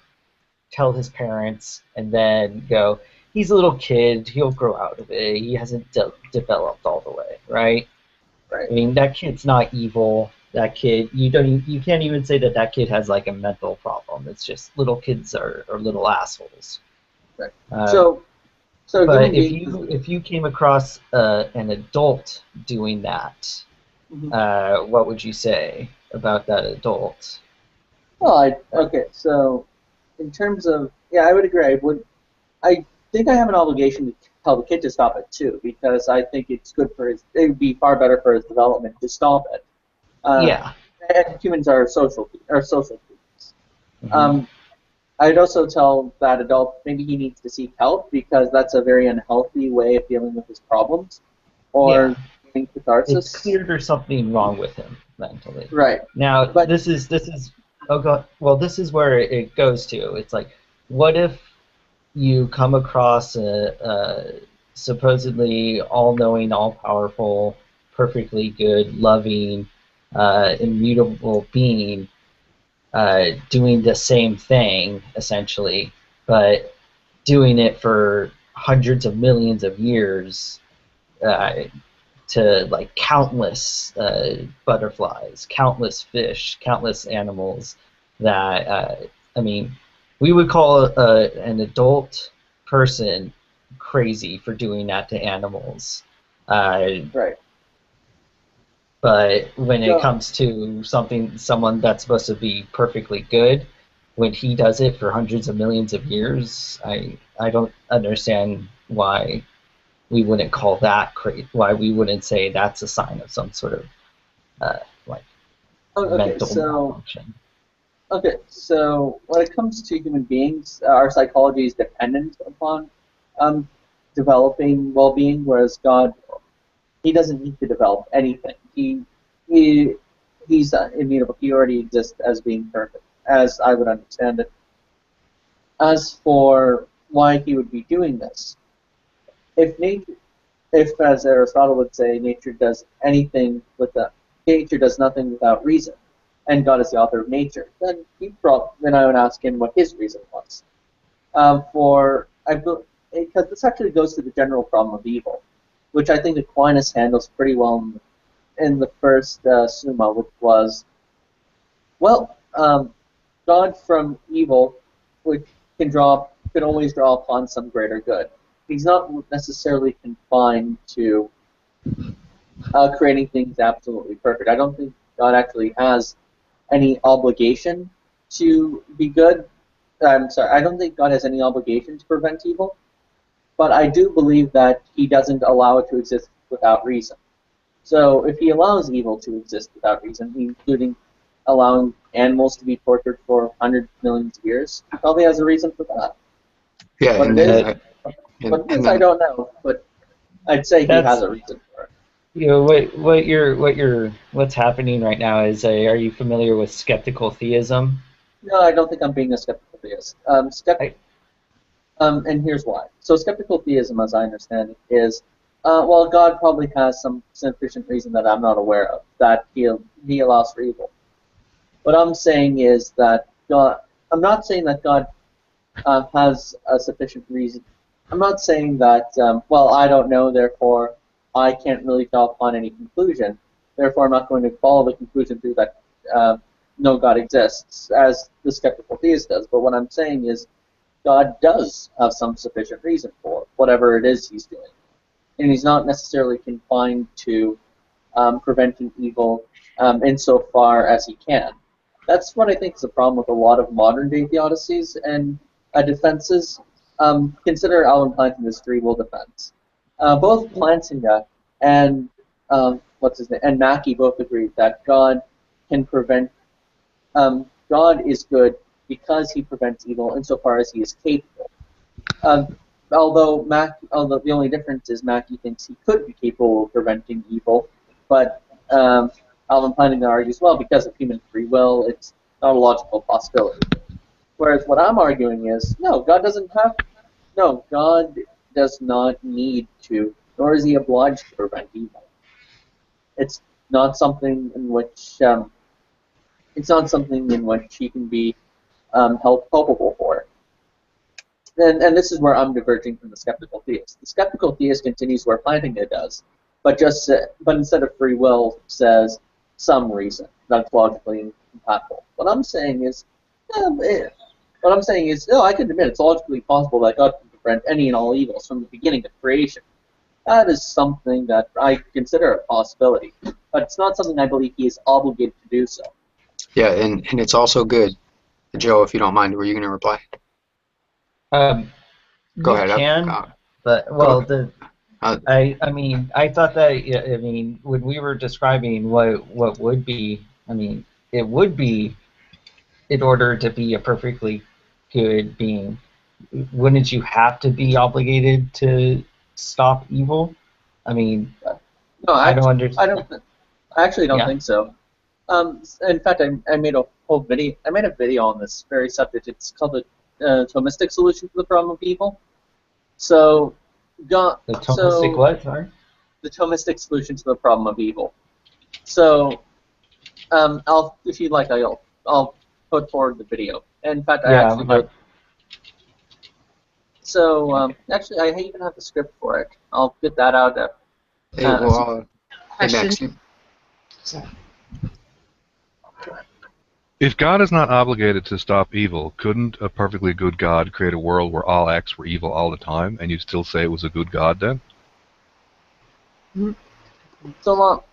S17: tell his parents, and then go, he's a little kid, he'll grow out of it, he hasn't developed all the way, right? I mean, that kid's not evil. That kid, you can't even say that kid has like a mental problem. It's just little kids are little assholes.
S10: Right.
S17: But if you came across an adult doing that, what would you say about that adult?
S10: Well, okay. So, in terms of I would agree. I think I have an obligation to tell the kid to stop it too, because I think it's good for it would be far better for his development to stop it. And humans are social creatures. I'd also tell that adult maybe he needs to seek help, because that's a very unhealthy way of dealing with his problems, or getting catharsis.
S17: It's clear there's something wrong with him mentally.
S10: Right.
S17: Now, this is where it goes to. It's like, what if you come across a supposedly all-knowing, all-powerful, perfectly good, loving, immutable being doing the same thing, essentially, but doing it for hundreds of millions of years to like countless butterflies, countless fish, countless animals that, I mean, we would call an adult person crazy for doing that to animals.
S10: Right.
S17: But when it comes to someone that's supposed to be perfectly good, when he does it for hundreds of millions of years, I don't understand why we wouldn't call that why we wouldn't say that's a sign of some sort of mental malfunction.
S10: Okay, so when it comes to human beings, our psychology is dependent upon developing well-being, whereas God, he doesn't need to develop anything. He's immutable. He already exists as being perfect, as I would understand it. As for why he would be doing this, if as Aristotle would say, nature does nothing without reason, and God is the author of nature, then I would ask him what his reason was. Because this actually goes to the general problem of evil, which I think Aquinas handles pretty well in the first Summa, which was, God from evil could always draw upon some greater good. He's not necessarily confined to creating things absolutely perfect. I don't think God actually has any obligation to be good. I'm sorry, I don't think God has any obligation to prevent evil, but I do believe that he doesn't allow it to exist without reason. So if he allows evil to exist without reason, including allowing animals to be tortured for hundreds of millions of years, he probably has a reason for that.
S15: Yeah,
S10: I don't know, but I'd say he has a reason for it.
S17: You know what's happening right now is are you familiar with skeptical theism?
S10: No, I don't think I'm being a skeptical theist. And here's why. So skeptical theism, as I understand it, is God probably has some sufficient reason that I'm not aware of that he allows for evil. What I'm saying is that I'm not saying that God has a sufficient reason. I'm not saying that I don't know, therefore I can't really draw upon any conclusion. Therefore, I'm not going to follow the conclusion through that no God exists, as the skeptical theist does. But what I'm saying is, God does have some sufficient reason for whatever it is he's doing. And he's not necessarily confined to preventing evil insofar as he can. That's what I think is the problem with a lot of modern-day theodicies and defenses. Consider Alvin Plantinga's free will defense. Both Plantinga and Mackey both agree that God can prevent. God is good because he prevents evil insofar as he is capable. Although the only difference is Mackey thinks he could be capable of preventing evil, but Alvin Plantinga argues, because of human free will, it's not a logical possibility. Whereas what I'm arguing is, God does not need to, nor is he obliged to prevent evil. It's not something in which he can be held culpable for. And this is where I'm diverging from the skeptical theist. The skeptical theist continues where Plantinga does, but instead of free will says some reason that's logically incompatible. What I'm saying is, I can admit it's logically possible that God can prevent any and all evils from the beginning of creation. That is something that I consider a possibility, but it's not something I believe he is obligated to do so.
S15: Yeah, and it's also good. Joe, if you don't mind, were you going to reply? Go ahead.
S17: I thought that, when we were describing what would be, it would be, in order to be a perfectly good being, wouldn't you have to be obligated to stop evil?
S10: No, I don't understand. I actually don't think so. In fact, I made a whole video. I made a video on this very subject. It's called Thomistic solution to the problem of evil. So,
S17: The Thomistic what? Sorry.
S10: The Thomistic solution to the problem of evil. So, if you'd like, I'll put forward the video. In fact, I actually wrote. So, actually, I even have the script for it. I'll get that out.
S15: Hey, well,
S18: Question. Sorry.
S19: If God is not obligated to stop evil, couldn't a perfectly good God create a world where all acts were evil all the time, and you still say it was a good God then?
S10: So long.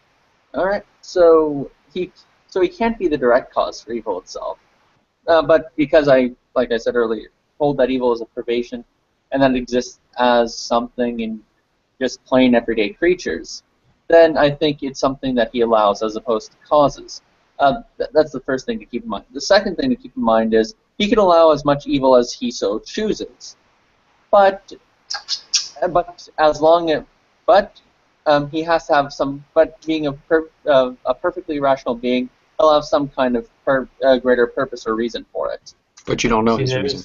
S10: All right. So he can't be the direct cause for evil itself. But because like I said earlier, hold that evil is a privation, and that it exists as something in just plain everyday creatures, then I think it's something that he allows as opposed to causes. That's the first thing to keep in mind. The second thing to keep in mind is he can allow as much evil as he so chooses, but as long as he has to have some. But being a perfectly rational being, he'll have some kind of greater purpose or reason for it.
S15: But you don't know his reason.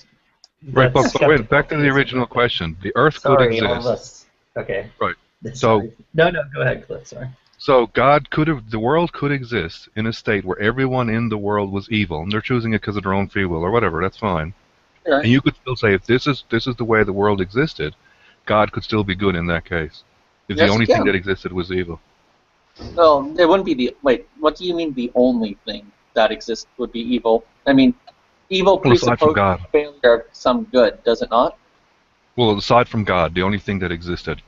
S19: Right, but wait, back to the original question. The Earth could exist.
S17: Okay.
S19: Right. So
S17: No, go ahead, Cliff. Sorry.
S19: So the world could exist in a state where everyone in the world was evil, and they're choosing it because of their own free will or whatever. That's fine.
S10: Right.
S19: And you could still say if this is the way the world existed, God could still be good in that case. If the only thing that existed was evil.
S10: Well, it wouldn't be the. Wait, what do you mean the only thing that exists would be evil? I mean, evil presupposes failure of some good, does it not?
S19: Well, aside from God, the only thing that existed,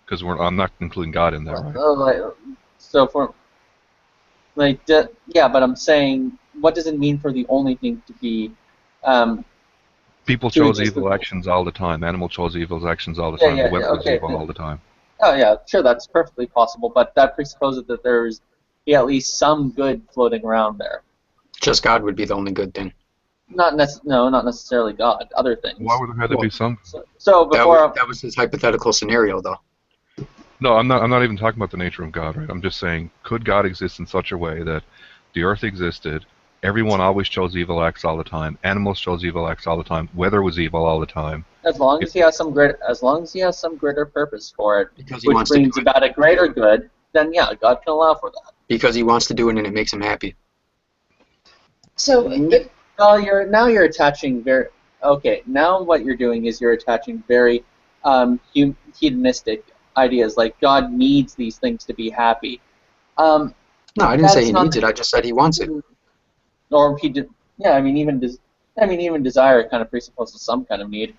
S19: because I'm not including God in there, right?
S10: So for yeah, but I'm saying, what does it mean for the only thing to be?
S19: People chose evil actions all the time. Animals chose evil actions all the time. The weather was evil all the time.
S10: Oh yeah, sure, that's perfectly possible, but that presupposes that there's at least some good floating around there.
S15: Just God would be the only good thing.
S10: Not necessarily God. Other things.
S19: Why would there have to be some?
S10: So before
S15: that was his hypothetical scenario, though.
S19: No, I'm not even talking about the nature of God, right? I'm just saying, could God exist in such a way that the Earth existed, everyone always chose evil acts all the time, animals chose evil acts all the time, weather was evil all the time.
S10: As long as he has some greater purpose for it,
S15: because
S10: which brings about a greater good, then yeah, God can allow for that.
S15: Because he wants to do it and it makes him happy.
S18: So
S10: now you're attaching very now what you're doing is you're attaching very hedonistic ideas, like God needs these things to be happy.
S15: No, I didn't say he needs it. I just said he wants it.
S10: Or he did. Yeah, I mean even desire kind of presupposes some kind of need.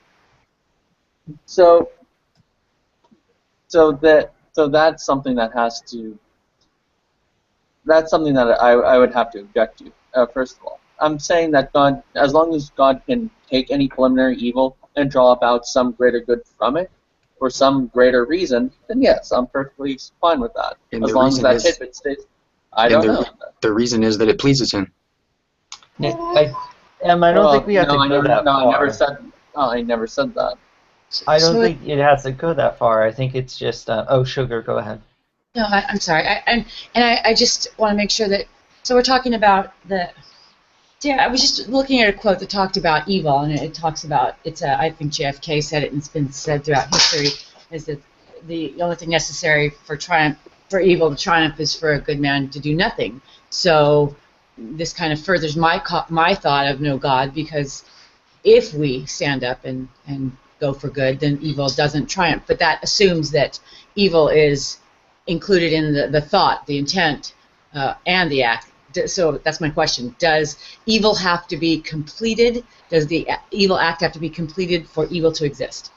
S10: So that's something that has to. That's something that I would have to object to. First of all, I'm saying that God, as long as God can take any preliminary evil and draw about some greater good from it, for some greater reason, then yes, I'm perfectly fine with that.
S15: And
S10: as long as that tidbit stays. I don't know.
S15: The reason is that it pleases him.
S17: I don't think we have to go that far.
S10: I never said that.
S17: I don't think it has to go that far. I think it's just. Sugar, go ahead.
S18: No, I'm sorry. I just want to make sure that. So we're talking about the. Yeah, I was just looking at a quote that talked about evil, and it talks about I think JFK said it, and it's been said throughout history, is that the only thing necessary for evil to triumph is for a good man to do nothing. So this kind of furthers my thought of no God, because if we stand up and go for good, then evil doesn't triumph. But that assumes that evil is included in the thought, the intent, and the act. So that's my question. Does evil have to be completed? Does the evil act have to be completed for evil to exist?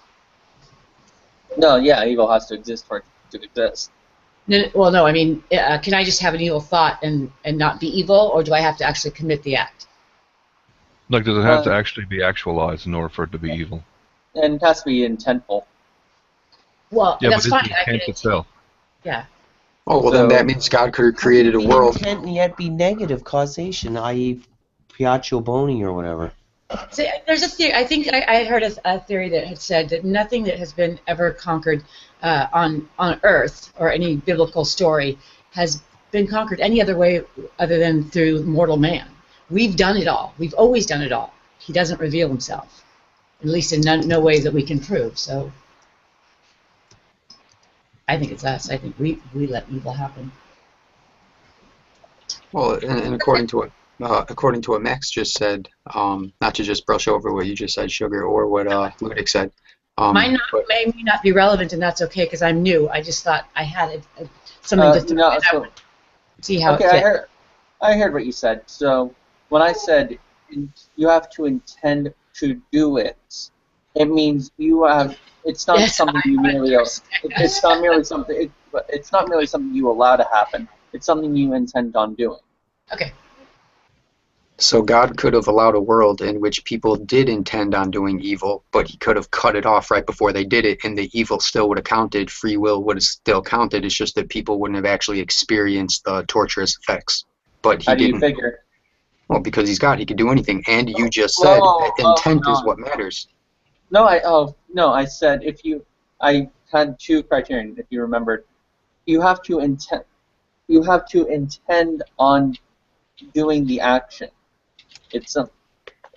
S10: No, yeah, evil has to exist for it to exist.
S18: No, I mean, can I just have an evil thought and not be evil, or do I have to actually commit the act?
S19: Like, does it have to actually be actualized in order for it to be evil?
S10: And it has to be intentful.
S18: Well,
S19: yeah,
S18: that's
S19: but
S18: fine.
S19: The intent itself.
S18: Yeah.
S15: Oh, well, then that means God could have created a world.
S4: Intent and yet be negative causation, i.e. Piaccio Boni or whatever.
S18: So there's a theory. I think I heard a theory that had said that nothing that has been ever conquered on Earth, or any biblical story, has been conquered any other way other than through mortal man. We've done it all. We've always done it all. He doesn't reveal himself. at least in no way that we can prove. So I think it's us. I think we let evil happen.
S15: Well, and according to what Max just said, not to just brush over what you just said, Sugar, or what Ludic said.
S18: May not be relevant, and that's okay because I'm new. I just thought I had something to throw in. I would see how it fit.
S10: I heard what you said. So when I said you have to intend to do it, it means you have. It's not something you merely. It's not merely something. It's not merely something you allow to happen. It's something you intend on doing.
S18: Okay.
S15: So God could have allowed a world in which people did intend on doing evil, but he could have cut it off right before they did it, and the evil still would have counted, free will would have still counted. It's just that people wouldn't have actually experienced the torturous effects. But he didn't.
S10: How do you figure?
S15: Well, because he's God, he could do anything. And you just said intent is what matters.
S10: No, I said I had two criterion, if you remembered. You have to intend on doing the action.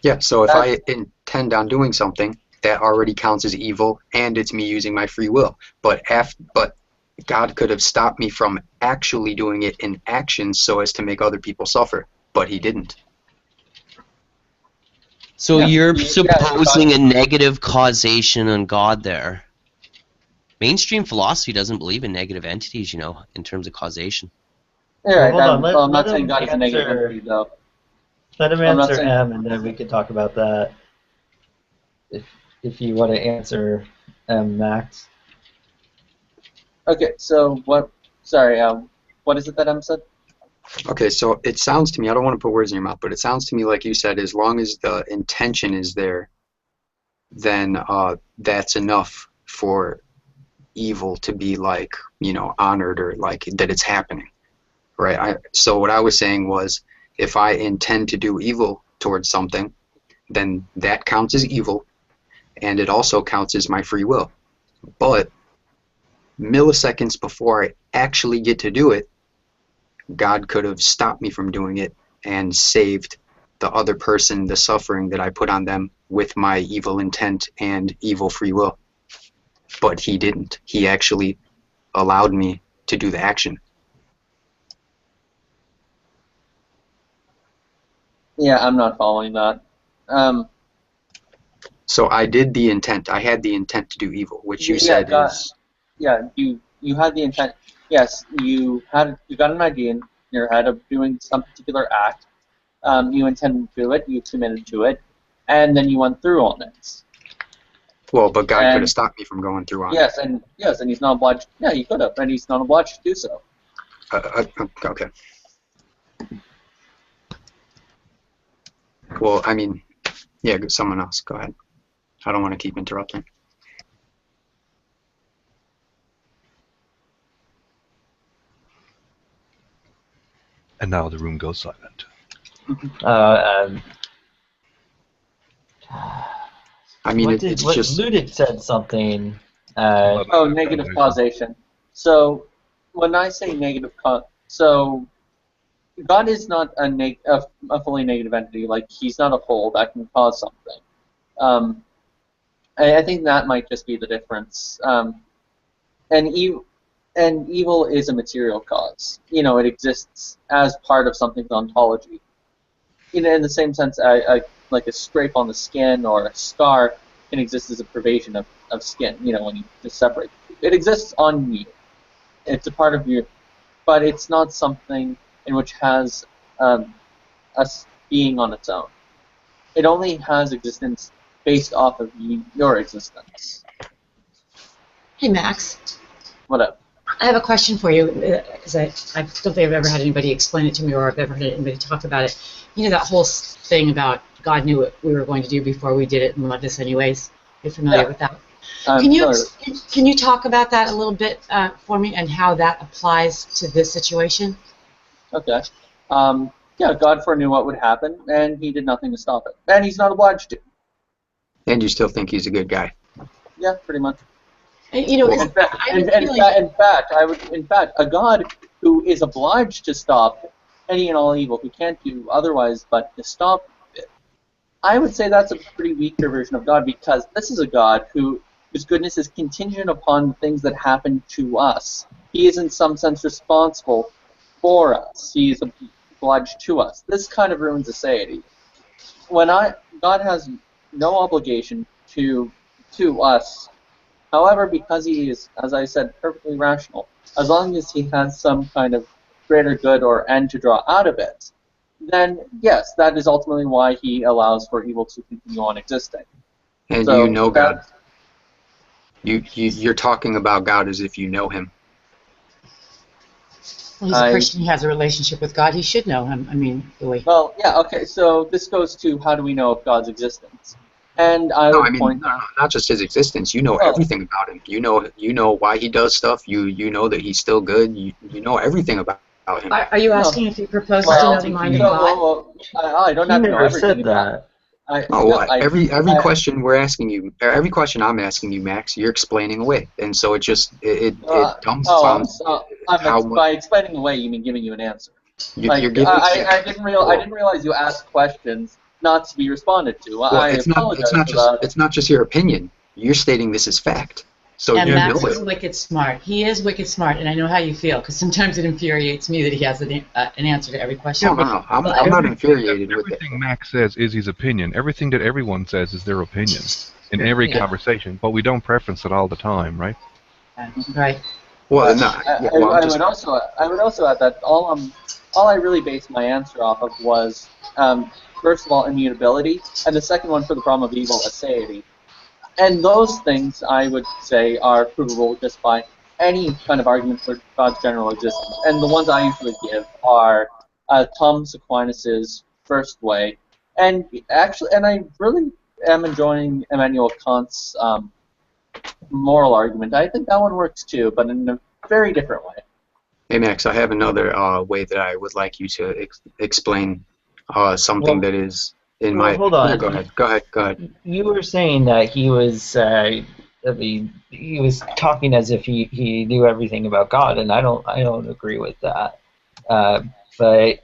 S15: Yeah, so if I intend on doing something, that already counts as evil, and it's me using my free will. But God could have stopped me from actually doing it in action so as to make other people suffer, but he didn't.
S4: So you're supposing a negative causation on God there. Mainstream philosophy doesn't believe in negative entities, in terms of causation.
S10: Yeah,
S17: Hold on,
S10: I'm not saying God is a negative entity, though.
S17: Let him answer M, and then we can talk about that. If you want to answer M, Max.
S10: Okay, so what? Sorry, what is it that M said?
S15: Okay, so it sounds to me, I don't want to put words in your mouth, but it sounds to me like you said, as long as the intention is there, then that's enough for evil to be honored, or that it's happening, right? So what I was saying was, if I intend to do evil towards something, then that counts as evil, and it also counts as my free will. But milliseconds before I actually get to do it, God could have stopped me from doing it and saved the other person the suffering that I put on them with my evil intent and evil free will. But he didn't. He actually allowed me to do the action.
S10: Yeah, I'm not following that.
S15: So I did the intent. I had the intent to do evil, which you said is...
S10: Yeah, you had the intent. Yes, you got an idea in your head of doing some particular act. You intended to do it. You committed to it, and then you went through on it.
S15: Well, but God could have stopped me from going through on it.
S10: And he's not obliged. Yeah, he could have, and he's not obliged to do so.
S15: Okay. Well, I mean, yeah, someone else. Go ahead. I don't want to keep interrupting.
S19: And now the room goes silent.
S15: I mean, it's just...
S17: Ludic said something.
S10: Negative causation. So when I say negative so God is not a fully negative entity. Like, he's not a whole that can cause something. I think that might just be the difference. And evil is a material cause. It exists as part of something's ontology. In the same sense, like a scrape on the skin or a scar can exist as a pervasion of skin, when you just separate. It exists on you. It's a part of you, but it's not something in which has a being on its own. It only has existence based off of your existence.
S18: Hey, Max.
S10: What up?
S18: I have a question for you, because I don't think I've ever had anybody explain it to me, or I've ever heard anybody talk about it. That whole thing about God knew what we were going to do before we did it and loved us anyways. You're familiar with that? Can you talk about that a little bit for me, and how that applies to this situation?
S10: Okay. God foreknew what would happen, and he did nothing to stop it. And he's not obliged to.
S15: And you still think he's a good guy?
S10: Yeah, pretty much.
S18: In
S10: fact, a God who is obliged to stop any and all evil, who can't do otherwise but to stop it, I would say that's a pretty weaker version of God, because this is a God whose goodness is contingent upon things that happen to us. He is in some sense responsible for us. He is obliged to us. This kind of ruins aseity. God has no obligation to us. However, because he is, as I said, perfectly rational, as long as he has some kind of greater good or end to draw out of it, then yes, that is ultimately why he allows for evil to continue on existing.
S15: And
S10: So
S15: you know God. You're talking about God as if you know him.
S18: Well, he's a Christian. He has a relationship with God. He should know him. I mean, the way.
S10: Well, yeah, okay. So this goes to how do we know of God's existence? And
S15: not just his existence. You know everything about him. You know why he does stuff. You know that he's still good. You know everything about him.
S18: Are you asking if he proposes to know the mind of God?
S10: I don't have to know everything about
S15: every question we're asking you, every question I'm asking you, Max, you're explaining away, and so it dumbfounds.
S10: By explaining away, you mean giving you an answer.
S15: You're giving.
S10: I didn't realize you asked questions not to be responded to.
S15: Well, it's not just your opinion. You're stating this as fact. So
S18: and
S15: you
S18: Max
S15: know
S18: is wicked smart. He is wicked smart, and I know how you feel, because sometimes it infuriates me that he has an answer to every question.
S15: No, I'm not infuriated with it.
S19: Everything Max says is his opinion. Everything that everyone says is their opinion in every conversation, but we don't preference it all the time, right?
S18: Right.
S15: Well,
S10: I would also add that all I really based my answer off of was, first of all, immutability, and the second one for the problem of evil, aseity. And those things, I would say, are provable just by any kind of argument for God's general existence. And the ones I usually give are Thomas Aquinas' first way. And I really am enjoying Immanuel Kant's moral argument. I think that one works too, but in a very different way.
S15: Hey, Max, I have another way that I would like you to explain something that is...
S17: Hold on.
S15: Go ahead.
S17: You were saying that he was talking as if he knew everything about God, and I don't agree with that. But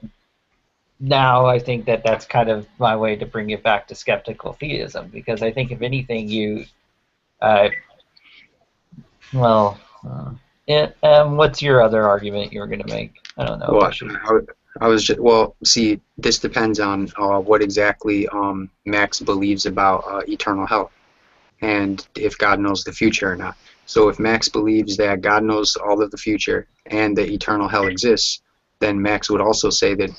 S17: now I think that's kind of my way to bring it back to skeptical theism, because I think if anything what's your other argument you were going to make? I don't know.
S15: See, this depends on what exactly Max believes about eternal hell, and if God knows the future or not. So if Max believes that God knows all of the future and that eternal hell exists, then Max would also say that,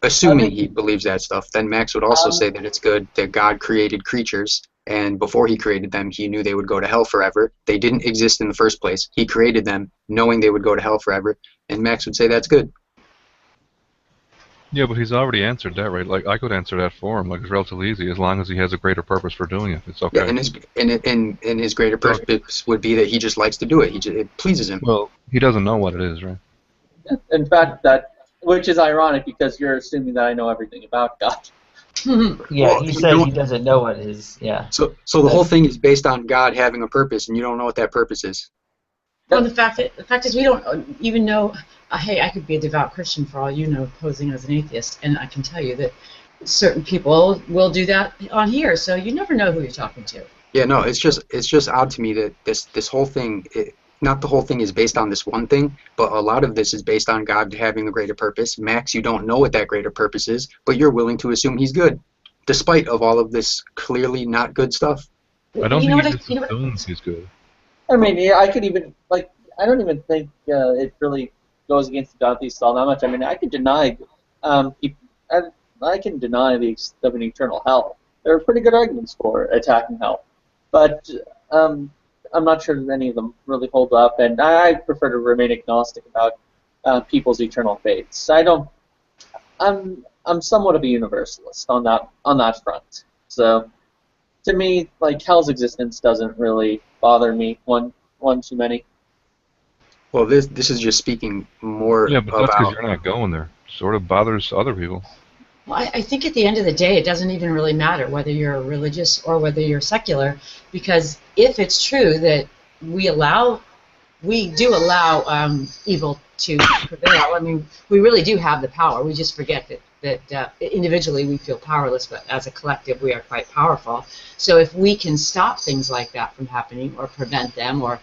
S15: assuming he believes that stuff, then Max would also say that it's good that God created creatures, and before he created them, he knew they would go to hell forever. They didn't exist in the first place. He created them knowing they would go to hell forever, and Max would say that's good.
S19: Yeah, but he's already answered that, right? Like, I could answer that for him. Like, it's relatively easy. As long as he has a greater purpose for doing it, it's okay.
S15: Yeah, and his greater purpose would be that he just likes to do it. It pleases him.
S19: Well, he doesn't know what it is, right?
S10: In fact, which is ironic, because you're assuming that I know everything about God.
S17: Yeah, he said he doesn't know what it is. Yeah.
S15: So the whole thing is based on God having a purpose, and you don't know what that purpose is.
S18: Well, the fact is we don't even know. Hey, I could be a devout Christian for all you know, posing as an atheist, and I can tell you that certain people will do that on here. So you never know who you're talking to.
S15: Yeah, no, it's just odd to me that this whole thing, not the whole thing is based on this one thing, but a lot of this is based on God having a greater purpose. Max, you don't know what that greater purpose is, but you're willing to assume he's good, despite of all of this clearly not good stuff.
S19: I don't think he just assumes he's good.
S10: I mean, yeah, I could even, I don't even think it really goes against the God thesis all that much. I mean, I can deny, I can deny the existence of an eternal hell. There are pretty good arguments for attacking hell, but I'm not sure that any of them really hold up, and I prefer to remain agnostic about people's eternal fates. I'm somewhat of a universalist on that front. So, to me, hell's existence doesn't really bother me one too many.
S15: Well, this is just speaking more about...
S19: Yeah, but that's because you're not going there. Sort of bothers other people.
S18: Well, I think at the end of the day, it doesn't even really matter whether you're religious or whether you're secular, because if it's true that we do allow evil to prevail, I mean, we really do have the power. We just forget that that individually we feel powerless, but as a collective we are quite powerful. So if we can stop things like that from happening, or prevent them, or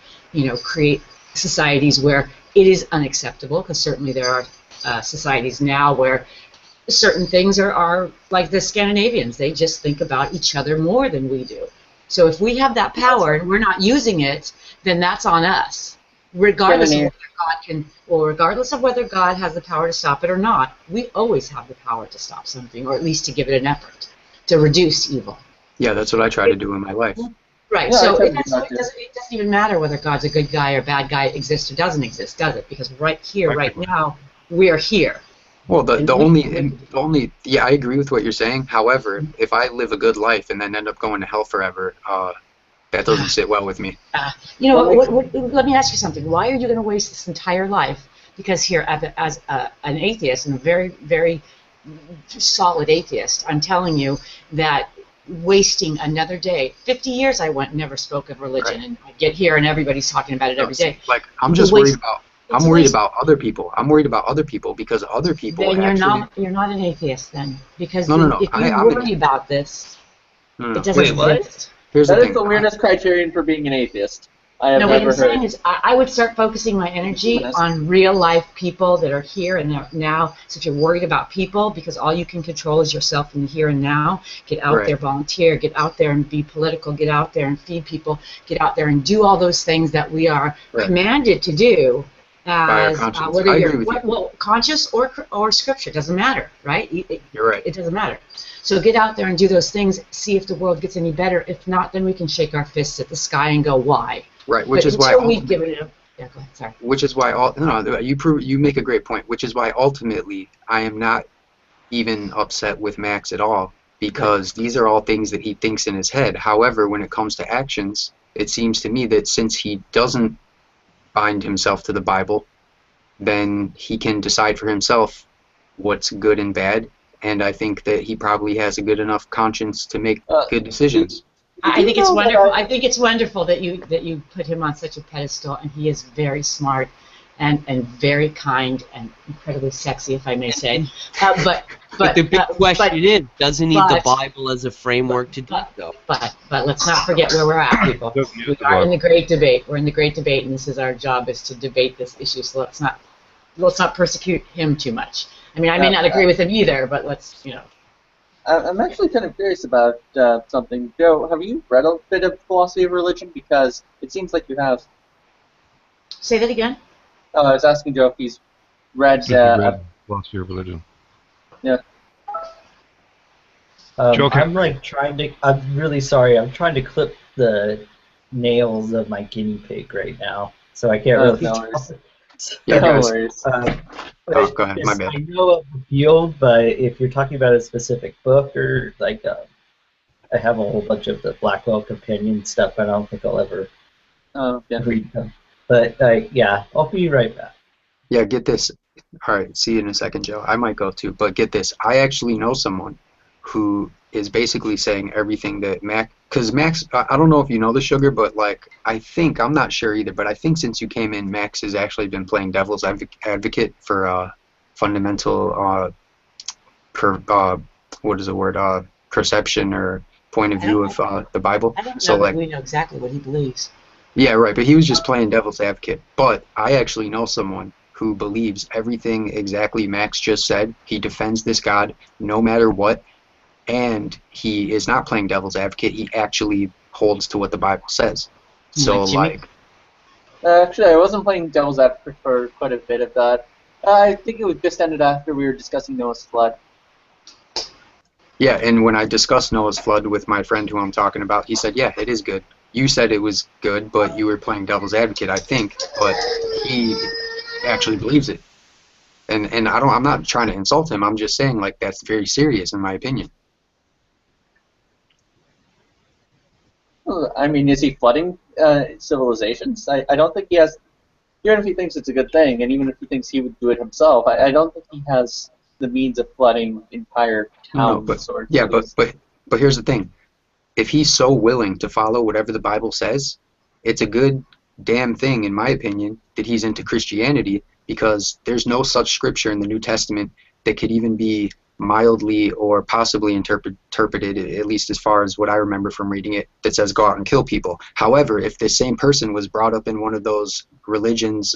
S18: create societies where it is unacceptable, because certainly there are societies now where certain things are like the Scandinavians. They just think about each other more than we do. So if we have that power and we're not using it, then that's on us. Regardless of whether regardless of whether God has the power to stop it or not, we always have the power to stop something, or at least to give it an effort to reduce evil.
S15: Yeah, that's what I try to do in my life.
S18: Right.
S15: Yeah,
S18: So
S15: I
S18: it doesn't even matter whether God's a good guy or bad guy, exists or doesn't exist, does it? Because right here, right now, we are here.
S15: Well, the only yeah, I agree with what you're saying. However, if I live a good life and then end up going to hell forever, that doesn't sit well with me.
S18: Let me ask you something. Why are you going to waste this entire life? Because here, as an atheist, and a very, very solid atheist, I'm telling you that wasting another day, 50 years I went and never spoke of religion, and I get here and everybody's talking about it every day.
S15: Like, I'm just worried about... I'm worried about other people. I'm worried about other people because other people
S18: then
S15: actually...
S18: you're not an atheist then, because
S15: No.
S18: if you worry about this, it doesn't exist.
S10: That is the weirdest criterion for being an atheist I have
S18: No, what
S10: ever
S18: I'm saying
S10: heard.
S18: is I would start focusing my energy on real life people that are here and now. So if you're worried about people, because all you can control is yourself in the here and now, get out there, volunteer, get out there and be political, get out there and feed people, get out there and do all those things that we are commanded to do. As whether you're conscious or scripture, doesn't matter, right?
S15: You're right.
S18: It doesn't matter. So get out there and do those things. See if the world gets any better. If not, then we can shake our fists at the sky and go, "Why?"
S15: Right, which is why.
S18: We've given it. Yeah, go ahead. Sorry.
S15: Which is why you make a great point. Which is why ultimately I am not even upset with Max at all, because these are all things that he thinks in his head. However, when it comes to actions, it seems to me that since he doesn't bind himself to the Bible, then he can decide for himself what's good and bad, and I think that he probably has a good enough conscience to make good decisions.
S18: I think it's wonderful. I think it's wonderful that you put him on such a pedestal, and he is very smart and very kind and incredibly sexy, if I may say. But
S4: the big question is, does he need the Bible as a framework to do so?
S18: But let's not forget where we're at, people. We are in the great debate. We're in the great debate, and this is our job, is to debate this issue. So let's not persecute him too much. I mean, I may not agree with him either, but let's,
S10: I'm actually kind of curious about something. Joe, have you read a bit of philosophy of religion? Because it seems like you have.
S18: Say that again?
S10: I was asking Joe if he's read...
S19: philosophy of religion.
S10: Yeah.
S19: Joe,
S17: I'm like trying to... I'm really sorry. I'm trying to clip the nails of my guinea pig right now, so I can't really talk.
S15: Yeah,
S10: no worries.
S15: Go ahead, my bad.
S17: I know of the field, but if you're talking about a specific book or like, I have a whole bunch of the Blackwell Companion stuff, but I don't think I'll ever read them. But yeah, I'll be right back.
S15: Yeah, get this. All right, see you in a second, Joe. I might go too, but get this. I actually know someone who is basically saying everything that Max, because Max, I don't know if you know the Sugar, but like, I'm not sure either, but I think since you came in, Max has actually been playing devil's advocate for fundamental, what is the word, perception or point of view of the Bible.
S18: I don't
S15: so
S18: know
S15: like,
S18: we know exactly what he believes.
S15: Yeah, right, but he was just playing devil's advocate. But I actually know someone who believes everything exactly Max just said. He defends this God no matter what, and he is not playing devil's advocate. He actually holds to what the Bible says. So, like...
S10: actually, I wasn't playing devil's advocate for quite a bit of that. I think it was just ended after we were discussing Noah's flood.
S15: Yeah, and when I discussed Noah's flood with my friend who I'm talking about, he said, yeah, it is good. You said it was good, but you were playing devil's advocate, I think, but he actually believes it. And I'm not trying to insult him. I'm just saying, like, that's very serious in my opinion.
S10: I mean, is he flooding civilizations? I don't think he has. Even if he thinks it's a good thing, and even if he thinks he would do it himself, I don't think he has the means of flooding entire towns.
S15: But here's the thing. If he's so willing to follow whatever the Bible says, it's a good damn thing, in my opinion, that he's into Christianity, because there's no such scripture in the New Testament that could even be mildly or possibly interpreted, at least as far as what I remember from reading it, that says go out and kill people. However, if this same person was brought up in one of those religions,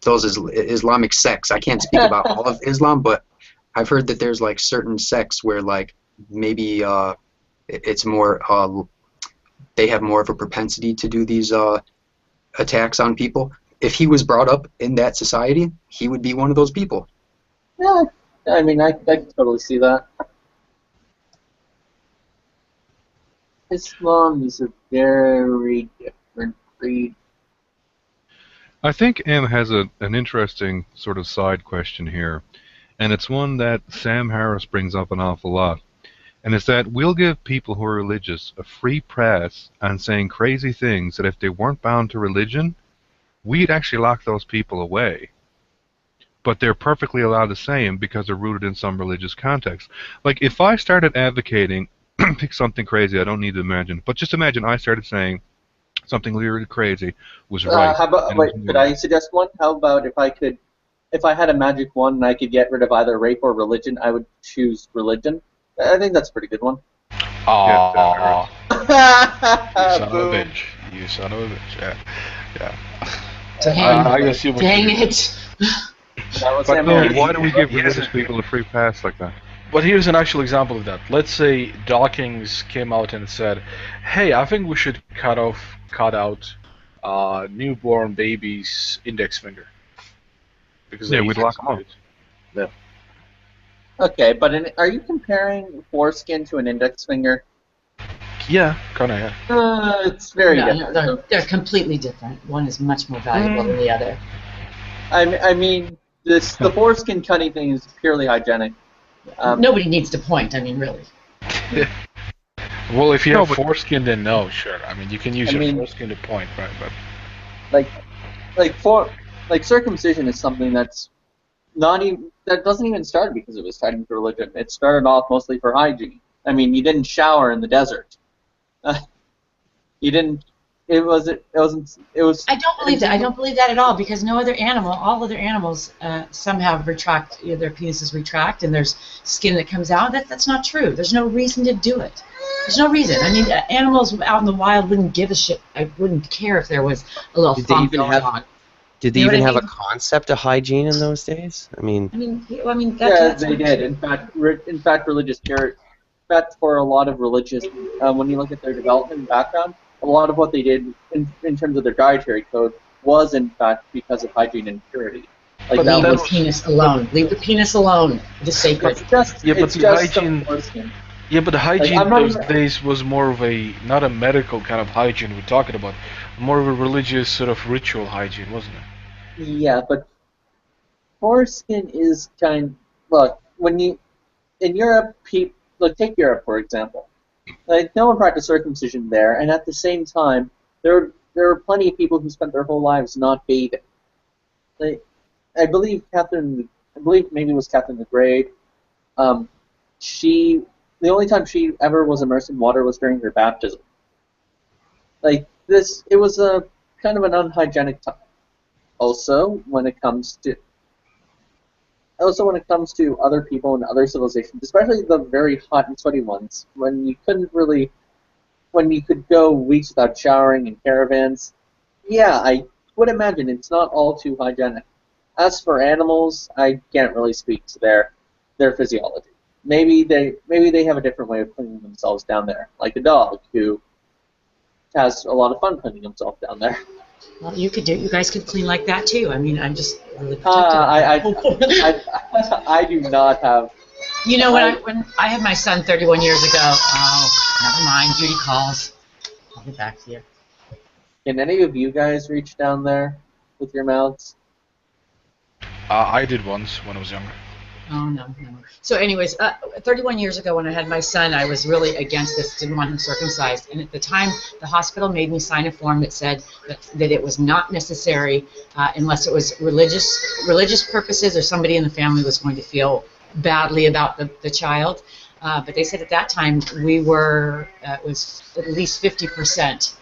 S15: those Islamic sects, I can't speak about all of Islam, but I've heard that there's like certain sects where like maybe it's more they have more of a propensity to do these attacks on people. If he was brought up in that society, he would be one of those people.
S10: Yeah, I mean, I can totally see that. Islam is a very different breed.
S19: I think M has an interesting sort of side question here, and it's one that Sam Harris brings up an awful lot. And it's that we'll give people who are religious a free press on saying crazy things that if they weren't bound to religion, we'd actually lock those people away. But they're perfectly allowed to say them because they're rooted in some religious context. Like, if I started advocating, pick something crazy, I don't need to imagine, but just imagine I started saying something really crazy was right.
S10: How about, wait, could I suggest one? How about if I had a magic wand and I could get rid of either rape or religion, I would choose religion. I think that's a pretty good one.
S2: Aww. You son of a bitch. You son of a bitch. Yeah. Yeah.
S18: Dang,
S2: I guess you would
S18: dang
S2: choose
S18: it.
S19: But no, why do we give religious people a free pass like that?
S2: But here's an actual example of that. Let's say Dawkins came out and said, "Hey, I think we should cut out newborn baby's index finger." Because
S19: we'd lock them up.
S2: Yeah.
S10: Okay, but are you comparing foreskin to an index finger?
S2: Yeah, kind of. Yeah.
S10: It's very different.
S18: No, they're completely different. One is much more valuable than the other.
S10: I mean, the foreskin cutting thing is purely hygienic.
S18: Nobody needs to point. I mean, really.
S2: Well, if you have foreskin, then no, sure. I mean, you can use your foreskin to point, right? But
S10: like circumcision is something that doesn't even start because it was tied into religion. It started off mostly for hygiene. I mean, you didn't shower in the desert. You didn't. It was. I
S18: don't believe that. I don't believe that at all because no other animal, all other animals, somehow retract. Their penises retract and there's skin that comes out. That's not true. There's no reason to do it. There's no reason. I mean, animals out in the wild wouldn't give a shit. I wouldn't care if there was a little funk going on.
S4: Did they even have a concept of hygiene in those days? I mean,
S10: that's they did. In fact, religious care. In fact, for a lot of religious, when you look at their development and background, a lot of what they did in terms of their dietary code was in fact because of hygiene and purity.
S18: Like leave the penis alone. Leave the penis alone. It is sacred.
S2: But the hygiene those days was more of not a medical kind of hygiene we're talking about, more of a religious sort of ritual hygiene, wasn't it?
S10: Yeah, but foreskin is look, when you in Europe, take Europe for example. Like no one practiced circumcision there, and at the same time, there were plenty of people who spent their whole lives not bathing. I believe maybe it was Catherine the Great. The only time she ever was immersed in water was during her baptism. It was a kind of an unhygienic time. Also, when it comes to other people and other civilizations, especially the very hot and sweaty ones, when you could go weeks without showering in caravans, yeah, I would imagine it's not all too hygienic. As for animals, I can't really speak to their physiology. Maybe they have a different way of cleaning themselves down there, like a dog who has a lot of fun cleaning himself down there.
S18: Well, you guys could clean like that too. I mean, I'm just really protective.
S10: I do not have.
S18: You know, when I had my son 31 years ago. Oh, never mind. Duty calls. I'll get back to you.
S10: Can any of you guys reach down there with your mouths?
S2: I did once when I was younger.
S18: Oh, no. So anyways, 31 years ago when I had my son, I was really against this, didn't want him circumcised. And at the time, the hospital made me sign a form that said that it was not necessary unless it was religious purposes or somebody in the family was going to feel badly about the child. But they said at that time we were, it was at least 50%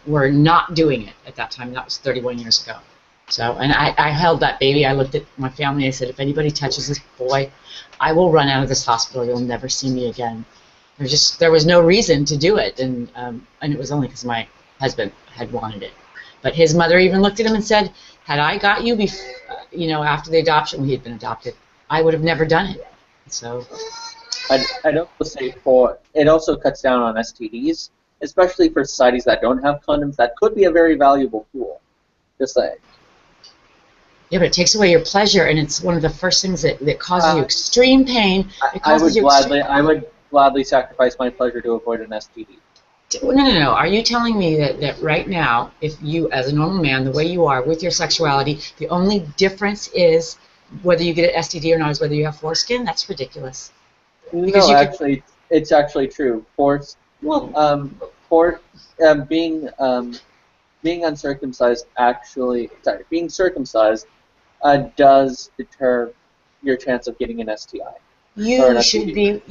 S18: were not doing it at that time. That was 31 years ago. So, and I held that baby. I looked at my family. I said, if anybody touches this boy, I will run out of this hospital. You'll never see me again. There was no reason to do it, and it was only because my husband had wanted it. But his mother even looked at him and said, had I got you, after the adoption, he had been adopted, I would have never done it. So,
S10: I'd also say it also cuts down on STDs, especially for societies that don't have condoms. That could be a very valuable tool. Just saying.
S18: Yeah, but it takes away your pleasure, and it's one of the first things that causes you extreme pain.
S10: I would gladly sacrifice my pleasure to avoid an STD.
S18: No. Are you telling me that right now, if you, as a normal man, the way you are with your sexuality, the only difference is whether you get an STD or not is whether you have foreskin? That's ridiculous.
S10: No, actually, it's actually true. Being uncircumcised being circumcised does deter your chance of getting an STI.
S18: You should be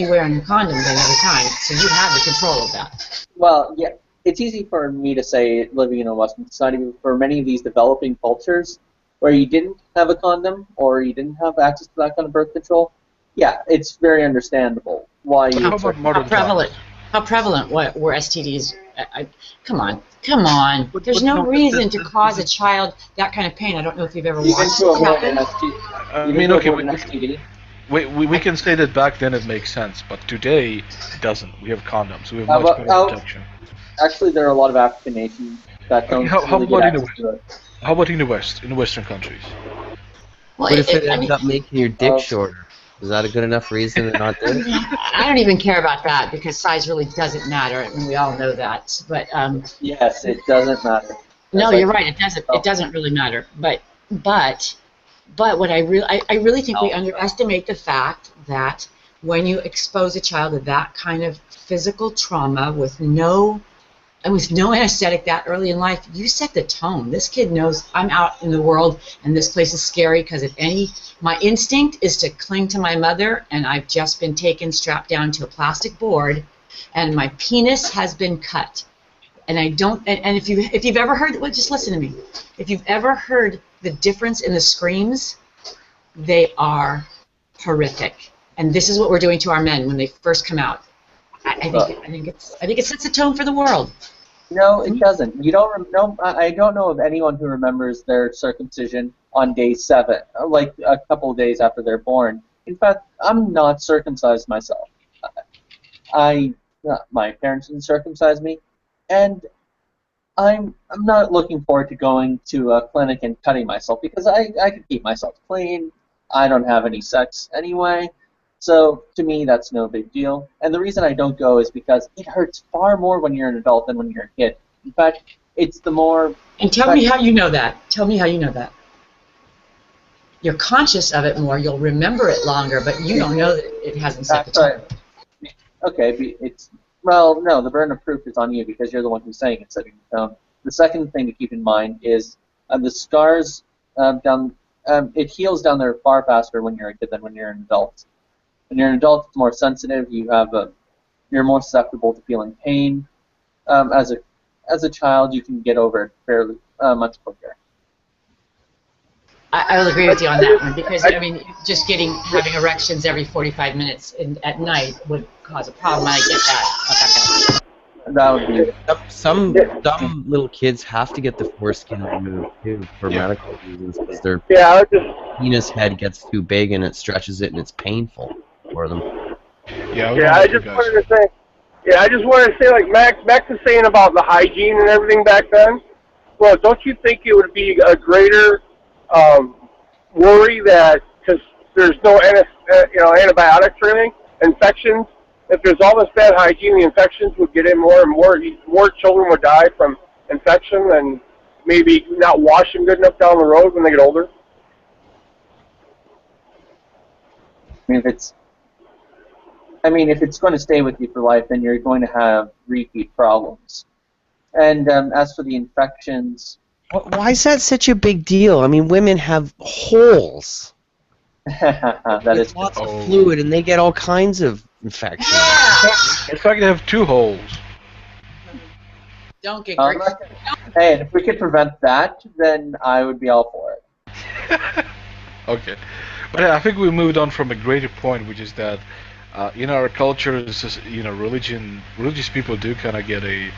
S18: wearing a condom then every time, so you have the control of that.
S10: Well, yeah, it's easy for me to say living in a Western society, but for many of these developing cultures where you didn't have a condom or you didn't have access to that kind of birth control, yeah, it's very understandable why you.
S18: How prevalent were STDs? Come on. There's no reason to cause a child that kind of pain. I don't know if you've ever watched it happen.
S2: I mean, okay, we can say that back then it makes sense, but today it doesn't. We have condoms. We have much better protection.
S10: Actually, there are a lot of African nations that don't really get access to it.
S2: How about in the West, in the Western countries?
S4: Well, what if it ends up making your dick shorter? Is that a good enough reason to not do it?
S18: I don't even care about that because size really doesn't matter, and we all know that. But
S10: yes, it doesn't matter.
S18: No, you're right. It doesn't. It doesn't really matter. But what I really think we underestimate the fact that when you expose a child to that kind of physical trauma with no anesthetic that early in life, you set the tone. This kid knows I'm out in the world and this place is scary because my instinct is to cling to my mother, and I've just been strapped down to a plastic board, and my penis has been cut. And if you've ever heard, well, just listen to me. If you've ever heard the difference in the screams, they are horrific. And this is what we're doing to our men when they first come out. I think it sets a tone for the world.
S10: No, it doesn't. I don't know of anyone who remembers their circumcision on day 7, like a couple of days after they're born. In fact, I'm not circumcised myself. My parents didn't circumcise me, and I'm not looking forward to going to a clinic and cutting myself because I can keep myself clean. I don't have any sex anyway. So, to me, that's no big deal. And the reason I don't go is because it hurts far more when you're an adult than when you're a kid. In fact, it's the more...
S18: And tell me how you know that. Tell me how you know that. You're conscious of it more. You'll remember it longer, but you don't know that it hasn't set the tone.
S10: Okay, no, the burden of proof is on you because you're the one who's saying it's setting the tone. The second thing to keep in mind is the scars it heals down there far faster when you're a kid than when you're an adult. When you're an adult, it's more sensitive. You're more susceptible to feeling pain. As a child, you can get over it fairly much quicker.
S18: I will agree with you on that one because just having erections every 45 minutes at night would cause a problem. I get that.
S10: That would be
S4: some dumb little kids have to get the foreskin removed too for medical reasons because their penis head gets too big and it stretches it and it's painful for them.
S16: I just wanted to say, like Max is saying about the hygiene and everything back then. Well, don't you think it would be a greater worry that because there's no antibiotics or anything, infections? If there's all this bad hygiene, the infections would get in more and more children would die from infection and maybe not washing good enough down the road when they get older.
S10: If it's going to stay with you for life, then you're going to have repeat problems. And as for the infections...
S4: Why is that such a big deal? I mean, women have holes.
S10: That is
S4: lots of fluid, and they get all kinds of infections.
S2: In fact, they have 2 holes.
S18: Don't get
S10: I'm
S18: great.
S10: not gonna- Hey, if we could prevent that, then I would be all for it.
S2: Okay, but I think we moved on from a greater point, which is that in our culture, religious people do kind of get a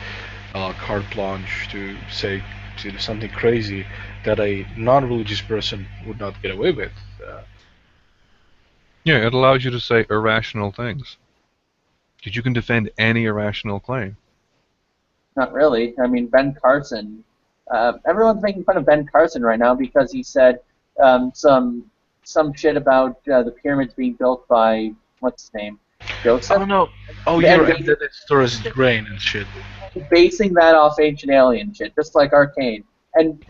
S2: carte blanche to say to do something crazy that a non-religious person would not get away with.
S19: Yeah, it allows you to say irrational things. Because you can defend any irrational claim.
S10: Not really. I mean, Ben Carson. Everyone's making fun of Ben Carson right now because he said some shit about the pyramids being built by what's his name, Joseph.
S2: Oh no! Oh yeah, that it stores grain and shit.
S10: Basing that off ancient alien shit, just like Arcane. And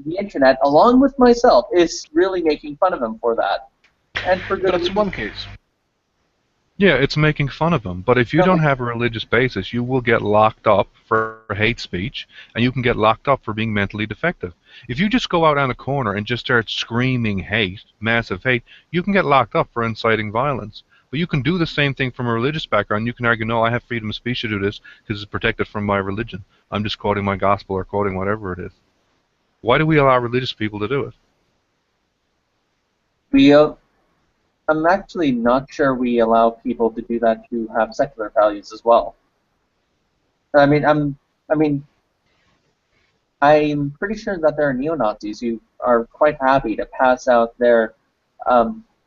S10: the internet, along with myself, is really making fun of him for that. And for good
S2: But that's one case.
S19: Yeah, it's making fun of them. But if you don't have a religious basis, you will get locked up for hate speech, and you can get locked up for being mentally defective. If you just go out on a corner and just start screaming hate, massive hate, you can get locked up for inciting violence. But you can do the same thing from a religious background. You can argue, no, I have freedom of speech to do this because it's protected from my religion. I'm just quoting my gospel or quoting whatever it is. Why do we allow religious people to do it?
S10: I'm actually not sure we allow people to do that who have secular values as well. I'm pretty sure that there are neo-Nazis who are quite happy to pass out their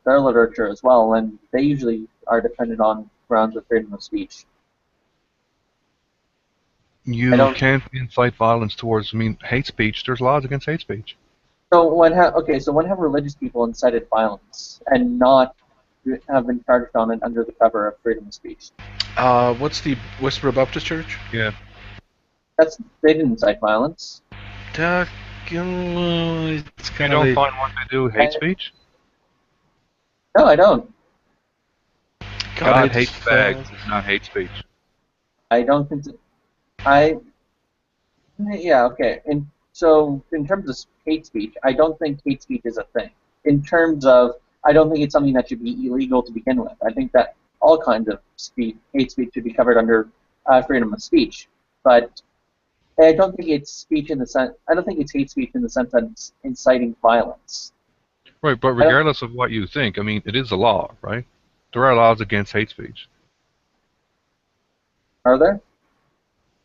S10: literature as well, and they usually are dependent on grounds of freedom of speech.
S19: You can't incite violence towards, hate speech. There's laws against hate speech.
S10: So when have religious people incited violence and not have been charged on it under the cover of freedom of speech?
S2: What's the Westboro Baptist Church?
S19: Yeah.
S10: They didn't incite violence.
S2: It's kind
S19: you don't find what they do hate speech?
S10: No, I don't.
S19: God hates fags. It's not hate speech.
S10: I don't think. Yeah, okay. So in terms of hate speech, I don't think hate speech is a thing. In terms of, I don't think it's something that should be illegal to begin with. I think that all kinds of hate speech should be covered under freedom of speech. But I don't think it's speech in the sense. I don't think it's hate speech in the sense that it's inciting violence.
S19: Right, but regardless of what you think, it is a law, right? There are laws against hate speech.
S10: Are there?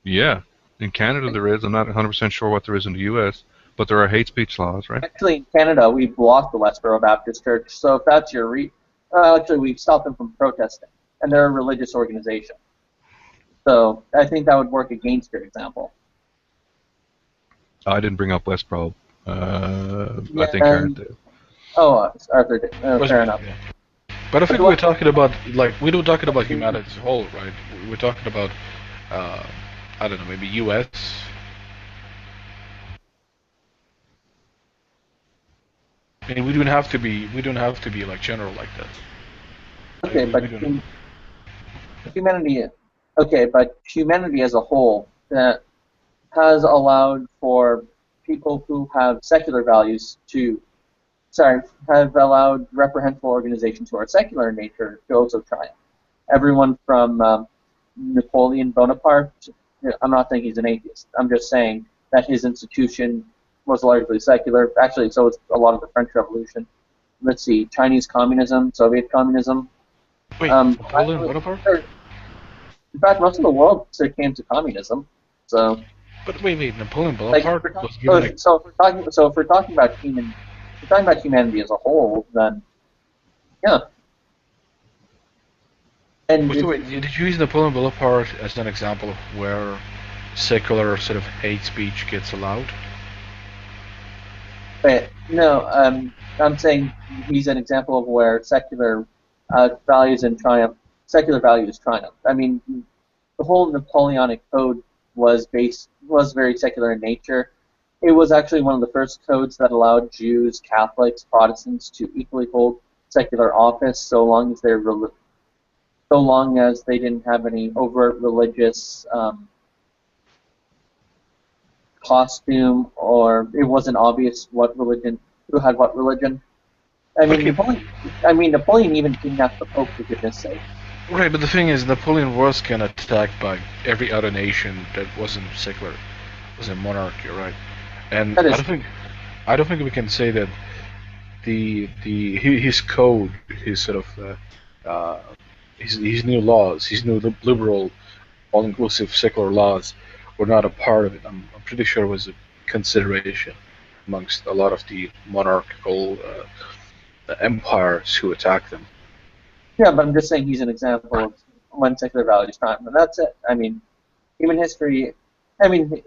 S19: Yeah. In Canada there is. I'm not 100% sure what there is in the U.S., but there are hate speech laws, right?
S10: Actually, in Canada, we blocked the Westboro Baptist Church. So if that's your actually, we've stopped them from protesting, and they're a religious organization. So I think that would work against your example.
S19: I didn't bring up Westboro. I think Aaron did.
S10: Oh, Arthur did. Fair enough.
S2: Yeah. But I think we're talking about, we don't talking about humanity as a whole, right? We're talking about, I don't know, maybe U.S. I mean, we don't have to be like general like that.
S10: Okay, but humanity. Okay, but humanity as a whole has allowed for people who have secular values have allowed reprehensible organizations who are secular in nature to also triumph. Everyone from Napoleon Bonaparte. I'm not saying he's an atheist. I'm just saying that his institution was largely secular. Actually, so was a lot of the French Revolution. Let's see, Chinese communism, Soviet communism.
S2: Wait, Napoleon Bonaparte?
S10: In fact, most of the world came to communism. So.
S2: But wait, Napoleon Bonaparte was given.
S10: So if we're talking about humanity as a whole, then yeah. And
S2: wait, did you use Napoleon Bonaparte as an example of where secular sort of hate speech gets allowed?
S10: No, I'm saying he's an example of where secular values triumph. I mean, the whole Napoleonic Code was very secular in nature. It was actually one of the first codes that allowed Jews, Catholics, Protestants to equally hold secular office, so long as they didn't have any overt religious costume, or it wasn't obvious who had what religion. I mean, Napoleon even kidnapped the Pope, for goodness sake.
S2: Right, but the thing is, Napoleon was kind of attacked by every other nation that wasn't secular. was a monarchy, right? And
S10: That
S2: I
S10: is
S2: don't think we can say that his code, his sort of his new laws, his new liberal, all-inclusive secular laws were not a part of it. I'm pretty sure it was a consideration amongst a lot of the monarchical empires who attacked them.
S10: Yeah, but I'm just saying he's an example of when secular values triumph, and that's it. I mean, human history. I mean,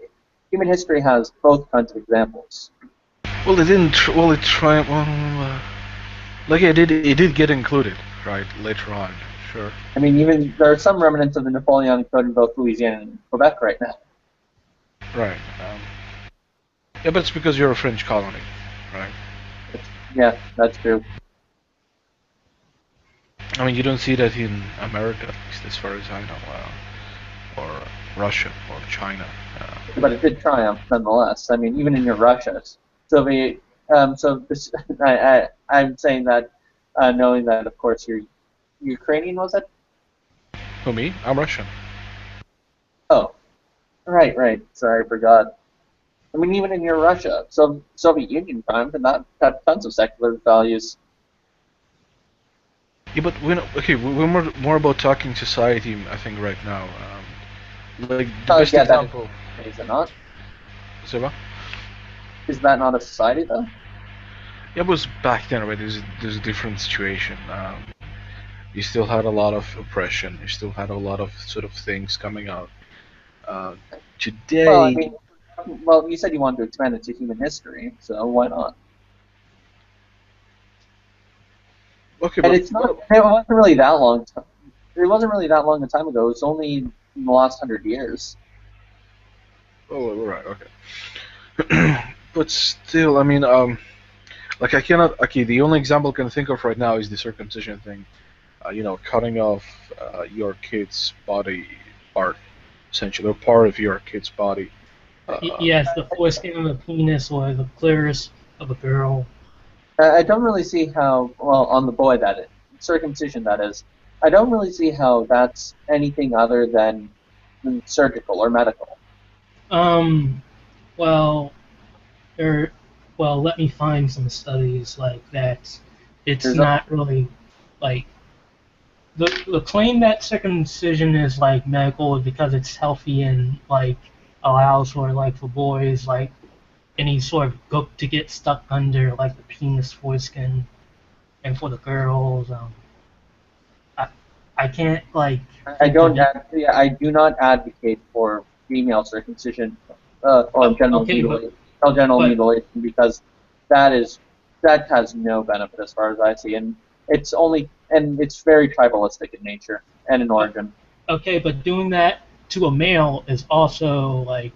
S10: human history has both kinds of examples.
S2: Well, it didn't. It triumphed. Like it did get included, right? Later on, sure.
S10: I mean, even there are some remnants of the Napoleonic Code in both Louisiana and Quebec right now.
S2: Right. Yeah, but it's because you're a French colony, right?
S10: Yeah, that's true.
S2: I mean, you don't see that in America, at least as far as I know, or Russia or China.
S10: But it did triumph nonetheless. I mean, even in your Russias. Soviet. So this, I'm saying that, knowing that, of course, you're Ukrainian, was it?
S2: Who, me? I'm Russian.
S10: Oh, right. Sorry, I forgot. I mean, even in your Russia, Soviet Union triumphed, and that had tons of secular values.
S2: Yeah, but we're more about talking society, I think, right now. Like the best example.
S10: Is it not?
S2: Say what?
S10: Is that not a society, though?
S2: Yeah, it was back then, right? There's a different situation. You still had a lot of oppression. You still had a lot of sort of things coming out. Today.
S10: Well, I mean, you said you wanted to expand it to human history, so why not?
S2: Okay,
S10: and it's not. It wasn't really that long. It wasn't really that long a time ago. It's only in the last 100 years.
S2: Oh, right. Okay. But still, I mean, like I cannot. Okay, the only example I can think of right now is the circumcision thing. Cutting off your kid's body part, essentially, or part of your kid's body.
S20: Yes, the foreskin of the penis or the clitoris of a girl.
S10: I don't really see how, well, on the boy that is, circumcision that is, I don't really see how that's anything other than surgical or medical.
S20: Well, let me find some studies like that. It's not really, like, the claim that circumcision is, like, medical is because it's healthy and, like, allows for, like, for boys, like, any sort of gook to get stuck under, like, the penis foreskin, and for the girls, I can't, like...
S10: I do not advocate for female circumcision, or genital mutilation, because that has no benefit as far as I see, and it's very tribalistic in nature and in origin.
S20: Okay, but doing that to a male is also, like,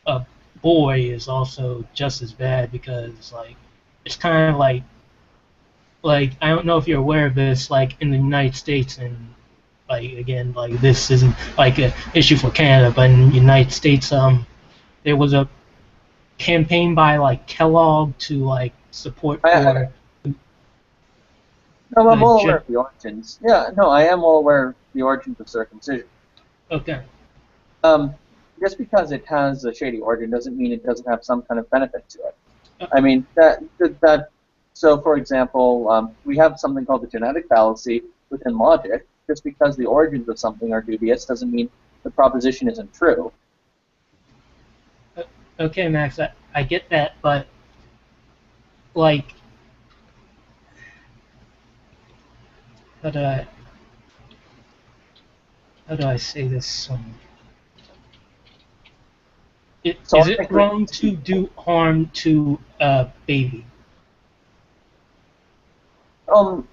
S20: a boy is also just as bad, because, like, it's kind of like I don't know if you're aware of this, like, in the United States, and, like, again, like, this isn't, like, an issue for Canada, but in the United States, there was a campaign by, like, Kellogg to, like, support for...
S10: No, I'm well aware of the origins. Yeah, no, I am well aware of the origins of circumcision.
S20: Okay.
S10: Just because it has a shady origin doesn't mean it doesn't have some kind of benefit to it. I mean, so for example, we have something called the genetic fallacy within logic. Just because the origins of something are dubious doesn't mean the proposition isn't true.
S20: Okay, Max, I get that, but, like, how do I say this? Is it wrong to do harm to a baby?
S10: No,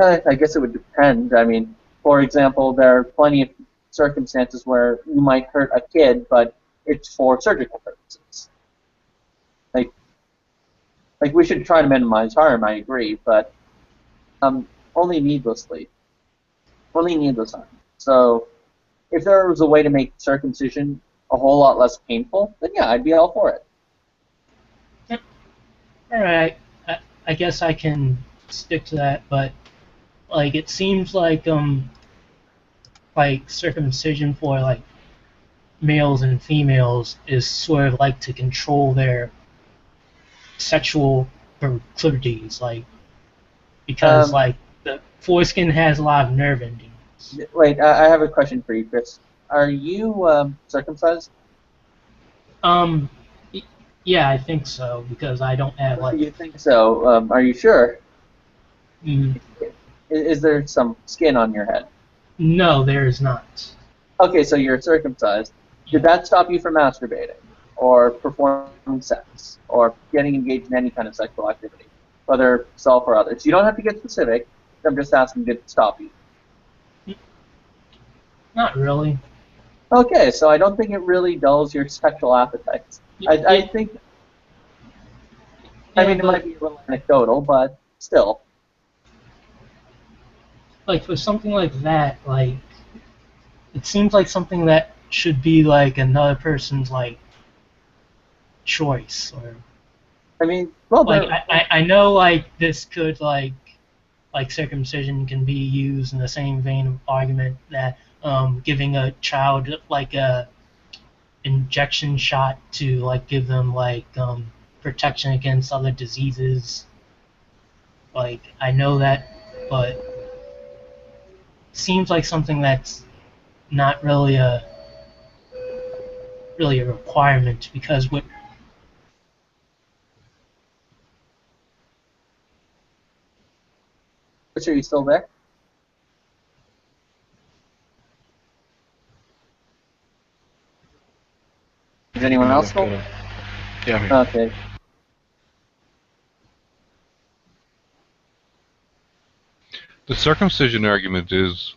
S10: I guess it would depend. I mean, for example, there are plenty of circumstances where you might hurt a kid, but it's for surgical purposes. Like we should try to minimize harm, I agree, but only needlessly. Only needless harm. So if there was a way to make circumcision a whole lot less painful, then yeah, I'd be all for it.
S20: Alright, I guess I can stick to that, but, like, it seems like circumcision for, like, males and females is sort of like to control their sexual proclivities, like because like the foreskin has a lot of nerve endings.
S10: Wait, I have a question for you, Chris. Are you circumcised?
S20: Yeah, I think so, because I don't have like.
S10: You think so? Are you sure?
S20: Mm,
S10: Is there some skin on your head?
S20: no, there is not.
S10: Okay, so you're circumcised. Did that stop you from masturbating, or performing sex, or getting engaged in any kind of sexual activity, whether self or others? You don't have to get specific. I'm just asking, did it stop you?
S20: Not really.
S10: Okay, so I don't think it really dulls your sexual appetites. I think. I mean, it might be a little anecdotal, but still.
S20: Like for something like that, like it seems like something that should be like another person's like choice, or.
S10: I mean, well,
S20: like I know like this could like circumcision can be used in the same vein of argument that giving a child like a injection shot to like give them like protection against other diseases. Like I know that, but seems like something that's not really a requirement, because what.
S10: Are you still there? Is anyone else still?
S2: Yeah, me.
S10: Okay.
S19: The circumcision argument is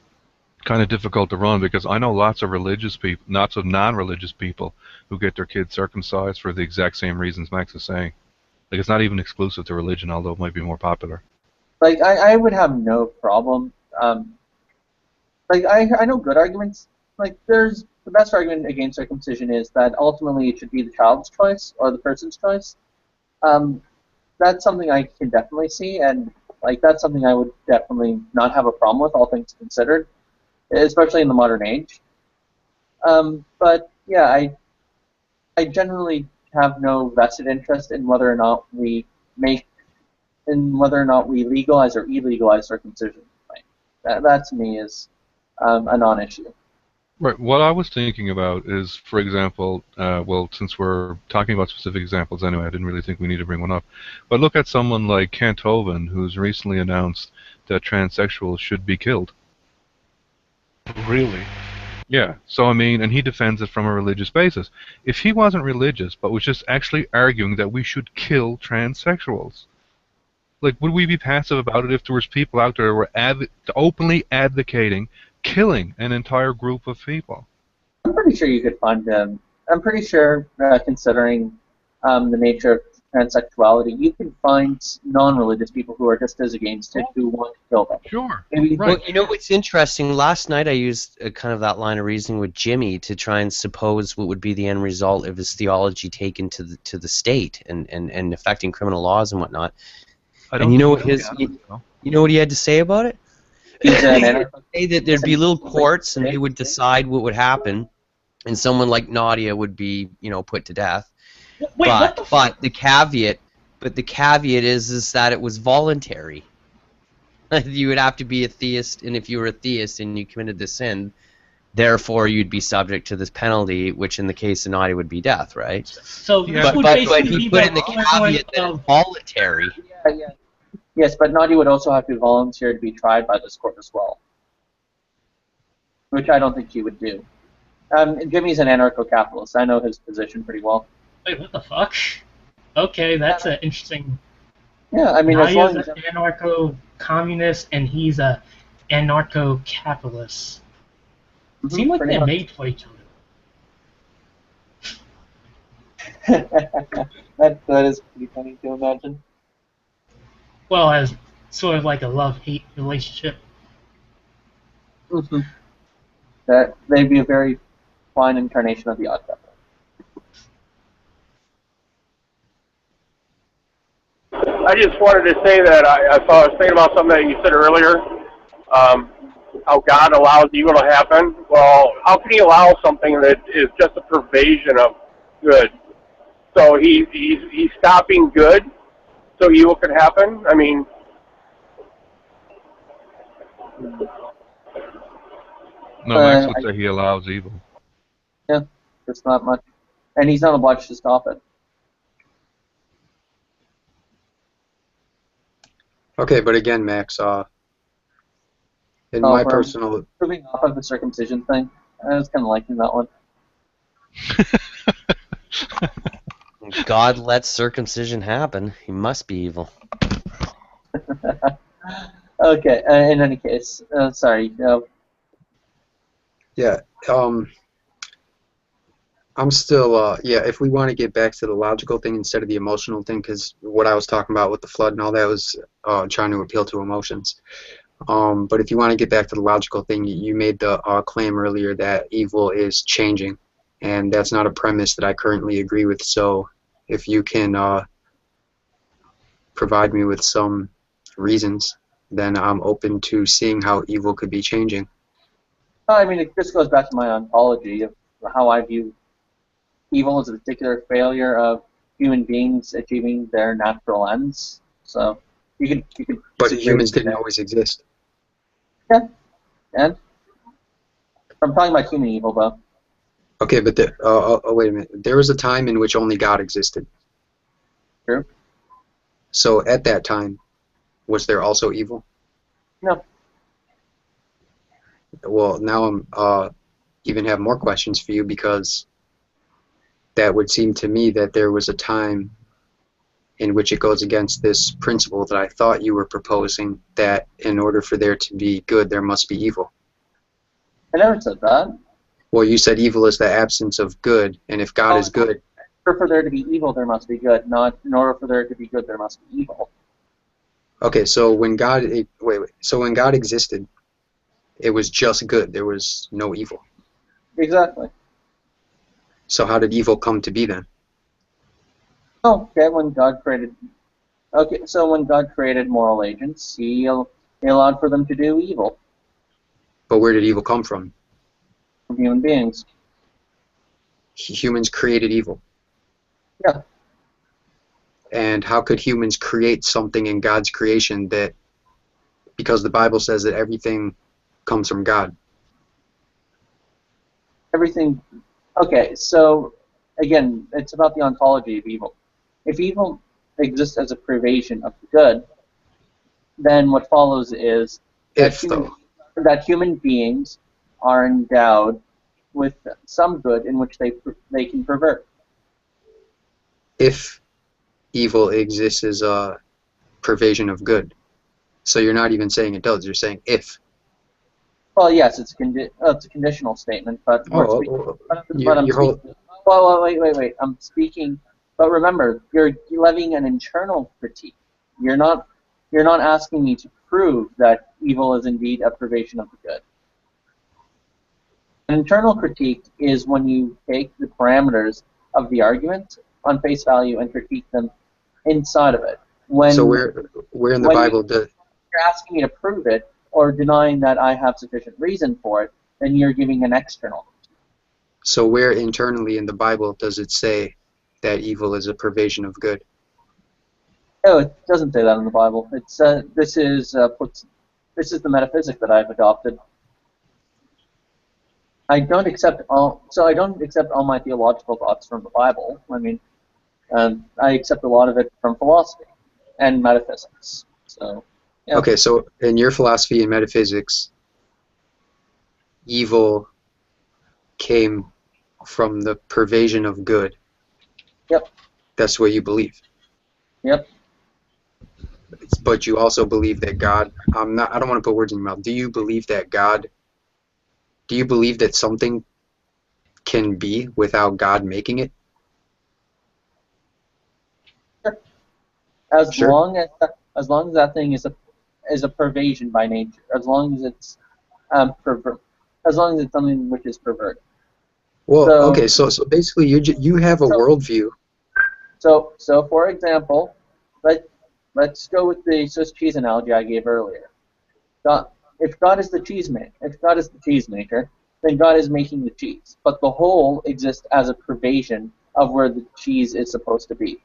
S19: kind of difficult to run because I know lots of religious people, lots of non-religious people who get their kids circumcised for the exact same reasons Max is saying. Like it's not even exclusive to religion, although it might be more popular.
S10: Like I would have no problem. Like I know good arguments. Like there's the best argument against circumcision is that ultimately it should be the child's choice or the person's choice. That's something I can definitely see, and like that's something I would definitely not have a problem with, all things considered, especially in the modern age. But yeah, I generally have no vested interest in whether or not we legalize or illegalize circumcision. Right? That to me is a non-issue.
S19: Right. What I was thinking about is, for example, well, since we're talking about specific examples anyway, I didn't really think we need to bring one up. But look at someone like Kent Hovind, who's recently announced that transsexuals should be killed.
S2: Really?
S19: Yeah. So, I mean, and he defends it from a religious basis. If he wasn't religious, but was just actually arguing that we should kill transsexuals, like, would we be passive about it if there was people out there who were openly advocating killing an entire group of people?
S10: I'm pretty sure you could find I'm pretty sure, considering the nature of transsexuality, you can find non-religious people who are just as against it who want to kill them.
S19: Sure.
S10: Maybe
S4: Well, you know what's interesting? Last night I used kind of that line of reasoning with Jimmy to try and suppose what would be the end result of his theology taken to the state and affecting criminal laws and whatnot. And you know what you know what he had to say about it? He would say that there'd be little courts and they would decide what would happen, and someone like Nadia would be, put to death.
S20: Wait,
S4: but the caveat is that it was voluntary. You would have to be a theist, and if you were a theist and you committed the sin, therefore you'd be subject to this penalty, which in the case of Nadia would be death, right?
S20: So
S4: but he put in the caveat that it's voluntary.
S10: Yeah. Yes, but Nadia would also have to volunteer to be tried by this court as well, which I don't think she would do. Jimmy's an anarcho-capitalist. I know his position pretty well.
S20: Wait, what the fuck? Okay, that's an interesting.
S10: Yeah, I mean, as long
S20: Nadia's
S10: as
S20: an anarcho-communist and he's a anarcho-capitalist. Seem like they're made for each
S10: other. that is pretty funny to imagine.
S20: Well, as sort of like a love-hate relationship.
S10: Mm-hmm. That they'd be a very fine incarnation of the odd couple.
S16: I just wanted to say that I was thinking about something that you said earlier. how God allows evil to happen. Well, how can He allow something that is just a pervasion of good? So he's stopping good, so evil could happen. I mean,
S19: No, Max would say He allows evil.
S10: Yeah, there's not much, and He's not obliged to stop it.
S15: Okay, but again, Max, in my personal...
S10: Moving off of the circumcision thing, I was kind of liking that one.
S4: God lets circumcision happen. He must be evil.
S10: Okay, in any case, sorry.
S15: Yeah, I'm still, yeah, if we want to get back to the logical thing instead of the emotional thing, because what I was talking about with the flood and all that was trying to appeal to emotions. But if you want to get back to the logical thing, you made the claim earlier that evil is changing, and that's not a premise that I currently agree with. So if you can provide me with some reasons, then I'm open to seeing how evil could be changing.
S10: I mean, it just goes back to my ontology of how I view evil as a particular failure of human beings achieving their natural ends. So you could.
S15: But humans didn't always exist.
S10: Yeah, and I'm talking about human evil, though.
S15: Okay, but wait a minute. There was a time in which only God existed.
S10: True.
S15: So at that time, was there also evil?
S10: No.
S15: Well, now I'm even have more questions for you, because that would seem to me that there was a time in which it goes against this principle that I thought you were proposing, that in order for there to be good, there must be evil.
S10: I never said that.
S15: Well, you said evil is the absence of good, and if God is good...
S10: In order for there to be evil, there must be good. Not in order for there to be good, there must be evil.
S15: Okay, so when God... Wait. So when God existed, it was just good. There was no evil.
S10: Exactly.
S15: So how did evil come to be then?
S10: Okay, when God created... Okay, so when God created moral agents, He allowed for them to do evil.
S15: But where did evil come from?
S10: From human beings.
S15: Humans created evil.
S10: Yeah.
S15: And how could humans create something in God's creation that... Because the Bible says that everything comes from God.
S10: Everything... Okay, so, again, it's about the ontology of evil. If evil exists as a privation of good, then what follows is that human beings are endowed with some good in which they can pervert.
S15: If evil exists as a pervasion of good. So you're not even saying it does, you're saying if.
S10: Well, yes, it's a conditional statement, but wait. I'm speaking, but remember, you're levying an internal critique. You're not asking me to prove that evil is indeed a privation of the good. An internal critique is when you take the parameters of the argument on face value and critique them inside of it.
S15: So where in the Bible does...
S10: You're asking me to prove it, or denying that I have sufficient reason for it, then you're giving an external.
S15: So where internally in the Bible does it say that evil is a pervasion of good?
S10: No, it doesn't say that in the Bible. It's this is the metaphysic that I've adopted. I don't accept all my theological thoughts from the Bible. I mean, I accept a lot of it from philosophy and metaphysics. So. Yeah.
S15: Okay, so in your philosophy and metaphysics, evil came from the pervasion of good.
S10: Yep.
S15: That's what you believe.
S10: Yep.
S15: But you also believe that God... I don't want to put words in your mouth. Do you believe that God... Do you believe that something can be without God making it?
S10: Sure. As long as that thing is a pervasion by nature, as long as it's something which is perverted.
S15: Well, okay, so basically you have a worldview.
S10: So for example, let's go with the Swiss cheese analogy I gave earlier. if God is the cheese maker, then God is making the cheese. But the whole exists as a pervasion of where the cheese is supposed to be.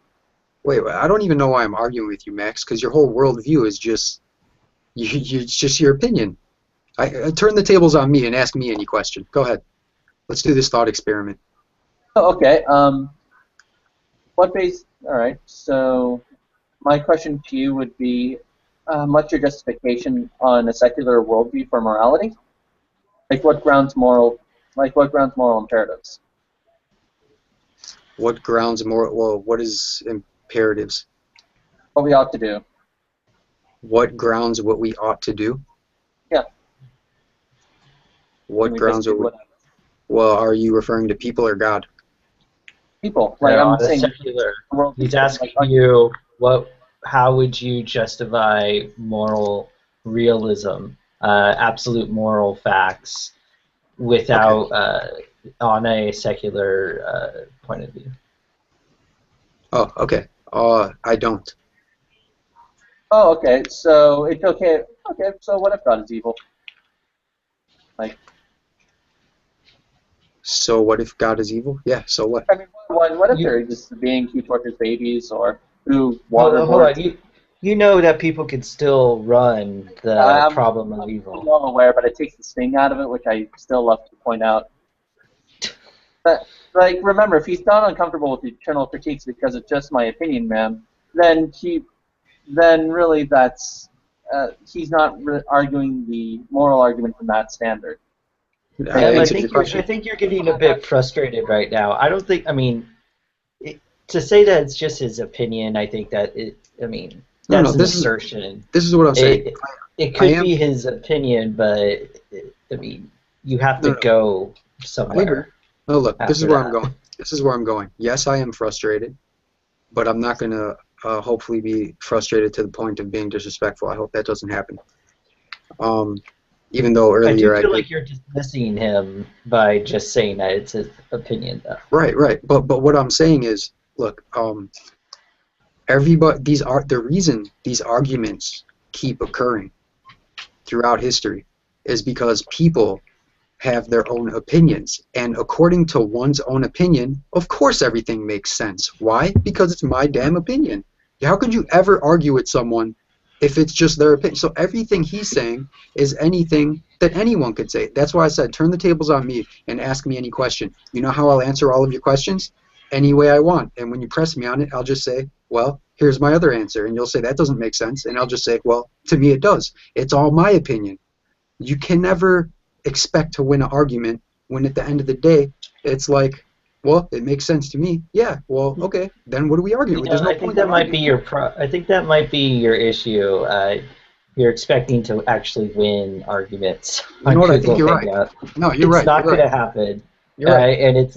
S15: Wait, I don't even know why I'm arguing with you, Max, because your whole worldview is just it's just your opinion. I turn the tables on me and ask me any question. Go ahead. Let's do this thought experiment.
S10: Oh, okay. All right. So my question to you would be, what's your justification on a secular worldview for morality? Like what grounds moral imperatives?
S15: What grounds moral? Well, what is imperatives?
S10: What we ought to do.
S15: What grounds what we ought to do?
S10: Yeah.
S15: What grounds are we? Well, are you referring to people or God?
S10: People. Like I'm saying,
S17: secular. He's asking you how would you justify moral realism, absolute moral facts, without on a secular point of view?
S15: Oh, okay. I don't.
S10: Oh, okay. So it's okay. Okay. So what if God is evil? Like.
S15: So what if God is evil? Yeah. So what?
S10: I mean, what if there exists a being who tortures babies or who waterboards?
S17: Hold on. You know that people can still run the problem of evil.
S10: I'm well aware, but it takes the sting out of it, which I still love to point out. But like, remember, if he's not uncomfortable with eternal critiques because it's just my opinion, man, then really that's he's not arguing the moral argument from that standard.
S17: I think you're getting a bit frustrated right now. I don't think. I mean, to say that it's just his opinion, I think that that's an assertion.
S15: This is what I'm saying.
S17: It could be his opinion, but I mean, you have to go somewhere.
S15: Oh, look, this is where I'm going. This is where I'm going. Yes, I am frustrated, but I'm not going to hopefully be frustrated to the point of being disrespectful. I hope that doesn't happen. Even though earlier
S17: I do feel like you're dismissing him by just saying that it's his opinion, though.
S15: Right. But what I'm saying is, look, everybody, the reason these arguments keep occurring throughout history is because people have their own opinions, and according to one's own opinion, of course everything makes sense. Why? Because it's my damn opinion. How could you ever argue with someone if it's just their opinion? So everything he's saying is anything that anyone could say. That's why I said turn the tables on me and ask me any question. You know how I'll answer all of your questions? Any way I want. And when you press me on it, I'll just say, well, here's my other answer. And you'll say, that doesn't make sense. And I'll just say, well, to me it does. It's all my opinion. You can never expect to win an argument when at the end of the day, it's like, well, it makes sense to me. Yeah, well, okay. Then what are we arguing? There's no
S17: I think that might be I think that might be your issue. You're expecting to actually win arguments.
S15: You know what? I think you're right. No, you're right.
S17: It's not going to happen.
S15: You're right.
S17: And it's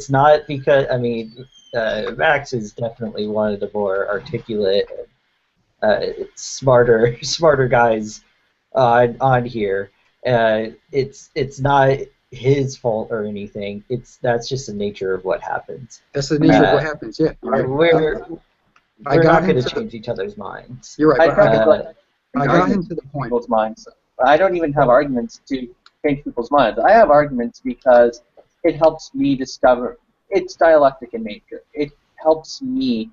S17: not because, I mean, Max is definitely one of the more articulate, smarter guys on here. It's not his fault or anything. That's just the nature of what happens.
S15: That's the nature of what happens. Yeah.
S17: We're not going to change each other's minds.
S15: You're right.
S10: I got into the point. People's minds. I don't even have arguments to change people's minds. I have arguments because it helps me discover. It's dialectic in nature. It helps me.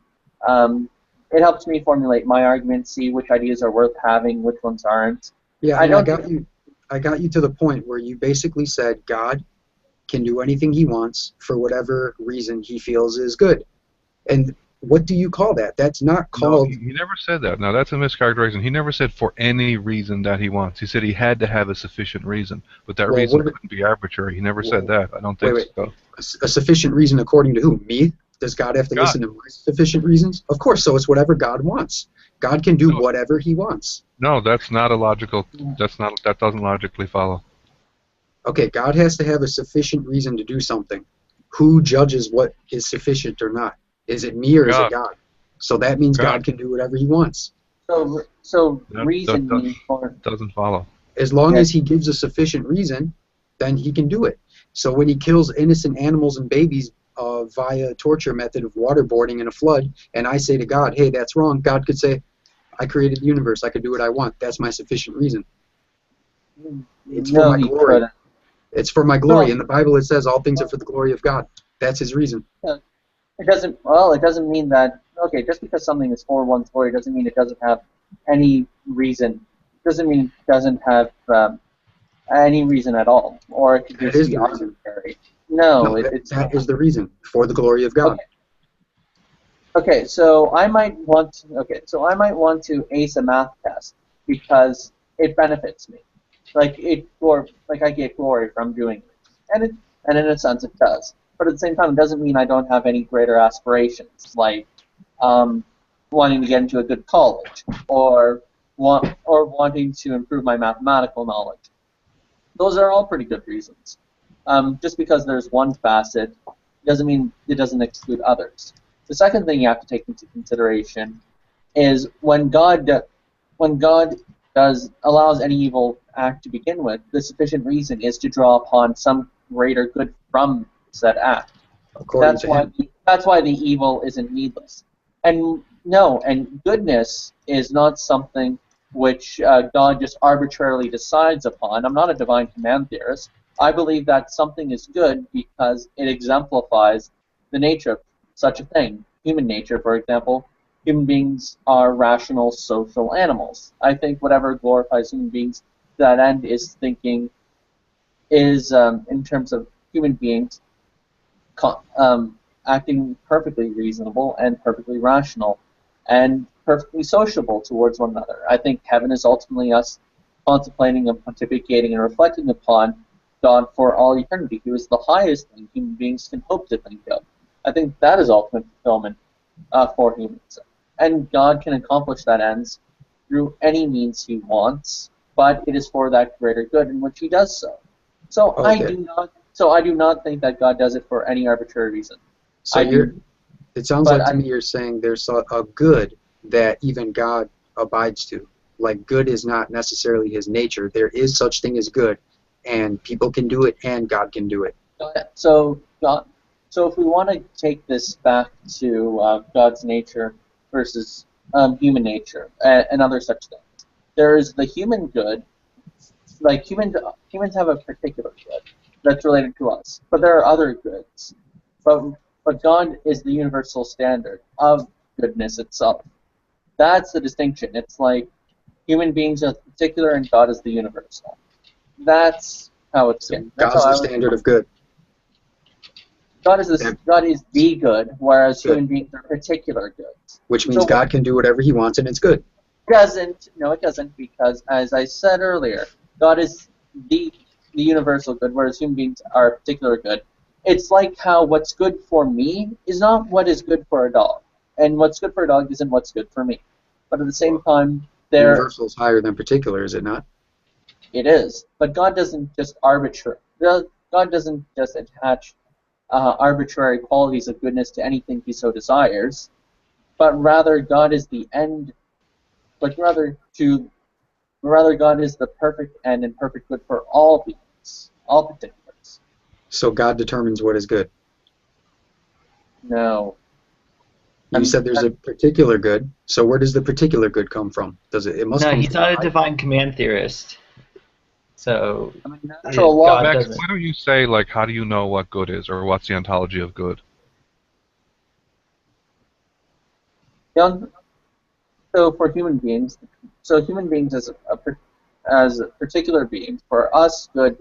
S10: It helps me formulate my arguments, see which ideas are worth having, which ones aren't.
S15: Yeah, I got you to the point where you basically said God can do anything he wants for whatever reason he feels is good. And what do you call that? That's not called...
S19: No, he never said that. Now, that's a mischaracterization. He never said for any reason that he wants. He said he had to have a sufficient reason. But that reason couldn't be arbitrary. He never said that. I don't think so.
S15: A sufficient reason according to who? Me? Does God have to listen to my sufficient reasons? Of course, so it's whatever God wants. God can do whatever he wants.
S19: No, that's not a logical... That doesn't logically follow.
S15: Okay, God has to have a sufficient reason to do something. Who judges what is sufficient or not? Is it me or is it God? So that means God can do whatever he wants.
S10: So reason
S19: doesn't follow.
S15: As long as he gives a sufficient reason, then he can do it. So when he kills innocent animals and babies via a torture method of waterboarding in a flood, and I say to God, hey, that's wrong, God could say, I created the universe, I could do what I want. That's my sufficient reason. It's for
S10: No,
S15: my
S10: he
S15: glory.
S10: couldn't.
S15: It's for my glory.
S10: No.
S15: In the Bible, it says all things are for the glory of God. That's his reason.
S10: It doesn't. Well, it doesn't mean that. Okay, just because something is for one's glory doesn't mean it doesn't have any reason. Doesn't mean it doesn't have any reason at all, or it could
S15: That
S10: just
S15: is
S10: be
S15: the reason.
S10: arbitrary. No,
S15: that is the reason, for the glory of God.
S10: Okay, so I might want to. Okay, so I might want to ace a math test because it benefits me, or I get glory from doing it, and in a sense it does. But at the same time, it doesn't mean I don't have any greater aspirations, like wanting to get into a good college, or wanting to improve my mathematical knowledge. Those are all pretty good reasons. Just because there's one facet doesn't mean it doesn't exclude others. The second thing you have to take into consideration is when God allows any evil act to begin with, the sufficient reason is to draw upon some greater good from said act. That's why the evil isn't needless. And goodness is not something which God just arbitrarily decides upon. I'm not a divine command theorist. I believe that something is good because it exemplifies the nature of such a thing. Human nature, for example. Human beings are rational social animals. I think whatever glorifies human beings to that end is in terms of human beings acting perfectly reasonable and perfectly rational and perfectly sociable towards one another. I think heaven is ultimately us contemplating and pontificating and reflecting upon God for all eternity, who is the highest thing human beings can hope to think of. I think that is ultimate fulfillment for humans. And God can accomplish that ends through any means he wants, but it is for that greater good in which he does so. So I do not think that God does it for any arbitrary reason.
S15: So it sounds like to me you're saying there's a good that even God abides to. Like good is not necessarily his nature. There is such thing as good, and people can do it, and God can do it.
S10: So if we want to take this back to God's nature versus human nature and other such things, there is the human good. Like humans have a particular good that's related to us, but there are other goods. But God is the universal standard of goodness itself. That's the distinction. It's like human beings are the particular and God is the universal. That's how it's.
S15: God's the standard of good.
S10: God is the good, whereas human beings are particular goods.
S15: Which means God can do whatever he wants and it's good.
S10: No, it doesn't, because as I said earlier, God is the universal good, whereas human beings are particular good. It's like how what's good for me is not what is good for a dog, and what's good for a dog isn't what's good for me. But at the same time,
S15: universal is higher than particular, is it not?
S10: It is, but God doesn't just God doesn't just attach arbitrary qualities of goodness to anything he so desires, but rather God is the end. But rather God is the perfect end and perfect good for all beings, all particulars.
S15: So God determines what is good.
S10: No.
S15: You said there's a particular good. So where does the particular good come from? It must come
S17: he's
S15: from
S17: not a
S15: God.
S17: divine command theorist. So
S10: natural law.
S19: Max, why don't you say, like, how do you know what good is, or what's the ontology of good?
S10: So for human beings, as particular beings, for us, good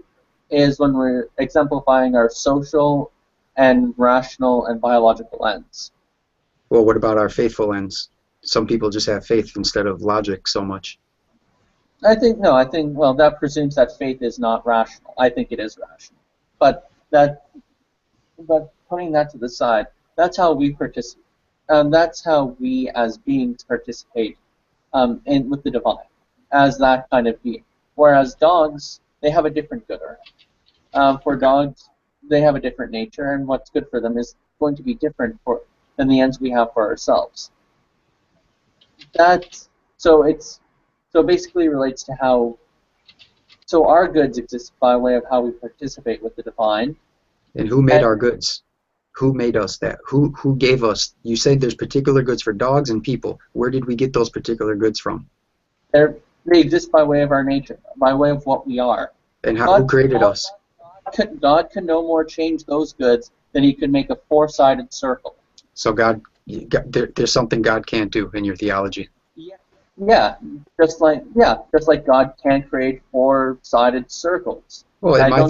S10: is when we're exemplifying our social and rational and biological ends.
S15: Well, what about our faithful ends? Some people just have faith instead of logic so much.
S10: I think that presumes that faith is not rational. I think it is rational. But putting that to the side, that's how we participate. That's how we as beings participate with the divine, as that kind of being. Whereas dogs, they have a different good. For dogs, they have a different nature, and what's good for them is going to be different than the ends we have for ourselves. So basically relates to how. So our goods exist by way of how we participate with the divine.
S15: And who made our goods? Who made us that? Who gave us? You say there's particular goods for dogs and people. Where did we get those particular goods from?
S10: They're They exist by way of our nature, by way of what we are.
S15: And who created us?
S10: God can no more change those goods than he could make a four-sided circle.
S15: So there's something God can't do in your theology.
S10: Yeah, just like God can't create four-sided circles.
S15: Well, in my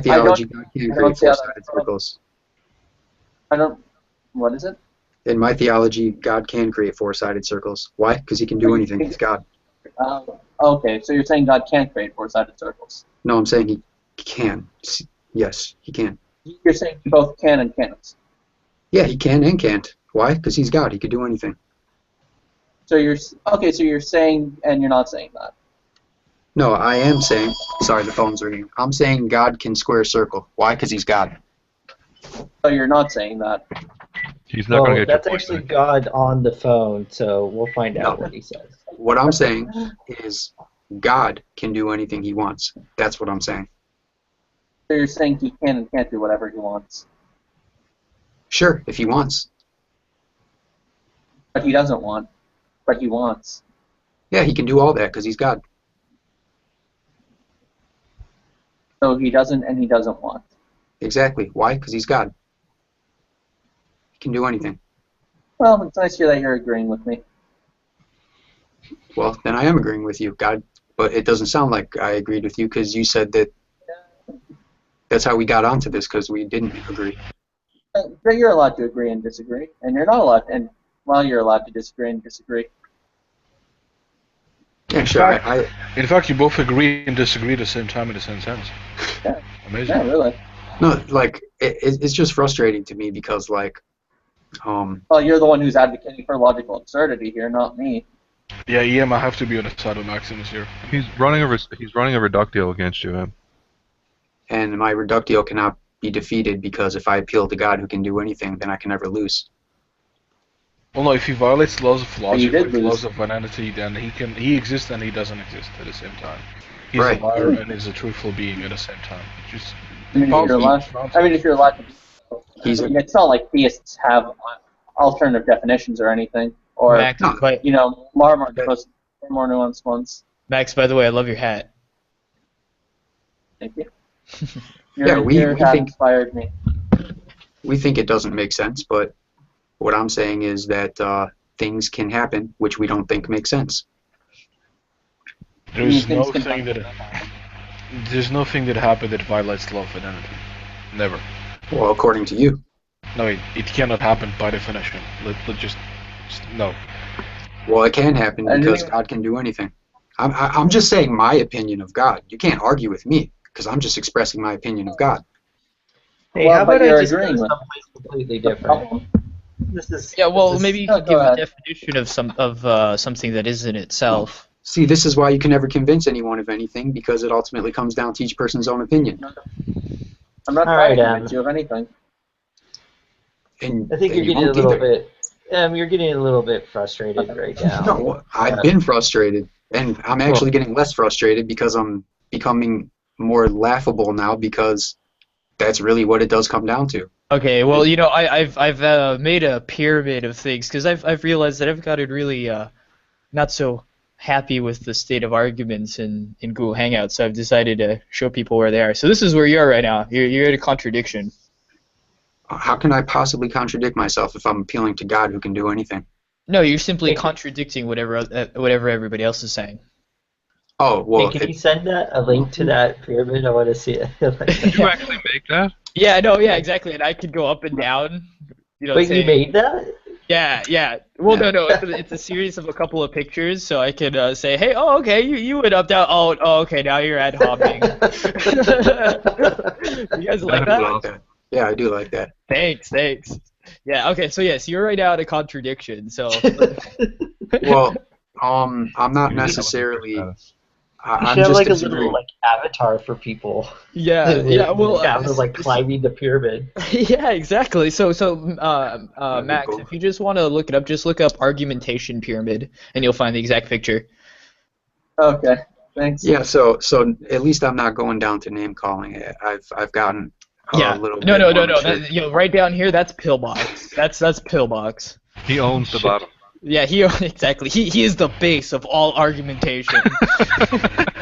S15: theology, God can't create four-sided circles.
S10: What is it?
S15: In my theology, God can create four-sided circles. Why? Because he can do anything. He's God.
S10: Okay, so you're saying God can't create four-sided circles?
S15: No, I'm saying he can. Yes, he can.
S10: You're saying he both can and can't?
S15: Yeah, he can and can't. Why? Because he's God. He could do anything.
S10: So you're saying, and you're not saying that.
S15: No, I am saying. Sorry, the phone's ringing. I'm saying God can square a circle. Why? Because he's God.
S10: So you're not saying that.
S19: He's not going to get
S17: that's
S19: your point
S17: actually
S19: back.
S17: God on the phone, so we'll find out what he says.
S15: What I'm saying is God can do anything he wants. That's what I'm saying.
S10: So you're saying he can and can't do whatever he wants.
S15: Sure, if he wants.
S10: But he doesn't want. But he wants.
S15: Yeah, he can do all that because he's God.
S10: So he doesn't and he doesn't want.
S15: Exactly. Why? Because he's God. He can do anything.
S10: Well, it's nice to hear that you're agreeing with me.
S15: Well, then I am agreeing with you, God. But it doesn't sound like I agreed with you because you said that that's how we got onto this because we didn't agree.
S10: But you're allowed to agree and disagree, and you're not allowed. And well, you're allowed to disagree and disagree.
S15: Yeah, sure.
S2: In fact, you both agree and disagree at the same time in the same sense.
S10: Yeah.
S2: Amazing.
S10: Yeah, really.
S15: No, like it's just frustrating to me because like,
S10: Well, you're the one who's advocating for logical absurdity here, not me.
S2: Yeah, EM, I have to be on the side of Maximus here.
S19: He's running a reductio against you, man.
S15: And my reductio cannot be defeated because if I appeal to God who can do anything, then I can never lose.
S2: Well, no, if he violates the laws of logic,
S10: did
S2: like
S10: lose.
S2: laws of vanity, then he exists and he doesn't exist at the same time. He's
S15: Right.
S2: a liar and is a truthful being at the same time. Just
S10: I mean, if you're allowed to it's not like theists have alternative definitions or anything. Or,
S21: Max, but
S10: Marmar goes more nuanced ones.
S21: Max, by the way, I love your hat.
S10: Thank you.
S15: We
S10: Your hat
S15: think
S10: inspired me.
S15: we think it doesn't make sense, but what I'm saying is that things can happen which we don't think make sense.
S2: there's nothing that happened that violates the law of vanity. Never.
S15: Well, according to you.
S2: No, it cannot happen by definition. Let's just no.
S15: Well, it can happen because God can do anything. I'm just saying my opinion of God. You can't argue with me because I'm just expressing my opinion of God.
S17: Hey,
S10: Well,
S17: how
S10: but
S17: about I
S10: you're
S17: just go
S10: agreeing with-
S17: someplace completely different?
S21: Yeah, well, maybe you could give
S10: go
S21: a
S10: ahead.
S21: definition of something that isn't itself.
S15: See, this is why you can never convince anyone of anything because it ultimately comes down to each person's own opinion.
S10: I'm not
S17: All
S10: trying to
S17: right,
S10: convince you of anything.
S15: And
S17: I think
S15: and
S17: you're
S15: you
S17: getting a
S15: won't
S17: little
S15: either.
S17: bit. You're getting a little bit frustrated right now.
S15: No, I've been frustrated, and I'm actually getting less frustrated because I'm becoming more laughable now because that's really what it does come down to.
S21: Okay, well, I've made a pyramid of things because I've realized that I've gotten really not so happy with the state of arguments in Google Hangouts, so I've decided to show people where they are. So this is where you are right now. You're at a contradiction.
S15: How can I possibly contradict myself if I'm appealing to God who can do anything?
S21: No, you're simply contradicting whatever everybody else is saying.
S15: Oh, well,
S17: Hey, can you send a link to that pyramid? I want to see it.
S19: Did you actually make that?
S21: Yeah, no, yeah, exactly, and I could go up and down.
S17: Wait,
S21: say,
S17: you made that?
S21: Yeah. Well, no, it's a series of a couple of pictures, so I could say, hey, oh, okay, you went up, down, oh, okay, now you're ad homming. You guys like that?
S15: Yeah, I do like that.
S21: Thanks. Yeah, okay, so yes, you're right now at a contradiction, so...
S15: Well, I'm not necessarily...
S17: You
S15: I'm
S17: should have
S15: just
S17: like a
S15: disagreeing.
S17: little avatar for people.
S21: Yeah, well...
S17: climbing the pyramid.
S21: Yeah, exactly. So Max, if you just want to look it up, just look up argumentation pyramid, and you'll find the exact picture.
S10: Okay, thanks.
S15: Yeah, so at least I'm not going down to name calling. I've gotten a little bit
S21: No.
S15: more mature.
S21: Right down here, that's Pillbox. That's Pillbox.
S19: He owns the bottom.
S21: Yeah, he exactly. He is the base of all argumentation.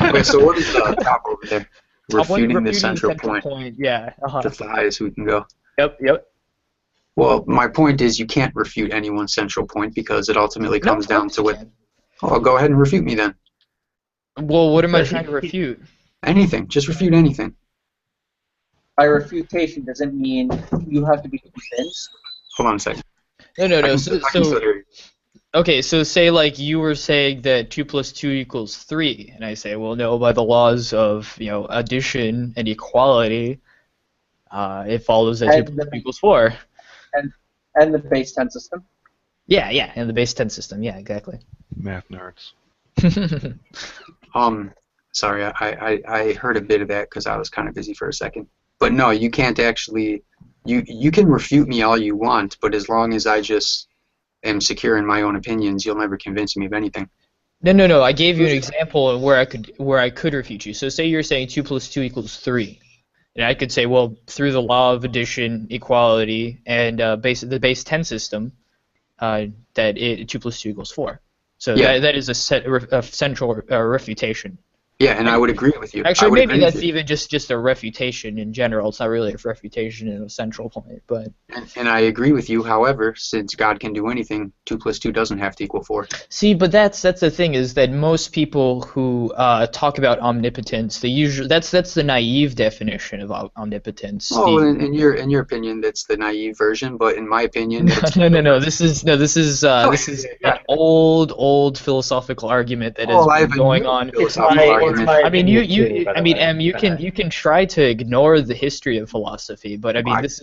S15: Okay, so what is the top over there?
S21: Top one,
S15: Refuting the central point.
S21: Yeah.
S15: That's the highest we can go.
S21: Yep.
S15: Well, my point is you can't refute any one central point because it ultimately comes down to what. Oh, go ahead and refute me then.
S21: Well, what am I trying to refute?
S15: Anything. Just refute anything.
S10: By refutation doesn't mean you have to be convinced.
S15: Hold on a second.
S21: No.
S15: I can still hear you.
S21: Okay, so say like you were saying that 2 + 2 = 3, and I say, well, no, by the laws of addition and equality, it follows that 2 + 2 = 4.
S10: And the base 10 system.
S21: Yeah, and the base 10 system. Yeah, exactly.
S19: Math nerds.
S15: Sorry, I heard a bit of that because I was kind of busy for a second. But no, you can't actually. You can refute me all you want, but as long as I just am secure in my own opinions, you'll never convince me of anything.
S21: No. I gave you an example where I could refute you. So say you're saying 2 + 2 = 3, and I could say, well, through the law of addition, equality, and the base 10 system, that 2 + 2 = 4. So
S15: Yeah.
S21: that is a central refutation.
S15: Yeah, and I would agree with you.
S21: Actually, maybe that's even just a refutation in general. It's not really a refutation in a central point, but.
S15: And I agree with you. However, since God can do anything, 2 + 2 doesn't have to = 4.
S21: See, but that's the thing is that most people who talk about omnipotence, they usually that's the naive definition of omnipotence.
S15: Oh, in your opinion, that's the naive version, but in my opinion, that's
S21: No. This is an old philosophical argument that has been going on. I mean, you can try to ignore the history of philosophy, but I mean, this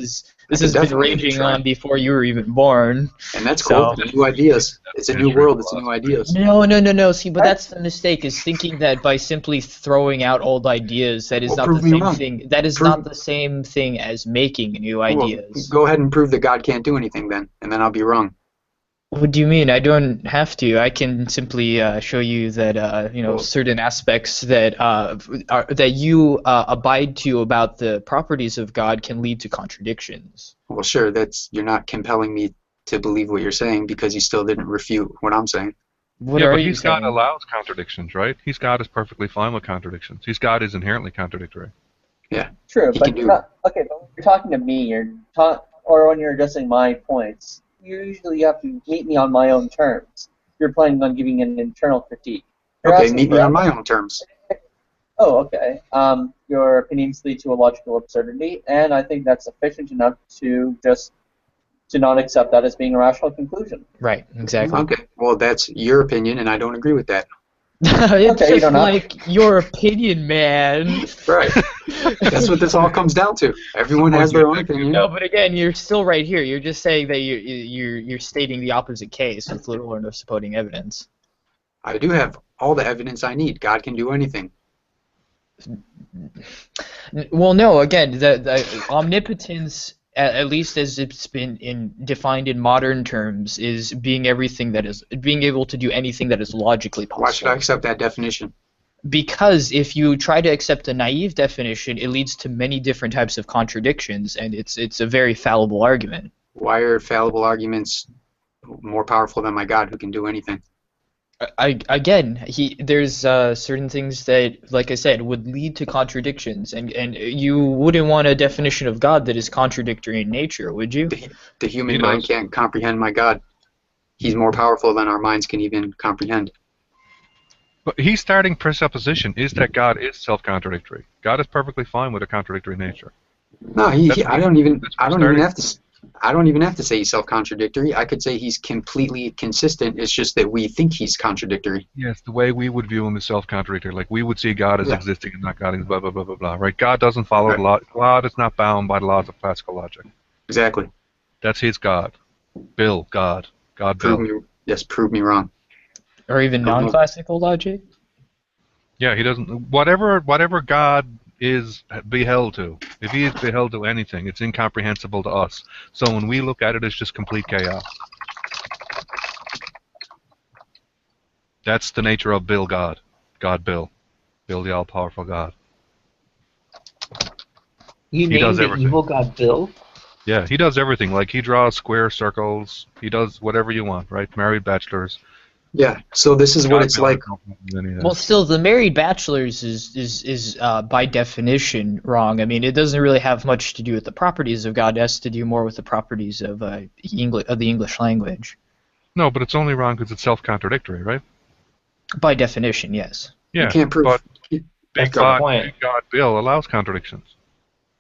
S21: has been raging on before you were even born.
S15: And that's cool. New ideas. It's a new world. It's new ideas.
S21: No. See, but that's the mistake: is thinking that by simply throwing out old ideas, that is not the same thing. That is not the same thing as making new ideas.
S15: Go ahead and prove that God can't do anything, then, and then I'll be wrong.
S21: What do you mean? I don't have to. I can simply show you that certain aspects that that you abide to about the properties of God can lead to contradictions.
S15: Well, sure. You're not compelling me to believe what you're saying because you still didn't refute what I'm saying.
S21: What are you
S19: His
S21: saying?
S19: God allows contradictions, right? His God is perfectly fine with contradictions. His God is inherently contradictory.
S15: Yeah.
S10: True, but but when you're talking to me, or when you're addressing my points, you usually have to meet me on my own terms. You're planning on giving an internal critique.
S15: Okay, meet me on my own terms.
S10: Oh, okay. Your opinions lead to a logical absurdity, and I think that's sufficient enough to not accept that as being a rational conclusion.
S21: Right, exactly.
S15: Okay, well, that's your opinion, and I don't agree with that.
S21: It's just like your opinion, man.
S15: Right. That's what this all comes down to. Everyone has their own opinion.
S21: No, but again, you're still right here. You're just saying that you're stating the opposite case with little or no supporting evidence.
S15: I do have all the evidence I need. God can do anything.
S21: Well, no. Again, the omnipotence, at least as it's been defined in modern terms, is being able to do anything that is logically possible.
S15: Why should I accept that definition?
S21: Because if you try to accept a naive definition, it leads to many different types of contradictions, and it's a very fallible argument.
S15: Why are fallible arguments more powerful than my God, who can do anything?
S21: There's certain things that, like I said, would lead to contradictions, and you wouldn't want a definition of God that is contradictory in nature, would you?
S15: The human mind can't comprehend my God. He's more powerful than our minds can even comprehend.
S19: But his starting presupposition is that God is self-contradictory. God is perfectly fine with a contradictory nature.
S15: No, I don't even have to say he's self-contradictory. I could say he's completely consistent. It's just that we think he's contradictory.
S19: Yes, the way we would view him is self-contradictory. Like we would see God as existing and not God as blah blah blah blah blah. Right? God doesn't follow the law. God is not bound by the laws of classical logic.
S15: Exactly.
S19: That's his God. Bill, God. Bill.
S15: Prove me wrong.
S21: Or even non-classical logic?
S19: Yeah, he doesn't. Whatever God is beheld to, if he is beheld to anything, it's incomprehensible to us. So when we look at it, it's just complete chaos. That's the nature of Bill God. Bill the all-powerful God.
S17: You named the evil God Bill?
S19: Yeah, he does everything. Like, he draws square circles. He does whatever you want, right? Married bachelors.
S15: Yeah. So this is what it's like.
S21: Well, still, the married bachelors is by definition wrong. I mean, it doesn't really have much to do with the properties of God. It has to do more with the properties of the English language.
S19: No, but it's only wrong because it's self-contradictory, right?
S21: By definition, yes.
S19: Yeah,
S15: can't prove-
S19: but
S17: That's
S19: Big
S17: the
S19: God,
S17: point.
S19: Big God Bill allows contradictions.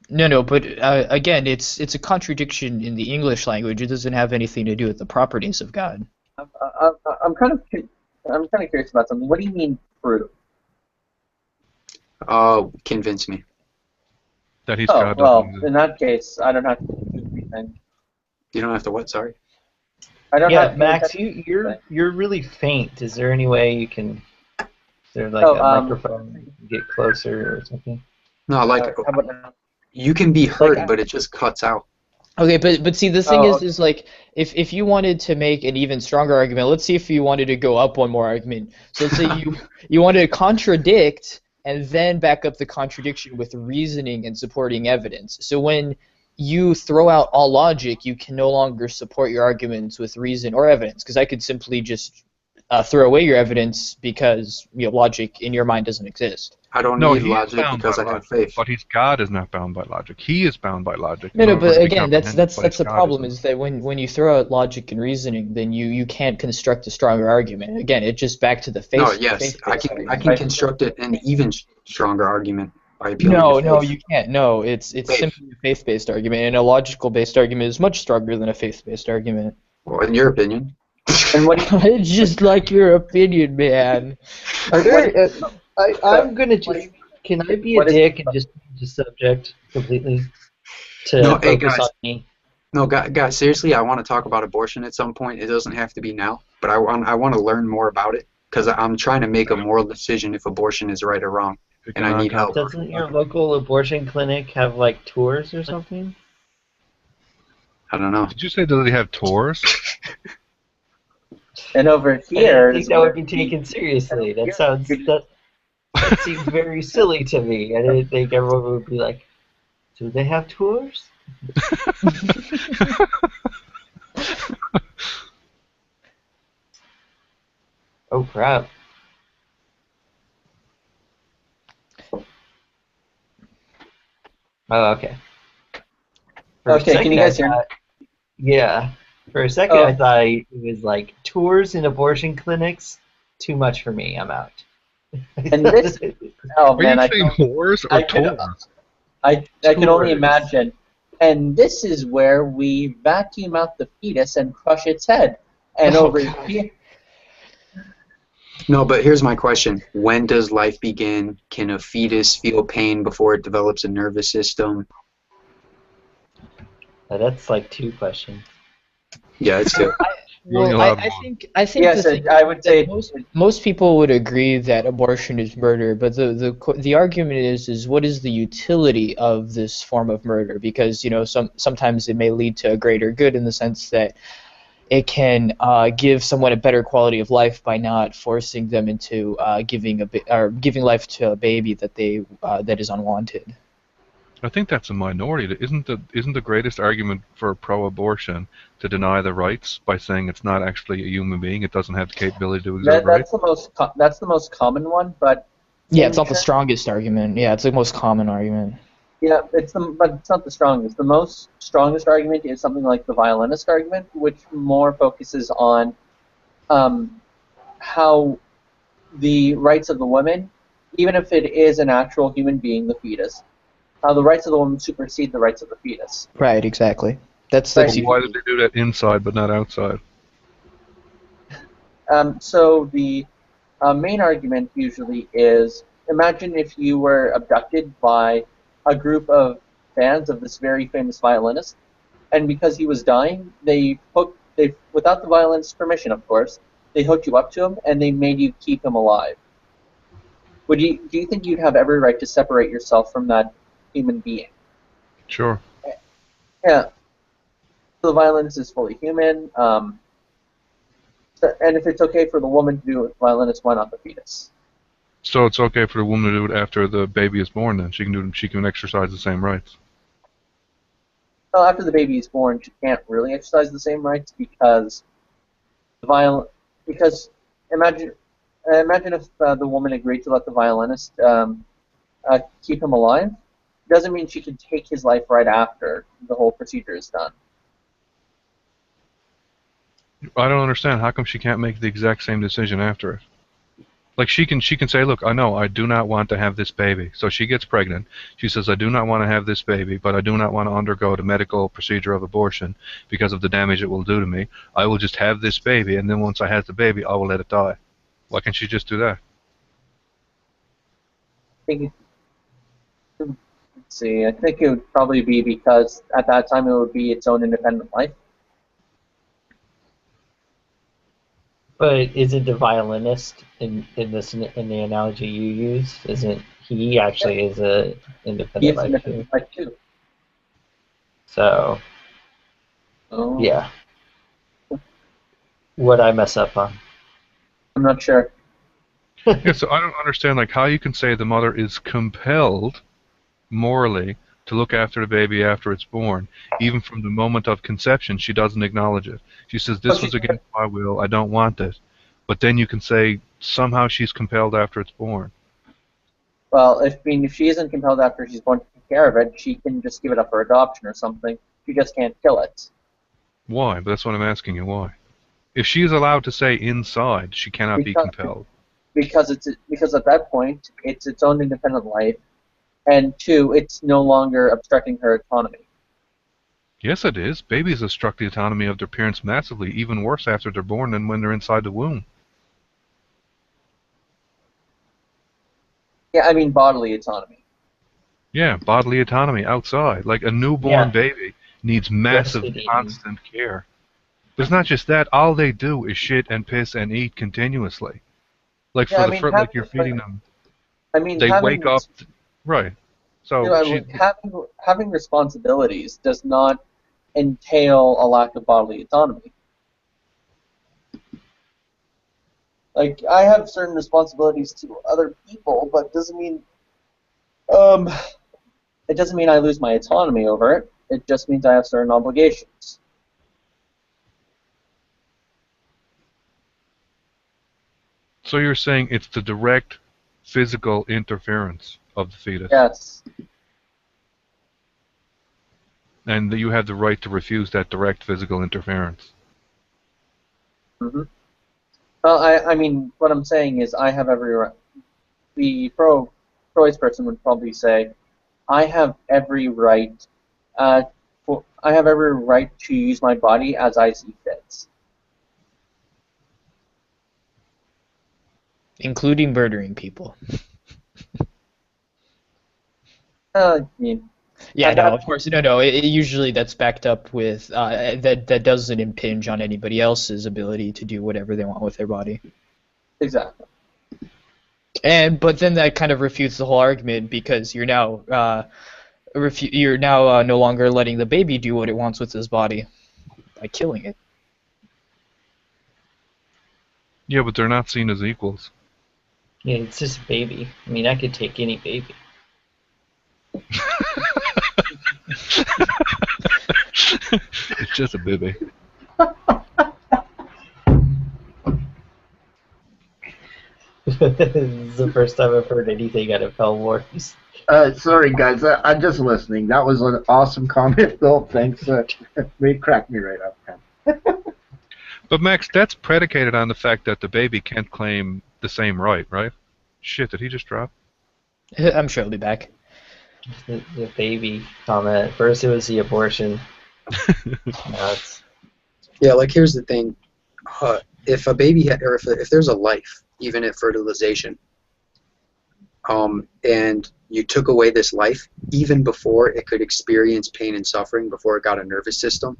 S21: No, but again, it's a contradiction in the English language. It doesn't have anything to do with the properties of God.
S10: I'm kind of curious about something. What do you mean prove?
S15: Convince me.
S19: That he's
S10: Oh,
S19: God.
S10: well, in that case, I don't have to do anything.
S15: You don't have to what? Sorry.
S10: I don't
S17: Yeah,
S10: have to
S17: Max, you're really faint. Is there any way you can? Is there like
S10: Oh,
S17: a microphone you can get closer or something?
S15: No, like
S10: how about now?
S15: you can be heard, but it just cuts out.
S21: Okay, but see, the thing
S10: Oh,
S21: is like if you wanted to make an even stronger argument, let's see if you wanted to go up one more argument. So let's say you wanted to contradict and then back up the contradiction with reasoning and supporting evidence. So when you throw out all logic, you can no longer support your arguments with reason or evidence, because I could simply just throw away your evidence because logic in your mind doesn't exist.
S15: I don't
S19: No,
S15: need
S19: he is
S15: logic
S19: bound
S15: because
S19: by
S15: I have
S19: logic,
S15: faith.
S19: but God is not bound by logic. He is bound by logic.
S21: No,
S19: in
S21: no,
S19: order
S21: but
S19: to be
S21: again, that's
S19: comprehended, but
S21: the
S19: God
S21: problem
S19: isn't.
S21: is that when you throw out logic and reasoning, then you can't construct a stronger argument. Again, it's just back to the faith.
S15: No, yes, I can construct it an even stronger argument by appealing
S21: No,
S15: to
S21: no,
S15: faith.
S21: you can't. No, it's simply a faith-based argument, and a logical-based argument is much stronger than a faith-based argument.
S15: Well, in your opinion.
S10: And what?
S21: It's just like your opinion, man.
S17: Are there? I'm gonna just. Can I be a
S10: what is-
S17: dick and just change the subject completely to
S15: No, hey,
S17: focus
S15: guys.
S17: on me?
S15: No, guys, seriously, I want to talk about abortion at some point. It doesn't have to be now, but I want to learn more about it because I'm trying to make a moral decision if abortion is right or wrong, and I need help.
S17: Doesn't your local abortion clinic have like tours or something?
S15: I don't know.
S19: Did you say that they have tours?
S10: And over
S17: I
S10: here,
S17: think that would be taken seriously. That seems very silly to me. I didn't think everyone would be like, "Do they have tours?" Oh crap! Oh, okay. For a
S10: Okay, can
S17: second
S10: you guys
S17: I
S10: hear me?
S17: thought- Yeah. For a second, I thought it was like tours in abortion clinics. Too much for me. I'm out.
S10: And this, oh
S19: Are
S10: man,
S19: you
S10: I
S19: saying whores or tours?
S10: I can only
S17: Tours.
S10: imagine. And this is where we vacuum out the fetus and crush its head. And
S21: Oh,
S10: over
S21: God.
S10: here,
S15: No, but here's my question. When does life begin? Can a fetus feel pain before it develops a nervous system?
S17: That's like two questions.
S15: Yeah, it's two.
S21: Well, I think
S10: yes,
S21: the thing
S10: I would say
S21: most people would agree that abortion is murder, but the argument is what is the utility of this form of murder? Because sometimes it may lead to a greater good in the sense that it can give someone a better quality of life by not forcing them into giving life to a baby that is unwanted.
S19: I think that's a minority. Isn't the greatest argument for pro-abortion to deny the rights by saying it's not actually a human being? It doesn't have the capability to exert rights.
S10: that's the most common one, but
S21: Yeah, it's not the strongest argument. Yeah, it's the most common argument.
S10: yeah, but it's not the strongest. The strongest argument is something like the violinist argument, which more focuses on how the rights of the women, even if it is an actual human being, the fetus, how the rights of the woman supersede the rights of the fetus.
S21: Right, exactly. That's
S19: Why did they do that inside but not outside?
S10: So the main argument usually is, imagine if you were abducted by a group of fans of this very famous violinist, and because he was dying, they without the violinist's permission, of course, they hooked you up to him and they made you keep him alive. Do you think you'd have every right to separate yourself from that human being?
S19: Sure.
S10: Yeah. The violinist is fully human, and if it's okay for the woman to do it with the violinist, why not the fetus?
S19: So it's okay for the woman to do it after the baby is born. Then she can exercise the same rights.
S10: well, after the baby is born, she can't really exercise the same rights because because imagine if the woman agreed to let the violinist keep him alive. It doesn't mean she can take his life right after the whole procedure is done.
S19: I don't understand. How come she can't make the exact same decision after it? Like she can say, look, I know I do not want to have this baby. So she gets pregnant. She says, I do not want to have this baby, but I do not want to undergo the medical procedure of abortion because of the damage it will do to me. I will just have this baby, and then once I have the baby, I will let it die. Why can't she just do that?
S10: Let's see. I think it would probably be because at that time it would be its own independent life.
S17: But isn't the violinist in the analogy you use? Isn't he actually is a independent life too? So yeah. What'd I mess up on?
S10: I'm not sure.
S19: Yeah, so I don't understand like how you can say the mother is compelled morally to look after the baby after it's born. Even from the moment of conception, she doesn't acknowledge it. She says, this was against my will, I don't want it. But then you can say, somehow she's compelled after it's born.
S10: Well, if she isn't compelled after she's born to take care of it, she can just give it up for adoption or something. She just can't kill it.
S19: Why? That's what I'm asking you, why? If she is allowed to say inside, she cannot be compelled.
S10: Because at that point, it's its own independent life, and two, it's no longer obstructing her autonomy.
S19: Yes, it is. Babies obstruct the autonomy of their parents massively, even worse after they're born than when they're inside the womb.
S10: Yeah, I mean bodily autonomy.
S19: Yeah, bodily autonomy outside. Like a newborn baby needs massive, constant care. But it's not just that. All they do is shit and piss and eat continuously. Like like you're feeding them.
S10: I mean,
S19: they wake up. Right. So
S10: having responsibilities does not entail a lack of bodily autonomy. Like, I have certain responsibilities to other people, but doesn't mean it doesn't mean I lose my autonomy over it. It just means I have certain obligations.
S19: So you're saying it's the direct physical interference of the fetus?
S10: Yes.
S19: And that you have the right to refuse that direct physical interference?
S10: Mm-hmm. Well, I mean, what I'm saying is I have every right. The pro-choice person would probably say, I have every right. I have every right to use my body as I see fit.
S21: Including murdering people. Yeah, no, of course, no. Usually that's backed up with that doesn't impinge on anybody else's ability to do whatever they want with their body.
S10: Exactly.
S21: But then that kind of refutes the whole argument because you're now no longer letting the baby do what it wants with his body by killing it.
S19: Yeah, but they're not seen as equals.
S17: Yeah, it's just a baby. I mean, I could take any baby.
S19: It's just a baby.
S17: This is the first time I've heard anything out of Hell Wars.
S8: Sorry, guys. I'm just listening. That was an awesome comment, Phil. Thanks. It cracked me right up.
S19: But Max, that's predicated on the fact that the baby can't claim the same right? Shit, did he just drop?
S21: I'm sure he'll be back.
S17: The baby comment. First it was the abortion.
S15: Yeah, like here's the thing. If a baby or if there's a life, even at fertilization, and you took away this life, even before it could experience pain and suffering, before it got a nervous system,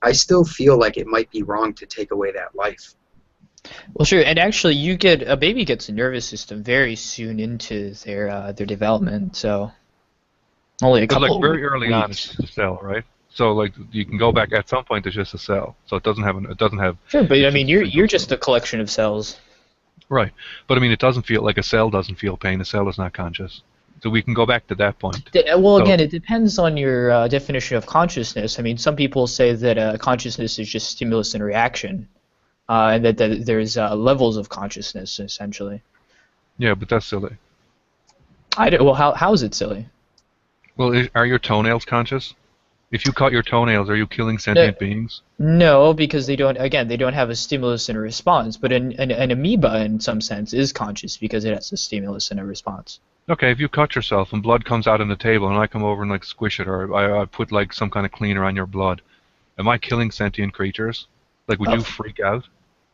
S15: I still feel like it might be wrong to take away that life.
S21: Well, sure, and actually, a baby gets a nervous system very soon into their development, so only a couple.
S19: Like very early on, it's just a cell, right? So like you can go back at some point. It's just a cell, so it doesn't have.
S21: Sure, but I mean, you're just a collection of cells.
S19: Right, but I mean, it doesn't feel like a cell doesn't feel pain. A cell is not conscious. So we can go back to that point.
S21: Well,
S19: So-
S21: again, it depends on your definition of consciousness. I mean, some people say that consciousness is just stimulus and reaction, and that there's levels of consciousness, essentially.
S19: Yeah, but that's silly.
S21: Well, how is it silly?
S19: Well, are your toenails conscious? If you cut your toenails, are you killing sentient beings?
S21: No, because they don't have a stimulus and a response. But an amoeba, in some sense, is conscious because it has a stimulus and a response.
S19: Okay, if you cut yourself and blood comes out on the table and I come over and like squish it, or I put like some kind of cleaner on your blood, am I killing sentient creatures? Like, would you freak out?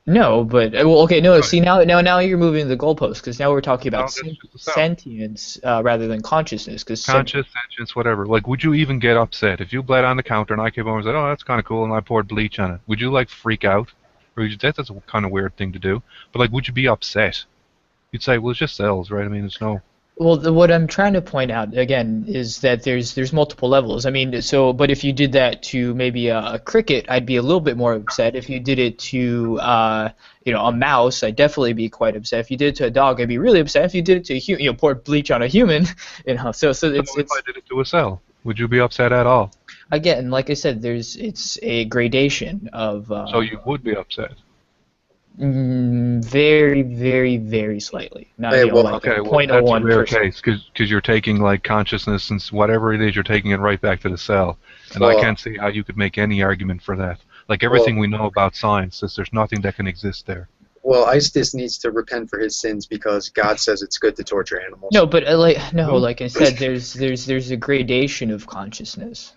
S21: No, but well, okay, no. See, now you're moving the goalpost because now we're talking about sentience rather than consciousness. Because
S19: Conscious, sentience, whatever. Like, would you even get upset if you bled on the counter and I came over and said, "Oh, that's kind of cool," and I poured bleach on it? Would you like freak out? Or would you, that's a kind of weird thing to do. But like, would you be upset? You'd say, "Well, it's just cells, right? I mean, it's no."
S21: Well, what I'm trying to point out again is that there's multiple levels. I mean, but if you did that to maybe a cricket, I'd be a little bit more upset. If you did it to a mouse, I'd definitely be quite upset. If you did it to a dog, I'd be really upset. If you did it to a human, poured bleach on a human, So it's
S19: if I did it to a cell, would you be upset at all?
S21: Again, like I said, it's a gradation of.
S19: So you would be upset.
S21: Very, very, very slightly. Not
S19: Okay, well,
S21: 0.01%.
S19: that's a rare case because you're taking like consciousness and whatever it is, you're taking it right back to the cell, and I
S15: Well-
S19: can't see how you could make any argument for that. Like everything we know about science says there's nothing that can exist there.
S15: Well, Istis needs to repent for his sins because God says it's good to torture animals.
S21: No, but like I said, there's a gradation of consciousness.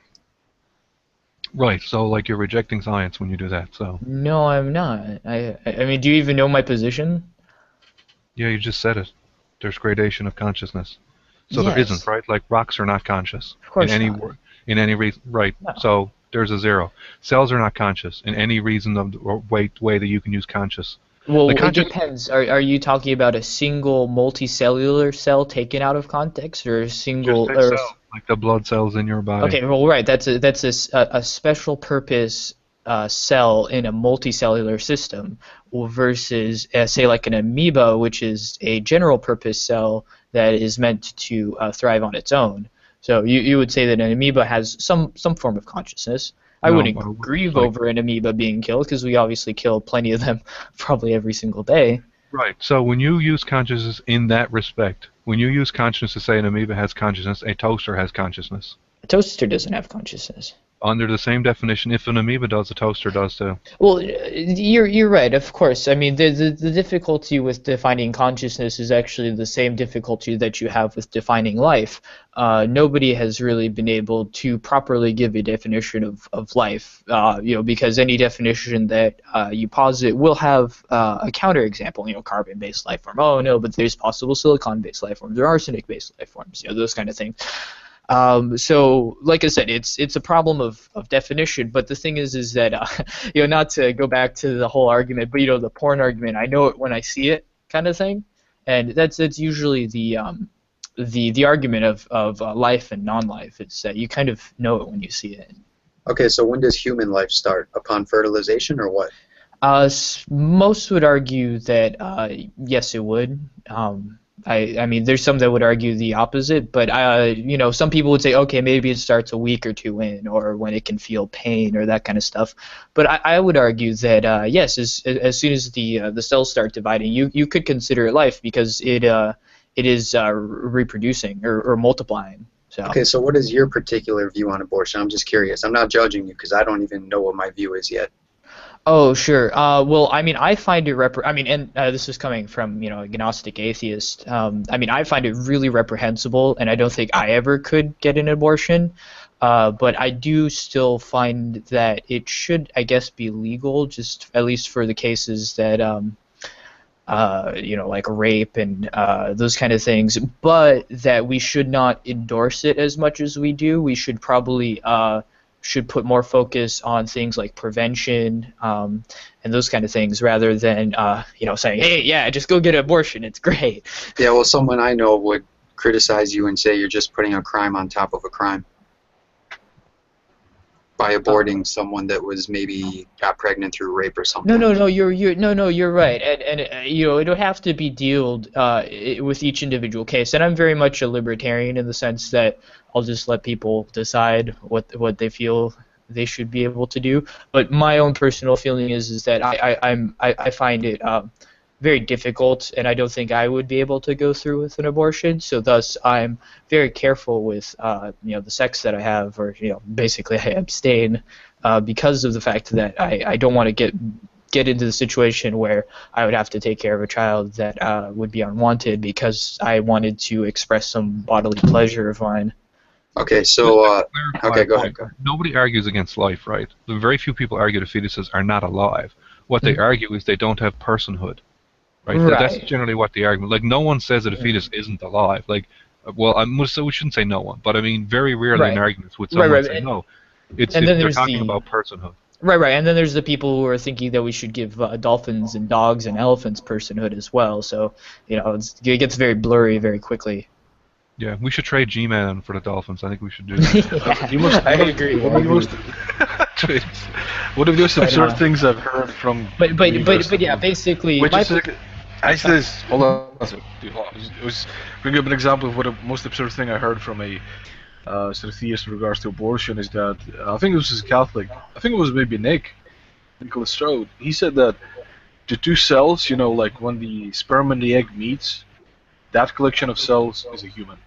S19: Right. So like you're rejecting science when you do that. So
S21: No, I'm not. I mean, do you even know my position?
S19: yeah, you just said it. There's gradation of consciousness. So there
S21: Yes.
S19: isn't, right? Like rocks are not conscious.
S21: Of course
S19: in any
S21: not.
S19: in any reason, right? So there's a zero. Cells are not conscious in any reason or way that you can use conscious.
S21: Well,
S19: Like
S21: it depends. Are you talking about a single multicellular cell taken out of context, or a single?
S19: Just a cell, like the blood cells in your body.
S21: Okay, well, right. That's a special purpose cell in a multicellular system versus, say, like an amoeba, which is a general purpose cell that is meant to thrive on its own. So you would say that an amoeba has some form of consciousness. I
S19: No,
S21: wouldn't
S19: I wouldn't,
S21: grieve
S19: like-
S21: over an amoeba being killed because we obviously kill plenty of them probably every single day.
S19: Right. So when you use consciousness in that respect, when you use consciousness to say an amoeba has consciousness, a toaster has consciousness.
S21: A toaster doesn't have consciousness.
S19: Under the same definition, if an amoeba does, a toaster does too.
S21: Well, you're right, of course. I mean, the difficulty with defining consciousness is actually the same difficulty that you have with defining life. Nobody has really been able to properly give a definition of life, because any definition that you posit will have a counterexample, carbon-based life form. Oh, no, but there's possible silicon-based life forms or arsenic-based life forms, those kind of things. So, like I said, it's a problem of definition. But the thing is that not to go back to the whole argument, but the porn argument, I know it when I see it, kind of thing, and that's usually the argument of life and non-life. It's that you kind of know it when you see it.
S15: Okay, so when does human life start? Upon fertilization or what?
S21: Most would argue that yes, it would. I mean, there's some that would argue the opposite, but some people would say, okay, maybe it starts a week or two in, or when it can feel pain, or that kind of stuff. But I would argue that yes, as soon as the cells start dividing, you could consider it life because it is reproducing or multiplying. So.
S15: Okay, so what is your particular view on abortion? I'm just curious. I'm not judging you because I don't even know what my view is yet.
S21: Oh, sure. Well, I mean, I find it and this is coming from, a agnostic atheist. I mean, I find it really reprehensible, and I don't think I ever could get an abortion. But I do still find that it should, I guess, be legal, just at least for the cases that, like rape and those kind of things. But that we should not endorse it as much as we do. We should probably should put more focus on things like prevention and those kind of things rather than saying, hey, yeah, just go get an abortion, it's great.
S15: Yeah, well, someone I know would criticize you and say you're just putting a crime on top of a crime. by aborting someone that was maybe got pregnant through rape or something.
S21: No, you're right, and you know, it'll have to be dealt with each individual case. And I'm very much a libertarian in the sense that I'll just let people decide what they feel they should be able to do. But my own personal feeling is that I find it very difficult, and I don't think I would be able to go through with an abortion. So thus, I'm very careful with you know, the sex that I have, or you know, basically I abstain because of the fact that I don't want to get into the situation where I would have to take care of a child that would be unwanted because I wanted to express some bodily pleasure of mine.
S15: Okay, so okay, go ahead.
S19: Nobody argues against life, right? Very few people argue that fetuses are not alive. What they argue is they don't have personhood. Right? That's generally what the argument. Like, no one says that a fetus isn't alive. Like, well, so we shouldn't say no one, but I mean, very rarely in arguments would someone say no. They're talking about personhood.
S21: Right, and then there's the people who are thinking that we should give dolphins and dogs and elephants personhood as well. So, you know, it gets very blurry very quickly.
S19: Yeah, we should trade G-Man for the dolphins. I think we should do that.
S21: I agree.
S2: One of the most absurd things I've heard from.
S21: But yeah, basically.
S2: Wait just a second. I said, hold on. I was bringing up an example of what the most absurd thing I heard from a sort of theist in regards to abortion is that I think it was a Catholic. I think it was maybe Nicholas Strode. He said that the two cells, you know, like when the sperm and the egg meets, that collection of cells is a human.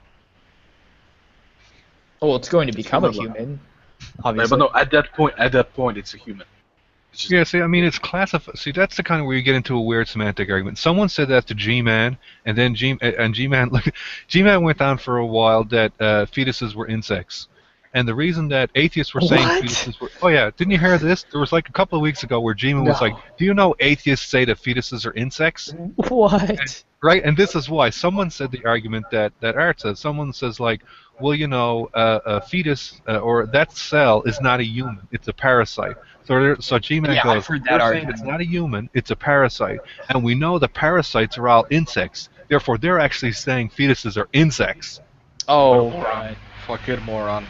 S21: Oh, well, it's going to become a human, obviously.
S2: Yeah, but no, at that point, it's a human.
S19: Yeah, see, I mean, it's classified. See, that's the kind of where you get into a weird semantic argument. Someone said that to G-Man, and then G-Man, look, G-Man went on for a while that fetuses were insects, and the reason that atheists were saying fetuses were. Oh yeah, didn't you hear this? There was like a couple of weeks ago where G-Man was like, "Do you know atheists say that fetuses are insects?"
S21: What?
S19: Right, and this is why someone said the argument that Art says. Someone says like, well, you know, a fetus or that cell is not a human; it's a parasite. So G-Man goes,
S21: I've heard that argument.
S19: It's not a human; it's a parasite, and we know the parasites are all insects. Therefore, they're actually saying fetuses are insects.
S21: Oh, right.
S2: Fucking moron.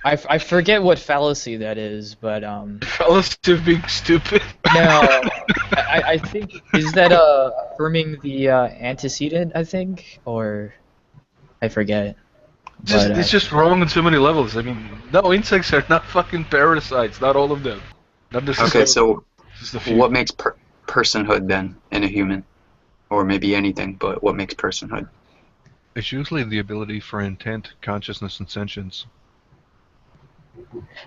S21: I forget what fallacy that is, but
S2: fallacy of being stupid.
S21: No, I think is that affirming the antecedent? I think, or I forget.
S2: It's just wrong on so many levels. I mean, no, insects are not fucking parasites. Not all of them. Not necessarily.
S15: Okay, so what makes personhood then in a human, or maybe anything? But what makes personhood?
S19: It's usually the ability for intent, consciousness, and sentience.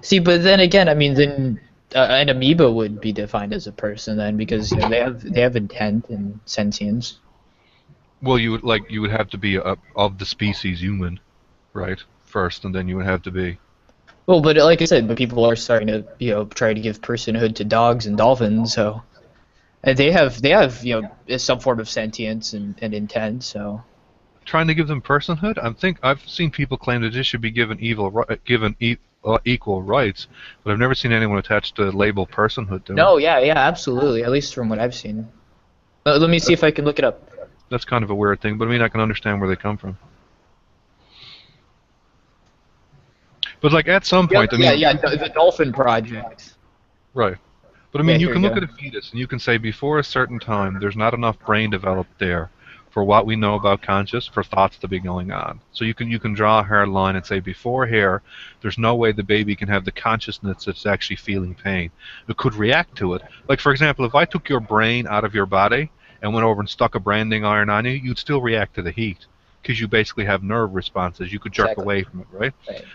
S21: See, but then again, I mean, then an amoeba would be defined as a person then, because you know, they have intent and sentience.
S19: Well, you would have to be of the species human, right? First, and then you would have to be.
S21: Well, but like I said, but people are starting to try to give personhood to dogs and dolphins, so and they have some form of sentience and intent, so.
S19: Trying to give them personhood? I've seen people claim that this should be given equal rights, but I've never seen anyone attach the label personhood to it.
S21: No, yeah, absolutely. At least from what I've seen. Let me see if I can look it up.
S19: That's kind of a weird thing, but I mean, I can understand where they come from. But like at some point,
S21: the Dolphin Project.
S19: Right. But I mean, you can look at a fetus and you can say before a certain time, there's not enough brain developed there for what we know about conscious, for thoughts to be going on. So you can draw a hard line and say before here, there's no way the baby can have the consciousness that's actually feeling pain. It could react to it. Like for example, if I took your brain out of your body and went over and stuck a branding iron on you, you'd still react to the heat because you basically have nerve responses. You could jerk away from it, right?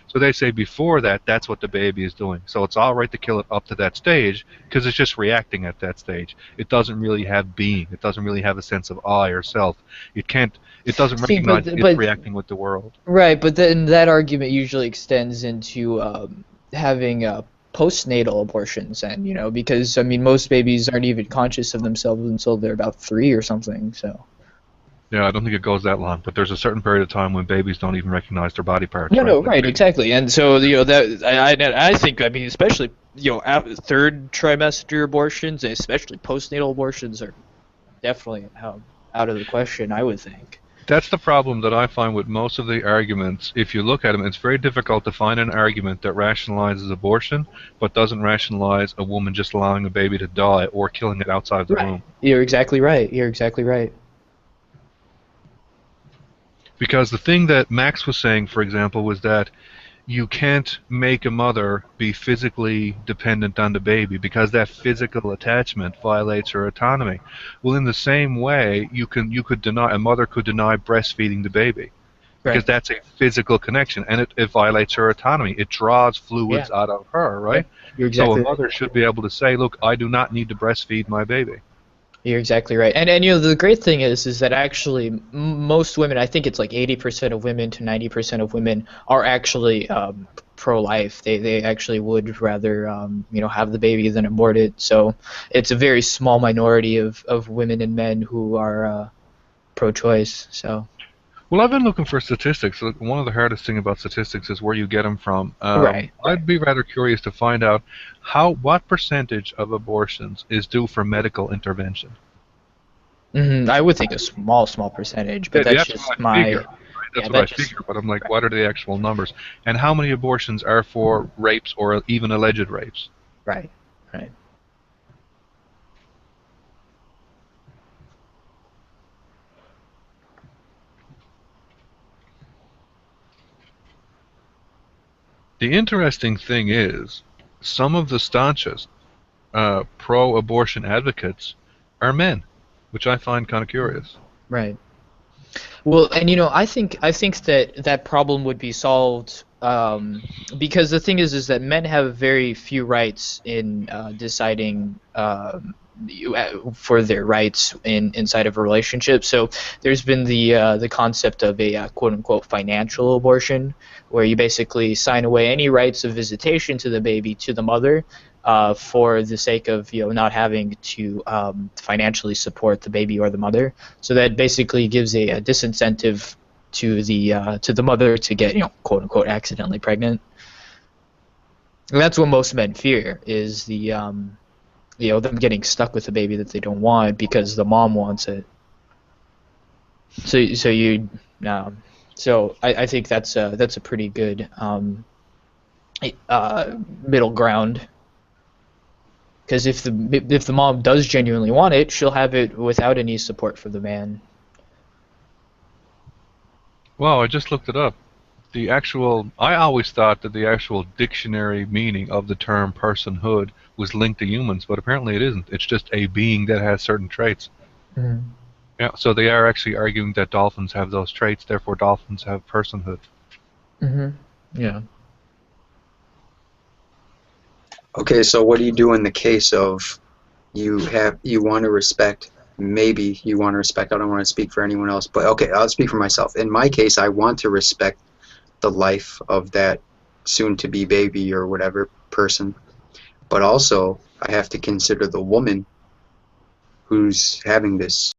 S19: So they say before that, that's what the baby is doing. So it's all right to kill it up to that stage because it's just reacting at that stage. It doesn't really have being. It doesn't really have a sense of I or self. It doesn't recognize it's reacting with the world.
S21: Right, but then that argument usually extends into having postnatal abortions, and because I mean most babies aren't even conscious of themselves until they're about 3 or something. So.
S19: Yeah, I don't think it goes that long, but there's a certain period of time when babies don't even recognize their body parts.
S21: Right, exactly, and so that I think especially third trimester abortions, and especially postnatal abortions, are definitely out of the question. I would think.
S19: That's the problem that I find with most of the arguments. If you look at them, it's very difficult to find an argument that rationalizes abortion, but doesn't rationalize a woman just allowing a baby to die or killing it outside the womb.
S21: You're exactly right. You're exactly right.
S19: Because the thing that Max was saying, for example, was that you can't make a mother be physically dependent on the baby because that physical attachment violates her autonomy. Well, in the same way, you could deny, a mother could deny breastfeeding the baby because that's a physical connection, and it violates her autonomy. It draws fluids out of her, right?
S21: You're exactly
S19: so a mother should be able to say, look, I do not need to breastfeed my baby.
S21: You're exactly right, and you know the great thing is that actually most women, I think it's like 80% of women to 90% of women are actually pro-life. They actually would rather you know, have the baby than abort it. So it's a very small minority of women and men who are pro-choice. So.
S19: Well, I've been looking for statistics. One of the hardest thing about statistics is where you get them from.
S21: Right.
S19: I'd be rather curious to find out what percentage of abortions is due for medical intervention.
S21: I would think a small percentage, but that's just my.
S19: Figure. That's what I figure. But I'm like, what are the actual numbers? And how many abortions are for rapes or even alleged rapes?
S21: Right. Right.
S19: The interesting thing is, some of the staunchest pro-abortion advocates are men, which I find kind of curious.
S21: Right. Well, and you know, I think that problem would be solved because the thing is that men have very few rights in deciding for their rights inside of a relationship. So there's been the concept of a quote unquote financial abortion, where you basically sign away any rights of visitation to the baby to the mother for the sake of, you know, not having to financially support the baby or the mother. So that basically gives a disincentive to the mother to get, you know, quote unquote accidentally pregnant. And that's what most men fear, is the you know, them getting stuck with a baby that they don't want because the mom wants it. So I think that's a pretty good middle ground. Because if the mom does genuinely want it, she'll have it without any support for the man.
S19: Well, I just looked it up. I always thought that the actual dictionary meaning of the term personhood was linked to humans, but apparently it isn't. It's just a being that has certain traits.
S21: Mm-hmm.
S19: Yeah, so they are actually arguing that dolphins have those traits, therefore dolphins have personhood.
S21: Mm-hmm. Yeah.
S15: Okay, so what do you do in the case of you want to respect, maybe you want to respect, I don't want to speak for anyone else, but okay, I'll speak for myself. In my case, I want to respect the life of that soon-to-be baby or whatever person, but also I have to consider the woman who's having this